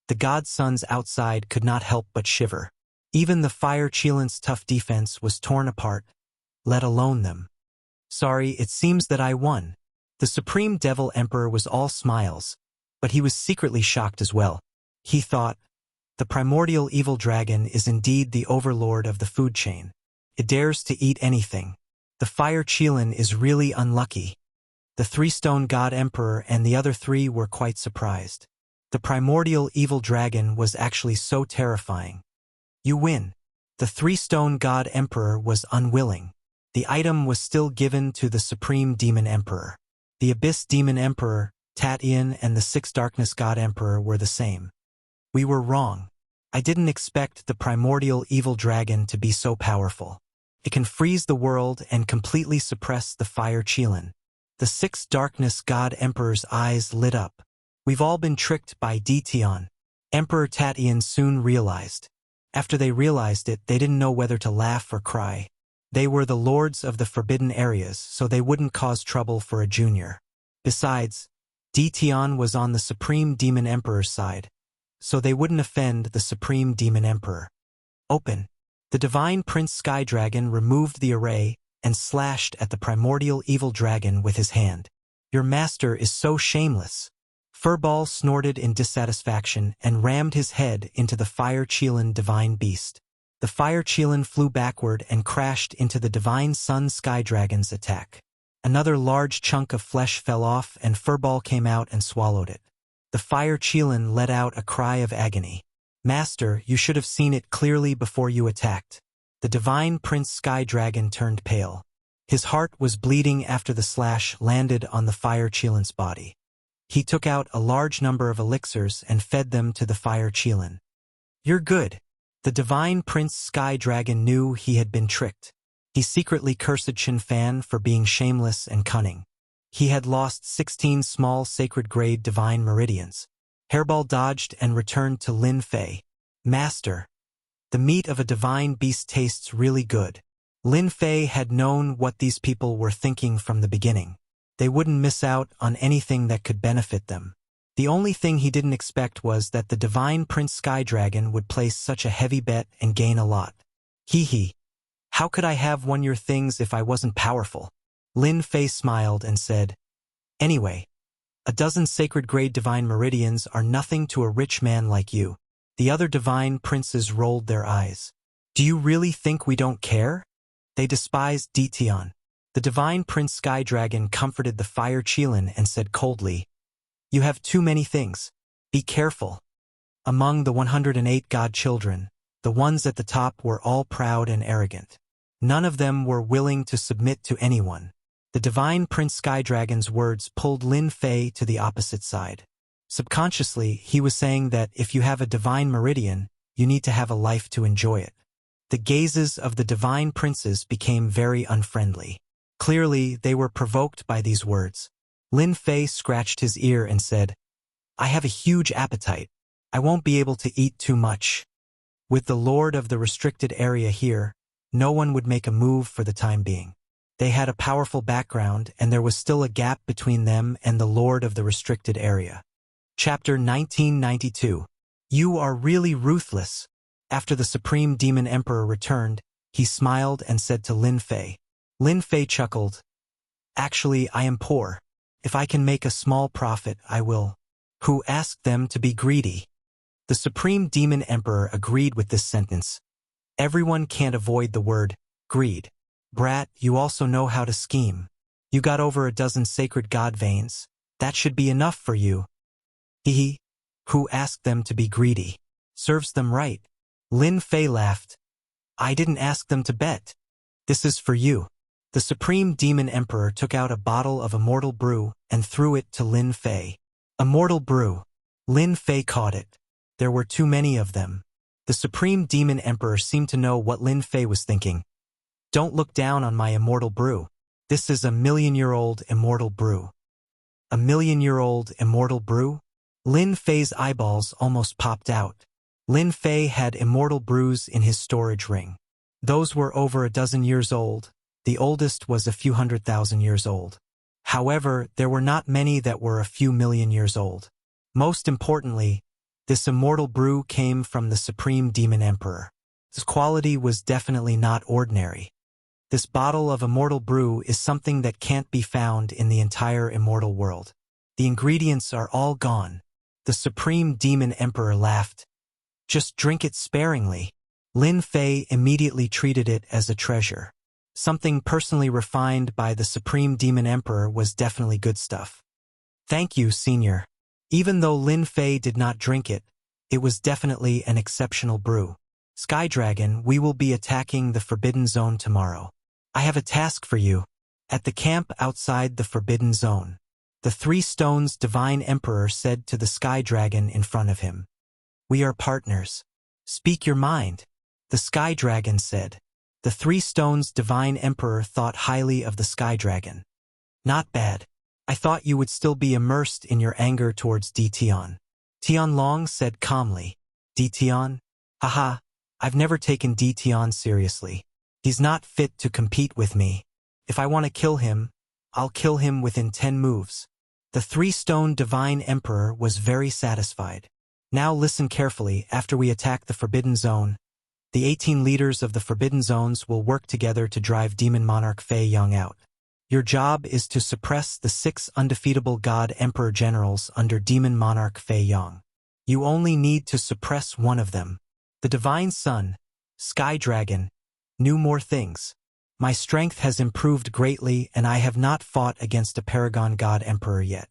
the godsons outside could not help but shiver. Even the Fire Qilin's tough defense was torn apart, let alone them. Sorry, it seems that I won. The Supreme Devil Emperor was all smiles, but he was secretly shocked as well. He thought, the primordial evil dragon is indeed the overlord of the food chain. It dares to eat anything. The Fire Qilin is really unlucky. The three-stone god emperor and the other three were quite surprised. The primordial evil dragon was actually so terrifying. You win. The three-stone god emperor was unwilling. The item was still given to the supreme demon emperor. The abyss demon emperor, Tatian, and the six darkness god emperor were the same. We were wrong. I didn't expect the primordial evil dragon to be so powerful. It can freeze the world and completely suppress the Fire Qilin. The six darkness god emperor's eyes lit up. We've all been tricked by Dtion. Emperor Tatian soon realized. After they realized it, they didn't know whether to laugh or cry. They were the lords of the forbidden areas, so they wouldn't cause trouble for a junior. Besides, Tian was on the Supreme Demon Emperor's side, so they wouldn't offend the Supreme Demon Emperor. Open. The Divine Prince Sky Dragon removed the array and slashed at the primordial evil dragon with his hand. Your master is so shameless. Furball snorted in dissatisfaction and rammed his head into the Fire Qilin Divine Beast. The Fire Qilin flew backward and crashed into the Divine Sun Sky Dragon's attack. Another large chunk of flesh fell off and Furball came out and swallowed it. The Fire Qilin let out a cry of agony. Master, you should have seen it clearly before you attacked. The Divine Prince Sky Dragon turned pale. His heart was bleeding after the slash landed on the Fire Qilin's body. He took out a large number of elixirs and fed them to the Fire Qilin. You're good. The Divine Prince Sky Dragon knew he had been tricked. He secretly cursed Qin Fan for being shameless and cunning. He had lost 16 small sacred-grade divine meridians. Hairball dodged and returned to Lin Fei. Master. The meat of a divine beast tastes really good. Lin Fei had known what these people were thinking from the beginning. They wouldn't miss out on anything that could benefit them. The only thing he didn't expect was that the Divine Prince Sky Dragon would place such a heavy bet and gain a lot. Hee hee. How could I have won your things if I wasn't powerful? Lin Fei smiled and said, Anyway, a dozen sacred-grade divine meridians are nothing to a rich man like you. The other divine princes rolled their eyes. Do you really think we don't care? They despised Tian. The Divine Prince Sky Dragon comforted the Fire Qilin and said coldly, You have too many things. Be careful. Among the 108 god children, the ones at the top were all proud and arrogant. None of them were willing to submit to anyone. The Divine Prince Sky Dragon's words pulled Lin Fei to the opposite side. Subconsciously, he was saying that if you have a divine meridian, you need to have a life to enjoy it. The gazes of the divine princes became very unfriendly. Clearly, they were provoked by these words. Lin Fei scratched his ear and said, I have a huge appetite. I won't be able to eat too much. With the Lord of the restricted area here, no one would make a move for the time being. They had a powerful background, and there was still a gap between them and the Lord of the restricted area. Chapter 1992. You are really ruthless. After the Supreme Demon Emperor returned, he smiled and said to Lin Fei. Lin Fei chuckled. Actually, I am poor. If I can make a small profit, I will. Who asked them to be greedy? The Supreme Demon Emperor agreed with this sentence. Everyone can't avoid the word greed. Brat, you also know how to scheme. You got over a dozen sacred god veins. That should be enough for you. Hee. Who asked them to be greedy? Serves them right. Lin Fei laughed. I didn't ask them to bet. This is for you. The Supreme Demon Emperor took out a bottle of immortal brew and threw it to Lin Fei. Immortal brew. Lin Fei caught it. There were too many of them. The Supreme Demon Emperor seemed to know what Lin Fei was thinking. Don't look down on my immortal brew. This is a million-year-old immortal brew. A million-year-old immortal brew? Lin Fei's eyeballs almost popped out. Lin Fei had immortal brews in his storage ring. Those were over a dozen years old. The oldest was a few 100,000 years old. However, there were not many that were a few million years old. Most importantly, this immortal brew came from the Supreme Demon Emperor. Its quality was definitely not ordinary. This bottle of immortal brew is something that can't be found in the entire immortal world. The ingredients are all gone. The Supreme Demon Emperor laughed. Just drink it sparingly. Lin Fei immediately treated it as a treasure. Something personally refined by the Supreme Demon Emperor was definitely good stuff. Thank you, Senior. Even though Lin Fei did not drink it, it was definitely an exceptional brew. Sky Dragon, we will be attacking the Forbidden Zone tomorrow. I have a task for you. At the camp outside the Forbidden Zone, the Three Stones Divine Emperor said to the Sky Dragon in front of him. We are partners. Speak your mind. The Sky Dragon said. The Three Stones Divine Emperor thought highly of the Sky Dragon. Not bad. I thought you would still be immersed in your anger towards Tian. Tianlong said calmly. Tian? Haha, I've never taken Tian seriously. He's not fit to compete with me. If I want to kill him, I'll kill him within 10 moves. The three-stone divine emperor was very satisfied. Now listen carefully. After we attack the Forbidden Zone, the 18 leaders of the Forbidden Zones will work together to drive Demon Monarch Fei Yong out. Your job is to suppress the 6 undefeatable God Emperor generals under Demon Monarch Fei Yong. You only need to suppress one of them. The Divine Sun, Sky Dragon, knew more things. My strength has improved greatly and I have not fought against a Paragon God Emperor yet.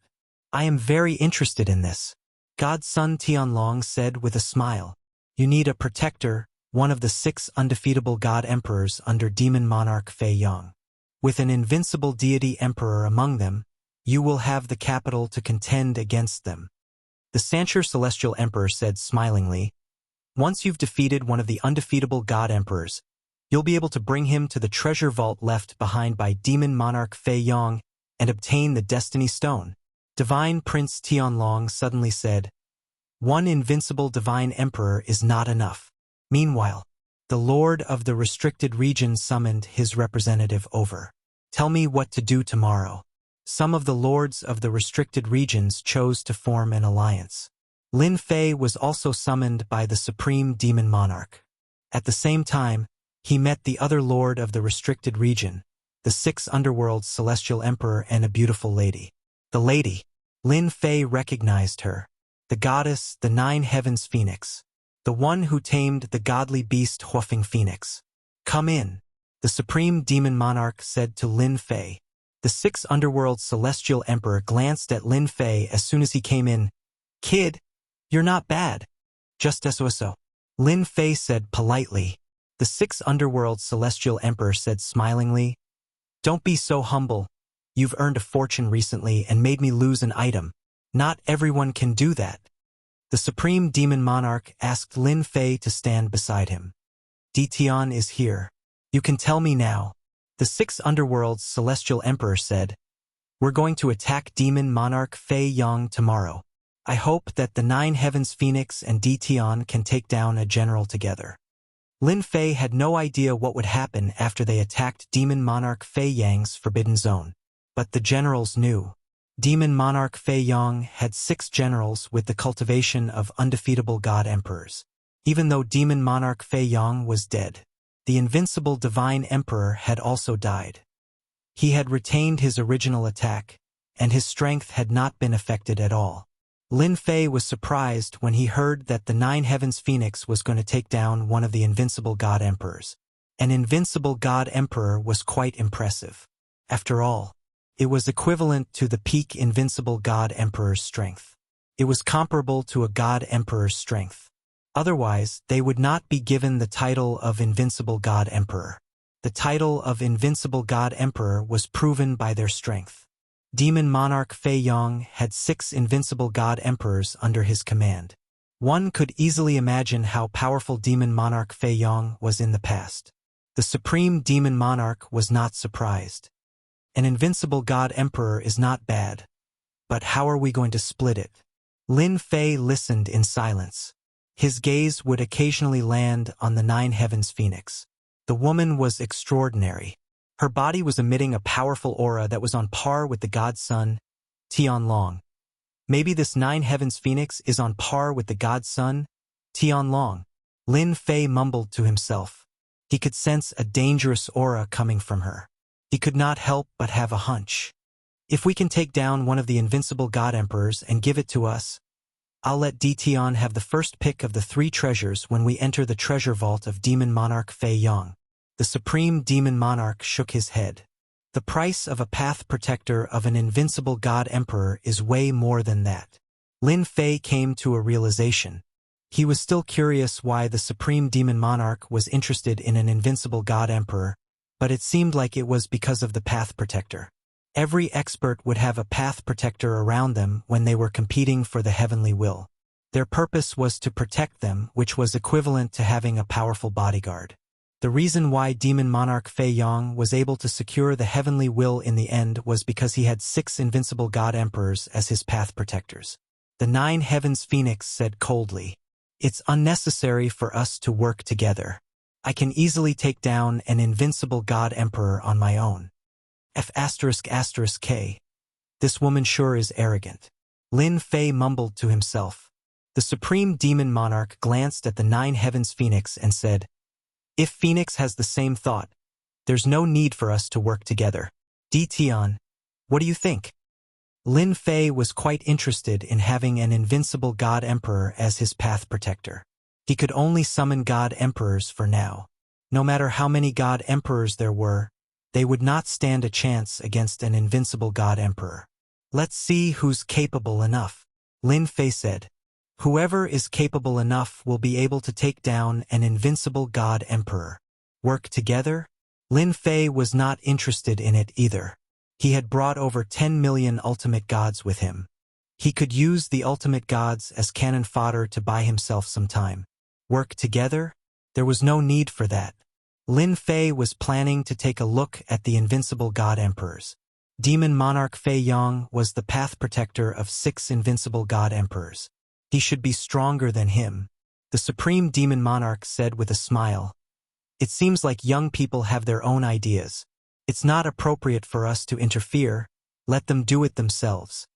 I am very interested in this. God Sun Tianlong said with a smile. You need a protector, one of the 6 undefeatable God Emperors under Demon Monarch Fei Yong. With an invincible deity emperor among them, you will have the capital to contend against them. The Sancher Celestial Emperor said smilingly, once you've defeated one of the undefeatable God Emperors, you'll be able to bring him to the treasure vault left behind by Demon Monarch Fei Yong and obtain the Destiny Stone. Divine Prince Tianlong suddenly said, one invincible divine emperor is not enough. Meanwhile, the Lord of the Restricted Region summoned his representative over. Tell me what to do tomorrow. Some of the lords of the Restricted Regions chose to form an alliance. Lin Fei was also summoned by the Supreme Demon Monarch. At the same time, he met the other lord of the Restricted Region, the 6 Underworld's Celestial Emperor and a beautiful lady. The lady, Lin Fei recognized her. The goddess, the 9 Heavens Phoenix. The one who tamed the godly beast Huofeng Phoenix. Come in, the Supreme Demon Monarch said to Lin Fei. The 6 Underworld Celestial Emperor glanced at Lin Fei as soon as he came in. Kid, you're not bad. Just so. Lin Fei said politely. The 6 Underworld Celestial Emperor said smilingly. Don't be so humble. You've earned a fortune recently and made me lose an item. Not everyone can do that. The Supreme Demon Monarch asked Lin Fei to stand beside him. Tian is here. You can tell me now. The 6 Underworld's Celestial Emperor said, we're going to attack Demon Monarch Fei Yong tomorrow. I hope that the 9 Heavens Phoenix and Tian can take down a general together. Lin Fei had no idea what would happen after they attacked Demon Monarch Fei Yang's Forbidden Zone. But the generals knew. Demon Monarch Fei Yong had 6 generals with the cultivation of undefeatable God Emperors. Even though Demon Monarch Fei Yong was dead, the invincible Divine Emperor had also died. He had retained his original attack, and his strength had not been affected at all. Lin Fei was surprised when he heard that the 9 Heavens Phoenix was going to take down one of the invincible God Emperors. An invincible God Emperor was quite impressive. After all, it was equivalent to the peak invincible God Emperor's strength. It was comparable to a God Emperor's strength. Otherwise, they would not be given the title of Invincible God Emperor. The title of Invincible God Emperor was proven by their strength. Demon Monarch Fei Yong had 6 invincible God Emperors under his command. One could easily imagine how powerful Demon Monarch Fei Yong was in the past. The Supreme Demon Monarch was not surprised. An invincible God Emperor is not bad. But how are we going to split it? Lin Fei listened in silence. His gaze would occasionally land on the 9 Heavens Phoenix. The woman was extraordinary. Her body was emitting a powerful aura that was on par with the God Sun, Tianlong. Maybe this 9 Heavens Phoenix is on par with the God Sun, Tianlong. Lin Fei mumbled to himself. He could sense a dangerous aura coming from her. He could not help but have a hunch. If we can take down one of the invincible God Emperors and give it to us, I'll let Tian have the first pick of the 3 treasures when we enter the treasure vault of Demon Monarch Fei Yong. The Supreme Demon Monarch shook his head. The price of a path protector of an invincible God Emperor is way more than that. Lin Fei came to a realization. He was still curious why the Supreme Demon Monarch was interested in an invincible God Emperor, but it seemed like it was because of the path protector. Every expert would have a path protector around them when they were competing for the heavenly will. Their purpose was to protect them, which was equivalent to having a powerful bodyguard. The reason why Demon Monarch Fei Yong was able to secure the heavenly will in the end was because he had 6 invincible God Emperors as his path protectors. The 9 Heavens Phoenix said coldly, "It's unnecessary for us to work together. I can easily take down an invincible God Emperor on my own." F***K. This woman sure is arrogant. Lin Fei mumbled to himself. The supreme demon monarch glanced at the 9 heavens phoenix and said, "If Phoenix has the same thought, there's no need for us to work together. Tian, what do you think?" Lin Fei was quite interested in having an invincible god emperor as his path protector. He could only summon god emperors for now. No matter how many god emperors there were, they would not stand a chance against an invincible god emperor. "Let's see who's capable enough," Lin Fei said. "Whoever is capable enough will be able to take down an invincible god emperor. Work together?" Lin Fei was not interested in it either. He had brought over 10 million ultimate gods with him. He could use the ultimate gods as cannon fodder to buy himself some time. Work together? There was no need for that. Lin Fei was planning to take a look at the invincible god emperors. Demon monarch Fei Yang was the path protector of 6 invincible god emperors. He should be stronger than him. The supreme demon monarch said with a smile, "It seems like young people have their own ideas. It's not appropriate for us to interfere. Let them do it themselves."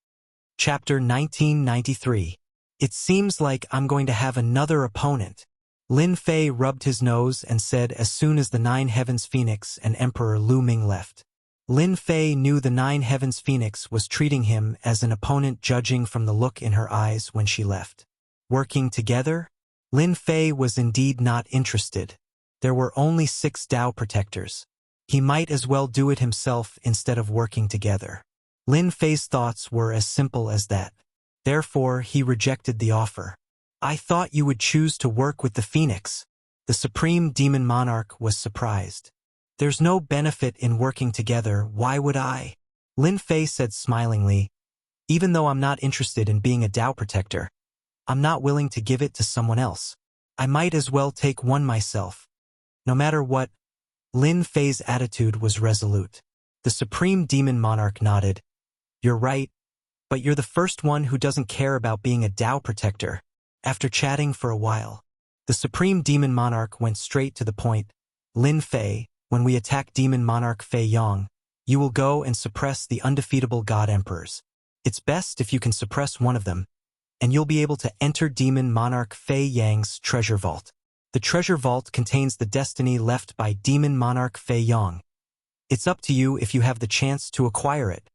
Chapter 1993. "It seems like I'm going to have another opponent." Lin Fei rubbed his nose and said as soon as the 9 heavens phoenix and Emperor Lu Ming left. Lin Fei knew the 9 heavens phoenix was treating him as an opponent, judging from the look in her eyes when she left. Working together? Lin Fei was indeed not interested. There were only 6 Tao protectors. He might as well do it himself instead of working together. Lin Fei's thoughts were as simple as that. Therefore, he rejected the offer. "I thought you would choose to work with the Phoenix." The supreme demon monarch was surprised. "There's no benefit in working together, why would I?" Lin Fei said smilingly, "Even though I'm not interested in being a Tao protector, I'm not willing to give it to someone else. I might as well take one myself. No matter what." Lin Fei's attitude was resolute. The supreme demon monarch nodded. "You're right, but you're the first one who doesn't care about being a Tao protector." After chatting for a while, the supreme demon monarch went straight to the point. "Lin Fei, when we attack demon monarch Fei Yang, you will go and suppress the undefeatable god emperors. It's best if you can suppress one of them, and you'll be able to enter demon monarch Fei Yang's treasure vault. The treasure vault contains the destiny left by demon monarch Fei Yang. It's up to you if you have the chance to acquire it."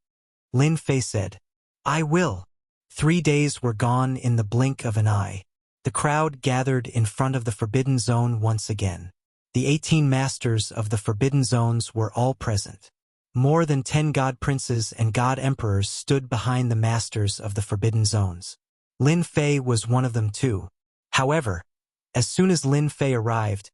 Lin Fei said, "I will." 3 days were gone in the blink of an eye. The crowd gathered in front of the Forbidden Zone once again. The 18 masters of the Forbidden Zones were all present. More than 10 god princes and god emperors stood behind the masters of the Forbidden Zones. Lin Fei was one of them too. However, as soon as Lin Fei arrived,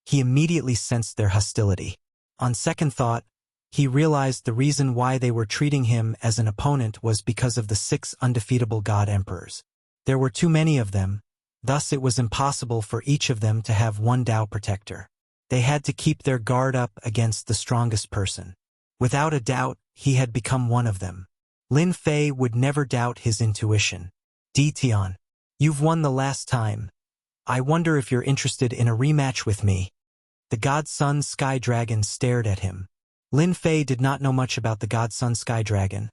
he immediately sensed their hostility. On second thought, he realized the reason why they were treating him as an opponent was because of the 6 undefeatable god emperors. There were too many of them, thus it was impossible for each of them to have one Tao protector. They had to keep their guard up against the strongest person. Without a doubt, he had become one of them. Lin Fei would never doubt his intuition. "Tian, you've won the last time. I wonder if you're interested in a rematch with me." The God Sun Sky Dragon stared at him. Lin Fei did not know much about the God Sun Sky Dragon,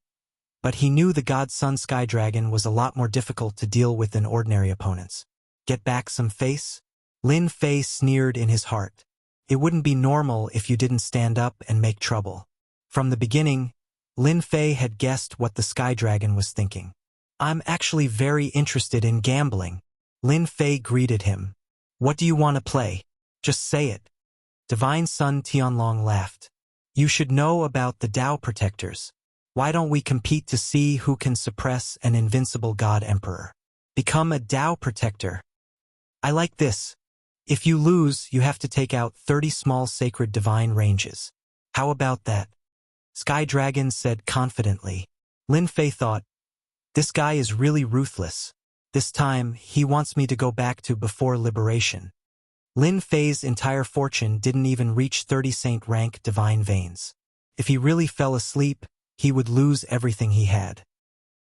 but he knew the God Sun Sky Dragon was a lot more difficult to deal with than ordinary opponents. "Get back some face?" Lin Fei sneered in his heart. It wouldn't be normal if you didn't stand up and make trouble. From the beginning, Lin Fei had guessed what the Sky Dragon was thinking. "I'm actually very interested in gambling." Lin Fei greeted him. "What do you want to play? Just say it." Divine Sun Tianlong laughed. "You should know about the Tao protectors. Why don't we compete to see who can suppress an invincible god emperor? Become a Tao protector. I like this. If you lose, you have to take out 30 small sacred divine ranges. How about that?" Sky Dragon said confidently. Lin Fei thought, "This guy is really ruthless. This time, he wants me to go back to before liberation." Lin Fei's entire fortune didn't even reach 30 saint rank divine veins. If he really fell asleep, he would lose everything he had.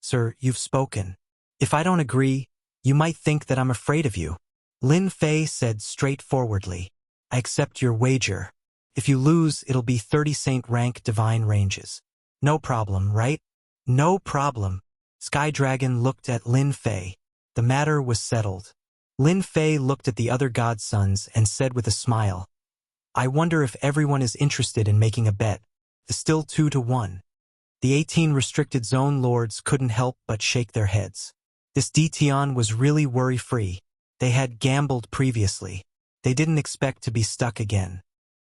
"Sir, you've spoken. If I don't agree, you might think that I'm afraid of you." Lin Fei said straightforwardly, "I accept your wager. If you lose, it'll be 30 saint rank divine ranges. No problem, right?" No problem. Sky Dragon looked at Lin Fei. The matter was settled. Lin Fei looked at the other godsons and said with a smile, I wonder if everyone is interested in making a bet. Still 2-1. The 18 restricted zone lords couldn't help but shake their heads. This Detian was really worry-free. They had gambled previously. They didn't expect to be stuck again.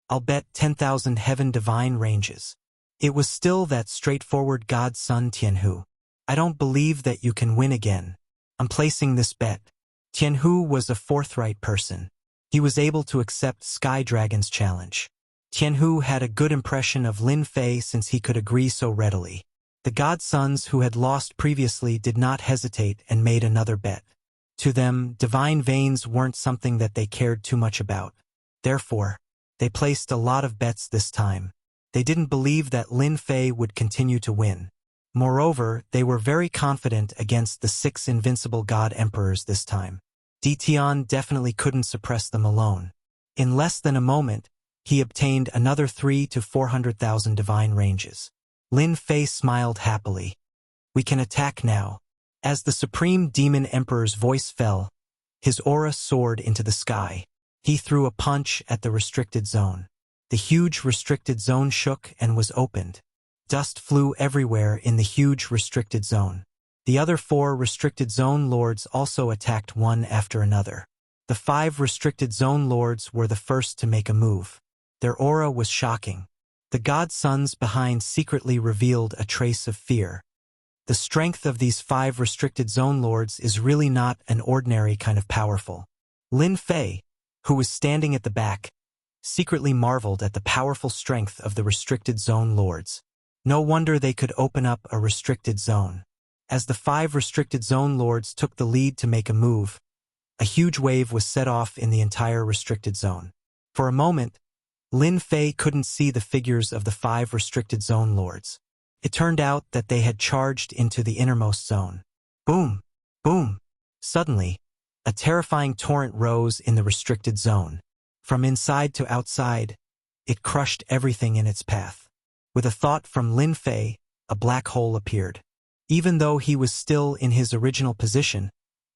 I'll bet 10,000 heaven divine ranges. It was still that straightforward godson Tianhu. I don't believe that you can win again. I'm placing this bet. Tianhu was a forthright person. He was able to accept Sky Dragon's challenge. Tianhu had a good impression of Lin Fei since he could agree so readily. The godsons who had lost previously did not hesitate and made another bet. To them, divine veins weren't something that they cared too much about. Therefore, they placed a lot of bets this time. They didn't believe that Lin Fei would continue to win. Moreover, they were very confident against the 6 invincible god emperors this time. Detian definitely couldn't suppress them alone. In less than a moment, he obtained another 3 to 400,000 divine ranges. Lin Fei smiled happily. We can attack now. As the Supreme Demon Emperor's voice fell, his aura soared into the sky. He threw a punch at the restricted zone. The huge restricted zone shook and was opened. Dust flew everywhere in the huge restricted zone. The other 4 restricted zone lords also attacked one after another. The 5 restricted zone lords were the first to make a move. Their aura was shocking. The godsons behind secretly revealed a trace of fear. The strength of these 5 restricted zone lords is really not an ordinary kind of powerful. Lin Fei, who was standing at the back, secretly marveled at the powerful strength of the restricted zone lords. No wonder they could open up a restricted zone. As the 5 restricted zone lords took the lead to make a move, a huge wave was set off in the entire restricted zone. For a moment, Lin Fei couldn't see the figures of the 5 restricted zone lords. It turned out that they had charged into the innermost zone. Boom! Boom! Suddenly, a terrifying torrent rose in the restricted zone. From inside to outside, it crushed everything in its path. With a thought from Lin Fei, a black hole appeared. Even though he was still in his original position,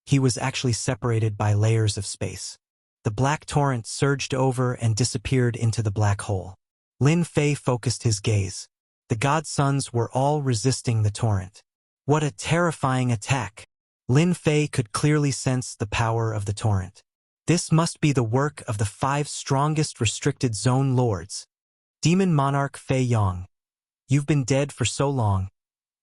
he was actually separated by layers of space. The black torrent surged over and disappeared into the black hole. Lin Fei focused his gaze. The godsons were all resisting the torrent. What a terrifying attack! Lin Fei could clearly sense the power of the torrent. This must be the work of the 5 strongest restricted zone lords. Demon Monarch Fei Yong, you've been dead for so long.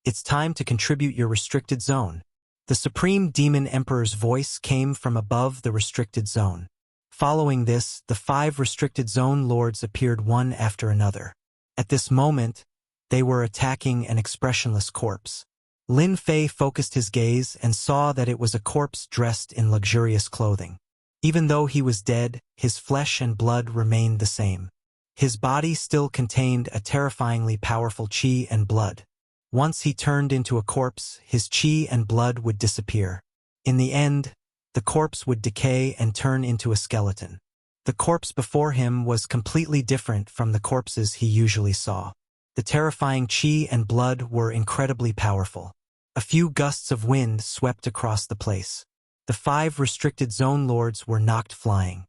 It's time to contribute your restricted zone. The Supreme Demon Emperor's voice came from above the restricted zone. Following this, the 5 restricted zone lords appeared one after another. At this moment, they were attacking an expressionless corpse. Lin Fei focused his gaze and saw that it was a corpse dressed in luxurious clothing. Even though he was dead, his flesh and blood remained the same. His body still contained a terrifyingly powerful qi and blood. Once he turned into a corpse, his qi and blood would disappear. In the end, the corpse would decay and turn into a skeleton. The corpse before him was completely different from the corpses he usually saw. The terrifying qi and blood were incredibly powerful. A few gusts of wind swept across the place. The 5 restricted zone lords were knocked flying.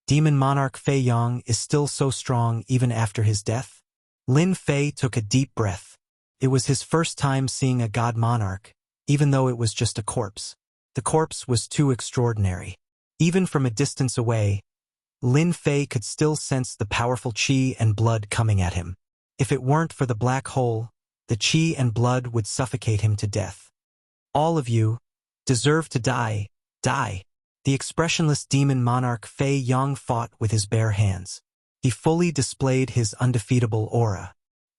Demon Monarch Fei Yong is still so strong even after his death? Lin Fei took a deep breath. It was his first time seeing a god monarch, even though it was just a corpse. The corpse was too extraordinary. Even from a distance away, Lin Fei could still sense the powerful qi and blood coming at him. If it weren't for the black hole, the qi and blood would suffocate him to death. All of you deserve to die. Die. The expressionless demon monarch Fei Yong fought with his bare hands. He fully displayed his undefeatable aura.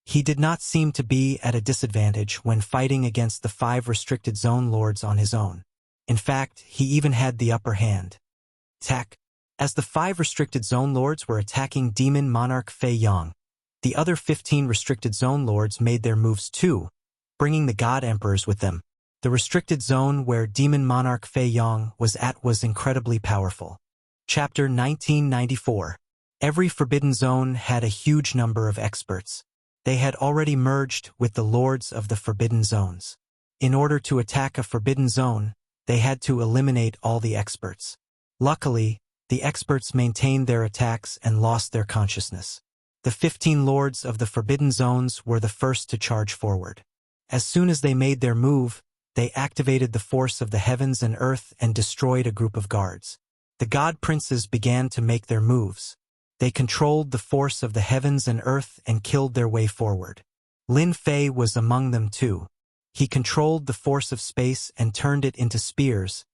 He did not seem to be at a disadvantage when fighting against the 5 restricted zone lords on his own. In fact, he even had the upper hand. Attack. As the 5 restricted zone lords were attacking demon monarch Fei Yong, the other 15 restricted zone lords made their moves too, bringing the god emperors with them. The restricted zone where demon monarch Fei Yong was at was incredibly powerful. Chapter 1994. Every forbidden zone had a huge number of experts. They had already merged with the lords of the Forbidden Zones. In order to attack a Forbidden Zone, they had to eliminate all the experts. Luckily, the experts maintained their attacks and lost their consciousness. The 15 lords of the Forbidden Zones were the first to charge forward. As soon as they made their move, they activated the force of the heavens and earth and destroyed a group of guards. The god princes began to make their moves. They controlled the force of the heavens and earth and killed their way forward. Lin Fei was among them too. He controlled the force of space and turned it into spears,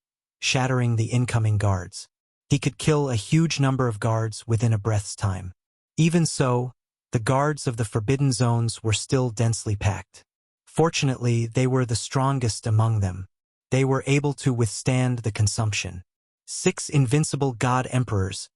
shattering the incoming guards. He could kill a huge number of guards within a breath's time. Even so, the guards of the Forbidden Zones were still densely packed. Fortunately, they were the strongest among them. They were able to withstand the consumption. 6 invincible god emperors.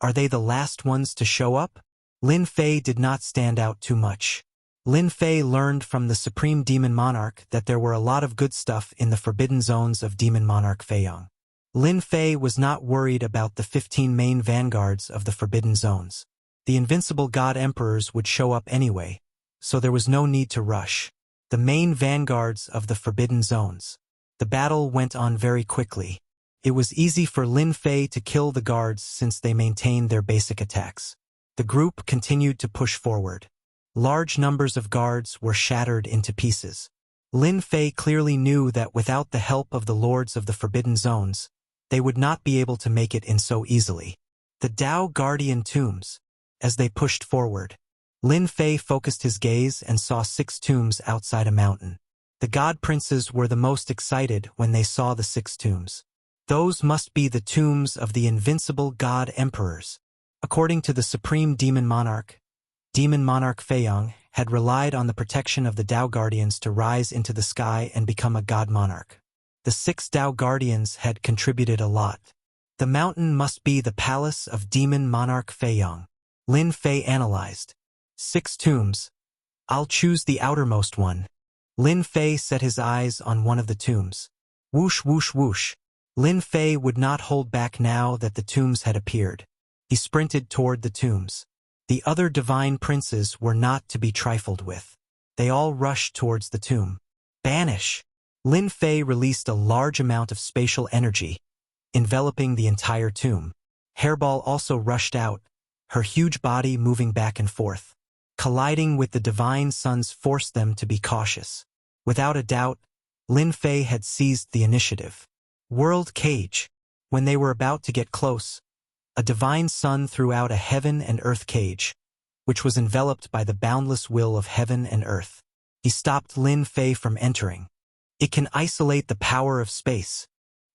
Are they the last ones to show up? Lin Fei did not stand out too much. Lin Fei learned from the Supreme Demon Monarch that there were a lot of good stuff in the Forbidden Zones of Demon Monarch Feiyang. Lin Fei was not worried about the 15 main vanguards of the Forbidden Zones. The invincible god emperors would show up anyway, so there was no need to rush. The main vanguards of the Forbidden Zones. The battle went on very quickly. It was easy for Lin Fei to kill the guards since they maintained their basic attacks. The group continued to push forward. Large numbers of guards were shattered into pieces. Lin Fei clearly knew that without the help of the lords of the Forbidden Zones, they would not be able to make it in so easily. The Dao Guardian Tombs. As they pushed forward, Lin Fei focused his gaze and saw 6 tombs outside a mountain. The god princes were the most excited when they saw the 6 tombs. Those must be the tombs of the invincible god emperors. According to the Supreme Demon Monarch Feiyang had relied on the protection of the Dao Guardians to rise into the sky and become a god monarch. The 6 Dao Guardians had contributed a lot. The mountain must be the palace of Demon Monarch Feiyang. Lin Fei analyzed. 6 tombs. I'll choose the outermost one. Lin Fei set his eyes on one of the tombs. Whoosh whoosh whoosh. Lin Fei would not hold back now that the tombs had appeared. He sprinted toward the tombs. The other divine princes were not to be trifled with. They all rushed towards the tomb. Banish! Lin Fei released a large amount of spatial energy, enveloping the entire tomb. Hairball also rushed out, her huge body moving back and forth. Colliding with the divine suns forced them to be cautious. Without a doubt, Lin Fei had seized the initiative. World Cage. When they were about to get close, a divine sun threw out a heaven and earth cage, which was enveloped by the boundless will of heaven and earth. He stopped Lin Fei from entering. It can isolate the power of space.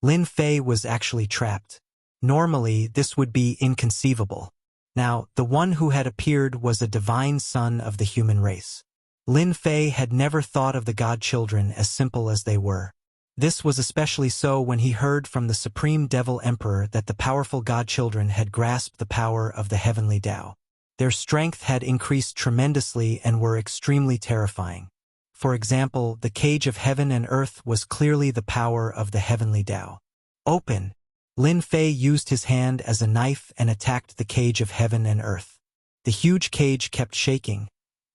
Lin Fei was actually trapped. Normally, this would be inconceivable. Now, the one who had appeared was a divine son of the human race. Lin Fei had never thought of the godchildren as simple as they were. This was especially so when he heard from the Supreme Devil Emperor that the powerful godchildren had grasped the power of the heavenly Tao. Their strength had increased tremendously and were extremely terrifying. For example, the cage of heaven and earth was clearly the power of the heavenly Tao. Open! Lin Fei used his hand as a knife and attacked the cage of heaven and earth. The huge cage kept shaking,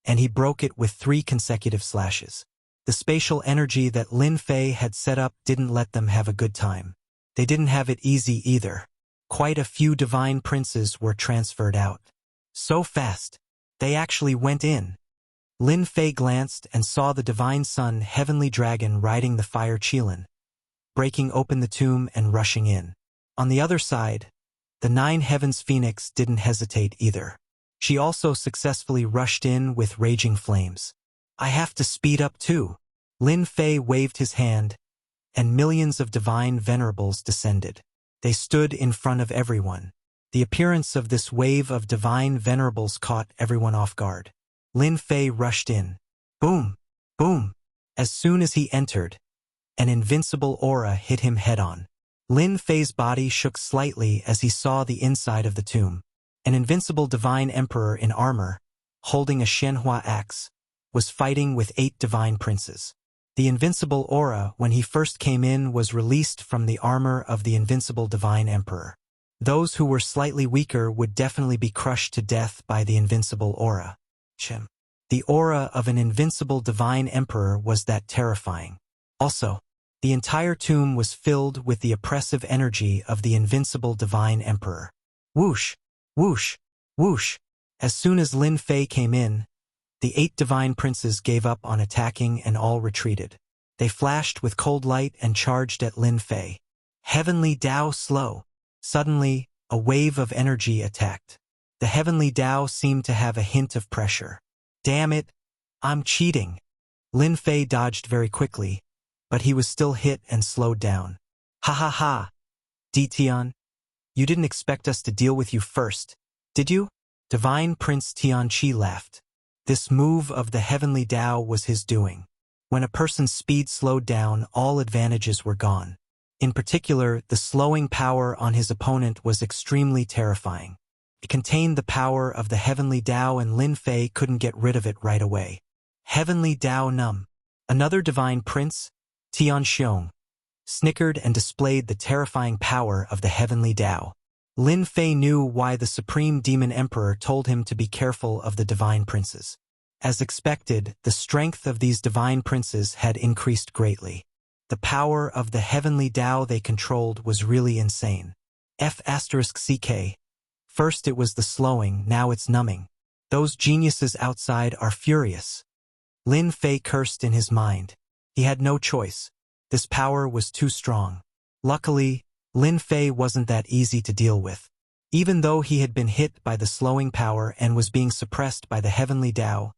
and he broke it with 3 consecutive slashes. The spatial energy that Lin Fei had set up didn't let them have a good time. They didn't have it easy either. Quite a few divine princes were transferred out. So fast, they actually went in. Lin Fei glanced and saw the divine sun heavenly dragon riding the fire Qilin, breaking open the tomb and rushing in. On the other side, the 9 heavens phoenix didn't hesitate either. She also successfully rushed in with raging flames. I have to speed up too. Lin Fei waved his hand, and millions of divine venerables descended. They stood in front of everyone. The appearance of this wave of divine venerables caught everyone off guard. Lin Fei rushed in. Boom! Boom! As soon as he entered, an invincible aura hit him head-on. Lin Fei's body shook slightly as he saw the inside of the tomb. An invincible divine emperor in armor, holding a Shenhua axe, was fighting with 8 divine princes. The invincible aura, when he first came in, was released from the armor of the invincible divine emperor. Those who were slightly weaker would definitely be crushed to death by the invincible aura. The aura of an invincible divine emperor was that terrifying. Also, the entire tomb was filled with the oppressive energy of the invincible divine emperor. Whoosh, whoosh, whoosh. As soon as Lin Fei came in, the 8 divine princes gave up on attacking and all retreated. They flashed with cold light and charged at Lin Fei. Heavenly Tao slow. Suddenly, a wave of energy attacked. The heavenly Tao seemed to have a hint of pressure. Damn it, I'm cheating. Lin Fei dodged very quickly, but he was still hit and slowed down. Ha ha ha. Tian, you didn't expect us to deal with you first, did you? Divine Prince Tianqi laughed. This move of the heavenly Tao was his doing. When a person's speed slowed down, all advantages were gone. In particular, the slowing power on his opponent was extremely terrifying. It contained the power of the heavenly Tao and Lin Fei couldn't get rid of it right away. Heavenly Tao Num. Another divine prince, Tianxiong, snickered and displayed the terrifying power of the heavenly Tao. Lin Fei knew why the Supreme Demon Emperor told him to be careful of the divine princes. As expected, the strength of these divine princes had increased greatly. The power of the heavenly Tao they controlled was really insane. F***CK. First it was the slowing, now it's numbing. Those geniuses outside are furious. Lin Fei cursed in his mind. He had no choice. This power was too strong. Luckily, Lin Fei wasn't that easy to deal with. Even though he had been hit by the slowing power and was being suppressed by the heavenly Tao,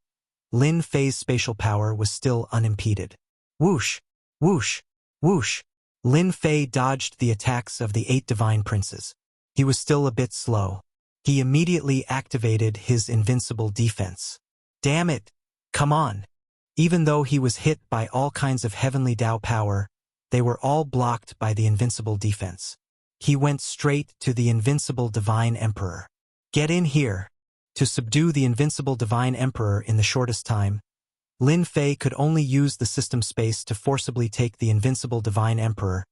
Lin Fei's spatial power was still unimpeded. Whoosh, whoosh, whoosh. Lin Fei dodged the attacks of the 8 divine princes. He was still a bit slow. He immediately activated his invincible defense. Damn it! Come on! Even though he was hit by all kinds of heavenly Tao power, they were all blocked by the invincible defense. He went straight to the invincible divine emperor. Get in here! To subdue the invincible divine emperor in the shortest time, Lin Fei could only use the system space to forcibly take the invincible divine emperor,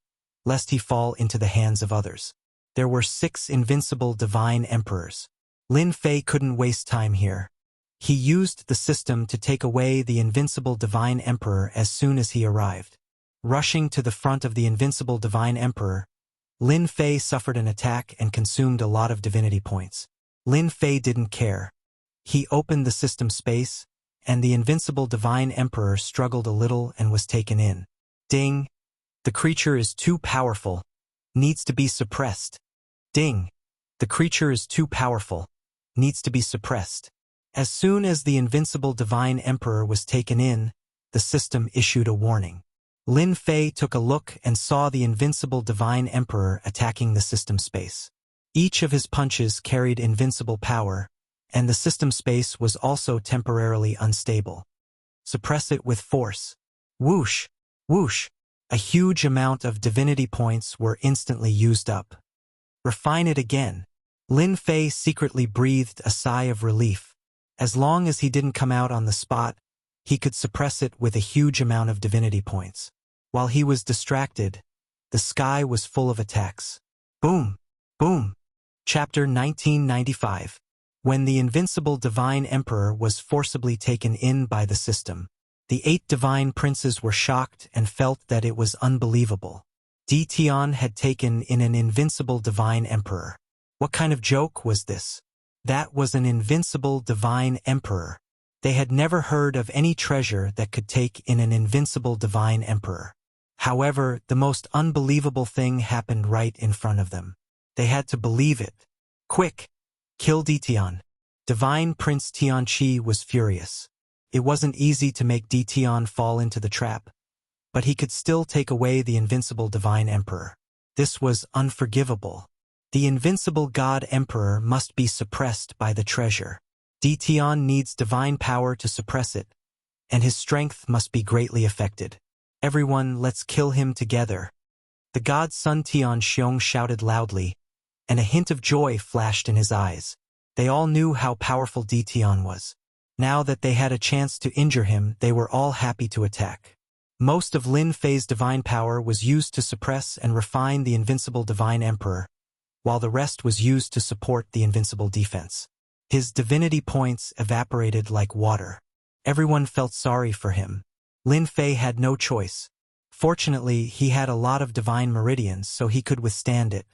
lest he fall into the hands of others. There were 6 invincible divine emperors. Lin Fei couldn't waste time here. He used the system to take away the invincible divine emperor as soon as he arrived. Rushing to the front of the invincible divine emperor, Lin Fei suffered an attack and consumed a lot of divinity points. Lin Fei didn't care. He opened the system space, and the invincible divine emperor struggled a little and was taken in. Ding! The creature is too powerful. Needs to be suppressed. Ding! The creature is too powerful. Needs to be suppressed. As soon as the invincible divine emperor was taken in, the system issued a warning. Lin Fei took a look and saw the invincible divine emperor attacking the system space. Each of his punches carried invincible power, and the system space was also temporarily unstable. Suppress it with force. Whoosh! Whoosh! A huge amount of divinity points were instantly used up. Refine it again. Lin Fei secretly breathed a sigh of relief. As long as he didn't come out on the spot, he could suppress it with a huge amount of divinity points. While he was distracted, the sky was full of attacks. Boom! Boom! Chapter 1995. When the invincible divine emperor was forcibly taken in by the system, the 8 divine princes were shocked and felt that it was unbelievable. Tian had taken in an invincible divine emperor. What kind of joke was this? That was an invincible divine emperor. They had never heard of any treasure that could take in an invincible divine emperor. However, the most unbelievable thing happened right in front of them. They had to believe it. Quick! Kill Tian. Divine Prince Tianqi was furious. It wasn't easy to make Tian fall into the trap, but he could still take away the invincible divine emperor. This was unforgivable. The invincible god emperor must be suppressed by the treasure. Tian needs divine power to suppress it, and his strength must be greatly affected. Everyone, let's kill him together. The god's son Tianxiong shouted loudly, and a hint of joy flashed in his eyes. They all knew how powerful Tian was. Now that they had a chance to injure him, they were all happy to attack. Most of Lin Fei's divine power was used to suppress and refine the invincible divine emperor, while the rest was used to support the invincible defense. His divinity points evaporated like water. Everyone felt sorry for him. Lin Fei had no choice. Fortunately, he had a lot of divine meridians, so he could withstand it.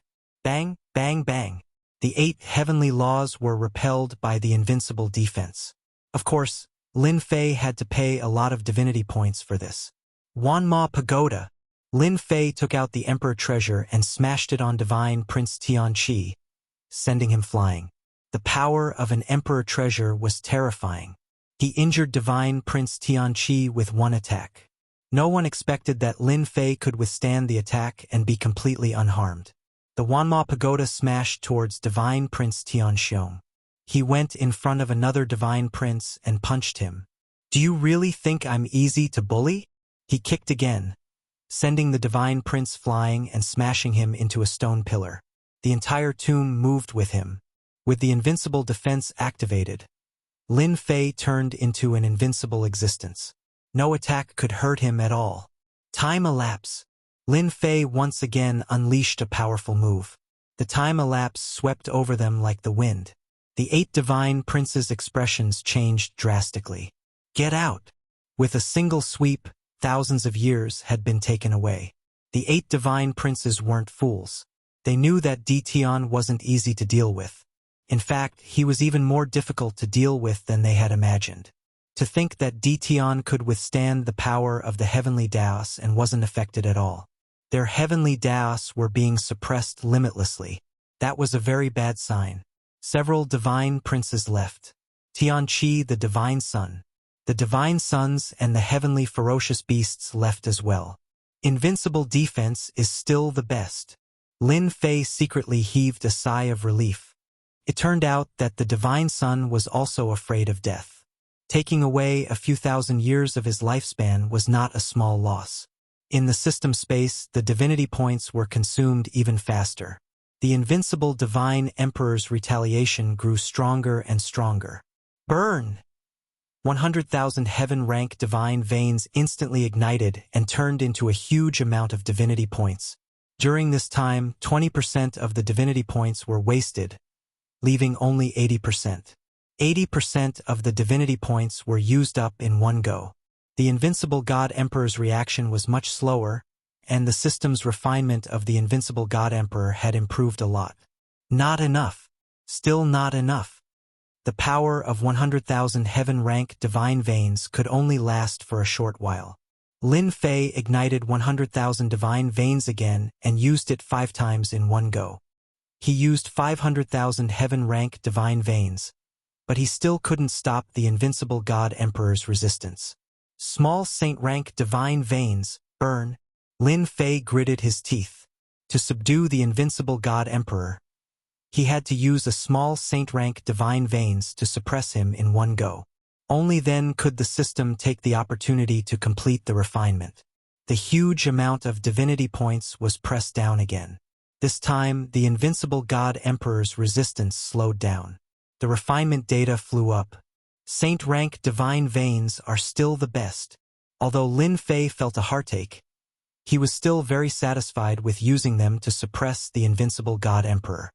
Bang, bang, bang. The 8 heavenly laws were repelled by the invincible defense. Of course, Lin Fei had to pay a lot of divinity points for this. Wanma Pagoda. Lin Fei took out the Emperor treasure and smashed it on Divine Prince Tianqi, sending him flying. The power of an Emperor treasure was terrifying. He injured Divine Prince Tianqi with one attack. No one expected that Lin Fei could withstand the attack and be completely unharmed. The Wanma Pagoda smashed towards Divine Prince Tianxiong. He went in front of another Divine Prince and punched him. Do you really think I'm easy to bully? He kicked again, sending the Divine Prince flying and smashing him into a stone pillar. The entire tomb moved with him. With the invincible defense activated, Lin Fei turned into an invincible existence. No attack could hurt him at all. Time elapse. Lin Fei once again unleashed a powerful move. The time elapse swept over them like the wind. The 8 divine princes' expressions changed drastically. Get out! With a single sweep, thousands of years had been taken away. The 8 divine princes weren't fools. They knew that Di Tian wasn't easy to deal with. In fact, he was even more difficult to deal with than they had imagined. To think that Di Tian could withstand the power of the heavenly Daos and wasn't affected at all. Their heavenly Daos were being suppressed limitlessly. That was a very bad sign. Several divine princes left. Tianqi, the divine sun. The divine sons and the heavenly ferocious beasts left as well. Invincible defense is still the best. Lin Fei secretly heaved a sigh of relief. It turned out that the divine sun was also afraid of death. Taking away a few thousand years of his lifespan was not a small loss. In the system space, the divinity points were consumed even faster. The invincible divine emperor's retaliation grew stronger and stronger. Burn! 100,000 heaven-rank divine veins instantly ignited and turned into a huge amount of divinity points. During this time, 20% of the divinity points were wasted, leaving only 80%. 80% of the divinity points were used up in one go. The invincible God Emperor's reaction was much slower, and the system's refinement of the invincible God Emperor had improved a lot. Not enough. Still not enough. The power of 100,000 heaven-rank divine veins could only last for a short while. Lin Fei ignited 100,000 divine veins again and used it 5 times in one go. He used 500,000 heaven-rank divine veins, but he still couldn't stop the invincible God Emperor's resistance. Small saint-rank divine veins, burn. Lin Fei gritted his teeth. To subdue the invincible God Emperor, he had to use a small saint-rank divine veins to suppress him in one go. Only then could the system take the opportunity to complete the refinement. The huge amount of divinity points was pressed down again. This time, the invincible God Emperor's resistance slowed down. The refinement data flew up. Saint-rank divine veins are still the best. Although Lin Fei felt a heartache, he was still very satisfied with using them to suppress the invincible God Emperor.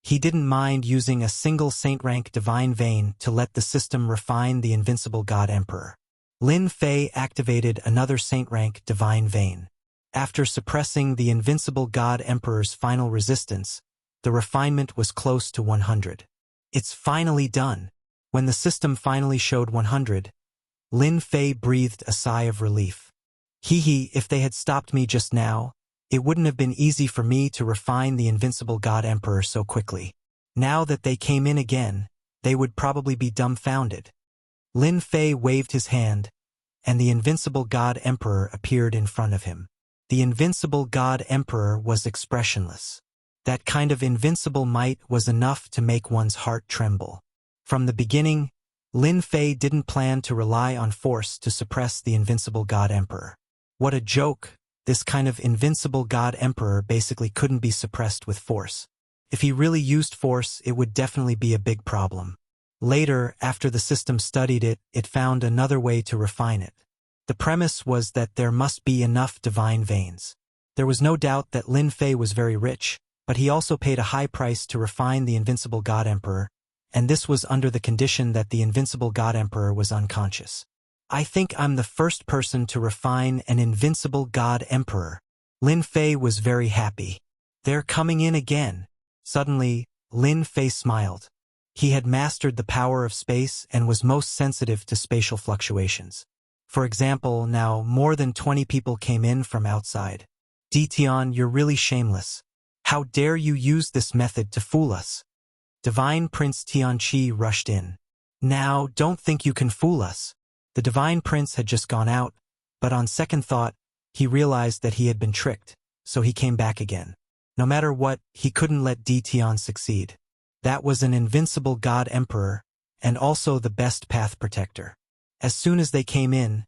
He didn't mind using a single saint-rank divine vein to let the system refine the invincible God Emperor. Lin Fei activated another saint-rank divine vein. After suppressing the invincible God Emperor's final resistance, the refinement was close to 100. It's finally done. When the system finally showed 100, Lin Fei breathed a sigh of relief. If they had stopped me just now, it wouldn't have been easy for me to refine the invincible God Emperor so quickly. Now that they came in again, they would probably be dumbfounded. Lin Fei waved his hand, and the invincible God Emperor appeared in front of him. The invincible God Emperor was expressionless. That kind of invincible might was enough to make one's heart tremble. From the beginning, Lin Fei didn't plan to rely on force to suppress the invincible God Emperor. What a joke! This kind of invincible God Emperor basically couldn't be suppressed with force. If he really used force, it would definitely be a big problem. Later, after the system studied it, it found another way to refine it. The premise was that there must be enough divine veins. There was no doubt that Lin Fei was very rich, but he also paid a high price to refine the invincible God Emperor, and this was under the condition that the invincible God Emperor was unconscious. I think I'm the first person to refine an invincible god emperor. Lin Fei was very happy. They're coming in again. Suddenly, Lin Fei smiled. He had mastered the power of space and was most sensitive to spatial fluctuations. For example, now more than 20 people came in from outside. Tian, you're really shameless. How dare you use this method to fool us? Divine Prince Tianqi rushed in. Now, don't think you can fool us. The Divine Prince had just gone out, but on second thought, he realized that he had been tricked, so he came back again. No matter what, he couldn't let Tian succeed. That was an invincible god emperor, and also the best path protector. As soon as they came in,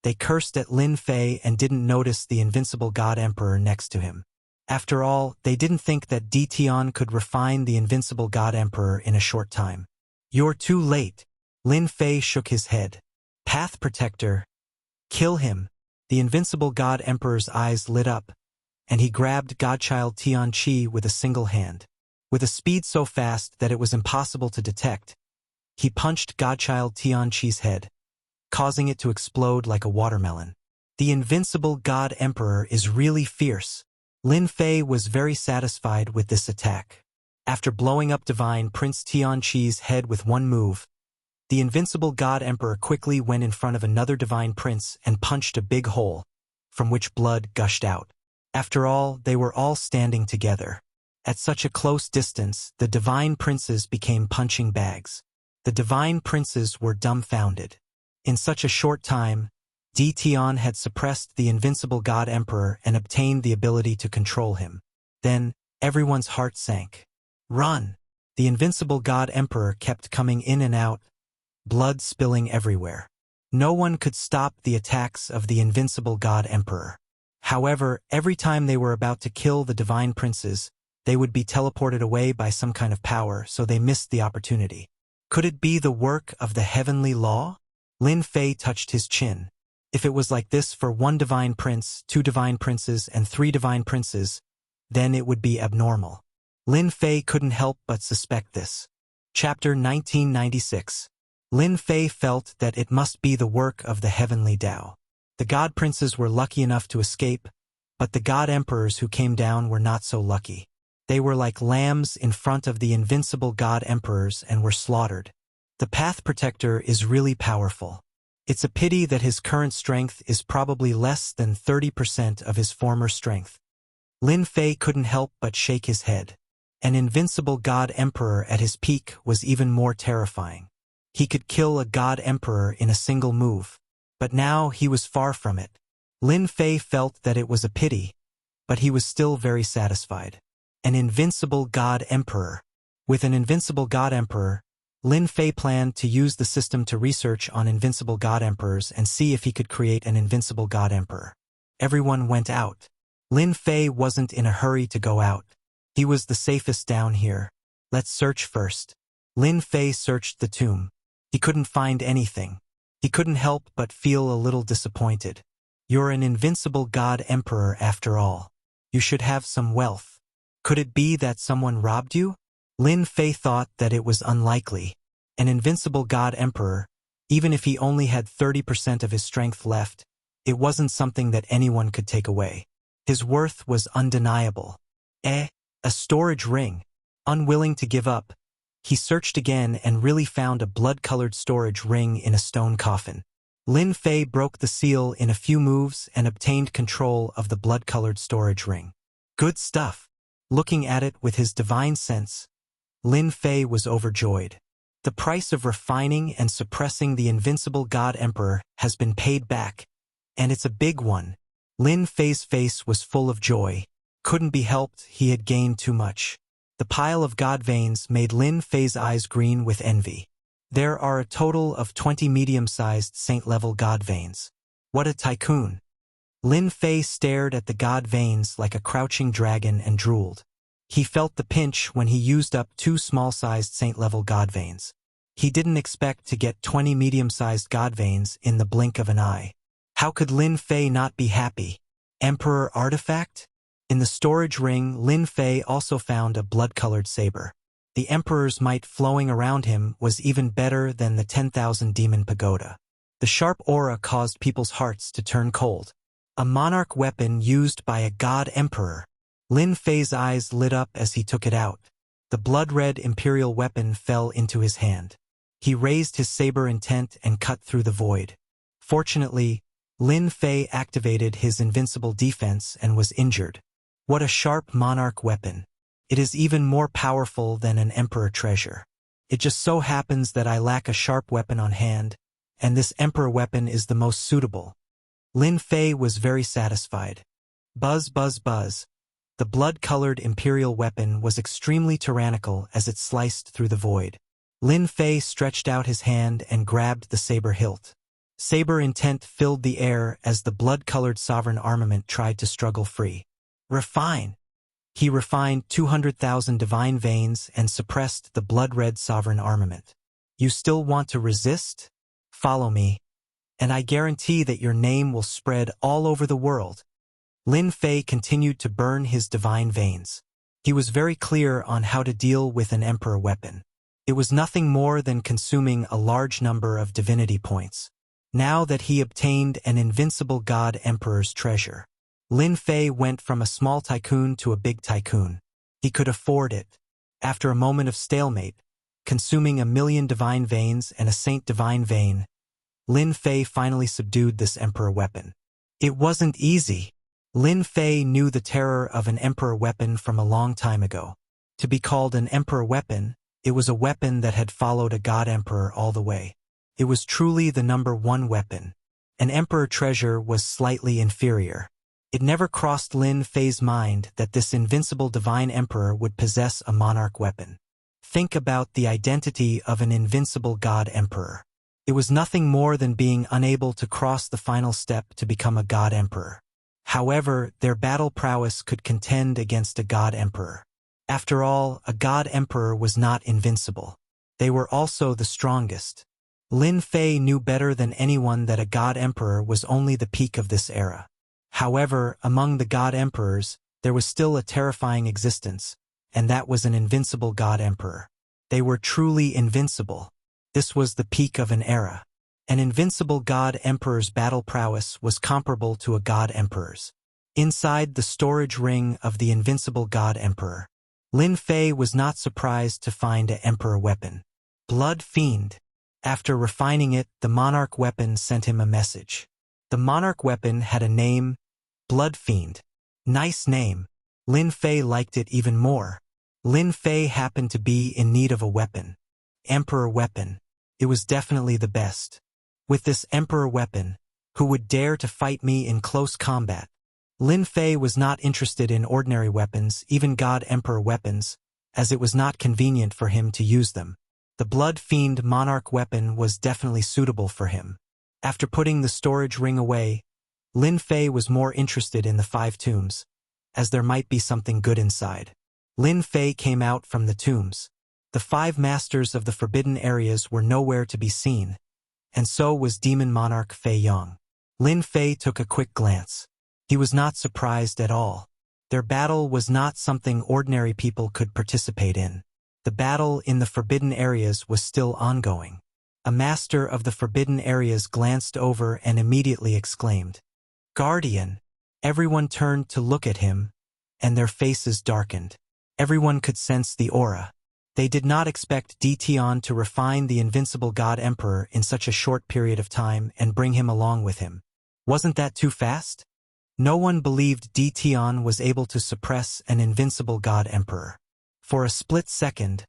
they cursed at Lin Fei and didn't notice the invincible god emperor next to him. After all, they didn't think that Tian could refine the invincible god emperor in a short time. You're too late. Lin Fei shook his head. Path protector. Kill him. The invincible god emperor's eyes lit up, and he grabbed godchild Tianqi with a single hand. With a speed so fast that it was impossible to detect, he punched godchild Tianqi's head, causing it to explode like a watermelon. The invincible god emperor is really fierce. Lin Fei was very satisfied with this attack. After blowing up Divine Prince Tianqi's head with one move, the invincible god emperor quickly went in front of another Divine Prince and punched a big hole, from which blood gushed out. After all, they were all standing together. At such a close distance, the Divine Princes became punching bags. The Divine Princes were dumbfounded. In such a short time, Tian had suppressed the invincible god emperor and obtained the ability to control him. Then, everyone's heart sank. Run! The invincible god emperor kept coming in and out, blood spilling everywhere. No one could stop the attacks of the invincible god emperor. However, every time they were about to kill the Divine Princes, they would be teleported away by some kind of power, so they missed the opportunity. Could it be the work of the heavenly law? Lin Fei touched his chin. If it was like this for one Divine Prince, 2 Divine Princes, and 3 Divine Princes, then it would be abnormal. Lin Fei couldn't help but suspect this. Chapter 1996. Lin Fei felt that it must be the work of the heavenly Tao. The god princes were lucky enough to escape, but the god emperors who came down were not so lucky. They were like lambs in front of the invincible god emperors and were slaughtered. The path protector is really powerful. It's a pity that his current strength is probably less than 30% of his former strength. Lin Fei couldn't help but shake his head. An invincible god emperor at his peak was even more terrifying. He could kill a god emperor in a single move. But now he was far from it. Lin Fei felt that it was a pity, but he was still very satisfied. An invincible god emperor. With an invincible god emperor, Lin Fei planned to use the system to research on invincible god emperors and see if he could create an invincible god emperor. Everyone went out. Lin Fei wasn't in a hurry to go out. He was the safest down here. Let's search first. Lin Fei searched the tomb. He couldn't find anything. He couldn't help but feel a little disappointed. You're an invincible god emperor after all. You should have some wealth. Could it be that someone robbed you? Lin Fei thought that it was unlikely. An invincible god emperor, even if he only had 30% of his strength left, it wasn't something that anyone could take away. His worth was undeniable. A storage ring. Unwilling to give up, he searched again and really found a blood-colored storage ring in a stone coffin. Lin Fei broke the seal in a few moves and obtained control of the blood-colored storage ring. Good stuff. Looking at it with his divine sense, Lin Fei was overjoyed. The price of refining and suppressing the invincible god emperor has been paid back, and it's a big one. Lin Fei's face was full of joy. Couldn't be helped, he had gained too much. The pile of god veins made Lin Fei's eyes green with envy. There are a total of 20 medium-sized saint-level god veins. What a tycoon! Lin Fei stared at the god veins like a crouching dragon and drooled. He felt the pinch when he used up 2 small-sized saint-level god veins. He didn't expect to get 20 medium-sized god veins in the blink of an eye. How could Lin Fei not be happy? Emperor artifact? In the storage ring, Lin Fei also found a blood-colored saber. The emperor's might flowing around him was even better than the 10,000 demon pagoda. The sharp aura caused people's hearts to turn cold. A monarch weapon used by a god emperor. Lin Fei's eyes lit up as he took it out. The blood-red imperial weapon fell into his hand. He raised his saber intent and cut through the void. Fortunately, Lin Fei activated his invincible defense and was injured. What a sharp monarch weapon. It is even more powerful than an emperor treasure. It just so happens that I lack a sharp weapon on hand, and this emperor weapon is the most suitable. Lin Fei was very satisfied. Buzz, buzz, buzz. The blood-colored imperial weapon was extremely tyrannical as it sliced through the void. Lin Fei stretched out his hand and grabbed the saber hilt. Saber intent filled the air as the blood-colored sovereign armament tried to struggle free. Refine. He refined 200,000 divine veins and suppressed the blood-red sovereign armament. You still want to resist? Follow me, and I guarantee that your name will spread all over the world. Lin Fei continued to burn his divine veins. He was very clear on how to deal with an emperor weapon. It was nothing more than consuming a large number of divinity points. Now that he obtained an invincible god emperor's treasure, Lin Fei went from a small tycoon to a big tycoon. He could afford it. After a moment of stalemate, consuming 1,000,000 divine veins and a saint divine vein, Lin Fei finally subdued this emperor weapon. It wasn't easy. Lin Fei knew the terror of an emperor weapon from a long time ago. To be called an emperor weapon, it was a weapon that had followed a god emperor all the way. It was truly the #1 weapon. An emperor treasure was slightly inferior. It never crossed Lin Fei's mind that this invincible divine emperor would possess a monarch weapon. Think about the identity of an invincible god emperor. It was nothing more than being unable to cross the final step to become a god emperor. However, their battle prowess could contend against a god emperor. After all, a god emperor was not invincible. They were also the strongest. Lin Fei knew better than anyone that a god emperor was only the peak of this era. However, among the god emperors, there was still a terrifying existence, and that was an invincible god emperor. They were truly invincible. This was the peak of an era. An invincible god emperor's battle prowess was comparable to a god emperor's. Inside the storage ring of the invincible god emperor, Lin Fei was not surprised to find an emperor weapon. Blood Fiend. After refining it, the monarch weapon sent him a message. The monarch weapon had a name, Blood Fiend. Nice name. Lin Fei liked it even more. Lin Fei happened to be in need of a weapon. Emperor weapon. It was definitely the best. With this emperor weapon, who would dare to fight me in close combat? Lin Fei was not interested in ordinary weapons, even god emperor weapons, as it was not convenient for him to use them. The Blood Fiend monarch weapon was definitely suitable for him. After putting the storage ring away, Lin Fei was more interested in the 5 tombs, as there might be something good inside. Lin Fei came out from the tombs. The 5 masters of the forbidden areas were nowhere to be seen, and so was demon monarch Fei Yong. Lin Fei took a quick glance. He was not surprised at all. Their battle was not something ordinary people could participate in. The battle in the forbidden areas was still ongoing. A master of the forbidden areas glanced over and immediately exclaimed, "Guardian!" Everyone turned to look at him, and their faces darkened. Everyone could sense the aura. They did not expect Tian to refine the invincible god emperor in such a short period of time and bring him along with him. Wasn't that too fast? No one believed Tian was able to suppress an invincible god emperor. For a split second,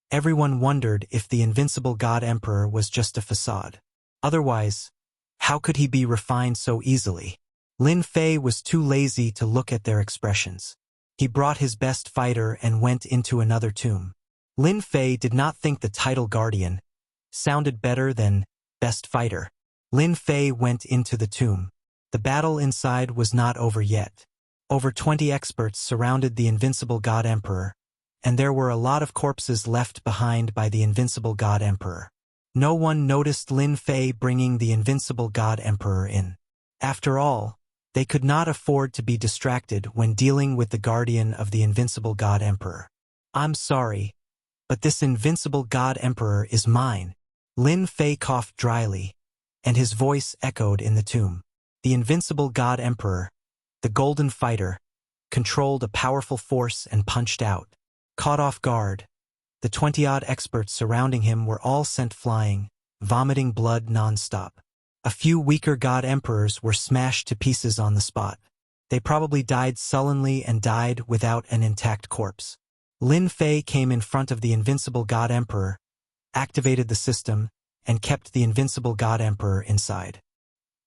everyone wondered if the invincible god emperor was just a facade. Otherwise, how could he be refined so easily? Lin Fei was too lazy to look at their expressions. He brought his best fighter and went into another tomb. Lin Fei did not think the title Guardian sounded better than Best Fighter. Lin Fei went into the tomb. The battle inside was not over yet. Over 20 experts surrounded the invincible god emperor, and there were a lot of corpses left behind by the invincible god emperor. No one noticed Lin Fei bringing the invincible god emperor in. After all, they could not afford to be distracted when dealing with the guardian of the invincible god emperor. "I'm sorry, but this invincible god emperor is mine." Lin Fei coughed dryly. and his voice echoed in the tomb. The invincible God Emperor, the Golden Fighter, controlled a powerful force and punched out. Caught off guard, the 20-odd experts surrounding him were all sent flying, vomiting blood non-stop. A few weaker God Emperors were smashed to pieces on the spot. They probably died sullenly and died without an intact corpse. Lin Fei came in front of the invincible God Emperor, activated the system, and kept the invincible God Emperor inside.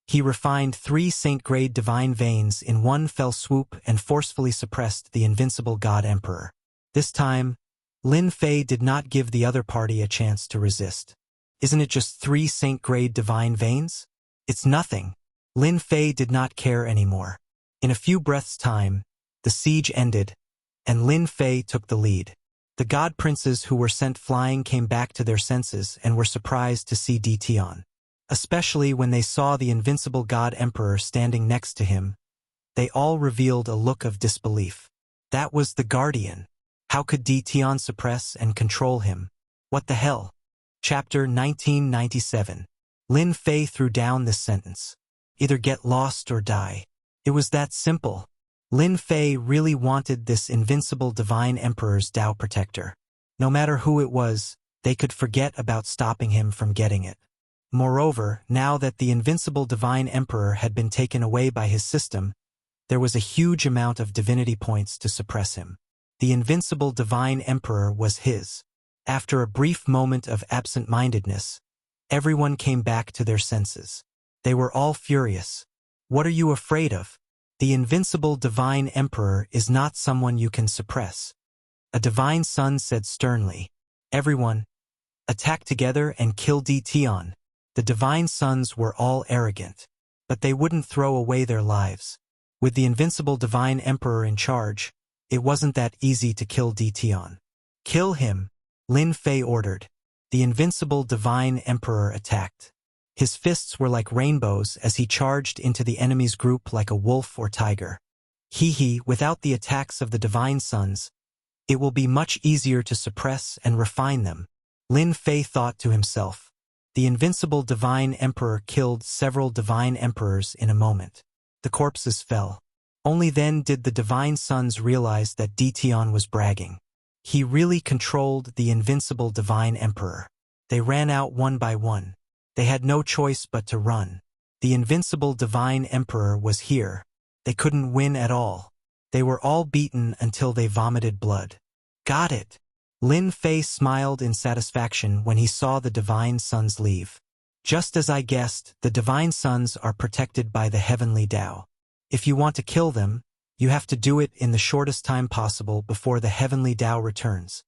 He refined 3 saint-grade divine veins in one fell swoop and forcefully suppressed the invincible God Emperor. This time, Lin Fei did not give the other party a chance to resist. Isn't it just 3 saint-grade divine veins? It's nothing. Lin Fei did not care anymore. In a few breaths' time, the siege ended, and Lin Fei took the lead. The god princes who were sent flying came back to their senses and were surprised to see Tian. Especially when they saw the invincible God Emperor standing next to him, they all revealed a look of disbelief. That was the Guardian. How could Tian suppress and control him? What the hell? Chapter 1997. Lin Fei threw down this sentence. Either get lost or die. It was that simple. Lin Fei really wanted this invincible divine emperor's Tao protector. No matter who it was, they could forget about stopping him from getting it. Moreover, now that the invincible divine emperor had been taken away by his system, there was a huge amount of divinity points to suppress him. The invincible divine emperor was his. After a brief moment of absent-mindedness, everyone came back to their senses. They were all furious. What are you afraid of? The invincible divine emperor is not someone you can suppress. A divine son said sternly. Everyone, attack together and kill Tian. The divine sons were all arrogant, but they wouldn't throw away their lives. With the invincible divine emperor in charge, it wasn't that easy to kill Tian. Kill him, Lin Fei ordered. The invincible divine emperor attacked. His fists were like rainbows as he charged into the enemy's group like a wolf or tiger. Without the attacks of the divine sons, it will be much easier to suppress and refine them. Lin Fei thought to himself. The invincible divine emperor killed several divine emperors in a moment. The corpses fell. Only then did the divine sons realize that Tian was bragging. He really controlled the invincible divine emperor. They ran out one by one. They had no choice but to run. The invincible divine emperor was here. They couldn't win at all. They were all beaten until they vomited blood. Got it. Lin Fei smiled in satisfaction when he saw the divine sons leave. Just as I guessed, the divine sons are protected by the heavenly Tao. If you want to kill them, you have to do it in the shortest time possible before the heavenly Tao returns.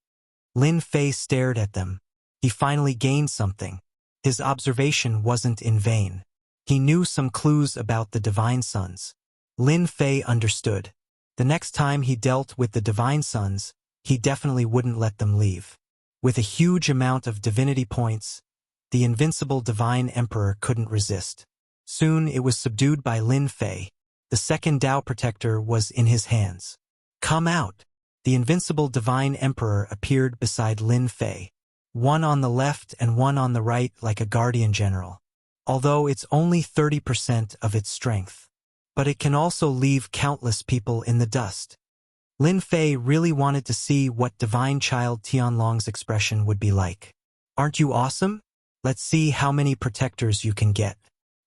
Lin Fei stared at them. He finally gained something. His observation wasn't in vain. He knew some clues about the divine sons. Lin Fei understood. The next time he dealt with the divine sons, he definitely wouldn't let them leave. With a huge amount of divinity points, the invincible divine emperor couldn't resist. Soon it was subdued by Lin Fei. The second Tao protector was in his hands. Come out! The invincible divine emperor appeared beside Lin Fei. One on the left and one on the right like a guardian general. Although it's only 30% of its strength. But it can also leave countless people in the dust. Lin Fei really wanted to see what divine child Tianlong's expression would be like. Aren't you awesome? Let's see how many protectors you can get.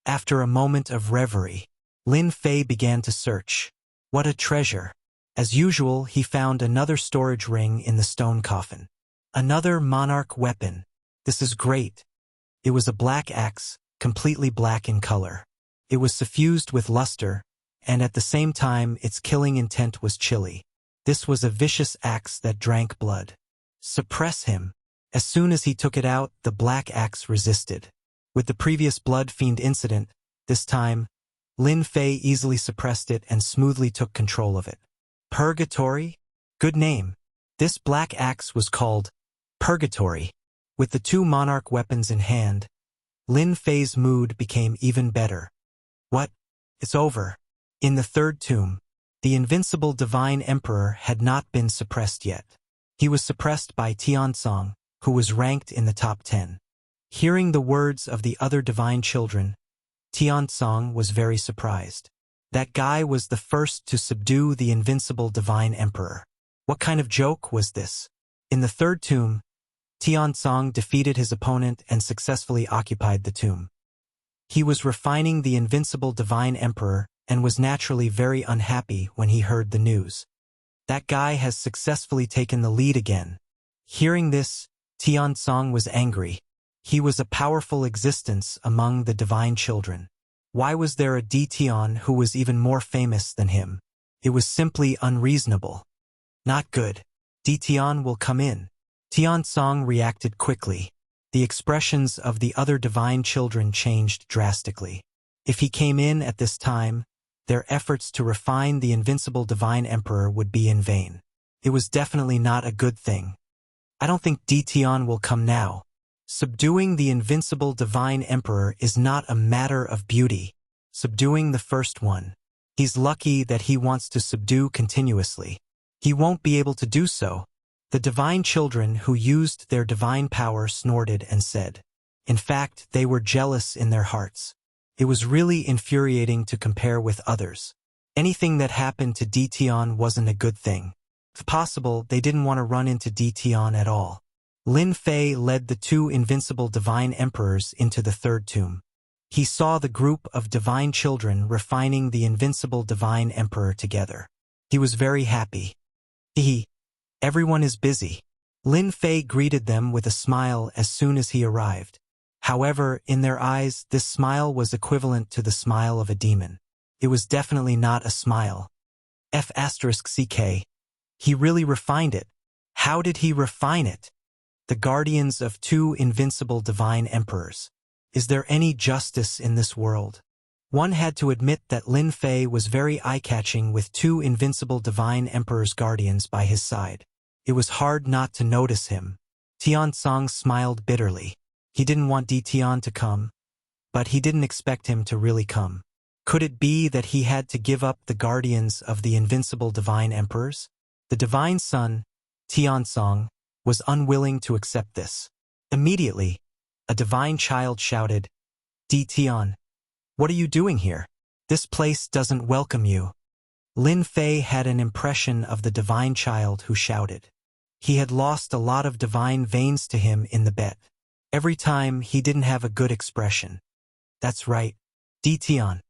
After a moment of reverie, Lin Fei began to search. What a treasure. As usual, he found another storage ring in the stone coffin. Another monarch weapon. This is great. It was a black axe, completely black in color. It was suffused with luster, and at the same time its killing intent was chilly. This was a vicious axe that drank blood. Suppress him. As soon as he took it out, the black axe resisted. With the previous blood fiend incident, this time, Lin Fei easily suppressed it and smoothly took control of it. Purgatory? Good name. This black axe was called Purgatory. With the two monarch weapons in hand, Lin Fei's mood became even better. What? It's over. In the third tomb, the invincible divine emperor had not been suppressed yet. He was suppressed by Tianzong, who was ranked in the top 10. Hearing the words of the other divine children, Tiansong was very surprised. That guy was the first to subdue the invincible divine emperor. What kind of joke was this? In the third tomb, Tiansong defeated his opponent and successfully occupied the tomb. He was refining the invincible divine emperor and was naturally very unhappy when he heard the news. That guy has successfully taken the lead again. Hearing this, Tiansong was angry. He was a powerful existence among the divine children. Why was there a Tian who was even more famous than him? It was simply unreasonable. Not good. Tian will come in. Tiansong reacted quickly. The expressions of the other divine children changed drastically. If he came in at this time, their efforts to refine the invincible divine emperor would be in vain. It was definitely not a good thing. I don't think Tian will come now. Subduing the invincible divine emperor is not a matter of beauty. Subduing the first one. He's lucky that he wants to subdue continuously. He won't be able to do so. The divine children who used their divine power snorted and said. In fact, they were jealous in their hearts. It was really infuriating to compare with others. Anything that happened to Tian wasn't a good thing. If possible, they didn't want to run into Tian at all. Lin Fei led the two invincible divine emperors into the third tomb. He saw the group of divine children refining the invincible divine emperor together. He was very happy. Everyone is busy. Lin Fei greeted them with a smile as soon as he arrived. However, in their eyes, this smile was equivalent to the smile of a demon. It was definitely not a smile. F***ck. He really refined it. How did he refine it? The guardians of two invincible divine emperors. Is there any justice in this world? One had to admit that Lin Fei was very eye-catching with two invincible divine emperors' guardians by his side. It was hard not to notice him. Tiansong smiled bitterly. He didn't want Tian to come, but he didn't expect him to really come. Could it be that he had to give up the guardians of the invincible divine emperors? The divine son, Tiansong, was unwilling to accept this. Immediately, a divine child shouted, Tian, what are you doing here? This place doesn't welcome you. Lin Fei had an impression of the divine child who shouted. He had lost a lot of divine veins to him in the bet. Every time he didn't have a good expression. That's right. Tian,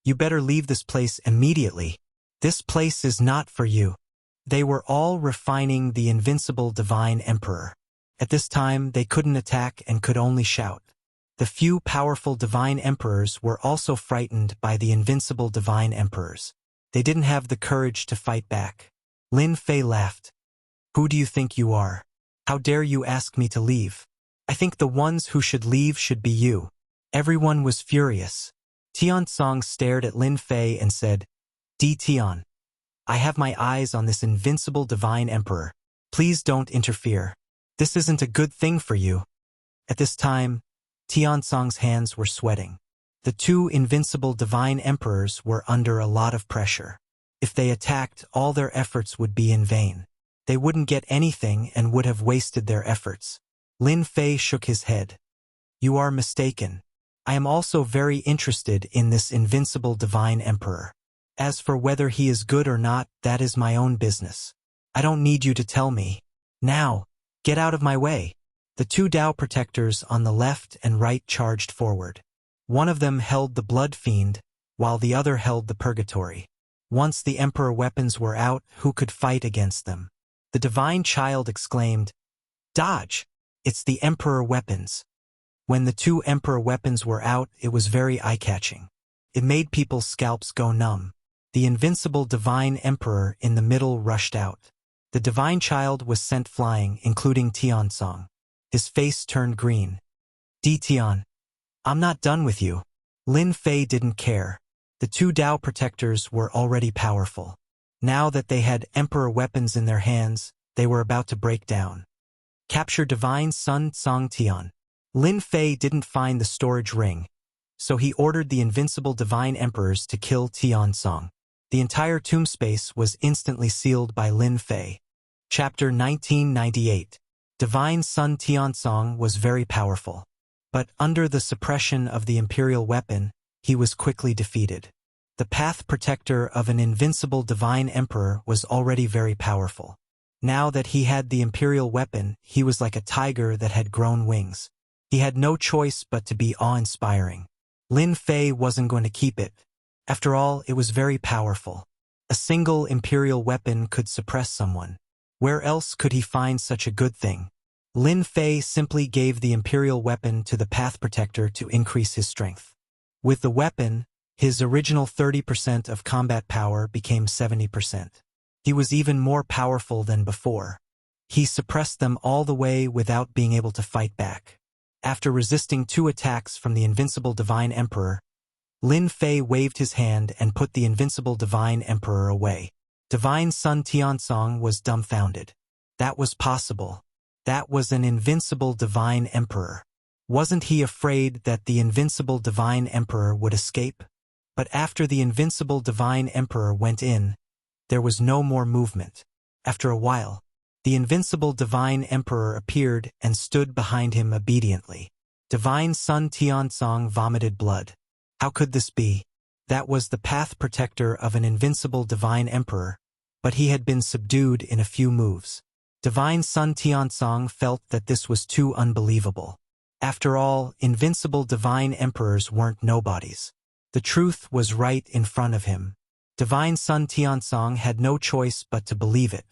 you better leave this place immediately. This place is not for you. They were all refining the invincible divine emperor. At this time, they couldn't attack and could only shout. The few powerful divine emperors were also frightened by the invincible divine emperors. They didn't have the courage to fight back. Lin Fei laughed. Who do you think you are? How dare you ask me to leave? I think the ones who should leave should be you. Everyone was furious. Tiansong stared at Lin Fei and said, Tian, I have my eyes on this invincible divine emperor. Please don't interfere. This isn't a good thing for you. At this time, Tiansong's hands were sweating. The two invincible divine emperors were under a lot of pressure. If they attacked, all their efforts would be in vain. They wouldn't get anything and would have wasted their efforts. Lin Fei shook his head. You are mistaken. I am also very interested in this invincible divine emperor. As for whether he is good or not, that is my own business. I don't need you to tell me. Now, get out of my way. The two Tao protectors on the left and right charged forward. One of them held the blood fiend, while the other held the purgatory. Once the emperor weapons were out, who could fight against them? The divine child exclaimed, Dodge! It's the emperor weapons. When the two emperor weapons were out, it was very eye-catching. It made people's scalps go numb. The invincible divine emperor in the middle rushed out. The divine child was sent flying, including Tiansong. His face turned green. Tian, I'm not done with you. Lin Fei didn't care. The two Tao protectors were already powerful. Now that they had emperor weapons in their hands, they were about to break down. Capture divine son Song Tian. Lin Fei didn't find the storage ring, so he ordered the invincible divine emperors to kill Tiansong. The entire tomb space was instantly sealed by Lin Fei. Chapter 1998. Divine son Tiansong was very powerful. But under the suppression of the imperial weapon, he was quickly defeated. The path protector of an invincible divine emperor was already very powerful. Now that he had the imperial weapon, he was like a tiger that had grown wings. He had no choice but to be awe-inspiring. Lin Fei wasn't going to keep it. After all, it was very powerful. A single imperial weapon could suppress someone. Where else could he find such a good thing? Lin Fei simply gave the imperial weapon to the path protector to increase his strength. With the weapon, his original 30% of combat power became 70%. He was even more powerful than before. He suppressed them all the way without being able to fight back. After resisting 2 attacks from the invincible divine emperor, Lin Fei waved his hand and put the invincible divine emperor away. Divine Sun Tiansong was dumbfounded. That was possible. That was an invincible divine emperor. Wasn't he afraid that the invincible divine emperor would escape? But after the invincible divine emperor went in, there was no more movement. After a while, the invincible divine emperor appeared and stood behind him obediently. Divine Sun Tiansong vomited blood. How could this be? That was the path protector of an invincible divine emperor, but he had been subdued in a few moves. Divine Sun Tiansong felt that this was too unbelievable. After all, invincible divine emperors weren't nobodies. The truth was right in front of him. Divine Sun Tiansong had no choice but to believe it.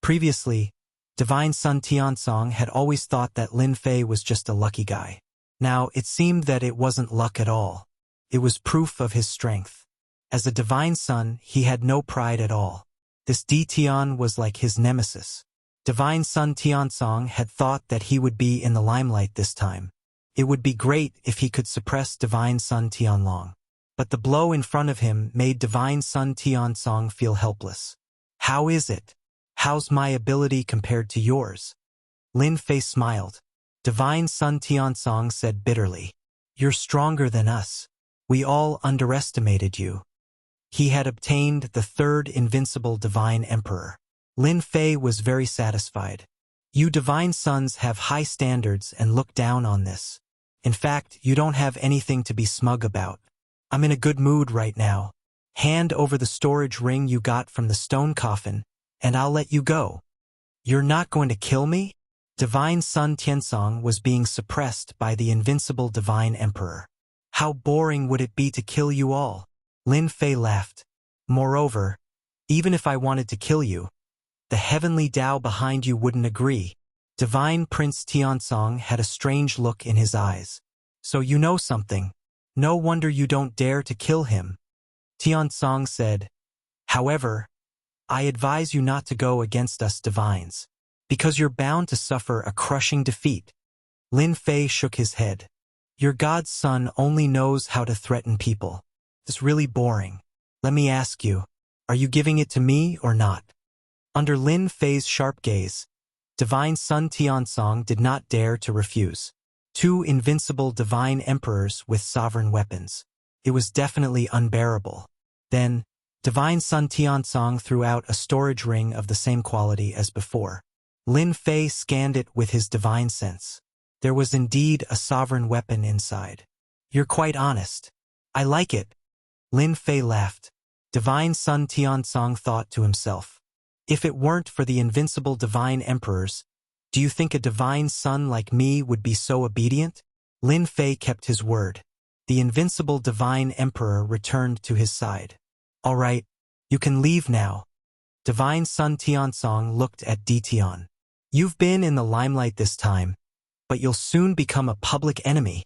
Previously, Divine Sun Tiansong had always thought that Lin Fei was just a lucky guy. Now, it seemed that it wasn't luck at all. It was proof of his strength. As a divine son, he had no pride at all. This Di Tian was like his nemesis. Divine Sun Tiansong had thought that he would be in the limelight this time. It would be great if he could suppress Divine Sun Tianlong. But the blow in front of him made Divine Sun Tiansong feel helpless. How is it? How's my ability compared to yours? Lin Fei smiled. Divine Sun Tiansong said bitterly, "You're stronger than us. We all underestimated you." He had obtained the 3rd invincible divine emperor. Lin Fei was very satisfied. You divine sons have high standards and look down on this. In fact, you don't have anything to be smug about. I'm in a good mood right now. Hand over the storage ring you got from the stone coffin, and I'll let you go. You're not going to kill me? Divine Sun Tiansong was being suppressed by the invincible divine emperor. How boring would it be to kill you all? Lin Fei laughed. Moreover, even if I wanted to kill you, the heavenly Tao behind you wouldn't agree. Divine Prince Tiansong had a strange look in his eyes. So you know something. No wonder you don't dare to kill him. Tiansong said, however, I advise you not to go against us divines, because you're bound to suffer a crushing defeat. Lin Fei shook his head. Your god's son only knows how to threaten people. It's really boring. Let me ask you, are you giving it to me or not? Under Lin Fei's sharp gaze, Divine Sun Tiansong did not dare to refuse. 2 invincible divine emperors with sovereign weapons. It was definitely unbearable. Then, Divine Sun Tiansong threw out a storage ring of the same quality as before. Lin Fei scanned it with his divine sense. There was indeed a sovereign weapon inside. You're quite honest. I like it. Lin Fei laughed. Divine Sun Tiansong thought to himself, if it weren't for the invincible divine emperors, do you think a divine son like me would be so obedient? Lin Fei kept his word. The invincible divine emperor returned to his side. All right, you can leave now. Divine Sun Tiansong looked at Di Tian. You've been in the limelight this time, but you'll soon become a public enemy.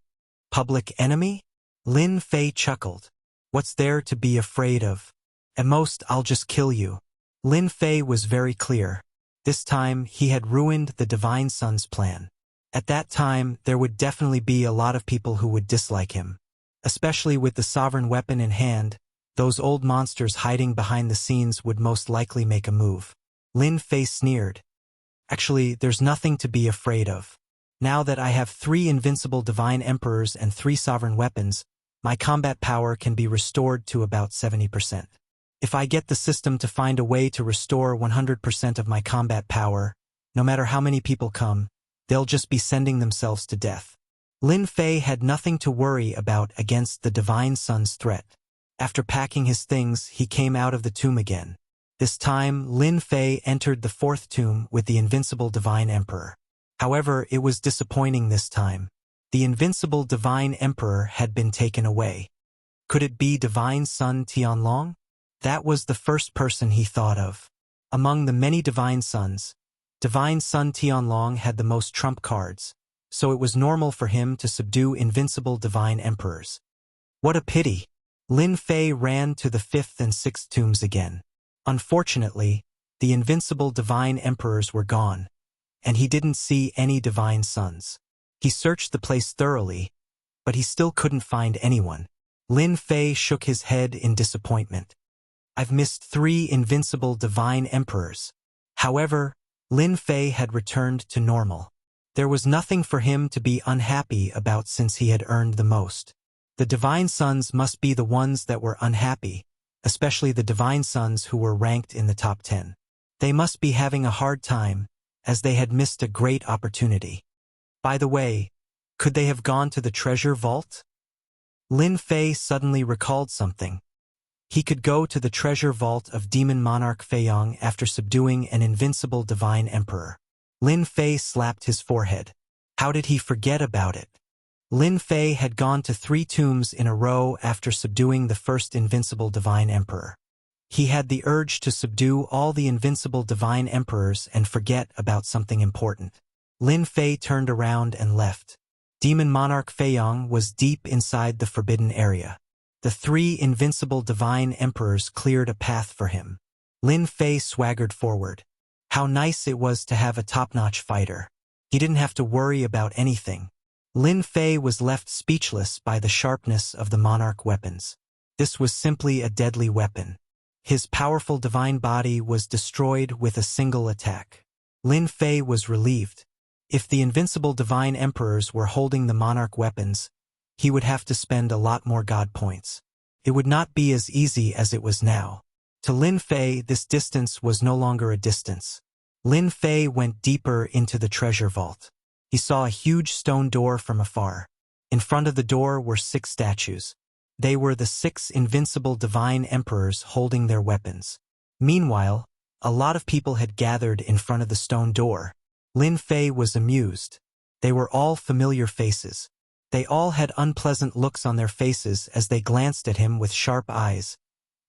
Public enemy? Lin Fei chuckled. What's there to be afraid of? At most, I'll just kill you. Lin Fei was very clear. This time, he had ruined the Divine Son's plan. At that time, there would definitely be a lot of people who would dislike him. Especially with the sovereign weapon in hand, those old monsters hiding behind the scenes would most likely make a move. Lin Fei sneered. Actually, there's nothing to be afraid of. Now that I have 3 invincible divine emperors and 3 sovereign weapons, my combat power can be restored to about 70%. If I get the system to find a way to restore 100% of my combat power, no matter how many people come, they'll just be sending themselves to death. Lin Fei had nothing to worry about against the Divine Sun's threat. After packing his things, he came out of the tomb again. This time, Lin Fei entered the fourth tomb with the invincible Divine Emperor. However, it was disappointing this time. The invincible Divine Emperor had been taken away. Could it be Divine Sun Tianlong? That was the first person he thought of. Among the many Divine Suns, Divine Sun Tianlong had the most trump cards, so it was normal for him to subdue invincible Divine Emperors. What a pity! Lin Fei ran to the fifth and sixth tombs again. Unfortunately, the invincible Divine Emperors were gone, and he didn't see any Divine Suns. He searched the place thoroughly, but he still couldn't find anyone. Lin Fei shook his head in disappointment. I've missed 3 invincible Divine Emperors. However, Lin Fei had returned to normal. There was nothing for him to be unhappy about since he had earned the most. The Divine Suns must be the ones that were unhappy, especially the Divine Suns who were ranked in the top 10. They must be having a hard time, as they had missed a great opportunity. By the way, could they have gone to the treasure vault? Lin Fei suddenly recalled something. He could go to the treasure vault of Demon Monarch Feiyang after subduing an invincible Divine Emperor. Lin Fei slapped his forehead. How did he forget about it? Lin Fei had gone to 3 tombs in a row after subduing the first invincible Divine Emperor. He had the urge to subdue all the invincible Divine Emperors and forget about something important. Lin Fei turned around and left. Demon Monarch Feiyang was deep inside the forbidden area. The 3 invincible Divine Emperors cleared a path for him. Lin Fei swaggered forward. How nice it was to have a top-notch fighter. He didn't have to worry about anything. Lin Fei was left speechless by the sharpness of the monarch weapons. This was simply a deadly weapon. His powerful divine body was destroyed with a single attack. Lin Fei was relieved. If the invincible Divine Emperors were holding the monarch weapons, he would have to spend a lot more God points. It would not be as easy as it was now. To Lin Fei, this distance was no longer a distance. Lin Fei went deeper into the treasure vault. He saw a huge stone door from afar. In front of the door were 6 statues. They were the 6 invincible Divine Emperors holding their weapons. Meanwhile, a lot of people had gathered in front of the stone door. Lin Fei was amused. They were all familiar faces. They all had unpleasant looks on their faces as they glanced at him with sharp eyes,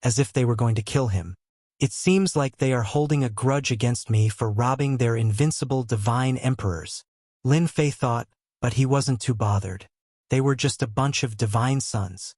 as if they were going to kill him. It seems like they are holding a grudge against me for robbing their invincible Divine Emperors. Lin Fei thought, but he wasn't too bothered. They were just a bunch of Divine Suns.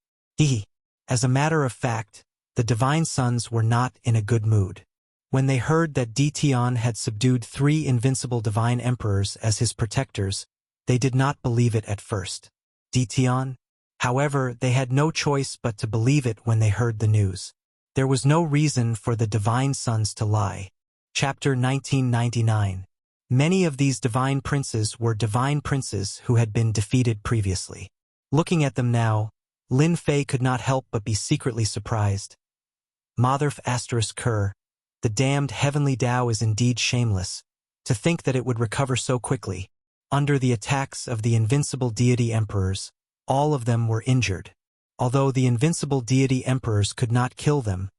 As a matter of fact, the Divine Suns were not in a good mood. When they heard that Di Tian had subdued 3 invincible Divine Emperors as his protectors, they did not believe it at first. Di Tian? However, they had no choice but to believe it when they heard the news. There was no reason for the Divine Suns to lie. Chapter 1999. Many of these divine princes were divine princes who had been defeated previously. Looking at them now, Lin Fei could not help but be secretly surprised. Motherf *Ker, the damned heavenly Tao is indeed shameless. To think that it would recover so quickly. Under the attacks of the invincible deity emperors, all of them were injured. Although the invincible deity emperors could not kill them,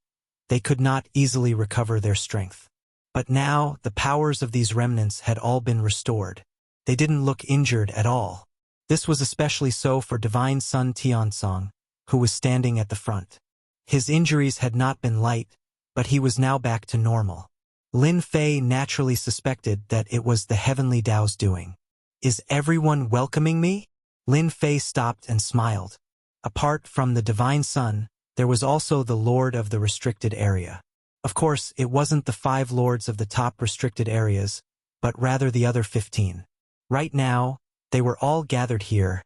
they could not easily recover their strength. But now, the powers of these remnants had all been restored. They didn't look injured at all. This was especially so for Divine Sun Tiansong, who was standing at the front. His injuries had not been light, but he was now back to normal. Lin Fei naturally suspected that it was the heavenly Tao's doing. Is everyone welcoming me? Lin Fei stopped and smiled. Apart from the Divine Sun, there was also the Lord of the restricted area. Of course, it wasn't the 5 lords of the top restricted areas, but rather the other 15. Right now, they were all gathered here,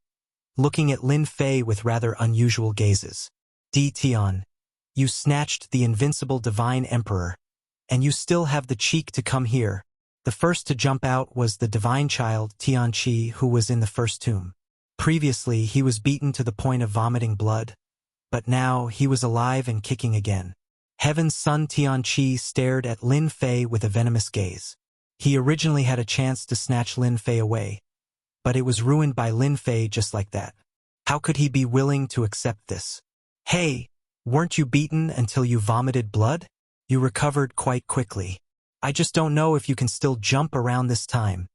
looking at Lin Fei with rather unusual gazes. Di Tian, you snatched the invincible Divine Emperor, and you still have the cheek to come here. The first to jump out was the divine child Tianqi, who was in the first tomb. Previously, he was beaten to the point of vomiting blood, but now he was alive and kicking again. Heaven's son Tianqi stared at Lin Fei with a venomous gaze. He originally had a chance to snatch Lin Fei away, but it was ruined by Lin Fei just like that. How could he be willing to accept this? Hey, weren't you beaten until you vomited blood? You recovered quite quickly. I just don't know if you can still jump around this time.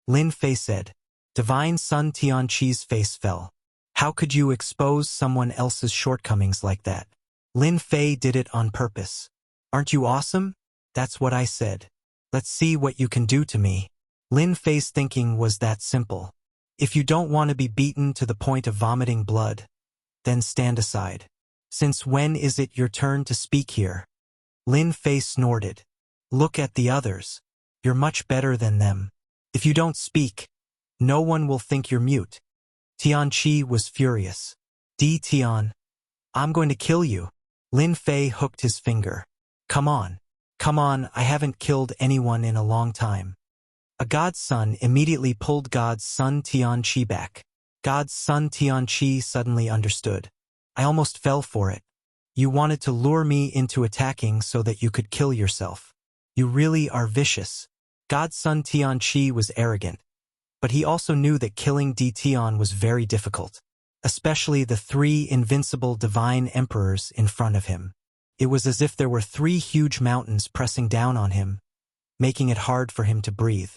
Lin Fei said. Divine Sun Tianqi's face fell. How could you expose someone else's shortcomings like that? Lin Fei did it on purpose. Aren't you awesome? That's what I said. Let's see what you can do to me. Lin Fei's thinking was that simple. If you don't want to be beaten to the point of vomiting blood, then stand aside. Since when is it your turn to speak here? Lin Fei snorted. Look at the others. You're much better than them. If you don't speak, no one will think you're mute. Tianqi was furious. Tian, I'm going to kill you. Lin Fei hooked his finger. Come on, I haven't killed anyone in a long time. A god's son immediately pulled God's son Tianqi back. God's son Tianqi suddenly understood. I almost fell for it. You wanted to lure me into attacking so that you could kill yourself. You really are vicious. God's son Tianqi was arrogant, but he also knew that killing Tian was very difficult, especially the 3 invincible divine emperors in front of him. It was as if there were 3 huge mountains pressing down on him, making it hard for him to breathe.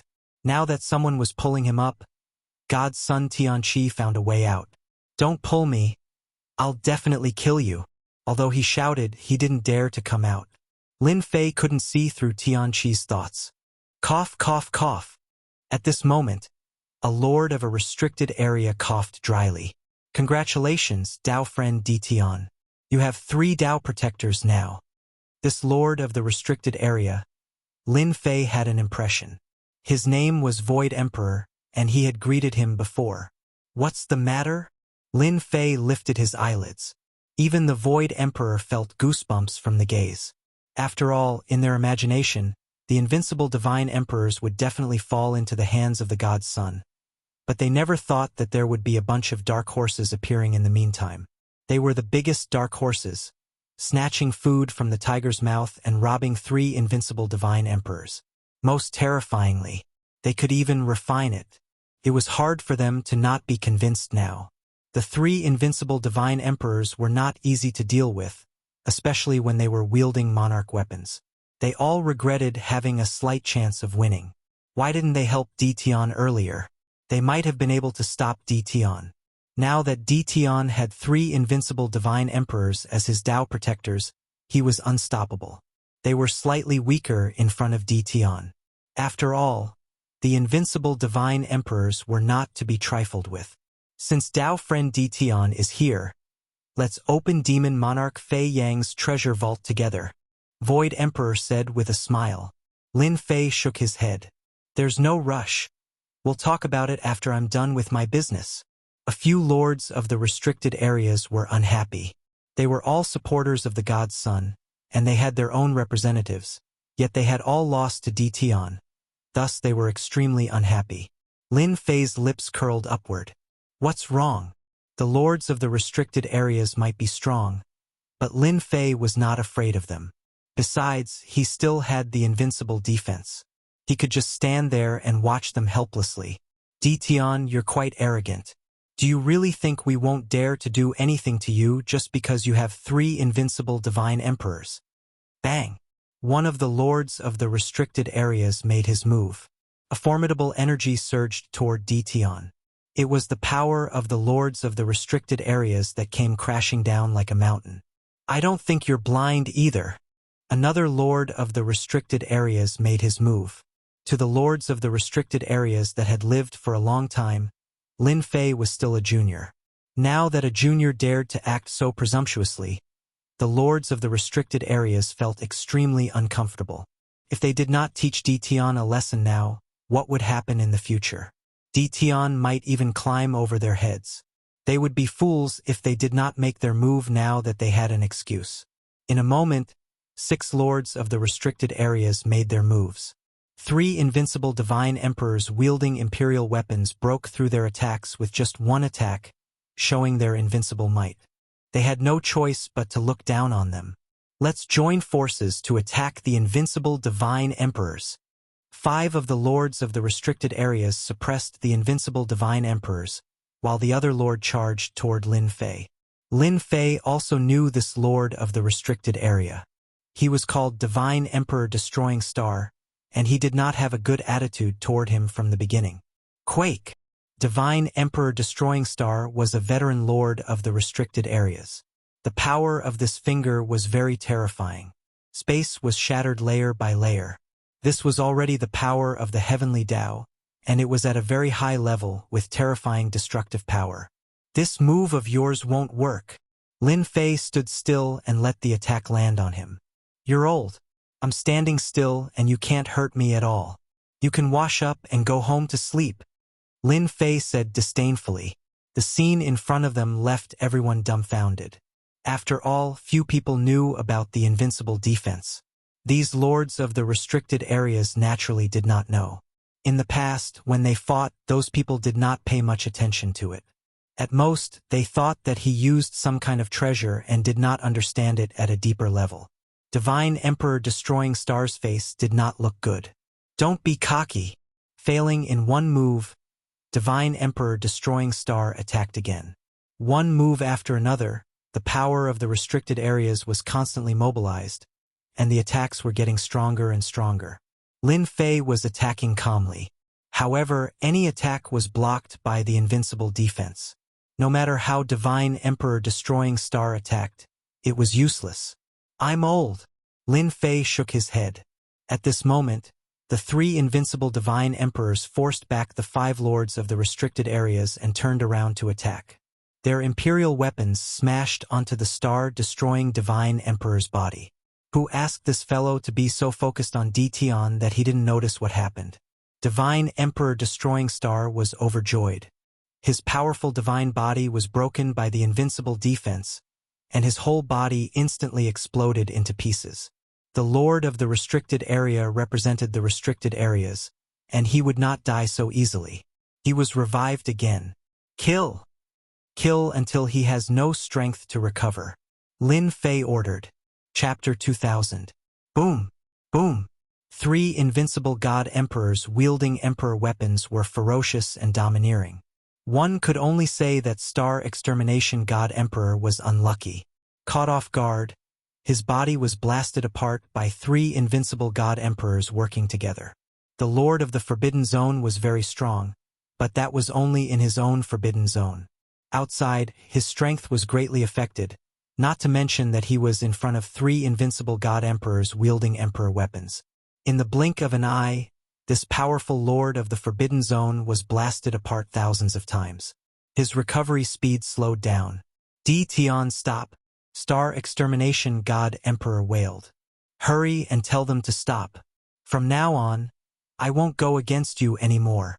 Now that someone was pulling him up, God's son Tianqi found a way out. Don't pull me. I'll definitely kill you. Although he shouted, he didn't dare to come out. Lin Fei couldn't see through Tianqi's thoughts. Cough, cough, cough. At this moment, a lord of a restricted area coughed dryly. Congratulations, Dao friend Tian. You have 3 Dao protectors now. This lord of the restricted area, Lin Fei had an impression. His name was Void Emperor, and he had greeted him before. What's the matter? Lin Fei lifted his eyelids. Even the Void Emperor felt goosebumps from the gaze. After all, in their imagination, the invincible divine emperors would definitely fall into the hands of the god's son. But they never thought that there would be a bunch of dark horses appearing in the meantime. They were the biggest dark horses, snatching food from the tiger's mouth and robbing 3 invincible divine emperors. Most terrifyingly, they could even refine it. It was hard for them to not be convinced now. The 3 invincible divine emperors were not easy to deal with, especially when they were wielding monarch weapons. They all regretted having a slight chance of winning. Why didn't they help Tian earlier? They might have been able to stop Tian. Now that Tian had 3 invincible divine emperors as his Dao protectors, he was unstoppable. They were slightly weaker in front of Tian. After all, the invincible divine emperors were not to be trifled with. Since Dao friend Tian is here, let's open Demon Monarch Fei Yang's treasure vault together, Void Emperor said with a smile. Lin Fei shook his head. There's no rush. We'll talk about it after I'm done with my business. A few lords of the restricted areas were unhappy. They were all supporters of the god's son, and they had their own representatives, yet they had all lost to Tian. Thus they were extremely unhappy. Lin Fei's lips curled upward. What's wrong? The lords of the restricted areas might be strong, but Lin Fei was not afraid of them. Besides, he still had the invincible defense. He could just stand there and watch them helplessly. Tian, you're quite arrogant. Do you really think we won't dare to do anything to you just because you have 3 invincible divine emperors? Bang! One of the lords of the restricted areas made his move. A formidable energy surged toward Tian. It was the power of the lords of the restricted areas that came crashing down like a mountain. I don't think you're blind either. Another lord of the restricted areas made his move. To the lords of the restricted areas that had lived for a long time, Lin Fei was still a junior. Now that a junior dared to act so presumptuously, the lords of the restricted areas felt extremely uncomfortable. If they did not teach Tian a lesson now, what would happen in the future? Tian might even climb over their heads. They would be fools if they did not make their move now that they had an excuse. In a moment, 6 lords of the restricted areas made their moves. 3 invincible divine emperors wielding imperial weapons broke through their attacks with just one attack, showing their invincible might. They had no choice but to look down on them. Let's join forces to attack the invincible divine emperors. 5 of the lords of the restricted areas suppressed the invincible divine emperors, while the other lord charged toward Lin Fei. Lin Fei also knew this lord of the restricted area. He was called Divine Emperor Destroying Star, and he did not have a good attitude toward him from the beginning. Quake! Divine Emperor Destroying Star was a veteran lord of the restricted areas. The power of this finger was very terrifying. Space was shattered layer by layer. This was already the power of the heavenly Tao, and it was at a very high level with terrifying destructive power. This move of yours won't work. Lin Fei stood still and let the attack land on him. You're old. I'm standing still and you can't hurt me at all. You can wash up and go home to sleep. Lin Fei said disdainfully. The scene in front of them left everyone dumbfounded. After all, few people knew about the invincible defense. These lords of the restricted areas naturally did not know. In the past, when they fought, those people did not pay much attention to it. At most, they thought that he used some kind of treasure and did not understand it at a deeper level. Divine Emperor Destroying Star's face did not look good. Don't be cocky. Failing in one move, Divine Emperor Destroying Star attacked again. One move after another, the power of the restricted areas was constantly mobilized, and the attacks were getting stronger and stronger. Lin Fei was attacking calmly. However, any attack was blocked by the invincible defense. No matter how Divine Emperor Destroying Star attacked, it was useless. I'm old. Lin Fei shook his head. At this moment, the 3 invincible Divine Emperors forced back the 5 lords of the restricted areas and turned around to attack. Their imperial weapons smashed onto the star-destroying Divine Emperor's body. Who asked this fellow to be so focused on Tian that he didn't notice what happened? Divine Emperor Destroying Star was overjoyed. His powerful divine body was broken by the invincible defense, and his whole body instantly exploded into pieces. The Lord of the restricted area represented the restricted areas, and he would not die so easily. He was revived again. Kill! Kill until he has no strength to recover. Lin Fei ordered. Chapter 2000. Boom! Boom! 3 invincible god emperors wielding emperor weapons were ferocious and domineering. One could only say that Star Extermination God Emperor was unlucky. Caught off guard, his body was blasted apart by 3 invincible god emperors working together. The Lord of the Forbidden Zone was very strong, but that was only in his own forbidden zone. Outside, his strength was greatly affected, not to mention that he was in front of 3 invincible god emperors wielding emperor weapons. In the blink of an eye, this powerful Lord of the Forbidden Zone was blasted apart thousands of times. His recovery speed slowed down. Tian, stop! Star Extermination God Emperor wailed. Hurry and tell them to stop. From now on, I won't go against you anymore.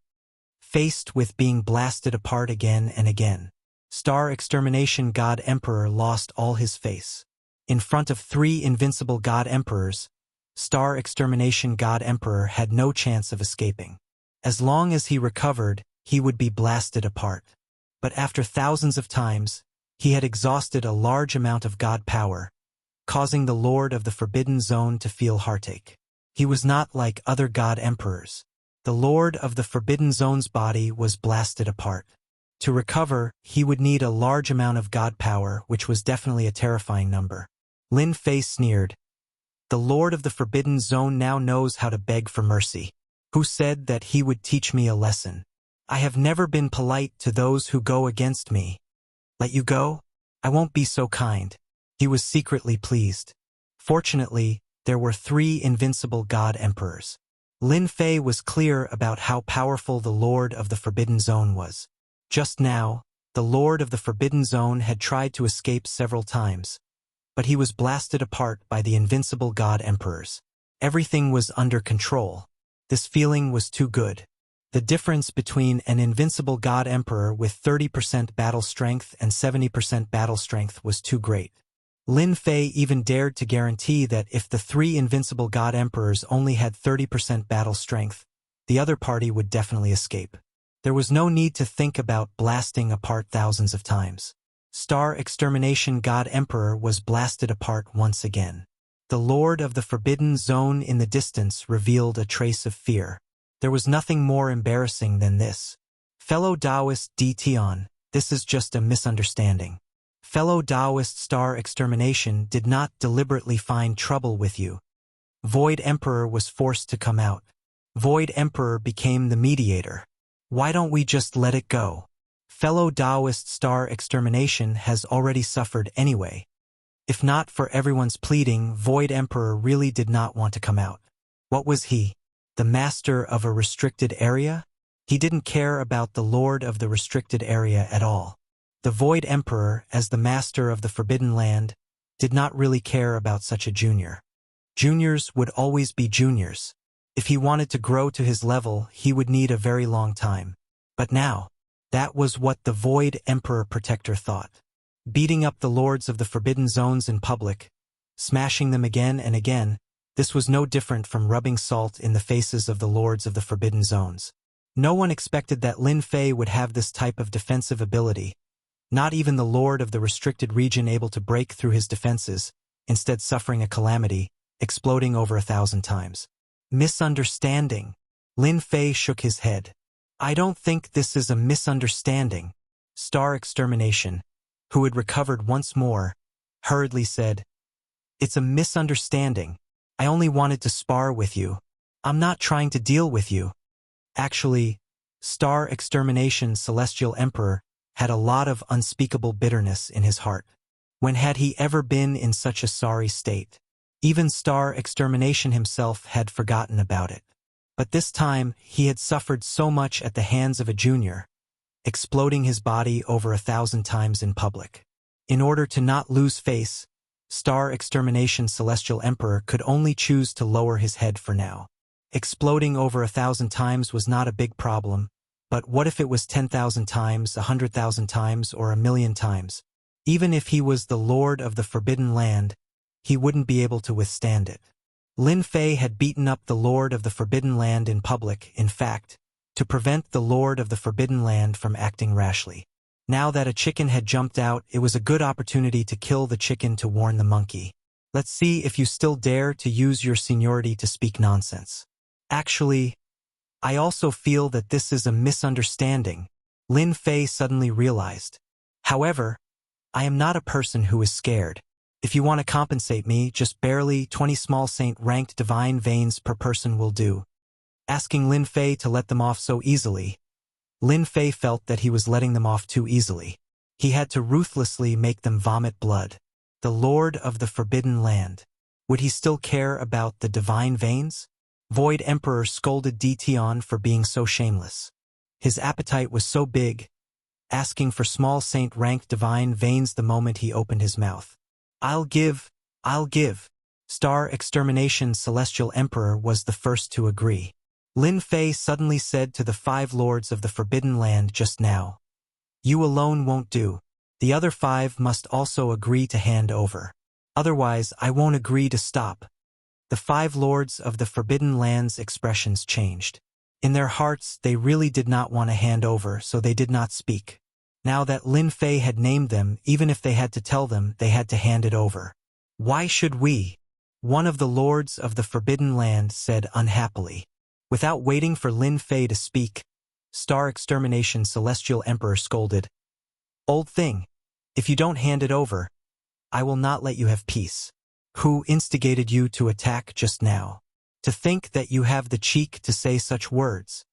Faced with being blasted apart again and again, Star Extermination God Emperor lost all his face. In front of 3 invincible God Emperors, Star Extermination God Emperor had no chance of escaping. As long as he recovered, he would be blasted apart. But after thousands of times, he had exhausted a large amount of God power, causing the Lord of the Forbidden Zone to feel heartache. He was not like other God Emperors. The Lord of the Forbidden Zone's body was blasted apart. To recover, he would need a large amount of God power, which was definitely a terrifying number. Lin Fei sneered. The Lord of the Forbidden Zone now knows how to beg for mercy. Who said that he would teach me a lesson? I have never been polite to those who go against me. Let you go? I won't be so kind. He was secretly pleased. Fortunately, there were 3 invincible God Emperors. Lin Fei was clear about how powerful the Lord of the Forbidden Zone was. Just now, the Lord of the Forbidden Zone had tried to escape several times, but he was blasted apart by the invincible God Emperors. Everything was under control. This feeling was too good. The difference between an invincible God Emperor with 30% battle strength and 70% battle strength was too great. Lin Fei even dared to guarantee that if the 3 invincible God Emperors only had 30% battle strength, the other party would definitely escape. There was no need to think about blasting apart thousands of times. Star Extermination God Emperor was blasted apart once again. The Lord of the Forbidden Zone in the distance revealed a trace of fear. There was nothing more embarrassing than this. Fellow Taoist D. Tian, this is just a misunderstanding. Fellow Taoist Star Extermination did not deliberately find trouble with you. Void Emperor was forced to come out. Void Emperor became the mediator. Why don't we just let it go? Fellow Taoist Star Extermination has already suffered anyway. If not for everyone's pleading, Void Emperor really did not want to come out. What was he? The master of a restricted area? He didn't care about the Lord of the restricted area at all. The Void Emperor, as the master of the Forbidden Land, did not really care about such a junior. Juniors would always be juniors. If he wanted to grow to his level, he would need a very long time. But now, that was what the Void Emperor Protector thought. Beating up the lords of the Forbidden Zones in public, smashing them again and again, this was no different from rubbing salt in the faces of the lords of the Forbidden Zones. No one expected that Lin Fei would have this type of defensive ability. Not even the lord of the restricted region able to break through his defenses, instead suffering a calamity, exploding over 1,000 times. Misunderstanding. Lin Fei shook his head. I don't think this is a misunderstanding. Star Extermination, who had recovered once more, hurriedly said, It's a misunderstanding. I only wanted to spar with you. I'm not trying to deal with you. Actually, Star Extermination Celestial Emperor had a lot of unspeakable bitterness in his heart. When had he ever been in such a sorry state? Even Star Extermination himself had forgotten about it. But this time, he had suffered so much at the hands of a junior, exploding his body over 1,000 times in public. In order to not lose face, Star Extermination Celestial Emperor could only choose to lower his head for now. Exploding over 1,000 times was not a big problem, but what if it was 10,000 times, 100,000 times, or 1,000,000 times? Even if he was the Lord of the Forbidden Land, he wouldn't be able to withstand it. Lin Fei had beaten up the Lord of the Forbidden Land in public, in fact, to prevent the Lord of the Forbidden Land from acting rashly. Now that a chicken had jumped out, it was a good opportunity to kill the chicken to warn the monkey. Let's see if you still dare to use your seniority to speak nonsense. Actually, I also feel that this is a misunderstanding, Lin Fei suddenly realized. However, I am not a person who is scared. If you want to compensate me, just barely 20 small saint-ranked divine veins per person will do. Asking Lin Fei to let them off so easily, Lin Fei felt that he was letting them off too easily. He had to ruthlessly make them vomit blood. The Lord of the Forbidden Land. Would he still care about the divine veins? Void Emperor scolded Di Tian for being so shameless. His appetite was so big, asking for small saint-ranked divine veins the moment he opened his mouth. I'll give. Star Extermination Celestial Emperor was the first to agree. Lin Fei suddenly said to the 5 lords of the Forbidden Land just now, You alone won't do. The other 5 must also agree to hand over. Otherwise, I won't agree to stop. The 5 lords of the Forbidden Land's expressions changed. In their hearts, they really did not want to hand over, so they did not speak. Now that Lin Fei had named them, even if they had to tell them, they had to hand it over. Why should we? One of the lords of the Forbidden Land said unhappily. Without waiting for Lin Fei to speak, Star Extermination Celestial Emperor scolded. Old thing, if you don't hand it over, I will not let you have peace. Who instigated you to attack just now? To think that you have the cheek to say such words.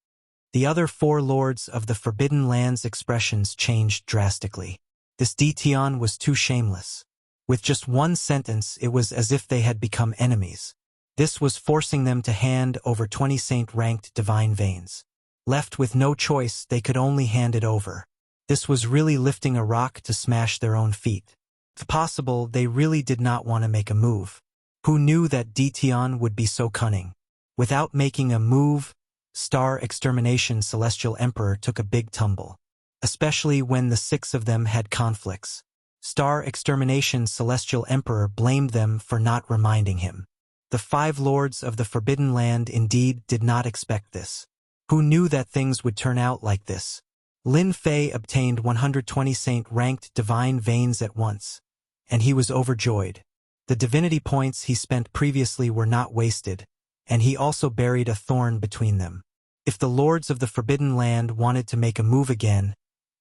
The other 4 lords of the Forbidden Land's expressions changed drastically. This Di Tian was too shameless. With just one sentence, it was as if they had become enemies. This was forcing them to hand over 20 saint-ranked divine veins. Left with no choice, they could only hand it over. This was really lifting a rock to smash their own feet. If possible, they really did not want to make a move. Who knew that Di Tian would be so cunning? Without making a move, Star Extermination Celestial Emperor took a big tumble. Especially when the 6 of them had conflicts. Star Extermination Celestial Emperor blamed them for not reminding him. The 5 lords of the Forbidden Land indeed did not expect this. Who knew that things would turn out like this? Lin Fei obtained 120 saint-ranked divine veins at once, and he was overjoyed. The divinity points he spent previously were not wasted, and he also buried a thorn between them. If the lords of the Forbidden Land wanted to make a move again,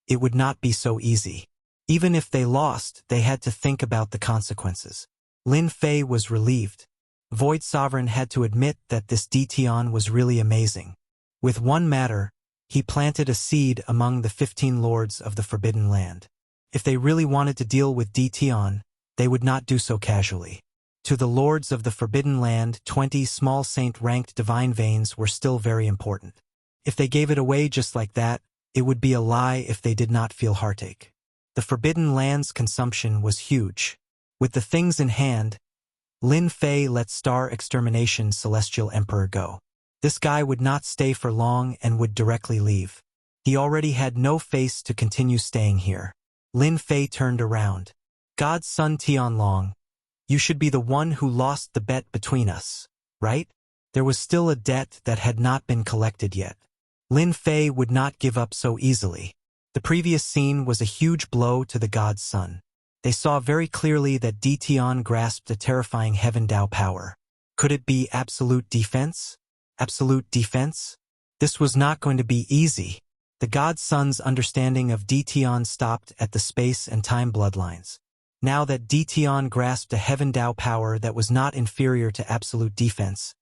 it would not be so easy. Even if they lost, they had to think about the consequences. Lin Fei was relieved. Void Sovereign had to admit that this Dition was really amazing. With one matter, he planted a seed among the 15 lords of the Forbidden Land. If they really wanted to deal with Dition, they would not do so casually. To the lords of the Forbidden Land, 20 small saint-ranked divine veins were still very important. If they gave it away just like that, it would be a lie if they did not feel heartache. The Forbidden Land's consumption was huge. With the things in hand, Lin Fei let Star Extermination Celestial Emperor go. This guy would not stay for long and would directly leave. He already had no face to continue staying here. Lin Fei turned around. God's son Tianlong, you should be the one who lost the bet between us, right? There was still a debt that had not been collected yet. Lin Fei would not give up so easily. The previous scene was a huge blow to the God's son. They saw very clearly that Dition grasped a terrifying Heaven Dao power. Could it be absolute defense? Absolute defense? This was not going to be easy. The God's son's understanding of Dition stopped at the space and time bloodlines. Now that Dition grasped a Heaven Dao power that was not inferior to absolute defense,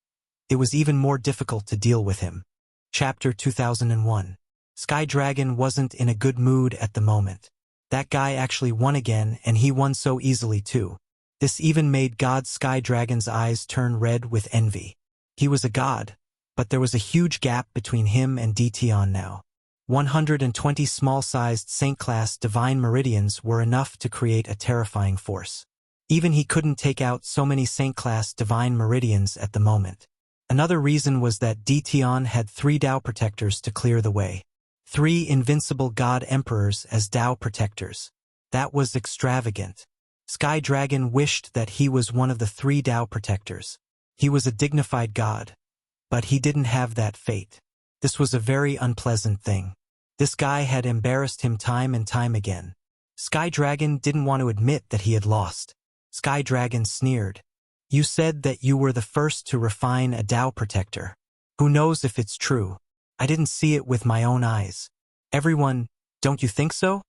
it was even more difficult to deal with him. Chapter 2001. Sky Dragon wasn't in a good mood at the moment. That guy actually won again, and he won so easily too. This even made God Sky Dragon's eyes turn red with envy. He was a god, but there was a huge gap between him and Dition now. 120 small-sized Saint-class divine meridians were enough to create a terrifying force. Even he couldn't take out so many Saint-class divine meridians at the moment. Another reason was that Dition had 3 Dao protectors to clear the way. 3 invincible god emperors as Dao protectors. That was extravagant. Sky Dragon wished that he was one of the 3 Dao protectors. He was a dignified god, but he didn't have that fate. This was a very unpleasant thing. This guy had embarrassed him time and time again. Sky Dragon didn't want to admit that he had lost. Sky Dragon sneered. You said that you were the first to refine a Dao protector. Who knows if it's true? I didn't see it with my own eyes. Everyone, don't you think so?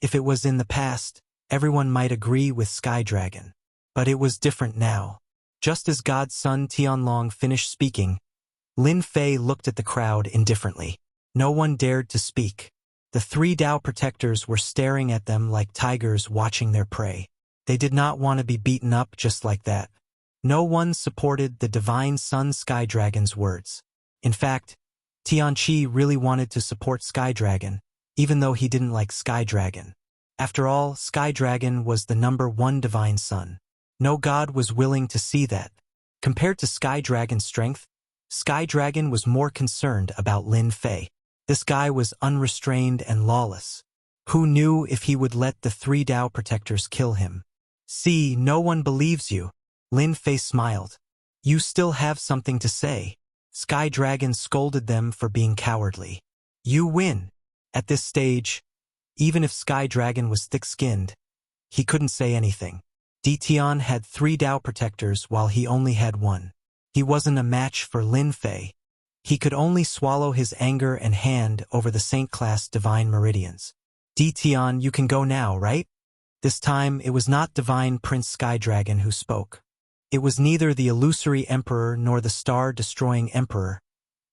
If it was in the past, everyone might agree with Sky Dragon. But it was different now. Just as God's son Tianlong finished speaking, Lin Fei looked at the crowd indifferently. No one dared to speak. The 3 Dao protectors were staring at them like tigers watching their prey. They did not want to be beaten up just like that. No one supported the divine son Sky Dragon's words. In fact, Tianqi really wanted to support Sky Dragon, even though he didn't like Sky Dragon. After all, Sky Dragon was the #1 divine son. No god was willing to see that. Compared to Sky Dragon's strength, Sky Dragon was more concerned about Lin Fei. This guy was unrestrained and lawless. Who knew if he would let the 3 Dao protectors kill him? See, no one believes you. Lin Fei smiled. You still have something to say. Sky Dragon scolded them for being cowardly. You win. At this stage, even if Sky Dragon was thick-skinned, he couldn't say anything. Dition had 3 Dao protectors while he only had 1. He wasn't a match for Lin Fei. He could only swallow his anger and hand over the Saint-class divine meridians. Dition, you can go now, right? This time, it was not Divine Prince Sky Dragon who spoke. It was neither the illusory emperor nor the star-destroying emperor,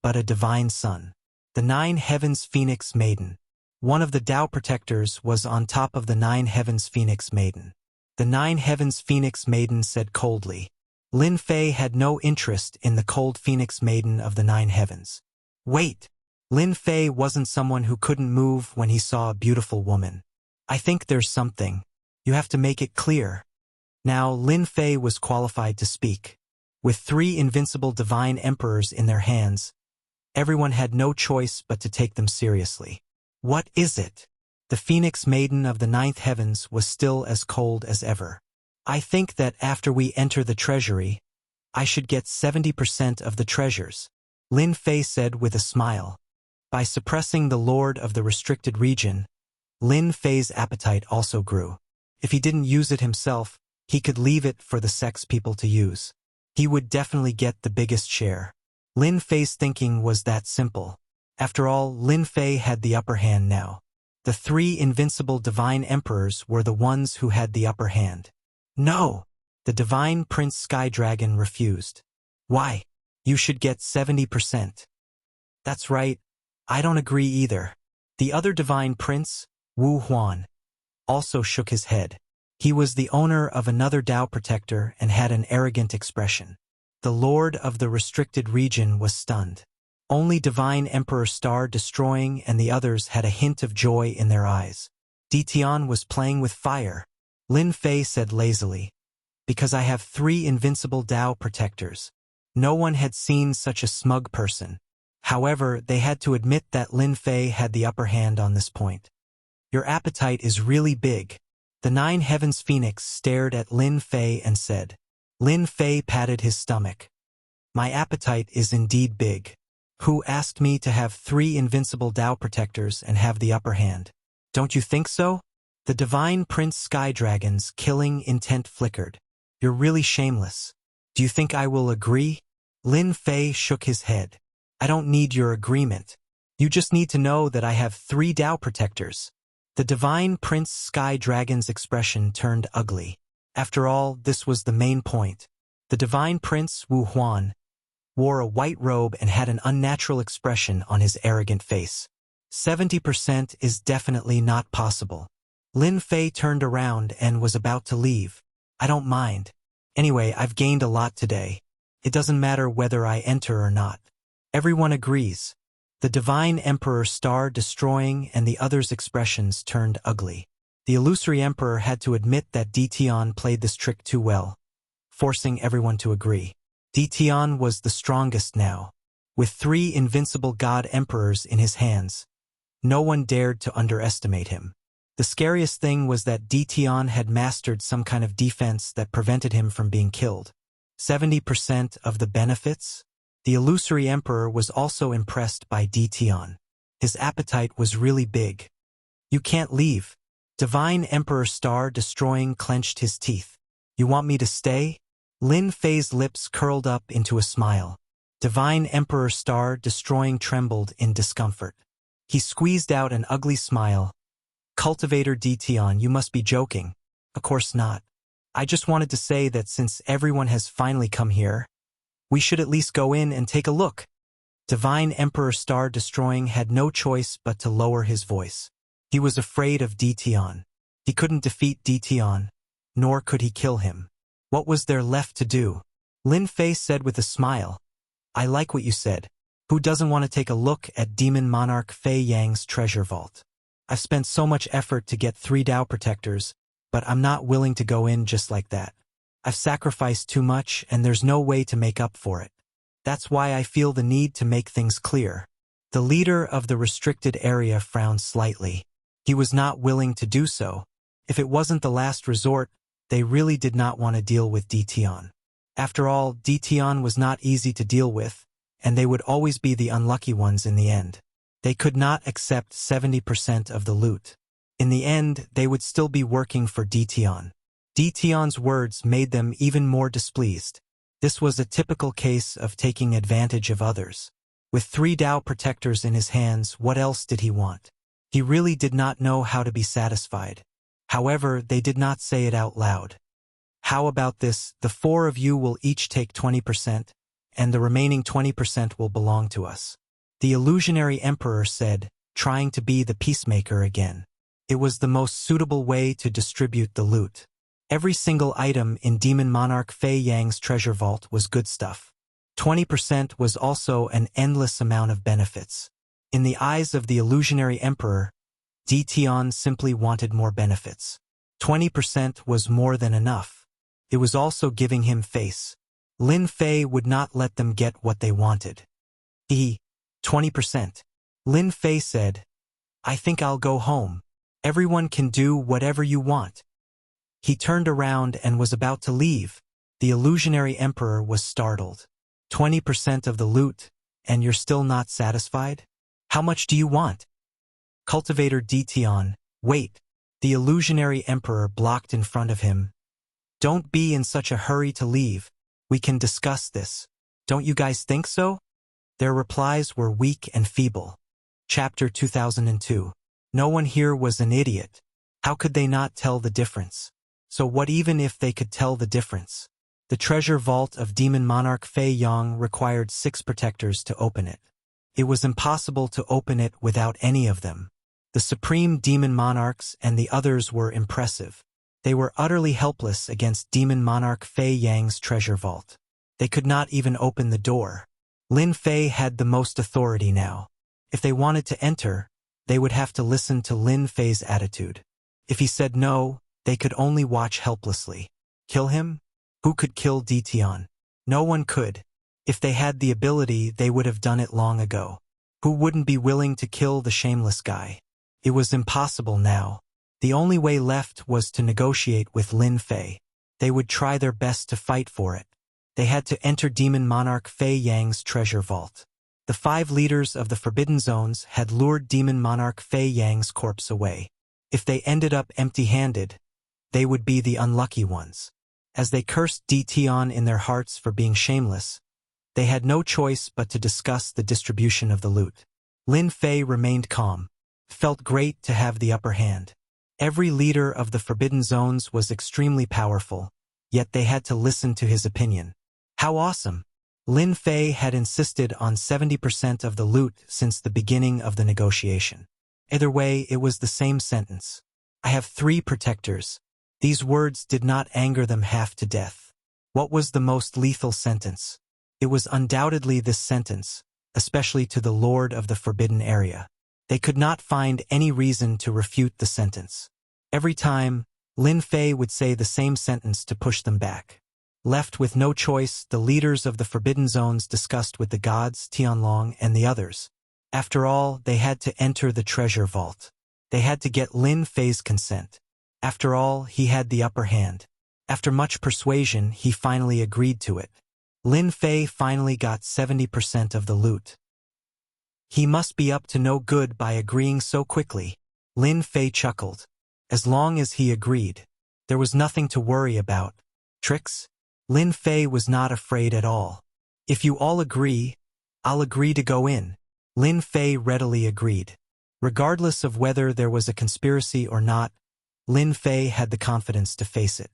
but a divine son. The 9 Heavens Phoenix Maiden. One of the Dao protectors was on top of the 9 Heavens Phoenix Maiden. The 9 Heavens Phoenix Maiden said coldly. Lin Fei had no interest in the cold Phoenix Maiden of the 9 Heavens. Wait! Lin Fei wasn't someone who couldn't move when he saw a beautiful woman. I think there's something. You have to make it clear. Now, Lin Fei was qualified to speak. With 3 invincible divine emperors in their hands, everyone had no choice but to take them seriously. What is it? The Phoenix Maiden of the 9th Heavens was still as cold as ever. I think that after we enter the treasury, I should get 70% of the treasures, Lin Fei said with a smile. By suppressing the Lord of the restricted region, Lin Fei's appetite also grew. If he didn't use it himself, He could leave it for the sex people to use. He would definitely get the biggest share. Lin Fei's thinking was that simple. After all, Lin Fei had the upper hand now. The three invincible divine emperors were the ones who had the upper hand. No! The divine Prince Sky Dragon refused. Why? You should get 70%. That's right. I don't agree either. The other divine prince, Wu Huan, also shook his head. He was the owner of another Dao protector and had an arrogant expression. The lord of the restricted region was stunned. Only divine Emperor Star Destroying and the others had a hint of joy in their eyes. Ditian was playing with fire. Lin Fei said lazily. Because I have 3 invincible Dao protectors. No one had seen such a smug person. However, they had to admit that Lin Fei had the upper hand on this point. Your appetite is really big. The 9 Heavens Phoenix stared at Lin Fei and said. Lin Fei patted his stomach. My appetite is indeed big. Who asked me to have 3 invincible Dao protectors and have the upper hand? Don't you think so? The divine Prince Sky Dragon's killing intent flickered. You're really shameless. Do you think I will agree? Lin Fei shook his head. I don't need your agreement. You just need to know that I have 3 Dao protectors. The divine Prince Sky Dragon's expression turned ugly. After all, this was the main point. The divine Prince Wu Huan wore a white robe and had an unnatural expression on his arrogant face. 70% is definitely not possible. Lin Fei turned around and was about to leave. I don't mind. Anyway, I've gained a lot today. It doesn't matter whether I enter or not. Everyone agrees. The divine Emperor Star Destroying and the others' expressions turned ugly. The illusory emperor had to admit that Ditian played this trick too well, forcing everyone to agree. Ditian was the strongest now. With 3 invincible god emperors in his hands, no one dared to underestimate him. The scariest thing was that Ditian had mastered some kind of defense that prevented him from being killed. 70% of the benefits? The illusory emperor was also impressed by Ditian. His appetite was really big. You can't leave. Divine Emperor Star Destroying clenched his teeth. You want me to stay? Lin Fei's lips curled up into a smile. Divine Emperor Star Destroying trembled in discomfort. He squeezed out an ugly smile. Cultivator Ditian, you must be joking. Of course not. I just wanted to say that since everyone has finally come here, we should at least go in and take a look. Divine Emperor Star Destroying had no choice but to lower his voice. He was afraid of Ditian. He couldn't defeat Ditian, nor could he kill him. What was there left to do? Lin Fei said with a smile. I like what you said. Who doesn't want to take a look at Demon Monarch Fei Yang's treasure vault? I've spent so much effort to get 3 Dao protectors, but I'm not willing to go in just like that. I've sacrificed too much and there's no way to make up for it. That's why I feel the need to make things clear. The leader of the restricted area frowned slightly. He was not willing to do so. If it wasn't the last resort, they really did not want to deal with Ditian. After all, Ditian was not easy to deal with, and they would always be the unlucky ones in the end. They could not accept 70% of the loot. In the end, they would still be working for Ditian. Ditian's words made them even more displeased. This was a typical case of taking advantage of others. With 3 Dao protectors in his hands, what else did he want? He really did not know how to be satisfied. However, they did not say it out loud. How about this? The 4 of you will each take 20%, and the remaining 20% will belong to us. The illusionary emperor said, trying to be the peacemaker again. It was the most suitable way to distribute the loot. Every single item in Demon Monarch Fei Yang's treasure vault was good stuff. 20% was also an endless amount of benefits. In the eyes of the illusionary emperor, Ditian simply wanted more benefits. 20% was more than enough. It was also giving him face. Lin Fei would not let them get what they wanted. 20%. Lin Fei said, I think I'll go home. Everyone can do whatever you want. He turned around and was about to leave. The illusionary emperor was startled. 20% of the loot, and you're still not satisfied? How much do you want? Cultivator Ditian, wait. The illusionary emperor blocked in front of him. Don't be in such a hurry to leave. We can discuss this. Don't you guys think so? Their replies were weak and feeble. Chapter 2002. No one here was an idiot. How could they not tell the difference? So what even if they could tell the difference? The treasure vault of Demon Monarch Fei Yang required 6 protectors to open it. It was impossible to open it without any of them. The supreme demon monarchs and the others were impressive. They were utterly helpless against Demon Monarch Fei Yang's treasure vault. They could not even open the door. Lin Fei had the most authority now. If they wanted to enter, they would have to listen to Lin Fei's attitude. If he said no, they could only watch helplessly. Kill him? Who could kill Ditian? No one could. If they had the ability, they would have done it long ago. Who wouldn't be willing to kill the shameless guy? It was impossible now. The only way left was to negotiate with Lin Fei. They would try their best to fight for it. They had to enter Demon Monarch Fei Yang's treasure vault. The 5 leaders of the Forbidden Zones had lured Demon Monarch Fei Yang's corpse away. If they ended up empty-handed, they would be the unlucky ones. As they cursed Ditian in their hearts for being shameless, they had no choice but to discuss the distribution of the loot. Lin Fei remained calm. Felt great to have the upper hand. Every leader of the Forbidden Zones was extremely powerful, yet they had to listen to his opinion. How awesome! Lin Fei had insisted on 70% of the loot since the beginning of the negotiation. Either way, it was the same sentence. I have 3 protectors. These words did not anger them half to death. What was the most lethal sentence? It was undoubtedly this sentence, especially to the Lord of the Forbidden Area. They could not find any reason to refute the sentence. Every time, Lin Fei would say the same sentence to push them back. Left with no choice, the leaders of the Forbidden Zones discussed with the gods, Tianlong, and the others. After all, they had to enter the treasure vault. They had to get Lin Fei's consent. After all, he had the upper hand. After much persuasion, he finally agreed to it. Lin Fei finally got 70% of the loot. He must be up to no good by agreeing so quickly. Lin Fei chuckled. As long as he agreed, there was nothing to worry about. Tricks? Lin Fei was not afraid at all. If you all agree, I'll agree to go in. Lin Fei readily agreed. Regardless of whether there was a conspiracy or not, Lin Fei had the confidence to face it.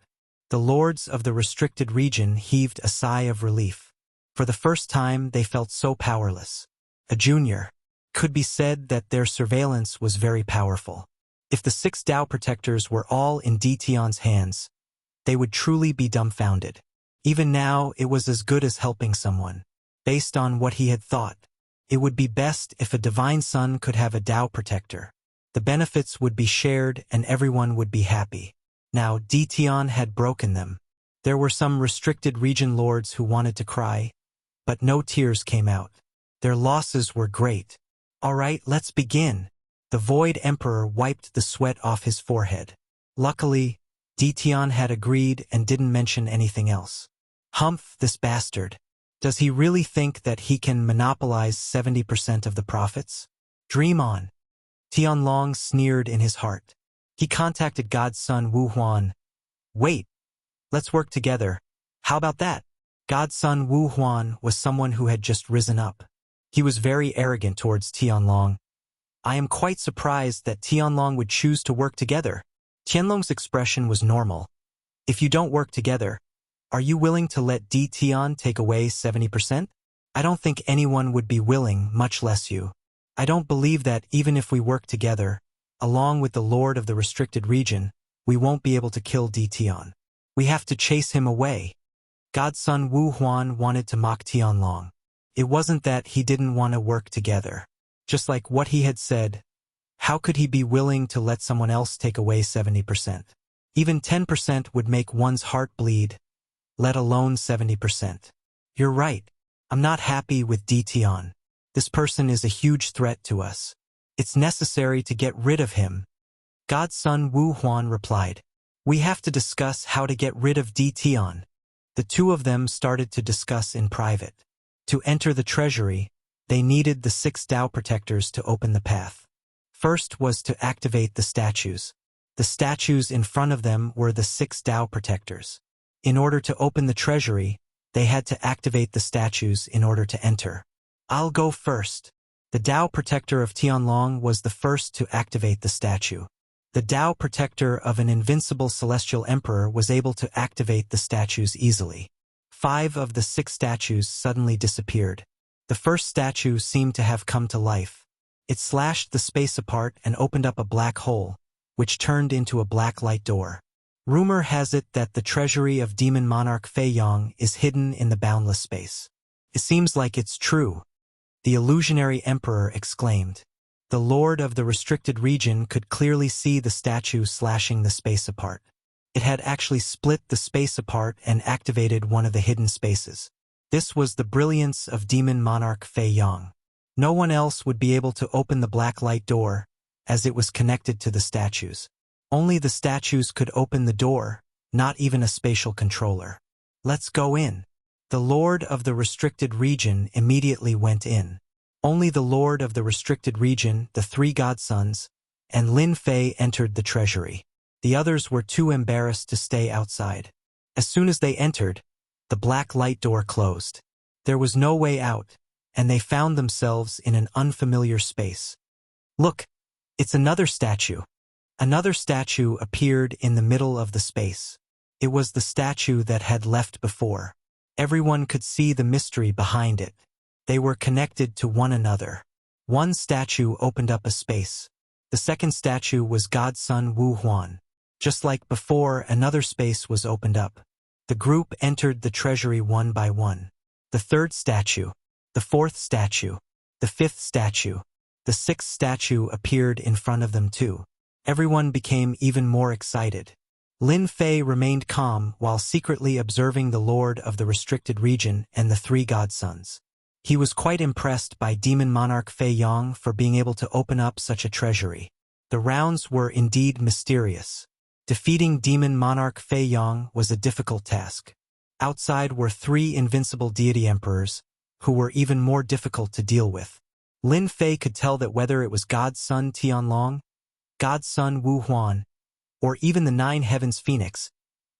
The lords of the restricted region heaved a sigh of relief. For the first time, they felt so powerless. A junior. Could be said that their surveillance was very powerful. If the 6 Dao protectors were all in Ditian's hands, they would truly be dumbfounded. Even now, it was as good as helping someone. Based on what he had thought, it would be best if a divine son could have a Dao protector. The benefits would be shared and everyone would be happy. Now, Ditian had broken them. There were some restricted region lords who wanted to cry, but no tears came out. Their losses were great. All right, let's begin. The Void Emperor wiped the sweat off his forehead. Luckily, Ditian had agreed and didn't mention anything else. Humph, this bastard. Does he really think that he can monopolize 70% of the profits? Dream on. Tianlong sneered in his heart. He contacted God's son Wu Huan. Wait, let's work together. How about that? God's son Wu Huan was someone who had just risen up. He was very arrogant towards Tianlong. I am quite surprised that Tianlong would choose to work together. Tianlong's expression was normal. If you don't work together, are you willing to let Ditian take away 70%? I don't think anyone would be willing, much less you. I don't believe that even if we work together, along with the Lord of the restricted region, we won't be able to kill Ditian. We have to chase him away. God's son Wu Huan wanted to mock Tianlong. It wasn't that he didn't want to work together. Just like what he had said, how could he be willing to let someone else take away 70%? Even 10% would make one's heart bleed, let alone 70%. You're right. I'm not happy with Ditian. This person is a huge threat to us. It's necessary to get rid of him. God's son Wu Huan replied. We have to discuss how to get rid of Ditian. The 2 of them started to discuss in private. To enter the treasury, they needed the 6 Dao protectors to open the path. First was to activate the statues. The statues in front of them were the 6 Dao protectors. In order to open the treasury, they had to activate the statues in order to enter. I'll go first. The Tao Protector of Tianlong was the first to activate the statue. The Tao Protector of an invincible celestial emperor was able to activate the statues easily. 5 of the 6 statues suddenly disappeared. The first statue seemed to have come to life. It slashed the space apart and opened up a black hole, which turned into a black light door. Rumor has it that the treasury of demon monarch Fei Yong is hidden in the boundless space. It seems like it's true, the illusionary emperor exclaimed. The lord of the restricted region could clearly see the statue slashing the space apart. It had actually split the space apart and activated one of the hidden spaces. This was the brilliance of demon monarch Fei Yong. No one else would be able to open the black light door, as it was connected to the statues. Only the statues could open the door, not even a spatial controller. Let's go in. The lord of the restricted region immediately went in. Only the lord of the restricted region, the 3 godsons, and Lin Fei entered the treasury. The others were too embarrassed to stay outside. As soon as they entered, the black light door closed. There was no way out, and they found themselves in an unfamiliar space. Look, it's another statue. Another statue appeared in the middle of the space. It was the statue that had left before. Everyone could see the mystery behind it. They were connected to one another. One statue opened up a space. The second statue was godson Wu Huan. Just like before, another space was opened up. The group entered the treasury one by one. The third statue, the fourth statue, the fifth statue, the sixth statue appeared in front of them too. Everyone became even more excited. Lin Fei remained calm while secretly observing the lord of the restricted region and the 3 godsons. He was quite impressed by demon monarch Fei Yong for being able to open up such a treasury. The rounds were indeed mysterious. Defeating demon monarch Fei Yong was a difficult task. Outside were 3 invincible deity emperors, who were even more difficult to deal with. Lin Fei could tell that whether it was godson Tianlong, godson Wu Huan, or even the 9 Heavens Phoenix,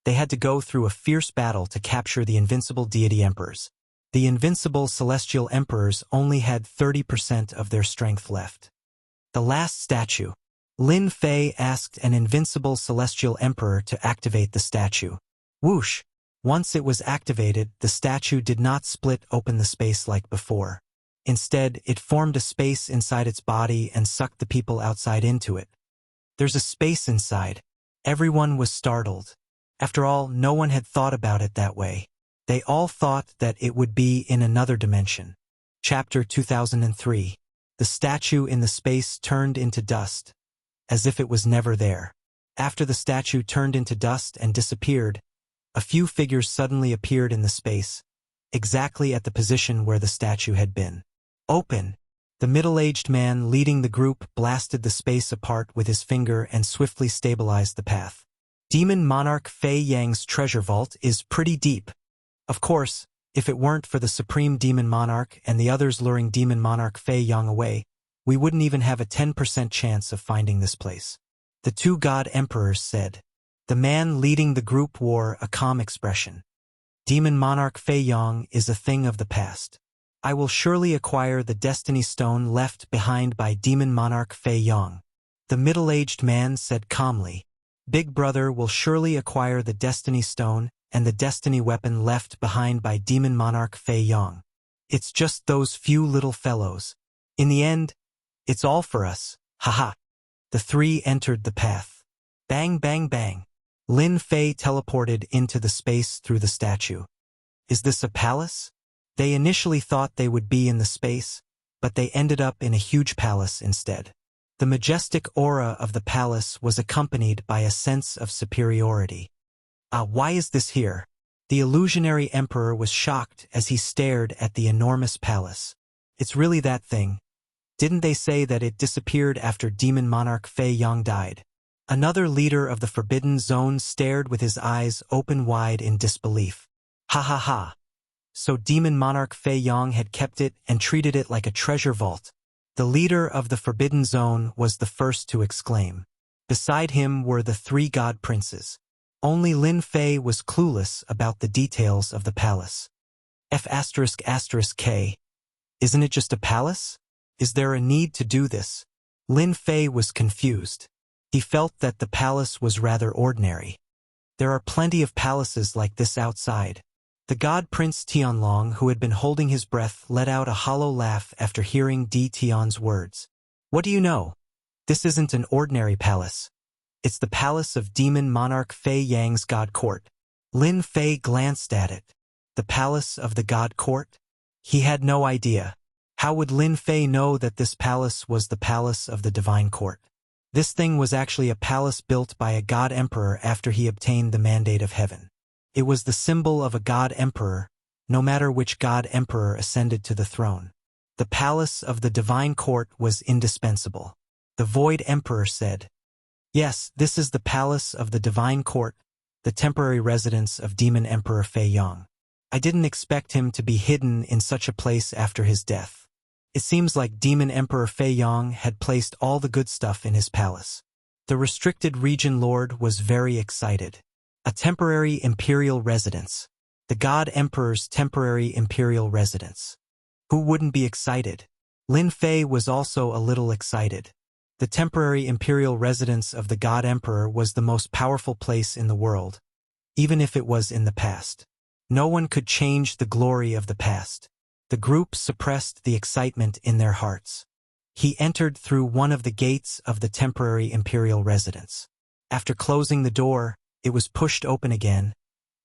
they had to go through a fierce battle to capture the invincible deity emperors. The invincible celestial emperors only had 30% of their strength left. The last statue. Lin Fei asked an invincible celestial emperor to activate the statue. Whoosh! Once it was activated, the statue did not split open the space like before. Instead, it formed a space inside its body and sucked the people outside into it. There's a space inside. Everyone was startled. After all, no one had thought about it that way. They all thought that it would be in another dimension. Chapter 2003. The statue in the space turned into dust, as if it was never there. After the statue turned into dust and disappeared, a few figures suddenly appeared in the space, exactly at the position where the statue had been. Open! The middle-aged man leading the group blasted the space apart with his finger and swiftly stabilized the path. Demon Monarch Fei Yang's treasure vault is pretty deep. Of course, if it weren't for the Supreme Demon Monarch and the others luring Demon Monarch Fei Yang away, we wouldn't even have a 10% chance of finding this place. The 2 God Emperors said. The man leading the group wore a calm expression. Demon Monarch Fei Yang is a thing of the past. I will surely acquire the Destiny Stone left behind by Demon Monarch Fei Yang. The middle-aged man said calmly. Big Brother will surely acquire the Destiny Stone and the Destiny Weapon left behind by Demon Monarch Fei Yang. It's just those few little fellows. In the end, it's all for us. Haha. The 3 entered the path. Bang, bang, bang. Lin Fei teleported into the space through the statue. Is this a palace? They initially thought they would be in the space, but they ended up in a huge palace instead. The majestic aura of the palace was accompanied by a sense of superiority. Why is this here? The illusionary emperor was shocked as he stared at the enormous palace. It's really that thing. Didn't they say that it disappeared after Demon Monarch Fei Yang died? Another leader of the Forbidden Zone stared with his eyes open wide in disbelief. Ha ha ha. So Demon Monarch Fei Yang had kept it and treated it like a treasure vault. The leader of the Forbidden Zone was the first to exclaim. Beside him were the 3 God Princes. Only Lin Fei was clueless about the details of the palace. F***K. Isn't it just a palace? Is there a need to do this? Lin Fei was confused. He felt that the palace was rather ordinary. There are plenty of palaces like this outside. The god Prince Tianlong, who had been holding his breath, let out a hollow laugh after hearing Di Tian's words. What do you know? This isn't an ordinary palace. It's the palace of demon monarch Fei Yang's god court. Lin Fei glanced at it. The palace of the god court? He had no idea. How would Lin Fei know that this palace was the palace of the divine court? This thing was actually a palace built by a god emperor after he obtained the mandate of heaven. It was the symbol of a god emperor, no matter which god emperor ascended to the throne. The palace of the divine court was indispensable. The Void Emperor said, "Yes, this is the palace of the divine court, the temporary residence of demon emperor Fei Yang. I didn't expect him to be hidden in such a place after his death. It seems like demon emperor Fei Yang had placed all the good stuff in his palace." The restricted region lord was very excited. A temporary imperial residence. The god emperor's temporary imperial residence. Who wouldn't be excited? Lin Fei was also a little excited. The temporary imperial residence of the god emperor was the most powerful place in the world, even if it was in the past. No one could change the glory of the past. The group suppressed the excitement in their hearts. He entered through one of the gates of the temporary imperial residence. After closing the door, it was pushed open again,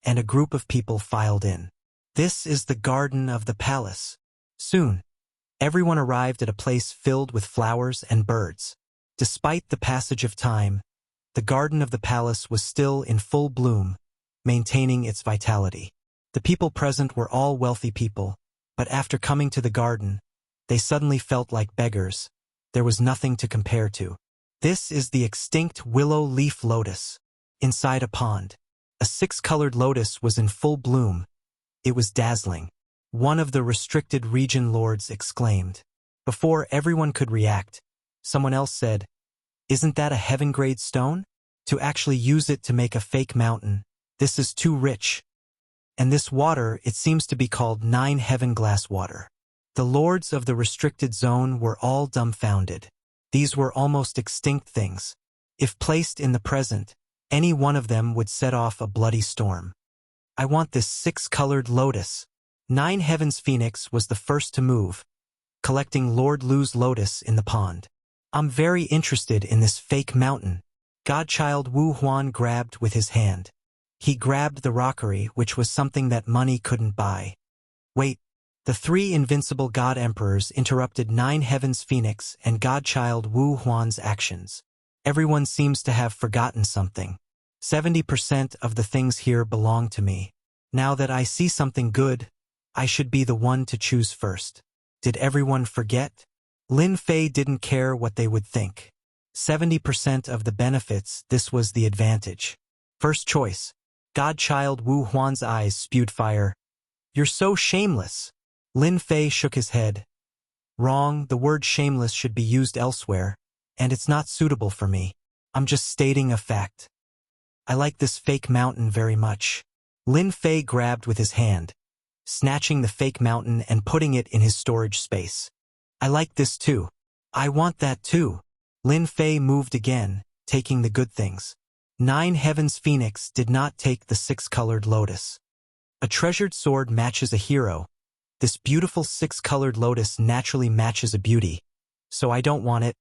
and a group of people filed in. This is the garden of the palace. Soon, everyone arrived at a place filled with flowers and birds. Despite the passage of time, the garden of the palace was still in full bloom, maintaining its vitality. The people present were all wealthy people, but after coming to the garden, they suddenly felt like beggars. There was nothing to compare to. This is the extinct willow leaf lotus. Inside a pond, a 6-colored lotus was in full bloom. It was dazzling. One of the restricted region lords exclaimed. Before everyone could react, someone else said, "Isn't that a heaven-grade stone? To actually use it to make a fake mountain, this is too rich. And this water, it seems to be called 9 heaven glass water." The lords of the restricted zone were all dumbfounded. These were almost extinct things. If placed in the present, any one of them would set off a bloody storm. "I want this 6-colored lotus." 9 Heaven's Phoenix was the first to move, collecting Lord Lu's lotus in the pond. "I'm very interested in this fake mountain." Godchild Wu Huan grabbed with his hand. He grabbed the rockery, which was something that money couldn't buy. Wait, the 3 invincible god emperors interrupted 9 Heaven's Phoenix and Godchild Wu Huan's actions. Everyone seems to have forgotten something. 70% of the things here belong to me. Now that I see something good, I should be the one to choose first. Did everyone forget? Lin Fei didn't care what they would think. 70% of the benefits, this was the advantage. First choice. Godchild Wu Huan's eyes spewed fire. "You're so shameless." Lin Fei shook his head. "Wrong, the word shameless should be used elsewhere, and it's not suitable for me. I'm just stating a fact. I like this fake mountain very much." Lin Fei grabbed with his hand, snatching the fake mountain and putting it in his storage space. "I like this too. I want that too." Lin Fei moved again, taking the good things. 9 Heaven's Phoenix did not take the 6-colored lotus. A treasured sword matches a hero. This beautiful 6-colored lotus naturally matches a beauty. So I don't want it.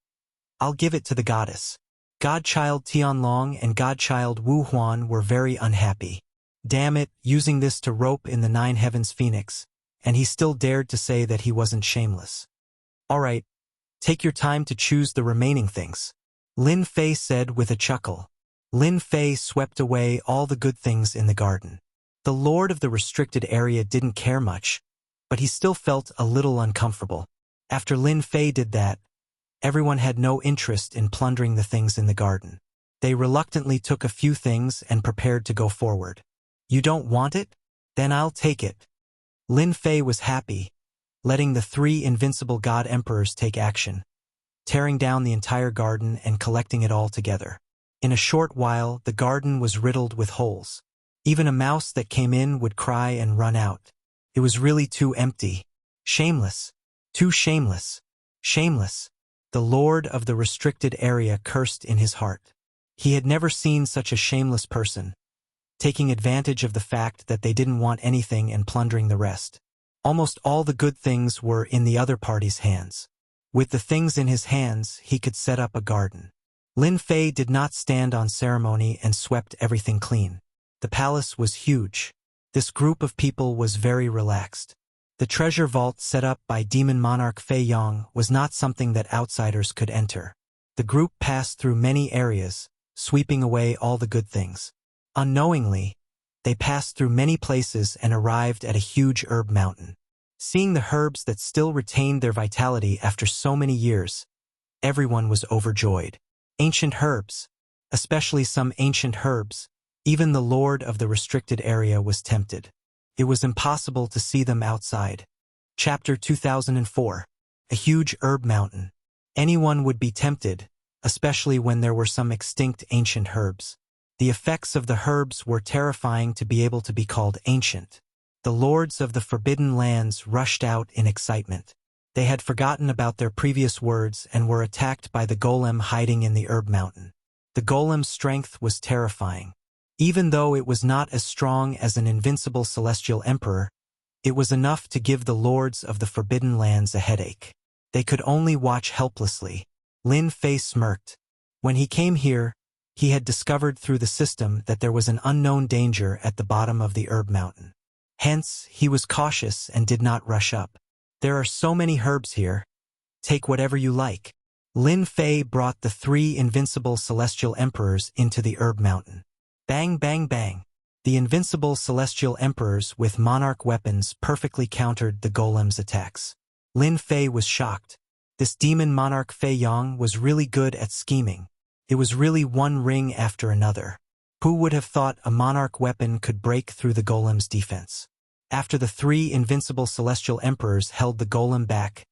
I'll give it to the goddess. Godchild Tianlong and Godchild Wu Huan were very unhappy. Damn it, using this to rope in the 9 Heaven's Phoenix, and he still dared to say that he wasn't shameless. "All right, take your time to choose the remaining things," Lin Fei said with a chuckle. Lin Fei swept away all the good things in the garden. The lord of the restricted area didn't care much, but he still felt a little uncomfortable. After Lin Fei did that, everyone had no interest in plundering the things in the garden. They reluctantly took a few things and prepared to go forward. "You don't want it? Then I'll take it." Lin Fei was happy, letting the 3 invincible god emperors take action, tearing down the entire garden and collecting it all together. In a short while, the garden was riddled with holes. Even a mouse that came in would cry and run out. It was really too empty. Shameless. Too shameless. Shameless. The lord of the restricted area cursed in his heart. He had never seen such a shameless person, taking advantage of the fact that they didn't want anything and plundering the rest. Almost all the good things were in the other party's hands. With the things in his hands, he could set up a garden. Lin Fei did not stand on ceremony and swept everything clean. The palace was huge. This group of people was very relaxed. The treasure vault set up by demon monarch Fei Yong was not something that outsiders could enter. The group passed through many areas, sweeping away all the good things. Unknowingly, they passed through many places and arrived at a huge herb mountain. Seeing the herbs that still retained their vitality after so many years, everyone was overjoyed. Ancient herbs, especially some ancient herbs, even the lord of the restricted area was tempted. It was impossible to see them outside. Chapter 2004. A huge herb mountain. Anyone would be tempted, especially when there were some extinct ancient herbs. The effects of the herbs were terrifying to be able to be called ancient. The lords of the forbidden lands rushed out in excitement. They had forgotten about their previous words and were attacked by the golem hiding in the herb mountain. The golem's strength was terrifying. Even though it was not as strong as an invincible celestial emperor, it was enough to give the lords of the forbidden lands a headache. They could only watch helplessly. Lin Fei smirked. When he came here, he had discovered through the system that there was an unknown danger at the bottom of the herb mountain. Hence, he was cautious and did not rush up. There are so many herbs here. Take whatever you like. Lin Fei brought the 3 invincible celestial emperors into the herb mountain. Bang, bang, bang. The invincible celestial emperors with monarch weapons perfectly countered the golem's attacks. Lin Fei was shocked. This demon monarch Fei Yong was really good at scheming. It was really one ring after another. Who would have thought a monarch weapon could break through the golem's defense? After the 3 invincible celestial emperors held the golem back,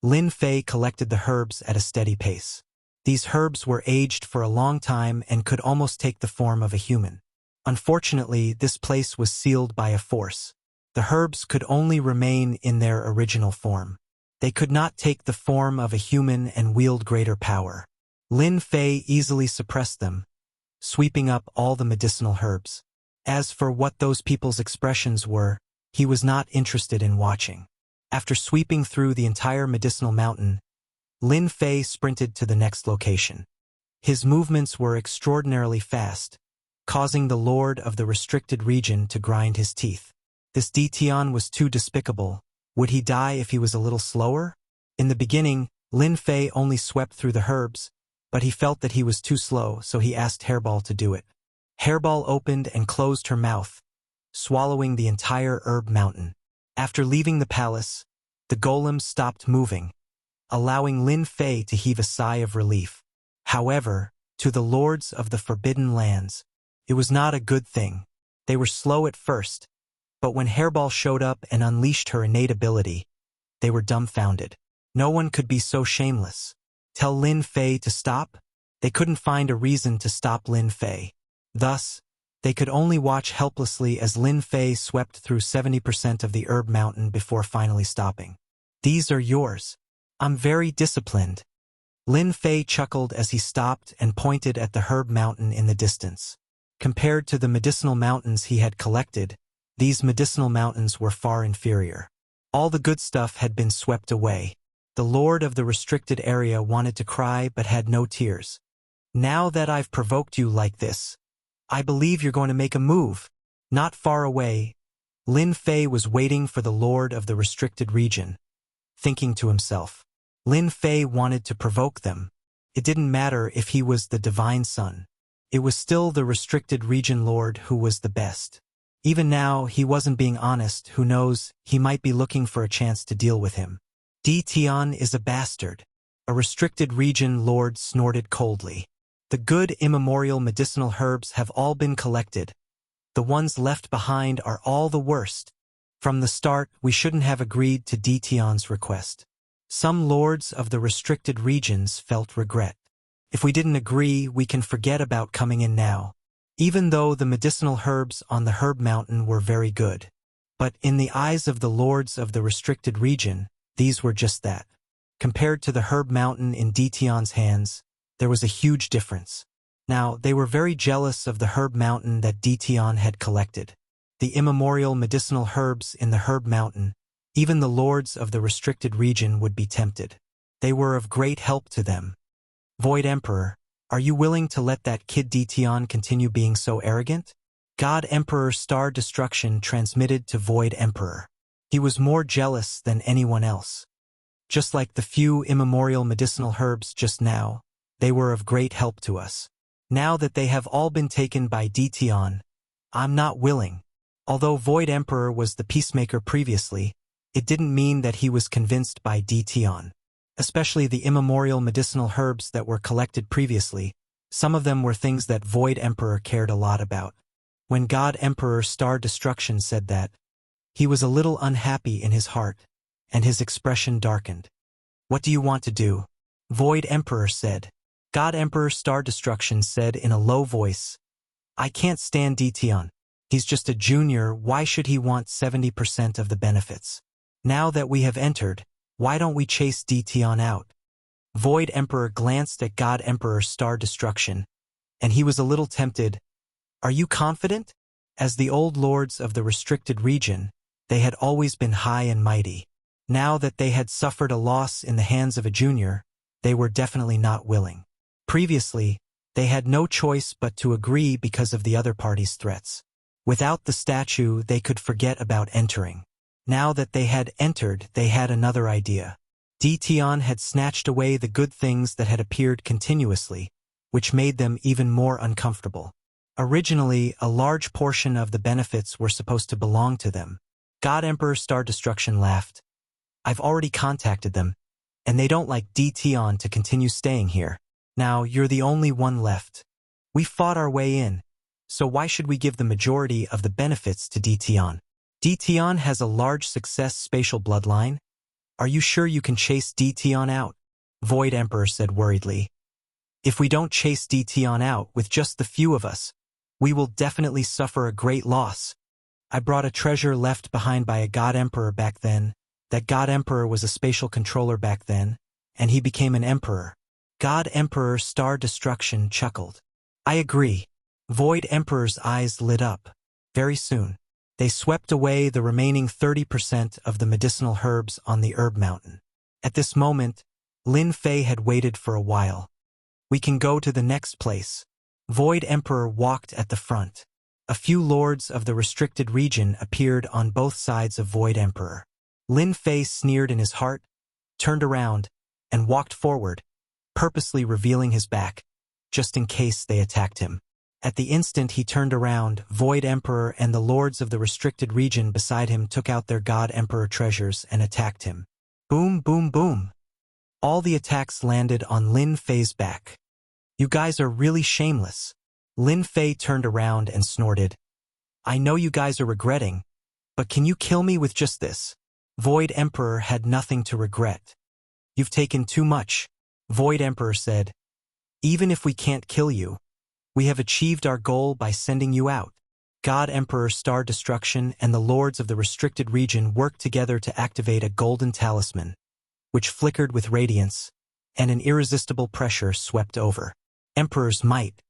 Lin Fei collected the herbs at a steady pace. These herbs were aged for a long time and could almost take the form of a human. Unfortunately, this place was sealed by a force. The herbs could only remain in their original form. They could not take the form of a human and wield greater power. Lin Fei easily suppressed them, sweeping up all the medicinal herbs. As for what those people's expressions were, he was not interested in watching. After sweeping through the entire medicinal mountain, Lin Fei sprinted to the next location. His movements were extraordinarily fast, causing the lord of the restricted region to grind his teeth. This Detian was too despicable. Would he die if he was a little slower? In the beginning, Lin Fei only swept through the herbs, but he felt that he was too slow, so he asked Hairball to do it. Hairball opened and closed her mouth, swallowing the entire herb mountain. After leaving the palace, the golem stopped moving, allowing Lin Fei to heave a sigh of relief. However, to the lords of the forbidden lands, it was not a good thing. They were slow at first, but when Hairball showed up and unleashed her innate ability, they were dumbfounded. No one could be so shameless. Tell Lin Fei to stop? They couldn't find a reason to stop Lin Fei. Thus, they could only watch helplessly as Lin Fei swept through 70% of the herb mountain before finally stopping. These are yours. I'm very disciplined. Lin Fei chuckled as he stopped and pointed at the herb mountain in the distance. Compared to the medicinal mountains he had collected, these medicinal mountains were far inferior. All the good stuff had been swept away. The lord of the restricted area wanted to cry but had no tears. Now that I've provoked you like this, I believe you're going to make a move. Not far away, Lin Fei was waiting for the lord of the restricted region, thinking to himself. Lin Fei wanted to provoke them. It didn't matter if he was the divine son. It was still the restricted region lord who was the best. Even now, he wasn't being honest. Who knows, he might be looking for a chance to deal with him. Detian is a bastard. A restricted region lord snorted coldly. The good immemorial medicinal herbs have all been collected. The ones left behind are all the worst. From the start, we shouldn't have agreed to Detian's request. Some lords of the restricted regions felt regret. If we didn't agree, we can forget about coming in now. Even though the medicinal herbs on the herb mountain were very good. But in the eyes of the lords of the restricted region, these were just that. Compared to the herb mountain in Dtion's hands, there was a huge difference. Now, they were very jealous of the herb mountain that Dtion had collected. The immemorial medicinal herbs in the herb mountain, even the lords of the restricted region would be tempted. They were of great help to them. Void Emperor, are you willing to let that kid Dtion continue being so arrogant? God Emperor Star Destruction transmitted to Void Emperor. He was more jealous than anyone else. Just like the few immemorial medicinal herbs just now, they were of great help to us. Now that they have all been taken by Dtion, I'm not willing. Although Void Emperor was the peacemaker previously, it didn't mean that he was convinced by Dtion. Especially the immemorial medicinal herbs that were collected previously, some of them were things that Void Emperor cared a lot about. When God Emperor Star Destruction said that, he was a little unhappy in his heart, and his expression darkened. What do you want to do? Void Emperor said. God Emperor Star Destruction said in a low voice, I can't stand Dtion. He's just a junior, why should he want 70% of the benefits? Now that we have entered, why don't we chase Dtion out? Void Emperor glanced at God Emperor Star Destruction, and he was a little tempted. Are you confident? As the old lords of the restricted region, they had always been high and mighty. Now that they had suffered a loss in the hands of a junior, they were definitely not willing. Previously, they had no choice but to agree because of the other party's threats. Without the statue, they could forget about entering. Now that they had entered, they had another idea. Dtion had snatched away the good things that had appeared continuously, which made them even more uncomfortable. Originally, a large portion of the benefits were supposed to belong to them. God Emperor Star Destruction laughed. I've already contacted them, and they don't like Dtion to continue staying here. Now, you're the only one left. We fought our way in, so why should we give the majority of the benefits to Dtion? Dtion has a large success spatial bloodline. Are you sure you can chase Dtion out? Void Emperor said worriedly. If we don't chase Dtion out with just the few of us, we will definitely suffer a great loss. I brought a treasure left behind by a God Emperor back then. That God Emperor was a spatial controller back then, and he became an emperor. God Emperor Star Destruction chuckled. I agree. Void Emperor's eyes lit up. Very soon, they swept away the remaining 30% of the medicinal herbs on the herb mountain. At this moment, Lin Fei had waited for a while. We can go to the next place. Void Emperor walked at the front. A few lords of the restricted region appeared on both sides of Void Emperor. Lin Fei sneered in his heart, turned around, and walked forward, purposely revealing his back, just in case they attacked him. At the instant he turned around, Void Emperor and the lords of the restricted region beside him took out their God Emperor treasures and attacked him. Boom, boom, boom. All the attacks landed on Lin Fei's back. You guys are really shameless. Lin Fei turned around and snorted. I know you guys are regretting, but can you kill me with just this? Void Emperor had nothing to regret. You've taken too much, Void Emperor said. Even if we can't kill you, we have achieved our goal by sending you out. God Emperor Star Destruction and the lords of the restricted region worked together to activate a golden talisman, which flickered with radiance, and an irresistible pressure swept over. Emperor's might.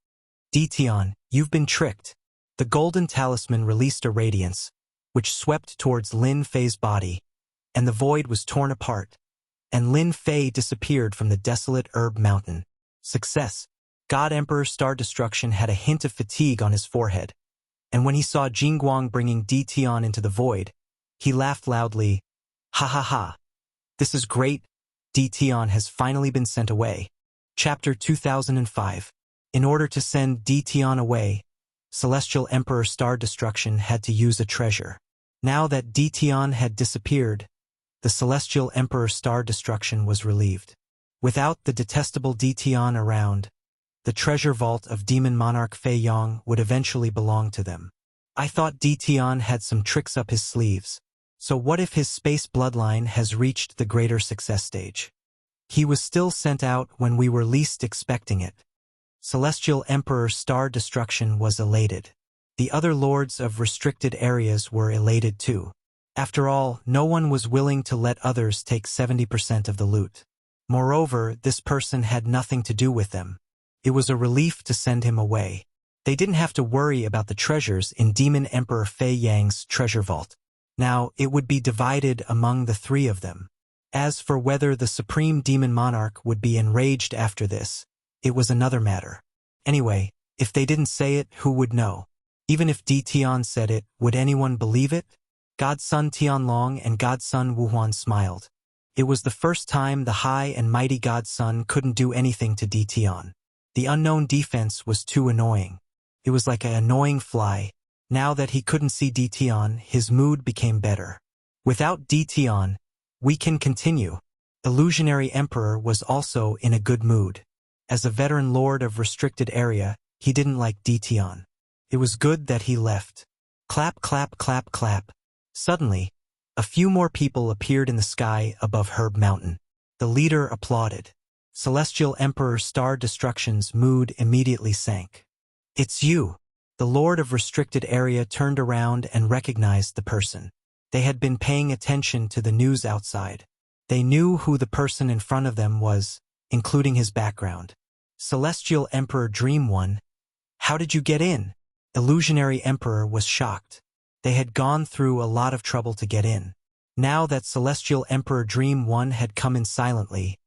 Dtion, you've been tricked. The golden talisman released a radiance, which swept towards Lin Fei's body, and the void was torn apart, and Lin Fei disappeared from the desolate herb mountain. Success. God Emperor Star Destruction had a hint of fatigue on his forehead, and when he saw Jingguang bringing Dtion into the void, he laughed loudly. Ha ha ha. This is great. Dtion has finally been sent away. Chapter 2005. In order to send Dtion away, Celestial Emperor Star Destruction had to use a treasure. Now that Dtion had disappeared, the Celestial Emperor Star Destruction was relieved. Without the detestable Dtion around, the treasure vault of Demon Monarch Fei Yong would eventually belong to them. I thought Dtion had some tricks up his sleeves, so what if his space bloodline has reached the greater success stage? He was still sent out when we were least expecting it. Celestial Emperor Star Destruction was elated. The other lords of restricted areas were elated too. After all, no one was willing to let others take 70% of the loot. Moreover, this person had nothing to do with them. It was a relief to send him away. They didn't have to worry about the treasures in Demon Emperor Fei Yang's treasure vault. Now, it would be divided among the three of them. As for whether the Supreme Demon Monarch would be enraged after this, it was another matter. Anyway, if they didn't say it, who would know? Even if Di Tian said it, would anyone believe it? Godson Tianlong and Godson Wuhuan smiled. It was the first time the high and mighty Godson couldn't do anything to Di Tian. The unknown defense was too annoying. It was like an annoying fly. Now that he couldn't see Di Tian, his mood became better. Without Di Tian, we can continue. Illusionary Emperor was also in a good mood. As a veteran lord of restricted area, he didn't like Di Tian. It was good that he left. Clap, clap, clap, clap. Suddenly, a few more people appeared in the sky above Herb Mountain. The leader applauded. Celestial Emperor Star Destruction's mood immediately sank. It's you. The lord of restricted area turned around and recognized the person. They had been paying attention to the news outside. They knew who the person in front of them was, including his background. Celestial Emperor Dream One. How did you get in? Illusionary Emperor was shocked. They had gone through a lot of trouble to get in. Now that Celestial Emperor Dream One had come in silently,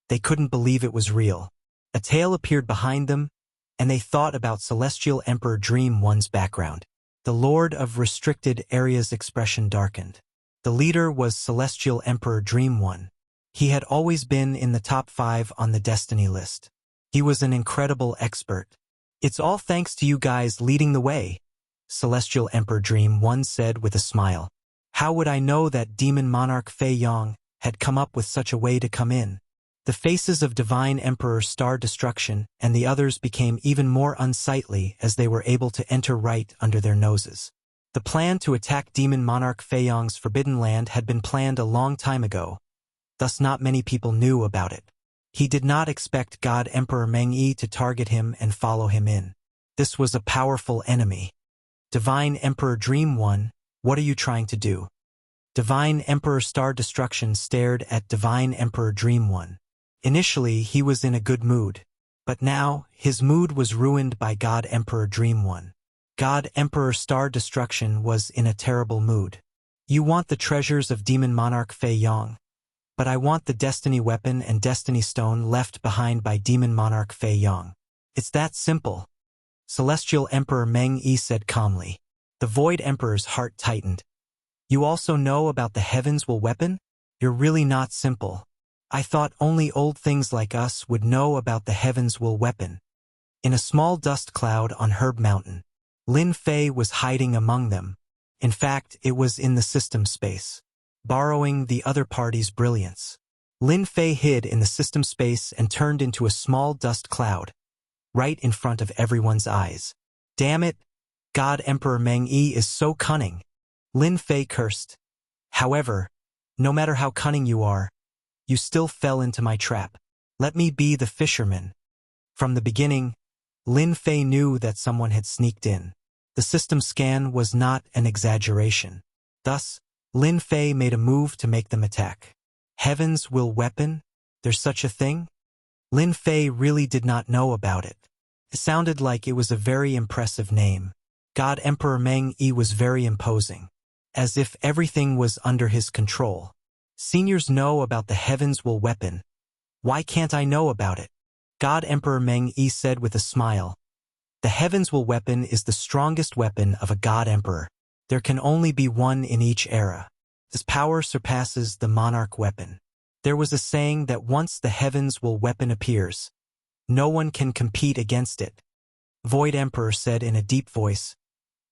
they couldn't believe it was real. A tail appeared behind them, and they thought about Celestial Emperor Dream One's background. The Lord of Restricted Area's expression darkened. The leader was Celestial Emperor Dream One. He had always been in the top 5 on the destiny list. He was an incredible expert. It's all thanks to you guys leading the way, Celestial Emperor Dream One said with a smile. How would I know that Demon Monarch Fei Yang had come up with such a way to come in? The faces of Divine Emperor Star Destruction and the others became even more unsightly as they were able to enter right under their noses. The plan to attack Demon Monarch Fei Yang's Forbidden Land had been planned a long time ago, thus not many people knew about it. He did not expect God Emperor Meng Yi to target him and follow him in. This was a powerful enemy. Divine Emperor Dream One, what are you trying to do? Divine Emperor Star Destruction stared at Divine Emperor Dream One. Initially, he was in a good mood, but now, his mood was ruined by God Emperor Dream One. God Emperor Star Destruction was in a terrible mood. You want the treasures of Demon Monarch Fei Yang, but I want the Destiny Weapon and Destiny Stone left behind by Demon Monarch Fei Yang. It's that simple. Celestial Emperor Meng Yi said calmly. The Void Emperor's heart tightened. You also know about the Heavens Will Weapon? You're really not simple. I thought only old things like us would know about the Heavens Will Weapon. In a small dust cloud on Herb Mountain, Lin Fei was hiding among them. In fact, it was in the system space, borrowing the other party's brilliance. Lin Fei hid in the system space and turned into a small dust cloud, right in front of everyone's eyes. Damn it! God Emperor Meng Yi is so cunning. Lin Fei cursed. However, no matter how cunning you are, you still fell into my trap. Let me be the fisherman. From the beginning, Lin Fei knew that someone had sneaked in. The system scan was not an exaggeration. Thus, Lin Fei made a move to make them attack. Heavens Will Weapon? There's such a thing? Lin Fei really did not know about it. It sounded like it was a very impressive name. God Emperor Meng Yi was very imposing, as if everything was under his control. Seniors know about the Heavens Will Weapon. Why can't I know about it? God Emperor Meng Yi said with a smile. The Heavens Will Weapon is the strongest weapon of a God Emperor. There can only be one in each era. This power surpasses the Monarch Weapon. There was a saying that once the Heavens Will Weapon appears, no one can compete against it. Void Emperor said in a deep voice.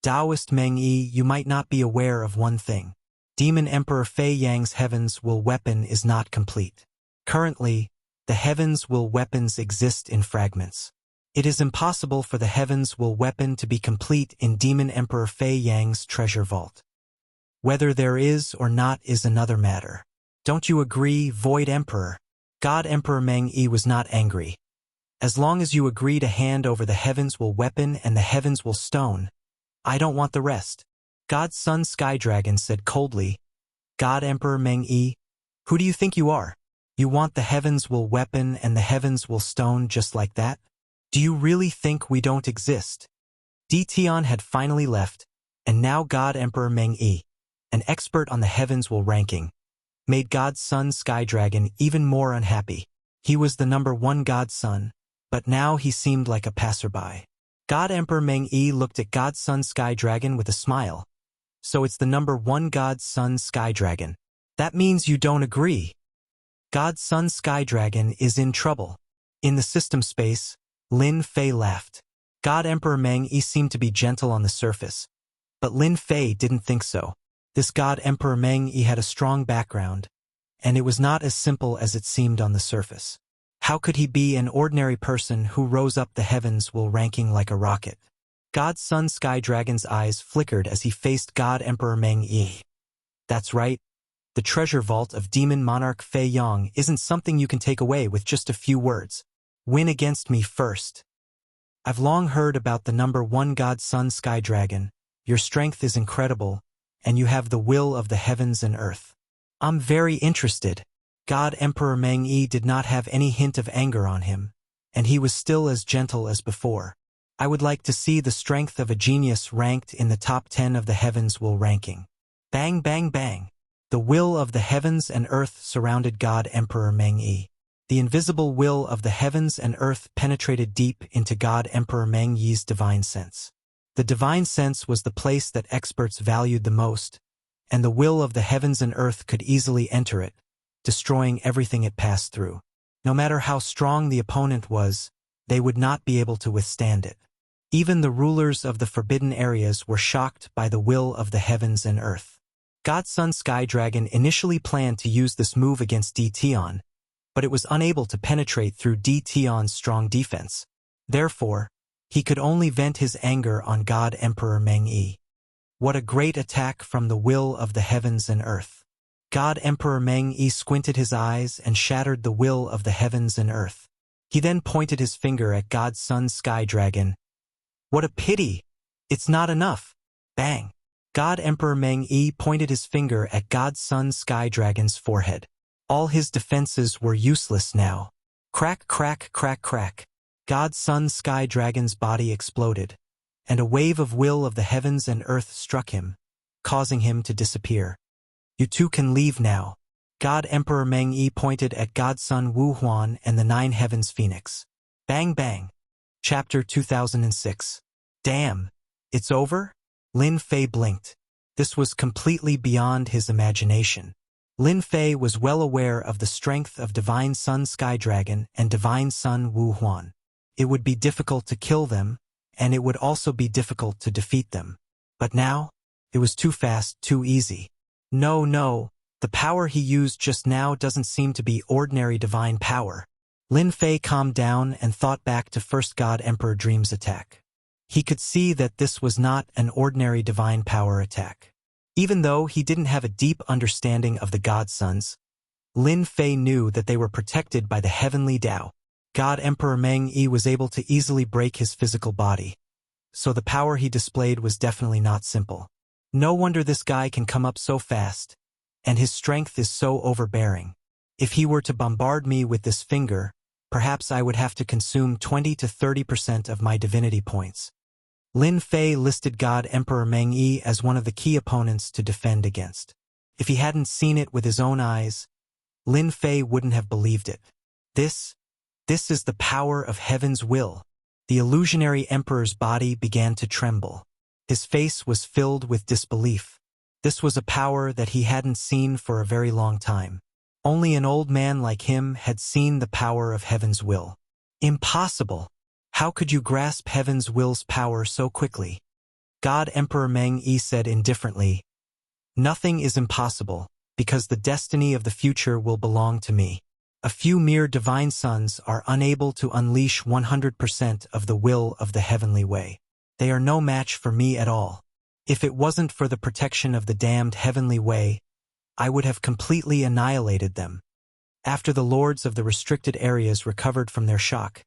Taoist Meng Yi, you might not be aware of one thing. Demon Emperor Fei Yang's Heavens Will Weapon is not complete. Currently, the Heavens Will Weapons exist in fragments. It is impossible for the Heavens Will Weapon to be complete in Demon Emperor Fei Yang's treasure vault. Whether there is or not is another matter. Don't you agree, Void Emperor? God Emperor Meng Yi was not angry. As long as you agree to hand over the heavens will weapon and the heavens will stone, I don't want the rest. God's son Sky Dragon said coldly, God Emperor Meng Yi, who do you think you are? You want the heavens will weapon and the heavens will stone just like that? Do you really think we don't exist? Di Tian had finally left, and now God Emperor Meng Yi, an expert on the heavens will ranking, made God's son Sky Dragon even more unhappy. He was the #1 God's son, but now he seemed like a passerby. God Emperor Meng Yi looked at God's son Sky Dragon with a smile. So it's the #1 God's son Sky Dragon. That means you don't agree. God's son Sky Dragon is in trouble. In the system space, Lin Fei laughed. God Emperor Meng Yi seemed to be gentle on the surface, but Lin Fei didn't think so. This God Emperor Meng Yi had a strong background, and it was not as simple as it seemed on the surface. How could he be an ordinary person who rose up the heavens while ranking like a rocket? God's son Sky Dragon's eyes flickered as he faced God Emperor Meng Yi. That's right. The treasure vault of Demon Monarch Fei Yang isn't something you can take away with just a few words. Win against me first. I've long heard about the #1 God's son Sky Dragon. Your strength is incredible, and you have the will of the heavens and earth. I'm very interested. God Emperor Meng Yi did not have any hint of anger on him, and he was still as gentle as before. I would like to see the strength of a genius ranked in the top 10 of the heavens will ranking. Bang bang bang. The will of the heavens and earth surrounded God Emperor Meng Yi. The invisible will of the heavens and earth penetrated deep into God Emperor Meng Yi's divine sense. The divine sense was the place that experts valued the most, and the will of the heavens and earth could easily enter it, destroying everything it passed through. No matter how strong the opponent was, they would not be able to withstand it. Even the rulers of the forbidden areas were shocked by the will of the heavens and earth. God's son Sky Dragon initially planned to use this move against Di Tian, but it was unable to penetrate through Di Tian's strong defense. Therefore, he could only vent his anger on God Emperor Meng Yi. What a great attack from the will of the heavens and earth. God Emperor Meng Yi squinted his eyes and shattered the will of the heavens and earth. He then pointed his finger at God's son Sky Dragon. What a pity! It's not enough. Bang! God Emperor Meng Yi pointed his finger at God's son Sky Dragon's forehead. All his defenses were useless now. Crack, crack, crack, crack. God's son Sky Dragon's body exploded, and a wave of will of the heavens and earth struck him, causing him to disappear. You two can leave now. God Emperor Meng Yi pointed at God's son Wu Huan and the 9 Heavens Phoenix. Bang bang. Chapter 2006. Damn. It's over? Lin Fei blinked. This was completely beyond his imagination. Lin Fei was well aware of the strength of Divine Son Sky Dragon and Divine Son Wu Huan. It would be difficult to kill them, and it would also be difficult to defeat them. But now, it was too fast, too easy. No, the power he used just now doesn't seem to be ordinary divine power. Lin Fei calmed down and thought back to First God Emperor Dream's attack. He could see that this was not an ordinary divine power attack. Even though he didn't have a deep understanding of the godsons, Lin Fei knew that they were protected by the heavenly Tao. God Emperor Meng Yi was able to easily break his physical body, so the power he displayed was definitely not simple. No wonder this guy can come up so fast, and his strength is so overbearing. If he were to bombard me with this finger, perhaps I would have to consume 20 to 30% of my divinity points. Lin Fei listed God Emperor Meng Yi as one of the key opponents to defend against. If he hadn't seen it with his own eyes, Lin Fei wouldn't have believed it. This is the power of heaven's will. The illusionary emperor's body began to tremble. His face was filled with disbelief. This was a power that he hadn't seen for a very long time. Only an old man like him had seen the power of heaven's will. Impossible! How could you grasp heaven's will's power so quickly? God Emperor Meng Yi said indifferently, Nothing is impossible, because the destiny of the future will belong to me. A few mere divine sons are unable to unleash 100% of the will of the heavenly way. They are no match for me at all. If it wasn't for the protection of the damned heavenly way, I would have completely annihilated them. After the lords of the restricted areas recovered from their shock,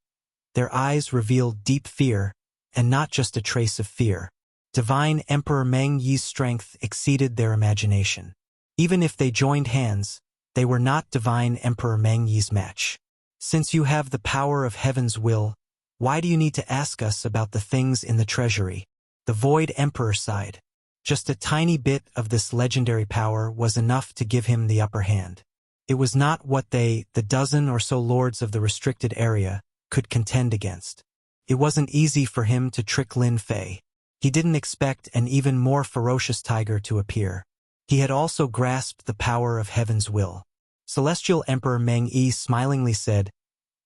their eyes revealed deep fear, and not just a trace of fear. Divine Emperor Meng Yi's strength exceeded their imagination. Even if they joined hands, they were not Divine Emperor Meng Yi's match. Since you have the power of heaven's will, why do you need to ask us about the things in the treasury? The Void Emperor sighed. Just a tiny bit of this legendary power was enough to give him the upper hand. It was not what the dozen or so lords of the restricted area, could contend against. It wasn't easy for him to trick Lin Fei. He didn't expect an even more ferocious tiger to appear. He had also grasped the power of heaven's will. Celestial Emperor Meng Yi smilingly said,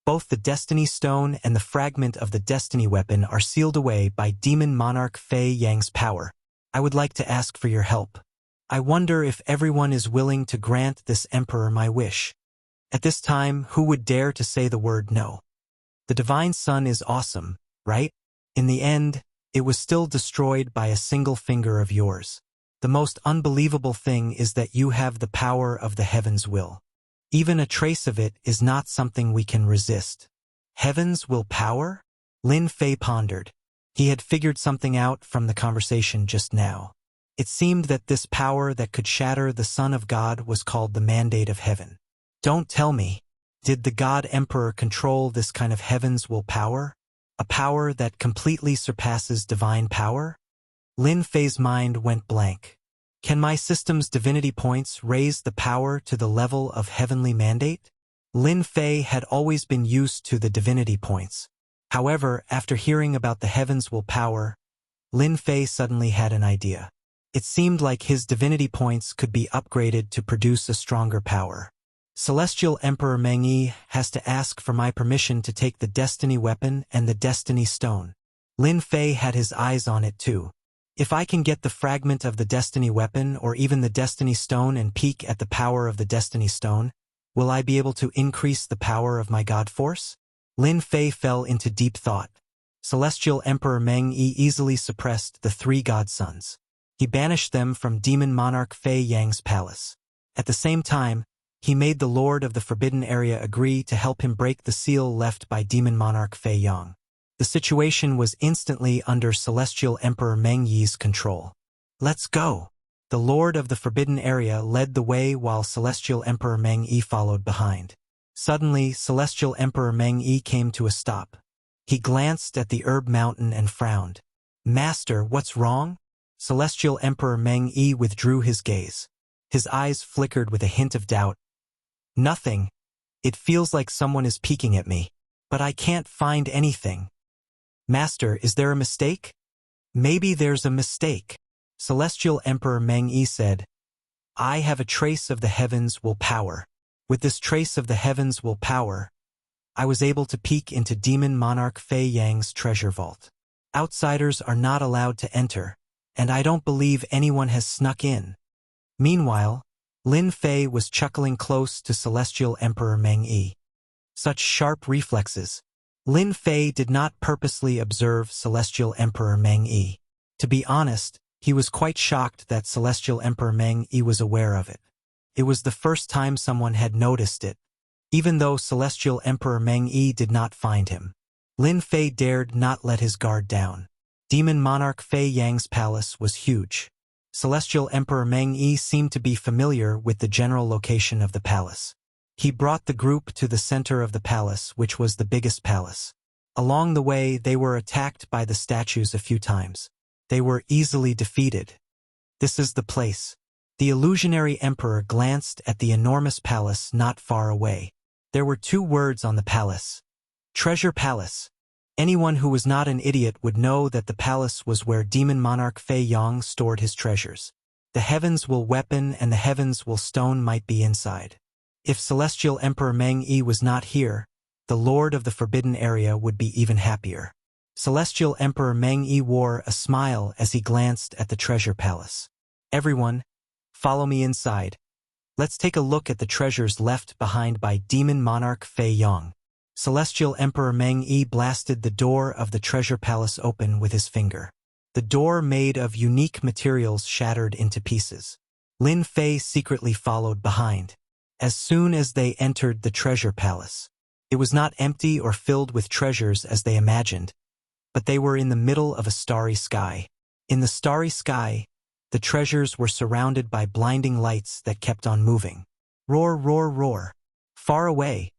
"Both the Destiny Stone and the fragment of the Destiny Weapon are sealed away by Demon Monarch Fei Yang's power. I would like to ask for your help. I wonder if everyone is willing to grant this emperor my wish." At this time, who would dare to say the word no? The Divine Sun is awesome, right? In the end, it was still destroyed by a single finger of yours. The most unbelievable thing is that you have the power of the heaven's will. Even a trace of it is not something we can resist. Heaven's will power? Lin Fei pondered. He had figured something out from the conversation just now. It seemed that this power that could shatter the Son of God was called the Mandate of Heaven. Don't tell me. Did the God Emperor control this kind of heaven's will power? A power that completely surpasses divine power? Lin Fei's mind went blank. Can my system's divinity points raise the power to the level of heavenly mandate? Lin Fei had always been used to the divinity points. However, after hearing about the heaven's will power, Lin Fei suddenly had an idea. It seemed like his divinity points could be upgraded to produce a stronger power. Celestial Emperor Meng Yi has to ask for my permission to take the Destiny Weapon and the Destiny Stone. Lin Fei had his eyes on it too. If I can get the fragment of the Destiny Weapon or even the Destiny Stone and peek at the power of the Destiny Stone, will I be able to increase the power of my God Force? Lin Fei fell into deep thought. Celestial Emperor Meng Yi easily suppressed the three godsons. He banished them from Demon Monarch Fei Yang's palace. At the same time, he made the Lord of the Forbidden Area agree to help him break the seal left by Demon Monarch Fei Yang. The situation was instantly under Celestial Emperor Meng Yi's control. Let's go! The Lord of the Forbidden Area led the way while Celestial Emperor Meng Yi followed behind. Suddenly, Celestial Emperor Meng Yi came to a stop. He glanced at the herb mountain and frowned. "Master, what's wrong?" Celestial Emperor Meng Yi withdrew his gaze. His eyes flickered with a hint of doubt. "Nothing. It feels like someone is peeking at me. But I can't find anything." "Master, is there a mistake?" "Maybe there's a mistake." Celestial Emperor Meng Yi said, "I have a trace of the heavens will power. With this trace of the heavens will power, I was able to peek into Demon Monarch Fei Yang's treasure vault. Outsiders are not allowed to enter, and I don't believe anyone has snuck in." Meanwhile, Lin Fei was chuckling close to Celestial Emperor Meng Yi. Such sharp reflexes. Lin Fei did not purposely observe Celestial Emperor Meng Yi. To be honest, he was quite shocked that Celestial Emperor Meng Yi was aware of it. It was the first time someone had noticed it, even though Celestial Emperor Meng Yi did not find him. Lin Fei dared not let his guard down. Demon Monarch Fei Yang's palace was huge. Celestial Emperor Meng Yi seemed to be familiar with the general location of the palace. He brought the group to the center of the palace, which was the biggest palace. Along the way, they were attacked by the statues a few times. They were easily defeated. "This is the place." The illusionary emperor glanced at the enormous palace not far away. There were 2 words on the palace. Treasure Palace. Anyone who was not an idiot would know that the palace was where Demon Monarch Fei Yang stored his treasures. The Heavens Will Weapon and the Heavens Will Stone might be inside. If Celestial Emperor Meng Yi was not here, the Lord of the Forbidden Area would be even happier. Celestial Emperor Meng Yi wore a smile as he glanced at the treasure palace. "Everyone, follow me inside. Let's take a look at the treasures left behind by Demon Monarch Fei Yang." Celestial Emperor Meng Yi blasted the door of the treasure palace open with his finger. The door, made of unique materials, shattered into pieces. Lin Fei secretly followed behind. As soon as they entered the treasure palace, it was not empty or filled with treasures as they imagined, but they were in the middle of a starry sky. In the starry sky, the treasures were surrounded by blinding lights that kept on moving. Roar, roar, roar. Far away,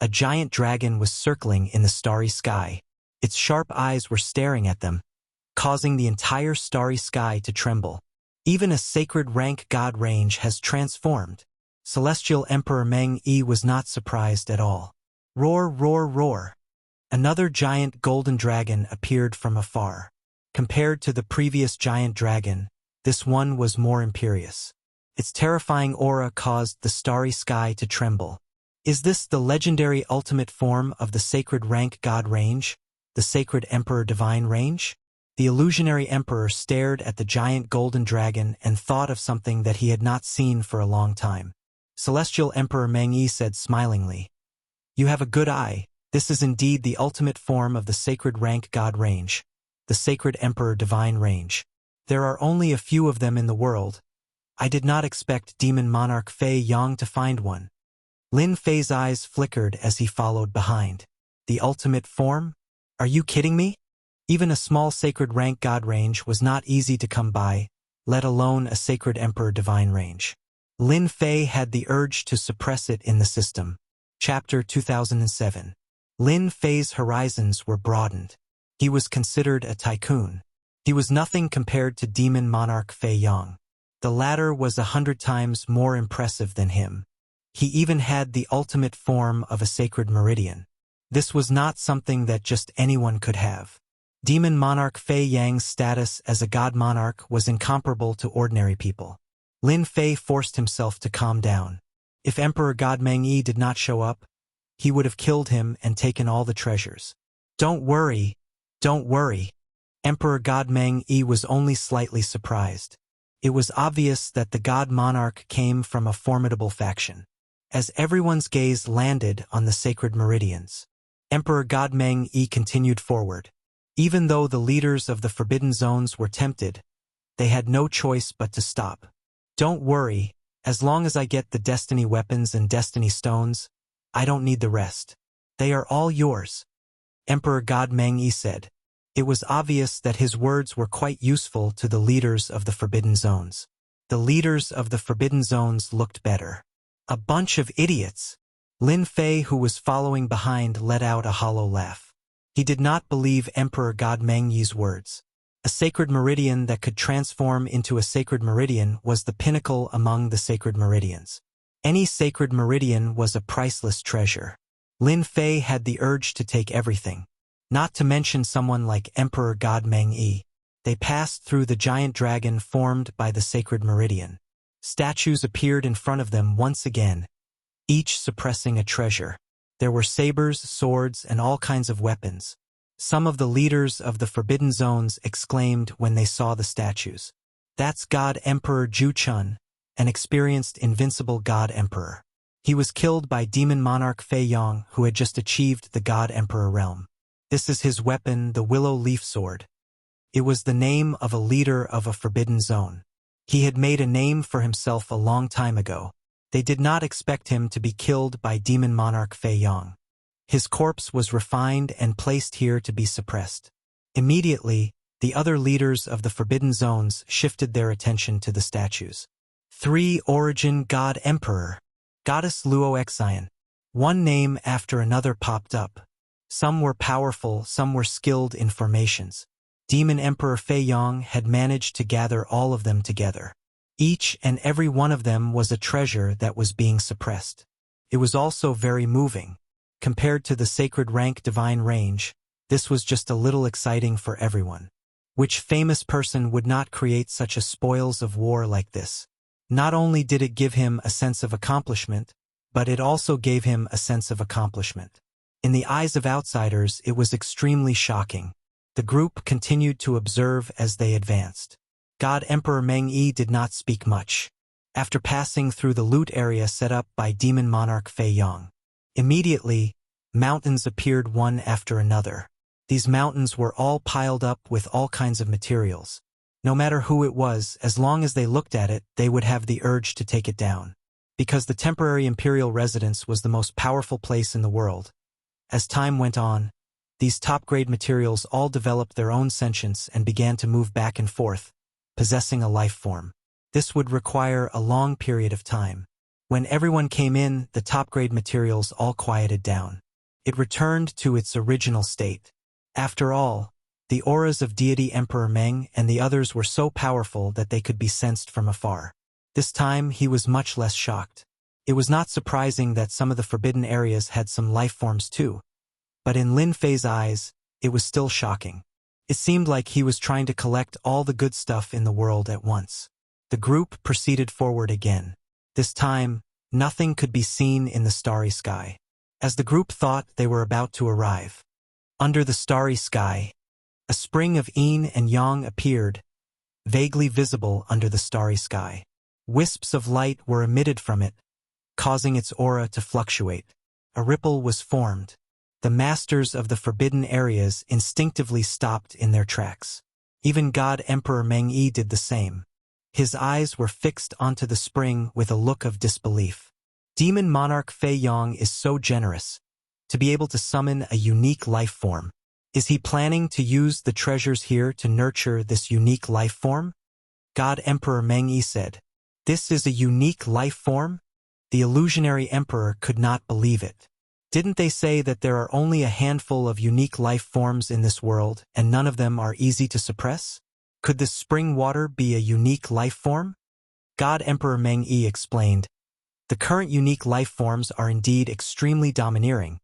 a giant dragon was circling in the starry sky. Its sharp eyes were staring at them, causing the entire starry sky to tremble. Even a sacred rank god range has transformed. Celestial Emperor Meng Yi was not surprised at all. Roar, roar, roar. Another giant golden dragon appeared from afar. Compared to the previous giant dragon, this one was more imperious. Its terrifying aura caused the starry sky to tremble. Is this the legendary ultimate form of the sacred rank god range, the sacred emperor divine range? The illusionary emperor stared at the giant golden dragon and thought of something that he had not seen for a long time. Celestial Emperor Meng Yi said smilingly, "You have a good eye. This is indeed the ultimate form of the sacred rank god range, the sacred emperor divine range. There are only a few of them in the world. I did not expect demon monarch Fei Yang to find one." Lin Fei's eyes flickered as he followed behind. The ultimate form? Are you kidding me? Even a small sacred rank god range was not easy to come by, let alone a sacred emperor divine range. Lin Fei had the urge to suppress it in the system. Chapter 2007. Lin Fei's horizons were broadened. He was considered a tycoon. He was nothing compared to demon monarch Fei Yang. The latter was 100 times more impressive than him. He even had the ultimate form of a sacred meridian. This was not something that just anyone could have. Demon monarch Fei Yang's status as a god monarch was incomparable to ordinary people. Lin Fei forced himself to calm down. If Emperor God Meng Yi did not show up, he would have killed him and taken all the treasures. Don't worry, don't worry. Emperor God Meng Yi was only slightly surprised. It was obvious that the god monarch came from a formidable faction. As everyone's gaze landed on the sacred meridians, Emperor God Meng Yi continued forward. Even though the leaders of the forbidden zones were tempted, they had no choice but to stop. Don't worry, as long as I get the destiny weapons and destiny stones, I don't need the rest. They are all yours, Emperor God Meng Yi said. It was obvious that his words were quite useful to the leaders of the forbidden zones. The leaders of the forbidden zones looked better. A bunch of idiots. Lin Fei, who was following behind, let out a hollow laugh. He did not believe Emperor God Meng Yi's words. A sacred meridian that could transform into a sacred meridian was the pinnacle among the sacred meridians. Any sacred meridian was a priceless treasure. Lin Fei had the urge to take everything. Not to mention someone like Emperor God Meng Yi. They passed through the giant dragon formed by the sacred meridian. Statues appeared in front of them once again, each suppressing a treasure. There were sabers, swords, and all kinds of weapons. Some of the leaders of the forbidden zones exclaimed when they saw the statues. That's God Emperor Ju Chun, an experienced invincible God Emperor. He was killed by demon monarch Fei Yang, who had just achieved the God Emperor realm. This is his weapon, the willow leaf sword. It was the name of a leader of a forbidden zone. He had made a name for himself a long time ago. They did not expect him to be killed by demon monarch Fei Yang. His corpse was refined and placed here to be suppressed. Immediately, the other leaders of the forbidden zones shifted their attention to the statues. 3 Origin God Emperor, Goddess Luo Xian. One name after another popped up. Some were powerful, some were skilled in formations. Demon Emperor Fei Yang had managed to gather all of them together. Each and every one of them was a treasure that was being suppressed. It was also very moving. Compared to the sacred rank divine range, this was just a little exciting for everyone. Which famous person would not create such a spoils of war like this? Not only did it give him a sense of accomplishment, but it also gave him a sense of accomplishment. In the eyes of outsiders, it was extremely shocking. The group continued to observe as they advanced. God Emperor Meng Yi did not speak much. After passing through the loot area set up by demon monarch Fei Yang, immediately, mountains appeared one after another. These mountains were all piled up with all kinds of materials. No matter who it was, as long as they looked at it, they would have the urge to take it down. because the temporary imperial residence was the most powerful place in the world. As time went on, these top-grade materials all developed their own sentience and began to move back and forth, possessing a life form. This would require a long period of time. When everyone came in, the top-grade materials all quieted down. It returned to its original state. After all, the auras of deity Emperor Meng and the others were so powerful that they could be sensed from afar. This time, he was much less shocked. It was not surprising that some of the forbidden areas had some life forms too. But in Lin Fei's eyes, it was still shocking. It seemed like he was trying to collect all the good stuff in the world at once. The group proceeded forward again. This time, nothing could be seen in the starry sky. As the group thought they were about to arrive, under the starry sky, a spring of yin and yang appeared, vaguely visible under the starry sky. Wisps of light were emitted from it, causing its aura to fluctuate. A ripple was formed. The masters of the forbidden areas instinctively stopped in their tracks. Even God Emperor Meng Yi did the same. His eyes were fixed onto the spring with a look of disbelief. Demon Monarch Fei Yong is so generous to be able to summon a unique life form. Is he planning to use the treasures here to nurture this unique life form? God Emperor Meng Yi said, "This is a unique life form?" The illusionary emperor could not believe it. Didn't they say that there are only a handful of unique life forms in this world, and none of them are easy to suppress? Could this spring water be a unique life form? God Emperor Meng Yi explained, "The current unique life forms are indeed extremely domineering,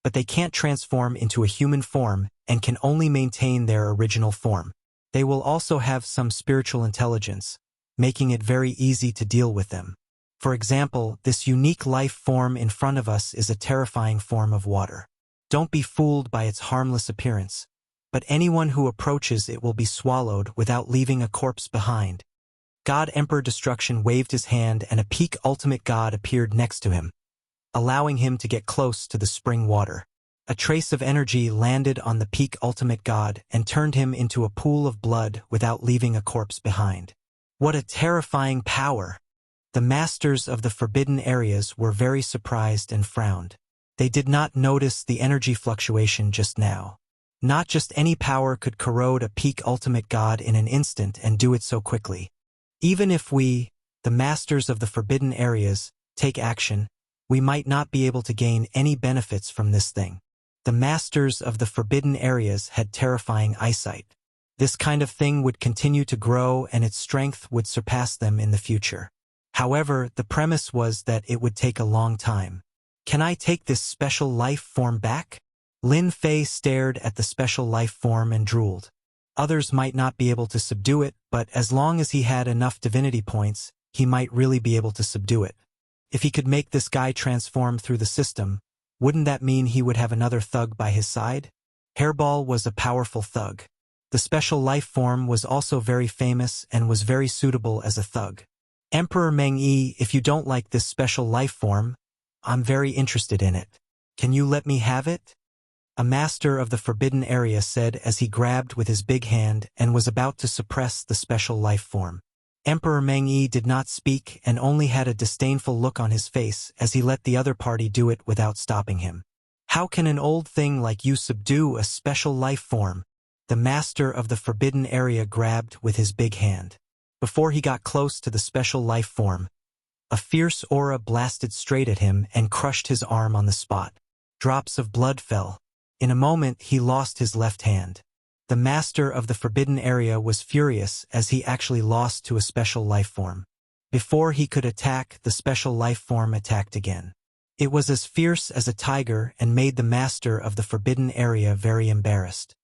but they can't transform into a human form and can only maintain their original form. They will also have some spiritual intelligence, making it very easy to deal with them. For example, this unique life form in front of us is a terrifying form of water. Don't be fooled by its harmless appearance, but anyone who approaches it will be swallowed without leaving a corpse behind." God Emperor Destruction waved his hand and a peak ultimate god appeared next to him, allowing him to get close to the spring water. A trace of energy landed on the peak ultimate god and turned him into a pool of blood without leaving a corpse behind. What a terrifying power! The masters of the forbidden areas were very surprised and frowned. They did not notice the energy fluctuation just now. Not just any power could corrode a peak ultimate god in an instant and do it so quickly. Even if we, the masters of the forbidden areas, take action, we might not be able to gain any benefits from this thing. The masters of the forbidden areas had terrifying eyesight. This kind of thing would continue to grow and its strength would surpass them in the future. However, the premise was that it would take a long time. Can I take this special life form back? Lin Fei stared at the special life form and drooled. Others might not be able to subdue it, but as long as he had enough divinity points, he might really be able to subdue it. If he could make this guy transform through the system, wouldn't that mean he would have another thug by his side? Hairball was a powerful thug. The special life form was also very famous and was very suitable as a thug. Emperor Meng Yi, if you don't like this special life form, I'm very interested in it. Can you let me have it? A master of the forbidden area said as he grabbed with his big hand and was about to suppress the special life form. Emperor Meng Yi did not speak and only had a disdainful look on his face as he let the other party do it without stopping him. How can an old thing like you subdue a special life form? The master of the forbidden area grabbed with his big hand. Before he got close to the special life form, a fierce aura blasted straight at him and crushed his arm on the spot. Drops of blood fell. In a moment, he lost his left hand. The master of the forbidden area was furious as he actually lost to a special life form. Before he could attack, the special life form attacked again. It was as fierce as a tiger and made the master of the forbidden area very embarrassed.